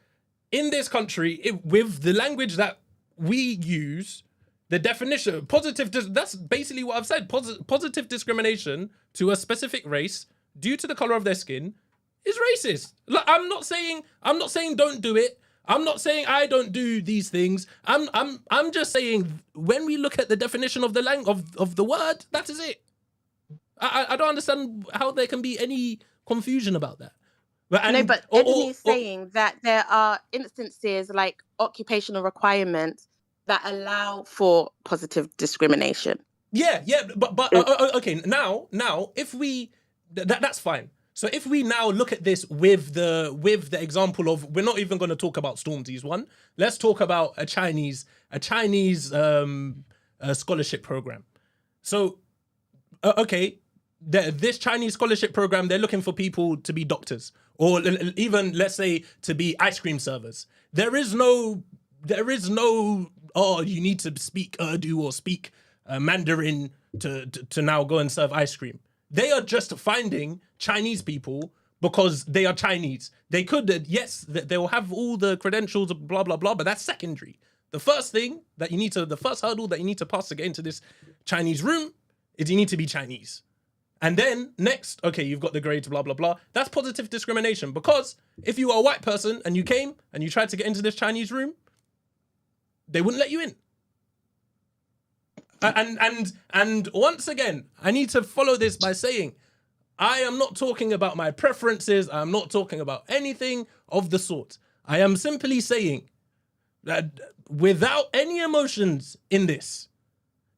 in this country, with the language that we use, the definition, that's basically what I've said. Positive discrimination to a specific race due to the color of their skin is racist. Like, I'm not saying don't do it. I'm not saying I don't do these things. I'm just saying when we look at the definition of the word, that is it. I don't understand how there can be any confusion about that. But Ebony is saying that there are instances like occupational requirements that allow for positive discrimination. Yeah, but okay. Now, if we that's fine. So if we now look at this with the example of, we're not even going to talk about Stormzy's one. Let's talk about a Chinese scholarship program. So, okay, this Chinese scholarship program, they're looking for people to be doctors or even, let's say, to be ice cream servers. There is no, you need to speak Urdu or speak Mandarin to now go and serve ice cream. They are just finding Chinese people because they are Chinese. They could, yes, they will have all the credentials, blah, blah, blah, but that's secondary. The first hurdle that you need to pass to get into this Chinese room is you need to be Chinese. And then next, okay, you've got the grades, blah, blah, blah. That's positive discrimination, because if you are a white person and you came and you tried to get into this Chinese room, they wouldn't let you in. And once again, I need to follow this by saying, I am not talking about my preferences. I'm not talking about anything of the sort. I am simply saying that without any emotions in this,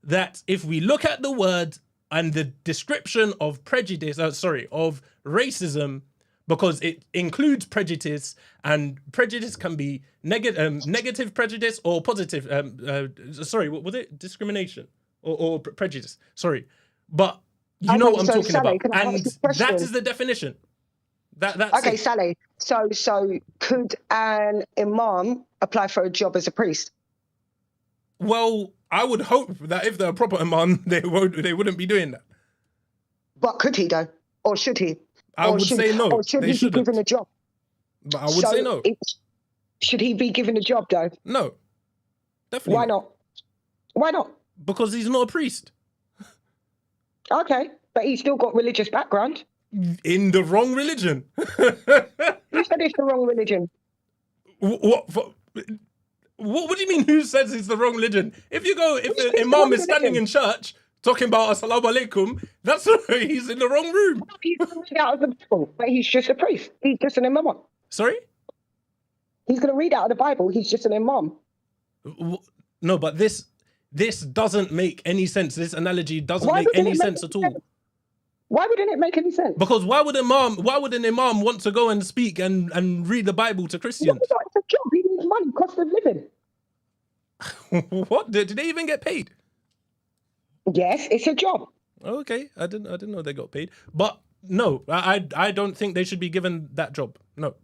that if we look at the word and the description of prejudice, of racism, because it includes prejudice, and prejudice can be negative prejudice or positive. What was it? Discrimination or prejudice. Sorry, but you know what I'm talking about, and that is the definition. That's okay, it. Saleh. So could an imam apply for a job as a priest? Well, I would hope that if they're a proper imam, they wouldn't be doing that. But could he though, or should he? I would say no. Or should he be given a job? But I would say no. Should he be given a job though? No, definitely. Why not? Why not? Because he's not a priest. Okay, but he's still got religious background. In the wrong religion. Who said it's the wrong religion? What do you mean? Who says it's the wrong religion? If the imam is standing in church talking about assalamu alaikum, that's he's in the wrong room. He's going to read out of the Bible, but he's just a priest. He's just an imam. Sorry? He's going to read out of the Bible. He's just an imam. No, but this doesn't make any sense. This analogy doesn't make any sense at all. Why wouldn't it make any sense? Because why would an imam want to go and speak and read the Bible to Christians? No, it's a job. He needs money, cost of living. What? Did they even get paid? Yes, it's a job. Okay, I didn't know they got paid. But no, I don't think they should be given that job. No.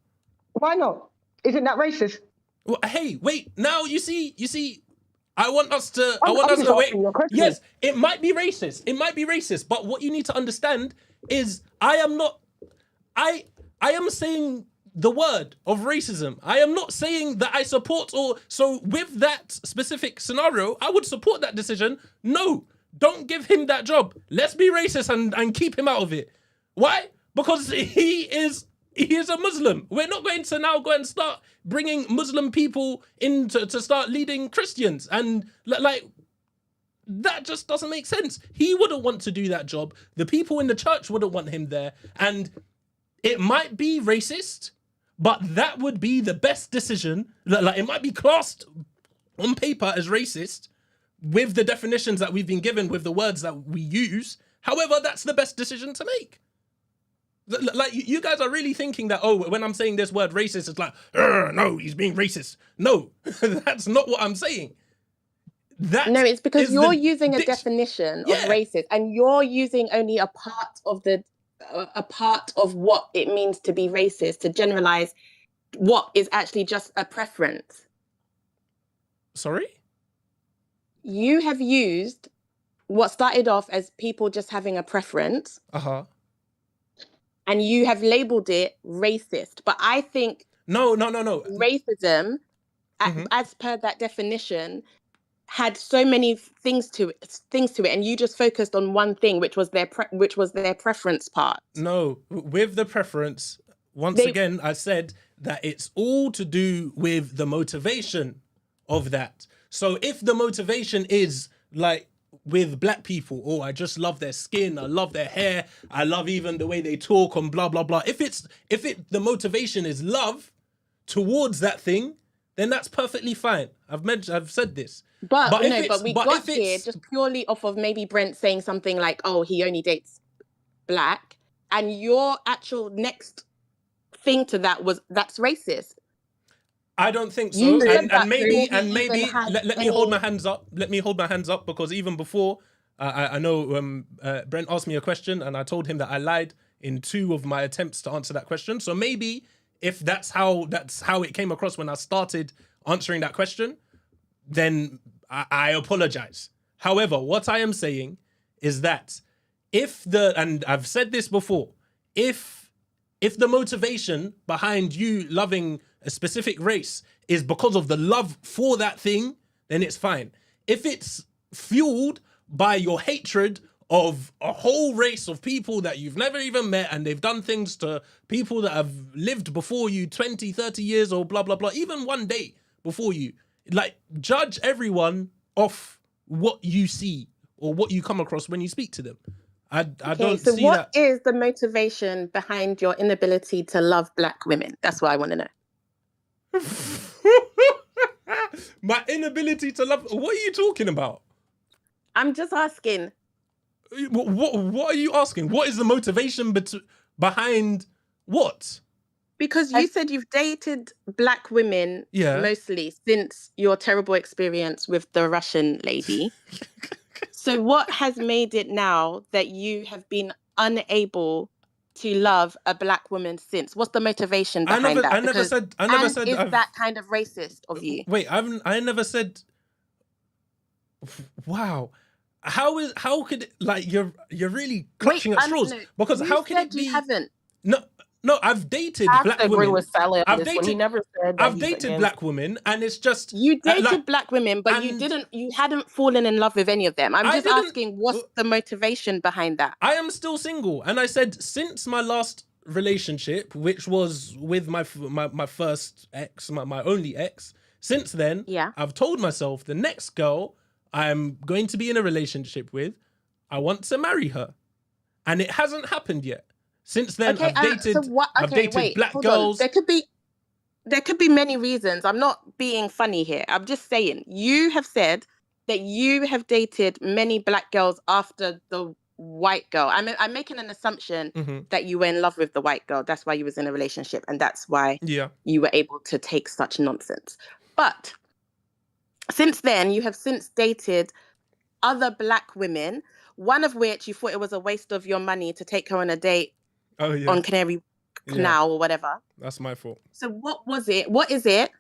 Why not? Isn't that racist? Well, hey, wait. Now you see. I want us to I'm wait. your question. Yes, it might be racist. It might be racist. But what you need to understand is I am saying the word of racism. I am not saying that I support or so with that specific scenario, I would support that decision. No, don't give him that job. Let's be racist and keep him out of it. Why? Because he is a Muslim. We're not going to now go and start bringing Muslim people in to start leading Christians. And like, that just doesn't make sense. He wouldn't want to do that job. The people in the church wouldn't want him there. And it might be racist, but that would be the best decision. Like, it might be classed on paper as racist with the definitions that we've been given with the words that we use. However, that's the best decision to make. Like, you guys are really thinking that, oh, when I'm saying this word racist, it's like, no, he's being racist. No, that's not what I'm saying. No, it's because you're using a definition of racist, and you're using only a part of what it means to be racist to generalize what is actually just a preference. Sorry? You have used what started off as people just having a preference. Uh-huh. And you have labeled it racist. But I think no. Racism, as per that definition, had so many things to it, and you just focused on one thing, which was their preference part. No, with the preference, again, I said that it's all to do with the motivation of that. So if the motivation is like with black people, oh, I just love their skin, I love their hair, I love even the way they talk and blah blah blah. If the motivation is love towards that thing, then that's perfectly fine. I've said this. But we got here just purely off of maybe Brent saying something like, oh, he only dates black, and your actual next thing to that was that's racist. I don't think so. And maybe let me hold my hands up. Let me hold my hands up, because even before, I know Brent asked me a question and I told him that I lied in 2 of my attempts to answer that question. So maybe if that's how it came across when I started answering that question, then I apologize. However, what I am saying is that and I've said this before, if the motivation behind you loving a specific race is because of the love for that thing, then it's fine. If it's fueled by your hatred of a whole race of people that you've never even met and they've done things to people that have lived before you 20, 30 years or blah, blah, blah, even one day before you, like, judge everyone off what you see or what you come across when you speak to them. I don't see that. So what is the motivation behind your inability to love black women? That's what I want to know. My inability to love. What are you talking about? I'm just asking. What are you asking? What is the motivation behind what? Because you said you've dated black women mostly since your terrible experience with the Russian lady. So what has made it now that you have been unable to love a black woman since? What's the motivation behind that? I never said. Is that kind of racist of you? Wait, I never said. Wow, how could it, like you're really clutching at straws? Because how can it be? You haven't. No, I've dated black women. Agree with Saleh on this one. He never said that I've dated black women, and it's just you dated black women, but you hadn't fallen in love with any of them. I'm just asking, what's the motivation behind that? I am still single, and I said since my last relationship, which was with my first ex, my only ex. Since then, I've told myself the next girl I'm going to be in a relationship with, I want to marry her, and it hasn't happened yet. Since then, I've dated black girls. There could be many reasons. I'm not being funny here. I'm just saying, you have said that you have dated many black girls after the white girl. I'm making an assumption that you were in love with the white girl. That's why you was in a relationship, and that's why you were able to take such nonsense. But since then, you have since dated other black women, one of which you thought it was a waste of your money to take her on a date on Canary Canal or whatever. That's my fault. So what is it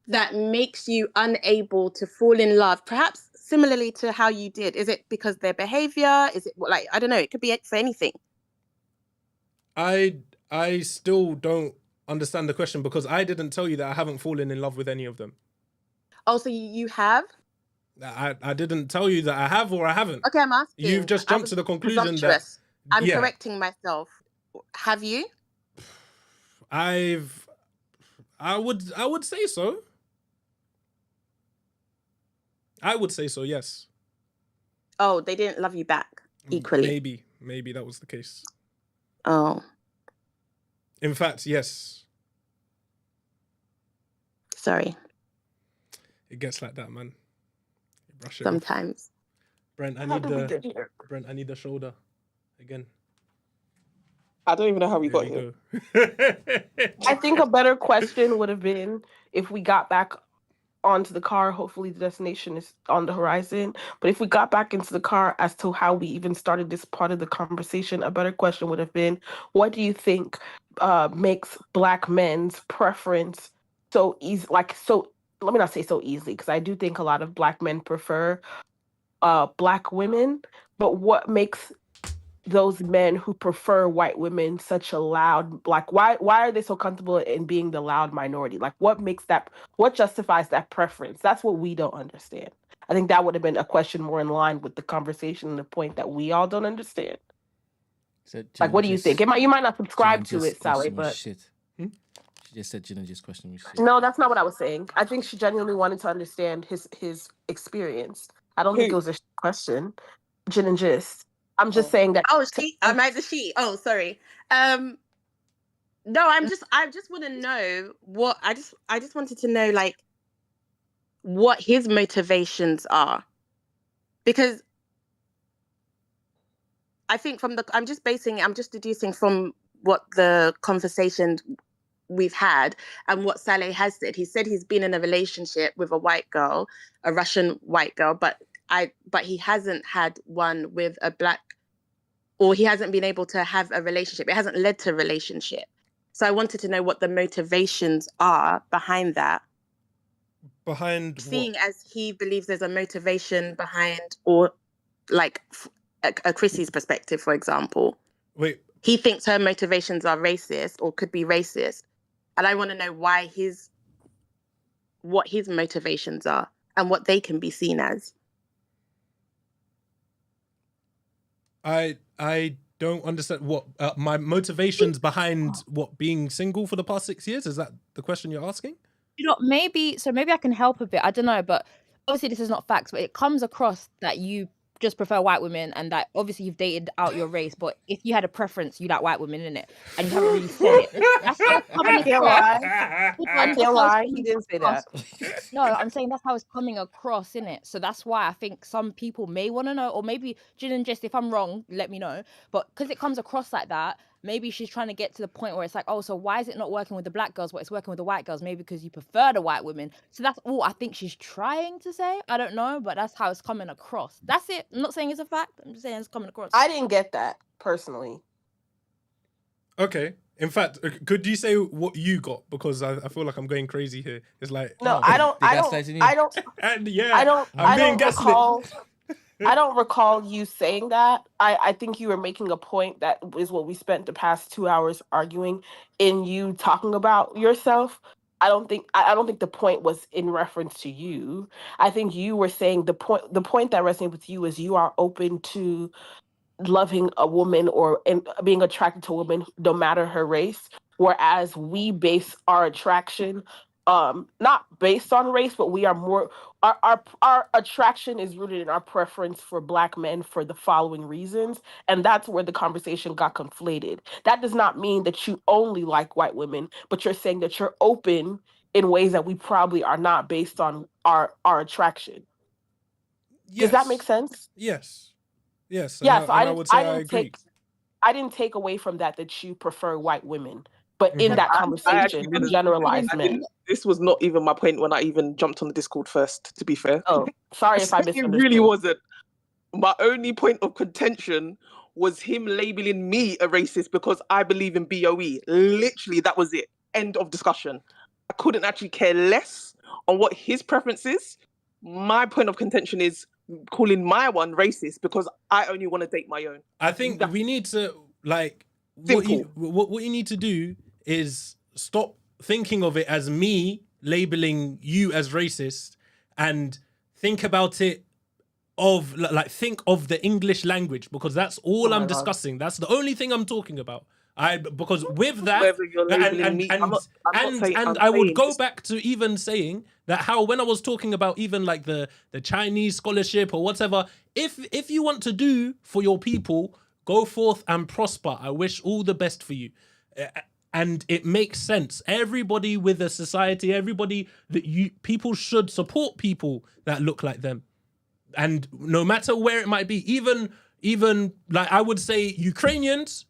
that makes you unable to fall in love, perhaps similarly to how you did? Is it because their behavior? Is it like, I don't know, it could be for anything. I still don't understand the question, because I didn't tell you that I haven't fallen in love with any of them. Oh, so you have? I didn't tell you that I have or I haven't. Okay, I'm asking. You've just jumped to the conclusion that... I'm correcting myself. Have you? I would say so. I would say so, yes. Oh, they didn't love you back equally. Maybe that was the case. Oh. In fact, yes. Sorry. It gets like that, man. You brush it sometimes. Off. Brent, I need the shoulder again. I don't even know how we got here. I think a better question would have been if we got back onto the car. Hopefully the destination is on the horizon. But if we got back into the car as to how we even started this part of the conversation, a better question would have been, what do you think makes black men's preference so easy? Let me not say so easily, because I do think a lot of black men prefer black women. But what makes those men who prefer white women such a loud, like, why are they so comfortable in being the loud minority? Like, what justifies that preference? That's what we don't understand. I think that would have been a question more in line with the conversation and the point that we all don't understand. Like, what do you think? You might not subscribe to it, Saleh, but... She just said Jenna just questioned me shit. No, that's not what I was saying. I think she genuinely wanted to understand his experience. I don't think it was a question. Gin and Gist. I'm just saying that. Oh, am I the she? Oh, sorry. No, I just want to know what I just wanted to know, like, what his motivations are, because I think I'm just deducing from what the conversation we've had and what Saleh has said. He said he's been in a relationship with a white girl, a Russian white girl, but he hasn't had one with a black, or he hasn't been able to have a relationship. It hasn't led to a relationship. So I wanted to know what the motivations are behind that. Behind seeing what? As he believes there's a motivation behind, or like a Chrissy's perspective, for example. Wait. He thinks her motivations are racist or could be racist. And I want to know what his motivations are and what they can be seen as. I don't understand what my motivations behind what being single for the past 6 years. Is that the question you're asking? You know, maybe I can help a bit. I don't know, but obviously this is not facts, but it comes across that you just prefer white women, and that obviously you've dated out your race, but if you had a preference, you like white women, innit? And you haven't really said it. That's how it's coming across. I can't lie. He didn't say that. No, I'm saying that's how it's coming across, innit? So that's why I think some people may want to know, or maybe Gin and Gist, if I'm wrong, let me know. But because it comes across like that, maybe she's trying to get to the point where it's like, oh, so why is it not working with the black girls, but it's working with the white girls? Maybe because you prefer the white women. So that's all I think she's trying to say. I don't know, but that's how it's coming across. That's it. I'm not saying it's a fact. I'm just saying it's coming across. I didn't get that, personally. Okay. In fact, could you say what you got? Because I feel like I'm going crazy here. It's like... No, I don't... And yeah, I'm being gaslit. I don't recall you saying that. I think you were making a point that is what we spent the past 2 hours arguing in you talking about yourself. I don't think the point was in reference to you. I think you were saying the point that resonated with you is you are open to loving a woman and being attracted to a woman no matter her race, whereas we base our attraction not based on race, but we are more our attraction is rooted in our preference for black men for the following reasons, and that's where the conversation got conflated. That does not mean that you only like white women, but you're saying that you're open in ways that we probably are not based on our attraction. Yes. Does that make sense? Yes. Yes. Yeah, so And I would say I agree. I didn't take away from that you prefer white women, but in that I conversation, we generalized men. This was not even my point when I even jumped on the Discord first, to be fair. Oh, sorry if I It misunderstood. really wasn't. My only point of contention was him labeling me a racist because I believe in BOE. Literally, that was it. End of discussion. I couldn't actually care less on what his preference is. My point of contention is calling my one racist because I only want to date my own. I think we need to, like, what you need to do is stop thinking of it as me labeling you as racist and think about it think of the English language, because that's all I'm discussing. That's the only thing I'm talking about. Because with that, and I would go back to even saying that how when I was talking about even like the Chinese scholarship or whatever, if you want to do for your people, go forth and prosper. I wish all the best for you. And it makes sense. Everybody with a society, people should support people that look like them. And no matter where it might be, even like I would say Ukrainians,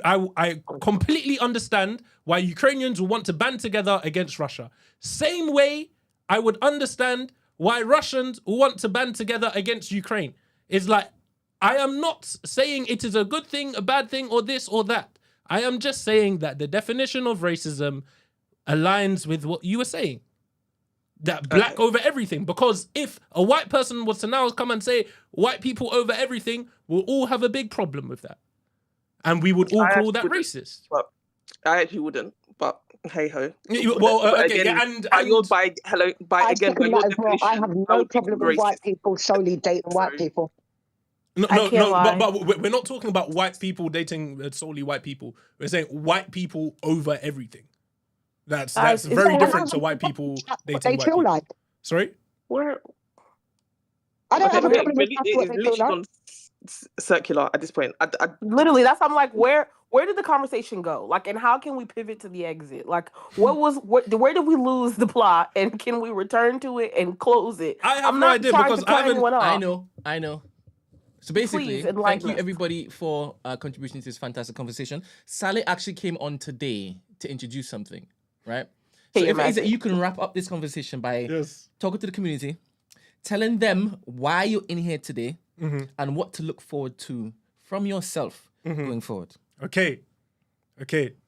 I completely understand why Ukrainians will want to band together against Russia. Same way I would understand why Russians will want to band together against Ukraine. It's like, I am not saying it is a good thing, a bad thing, or this or that. I am just saying that the definition of racism aligns with what you were saying. That black over everything. Because if a white person was to now come and say white people over everything, we'll all have a big problem with that. And we would all call that racist. But I actually wouldn't, but hey ho. Well, okay, again, and by your definition, I have no problem with white people solely dating white people. No, but we're not talking about white people dating solely white people. We're saying white people over everything. That's very different to white people dating white people. Like. Sorry? I don't have a problem with what they feel like. Circular at this point. Literally, that's I'm like, where did the conversation go? Like, and how can we pivot to the exit? Like, where did we lose the plot, and can we return to it and close it? I have no idea because I know. So basically, Please, thank you everybody for contributing to this fantastic conversation. Saleh actually came on today to introduce something, right? So if it is that you can wrap up this conversation by talking to the community, telling them why you're in here today, and what to look forward to from yourself going forward. Okay.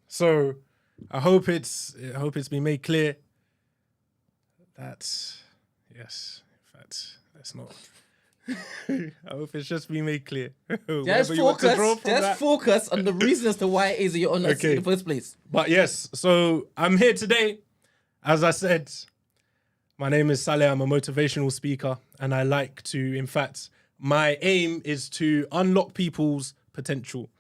So I hope it's been made clear that that's not. I hope it's just been made clear. Just focus on the reason as to why it is that you're on us in the first place. But yes, so I'm here today. As I said, my name is Saleh. I'm a motivational speaker, and I like to, in fact, my aim is to unlock people's potential.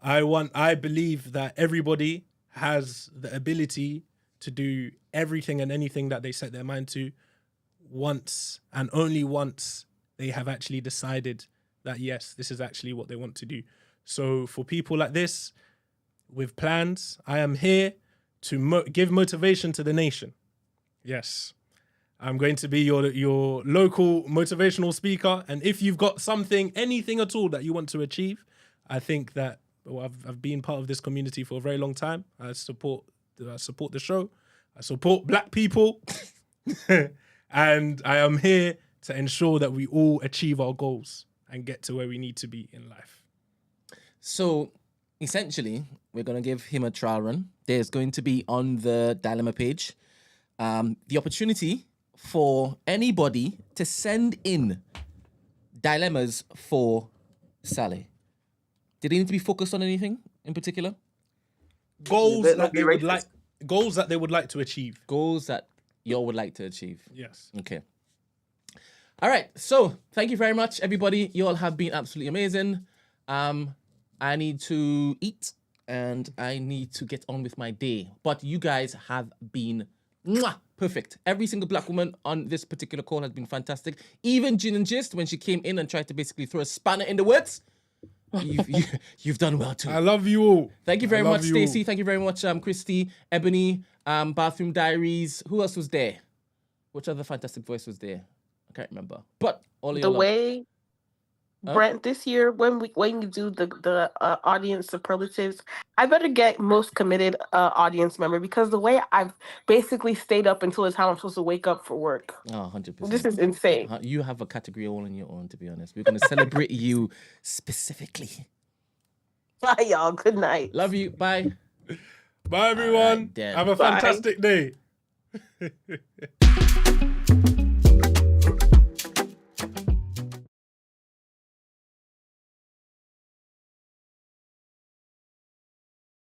I believe that everybody has the ability to do everything and anything that they set their mind to once and only once they have actually decided that, yes, this is actually what they want to do. So for people like this, with plans, I am here to give motivation to the nation. Yes. I'm going to be your local motivational speaker. And if you've got anything at all that you want to achieve, I think that I've been part of this community for a very long time. I support the show. I support black people. And I am here to ensure that we all achieve our goals and get to where we need to be in life. So essentially, we're going to give him a trial run. There's going to be on the dilemma page the opportunity for anybody to send in dilemmas for Saleh. Did they need to be focused on anything in particular? Goals that they would like to achieve. Goals that you would like to achieve. Yes. Okay. All right. So thank you very much, everybody. You all have been absolutely amazing. I need to eat and I need to get on with my day. But you guys have been perfect. Every single black woman on this particular call has been fantastic. Even Gin and Gist, when she came in and tried to basically throw a spanner in the works, you've done well too. I love you all. Thank you very much, Stacey. Thank you very much, Christy, Ebony, Bathroom Diaries. Who else was there? Which other fantastic voice was there? I can't remember. But all of you. Brent, this year when you do the audience superlatives, I better get most committed audience member, because the way I've basically stayed up until the time I'm supposed to wake up for work. Oh, 100%. This is insane. You have a category all on your own, to be honest. We're going to celebrate you specifically. Bye, y'all. Good night. Love you. Bye. Bye, everyone. Right, have a Bye. fantastic day.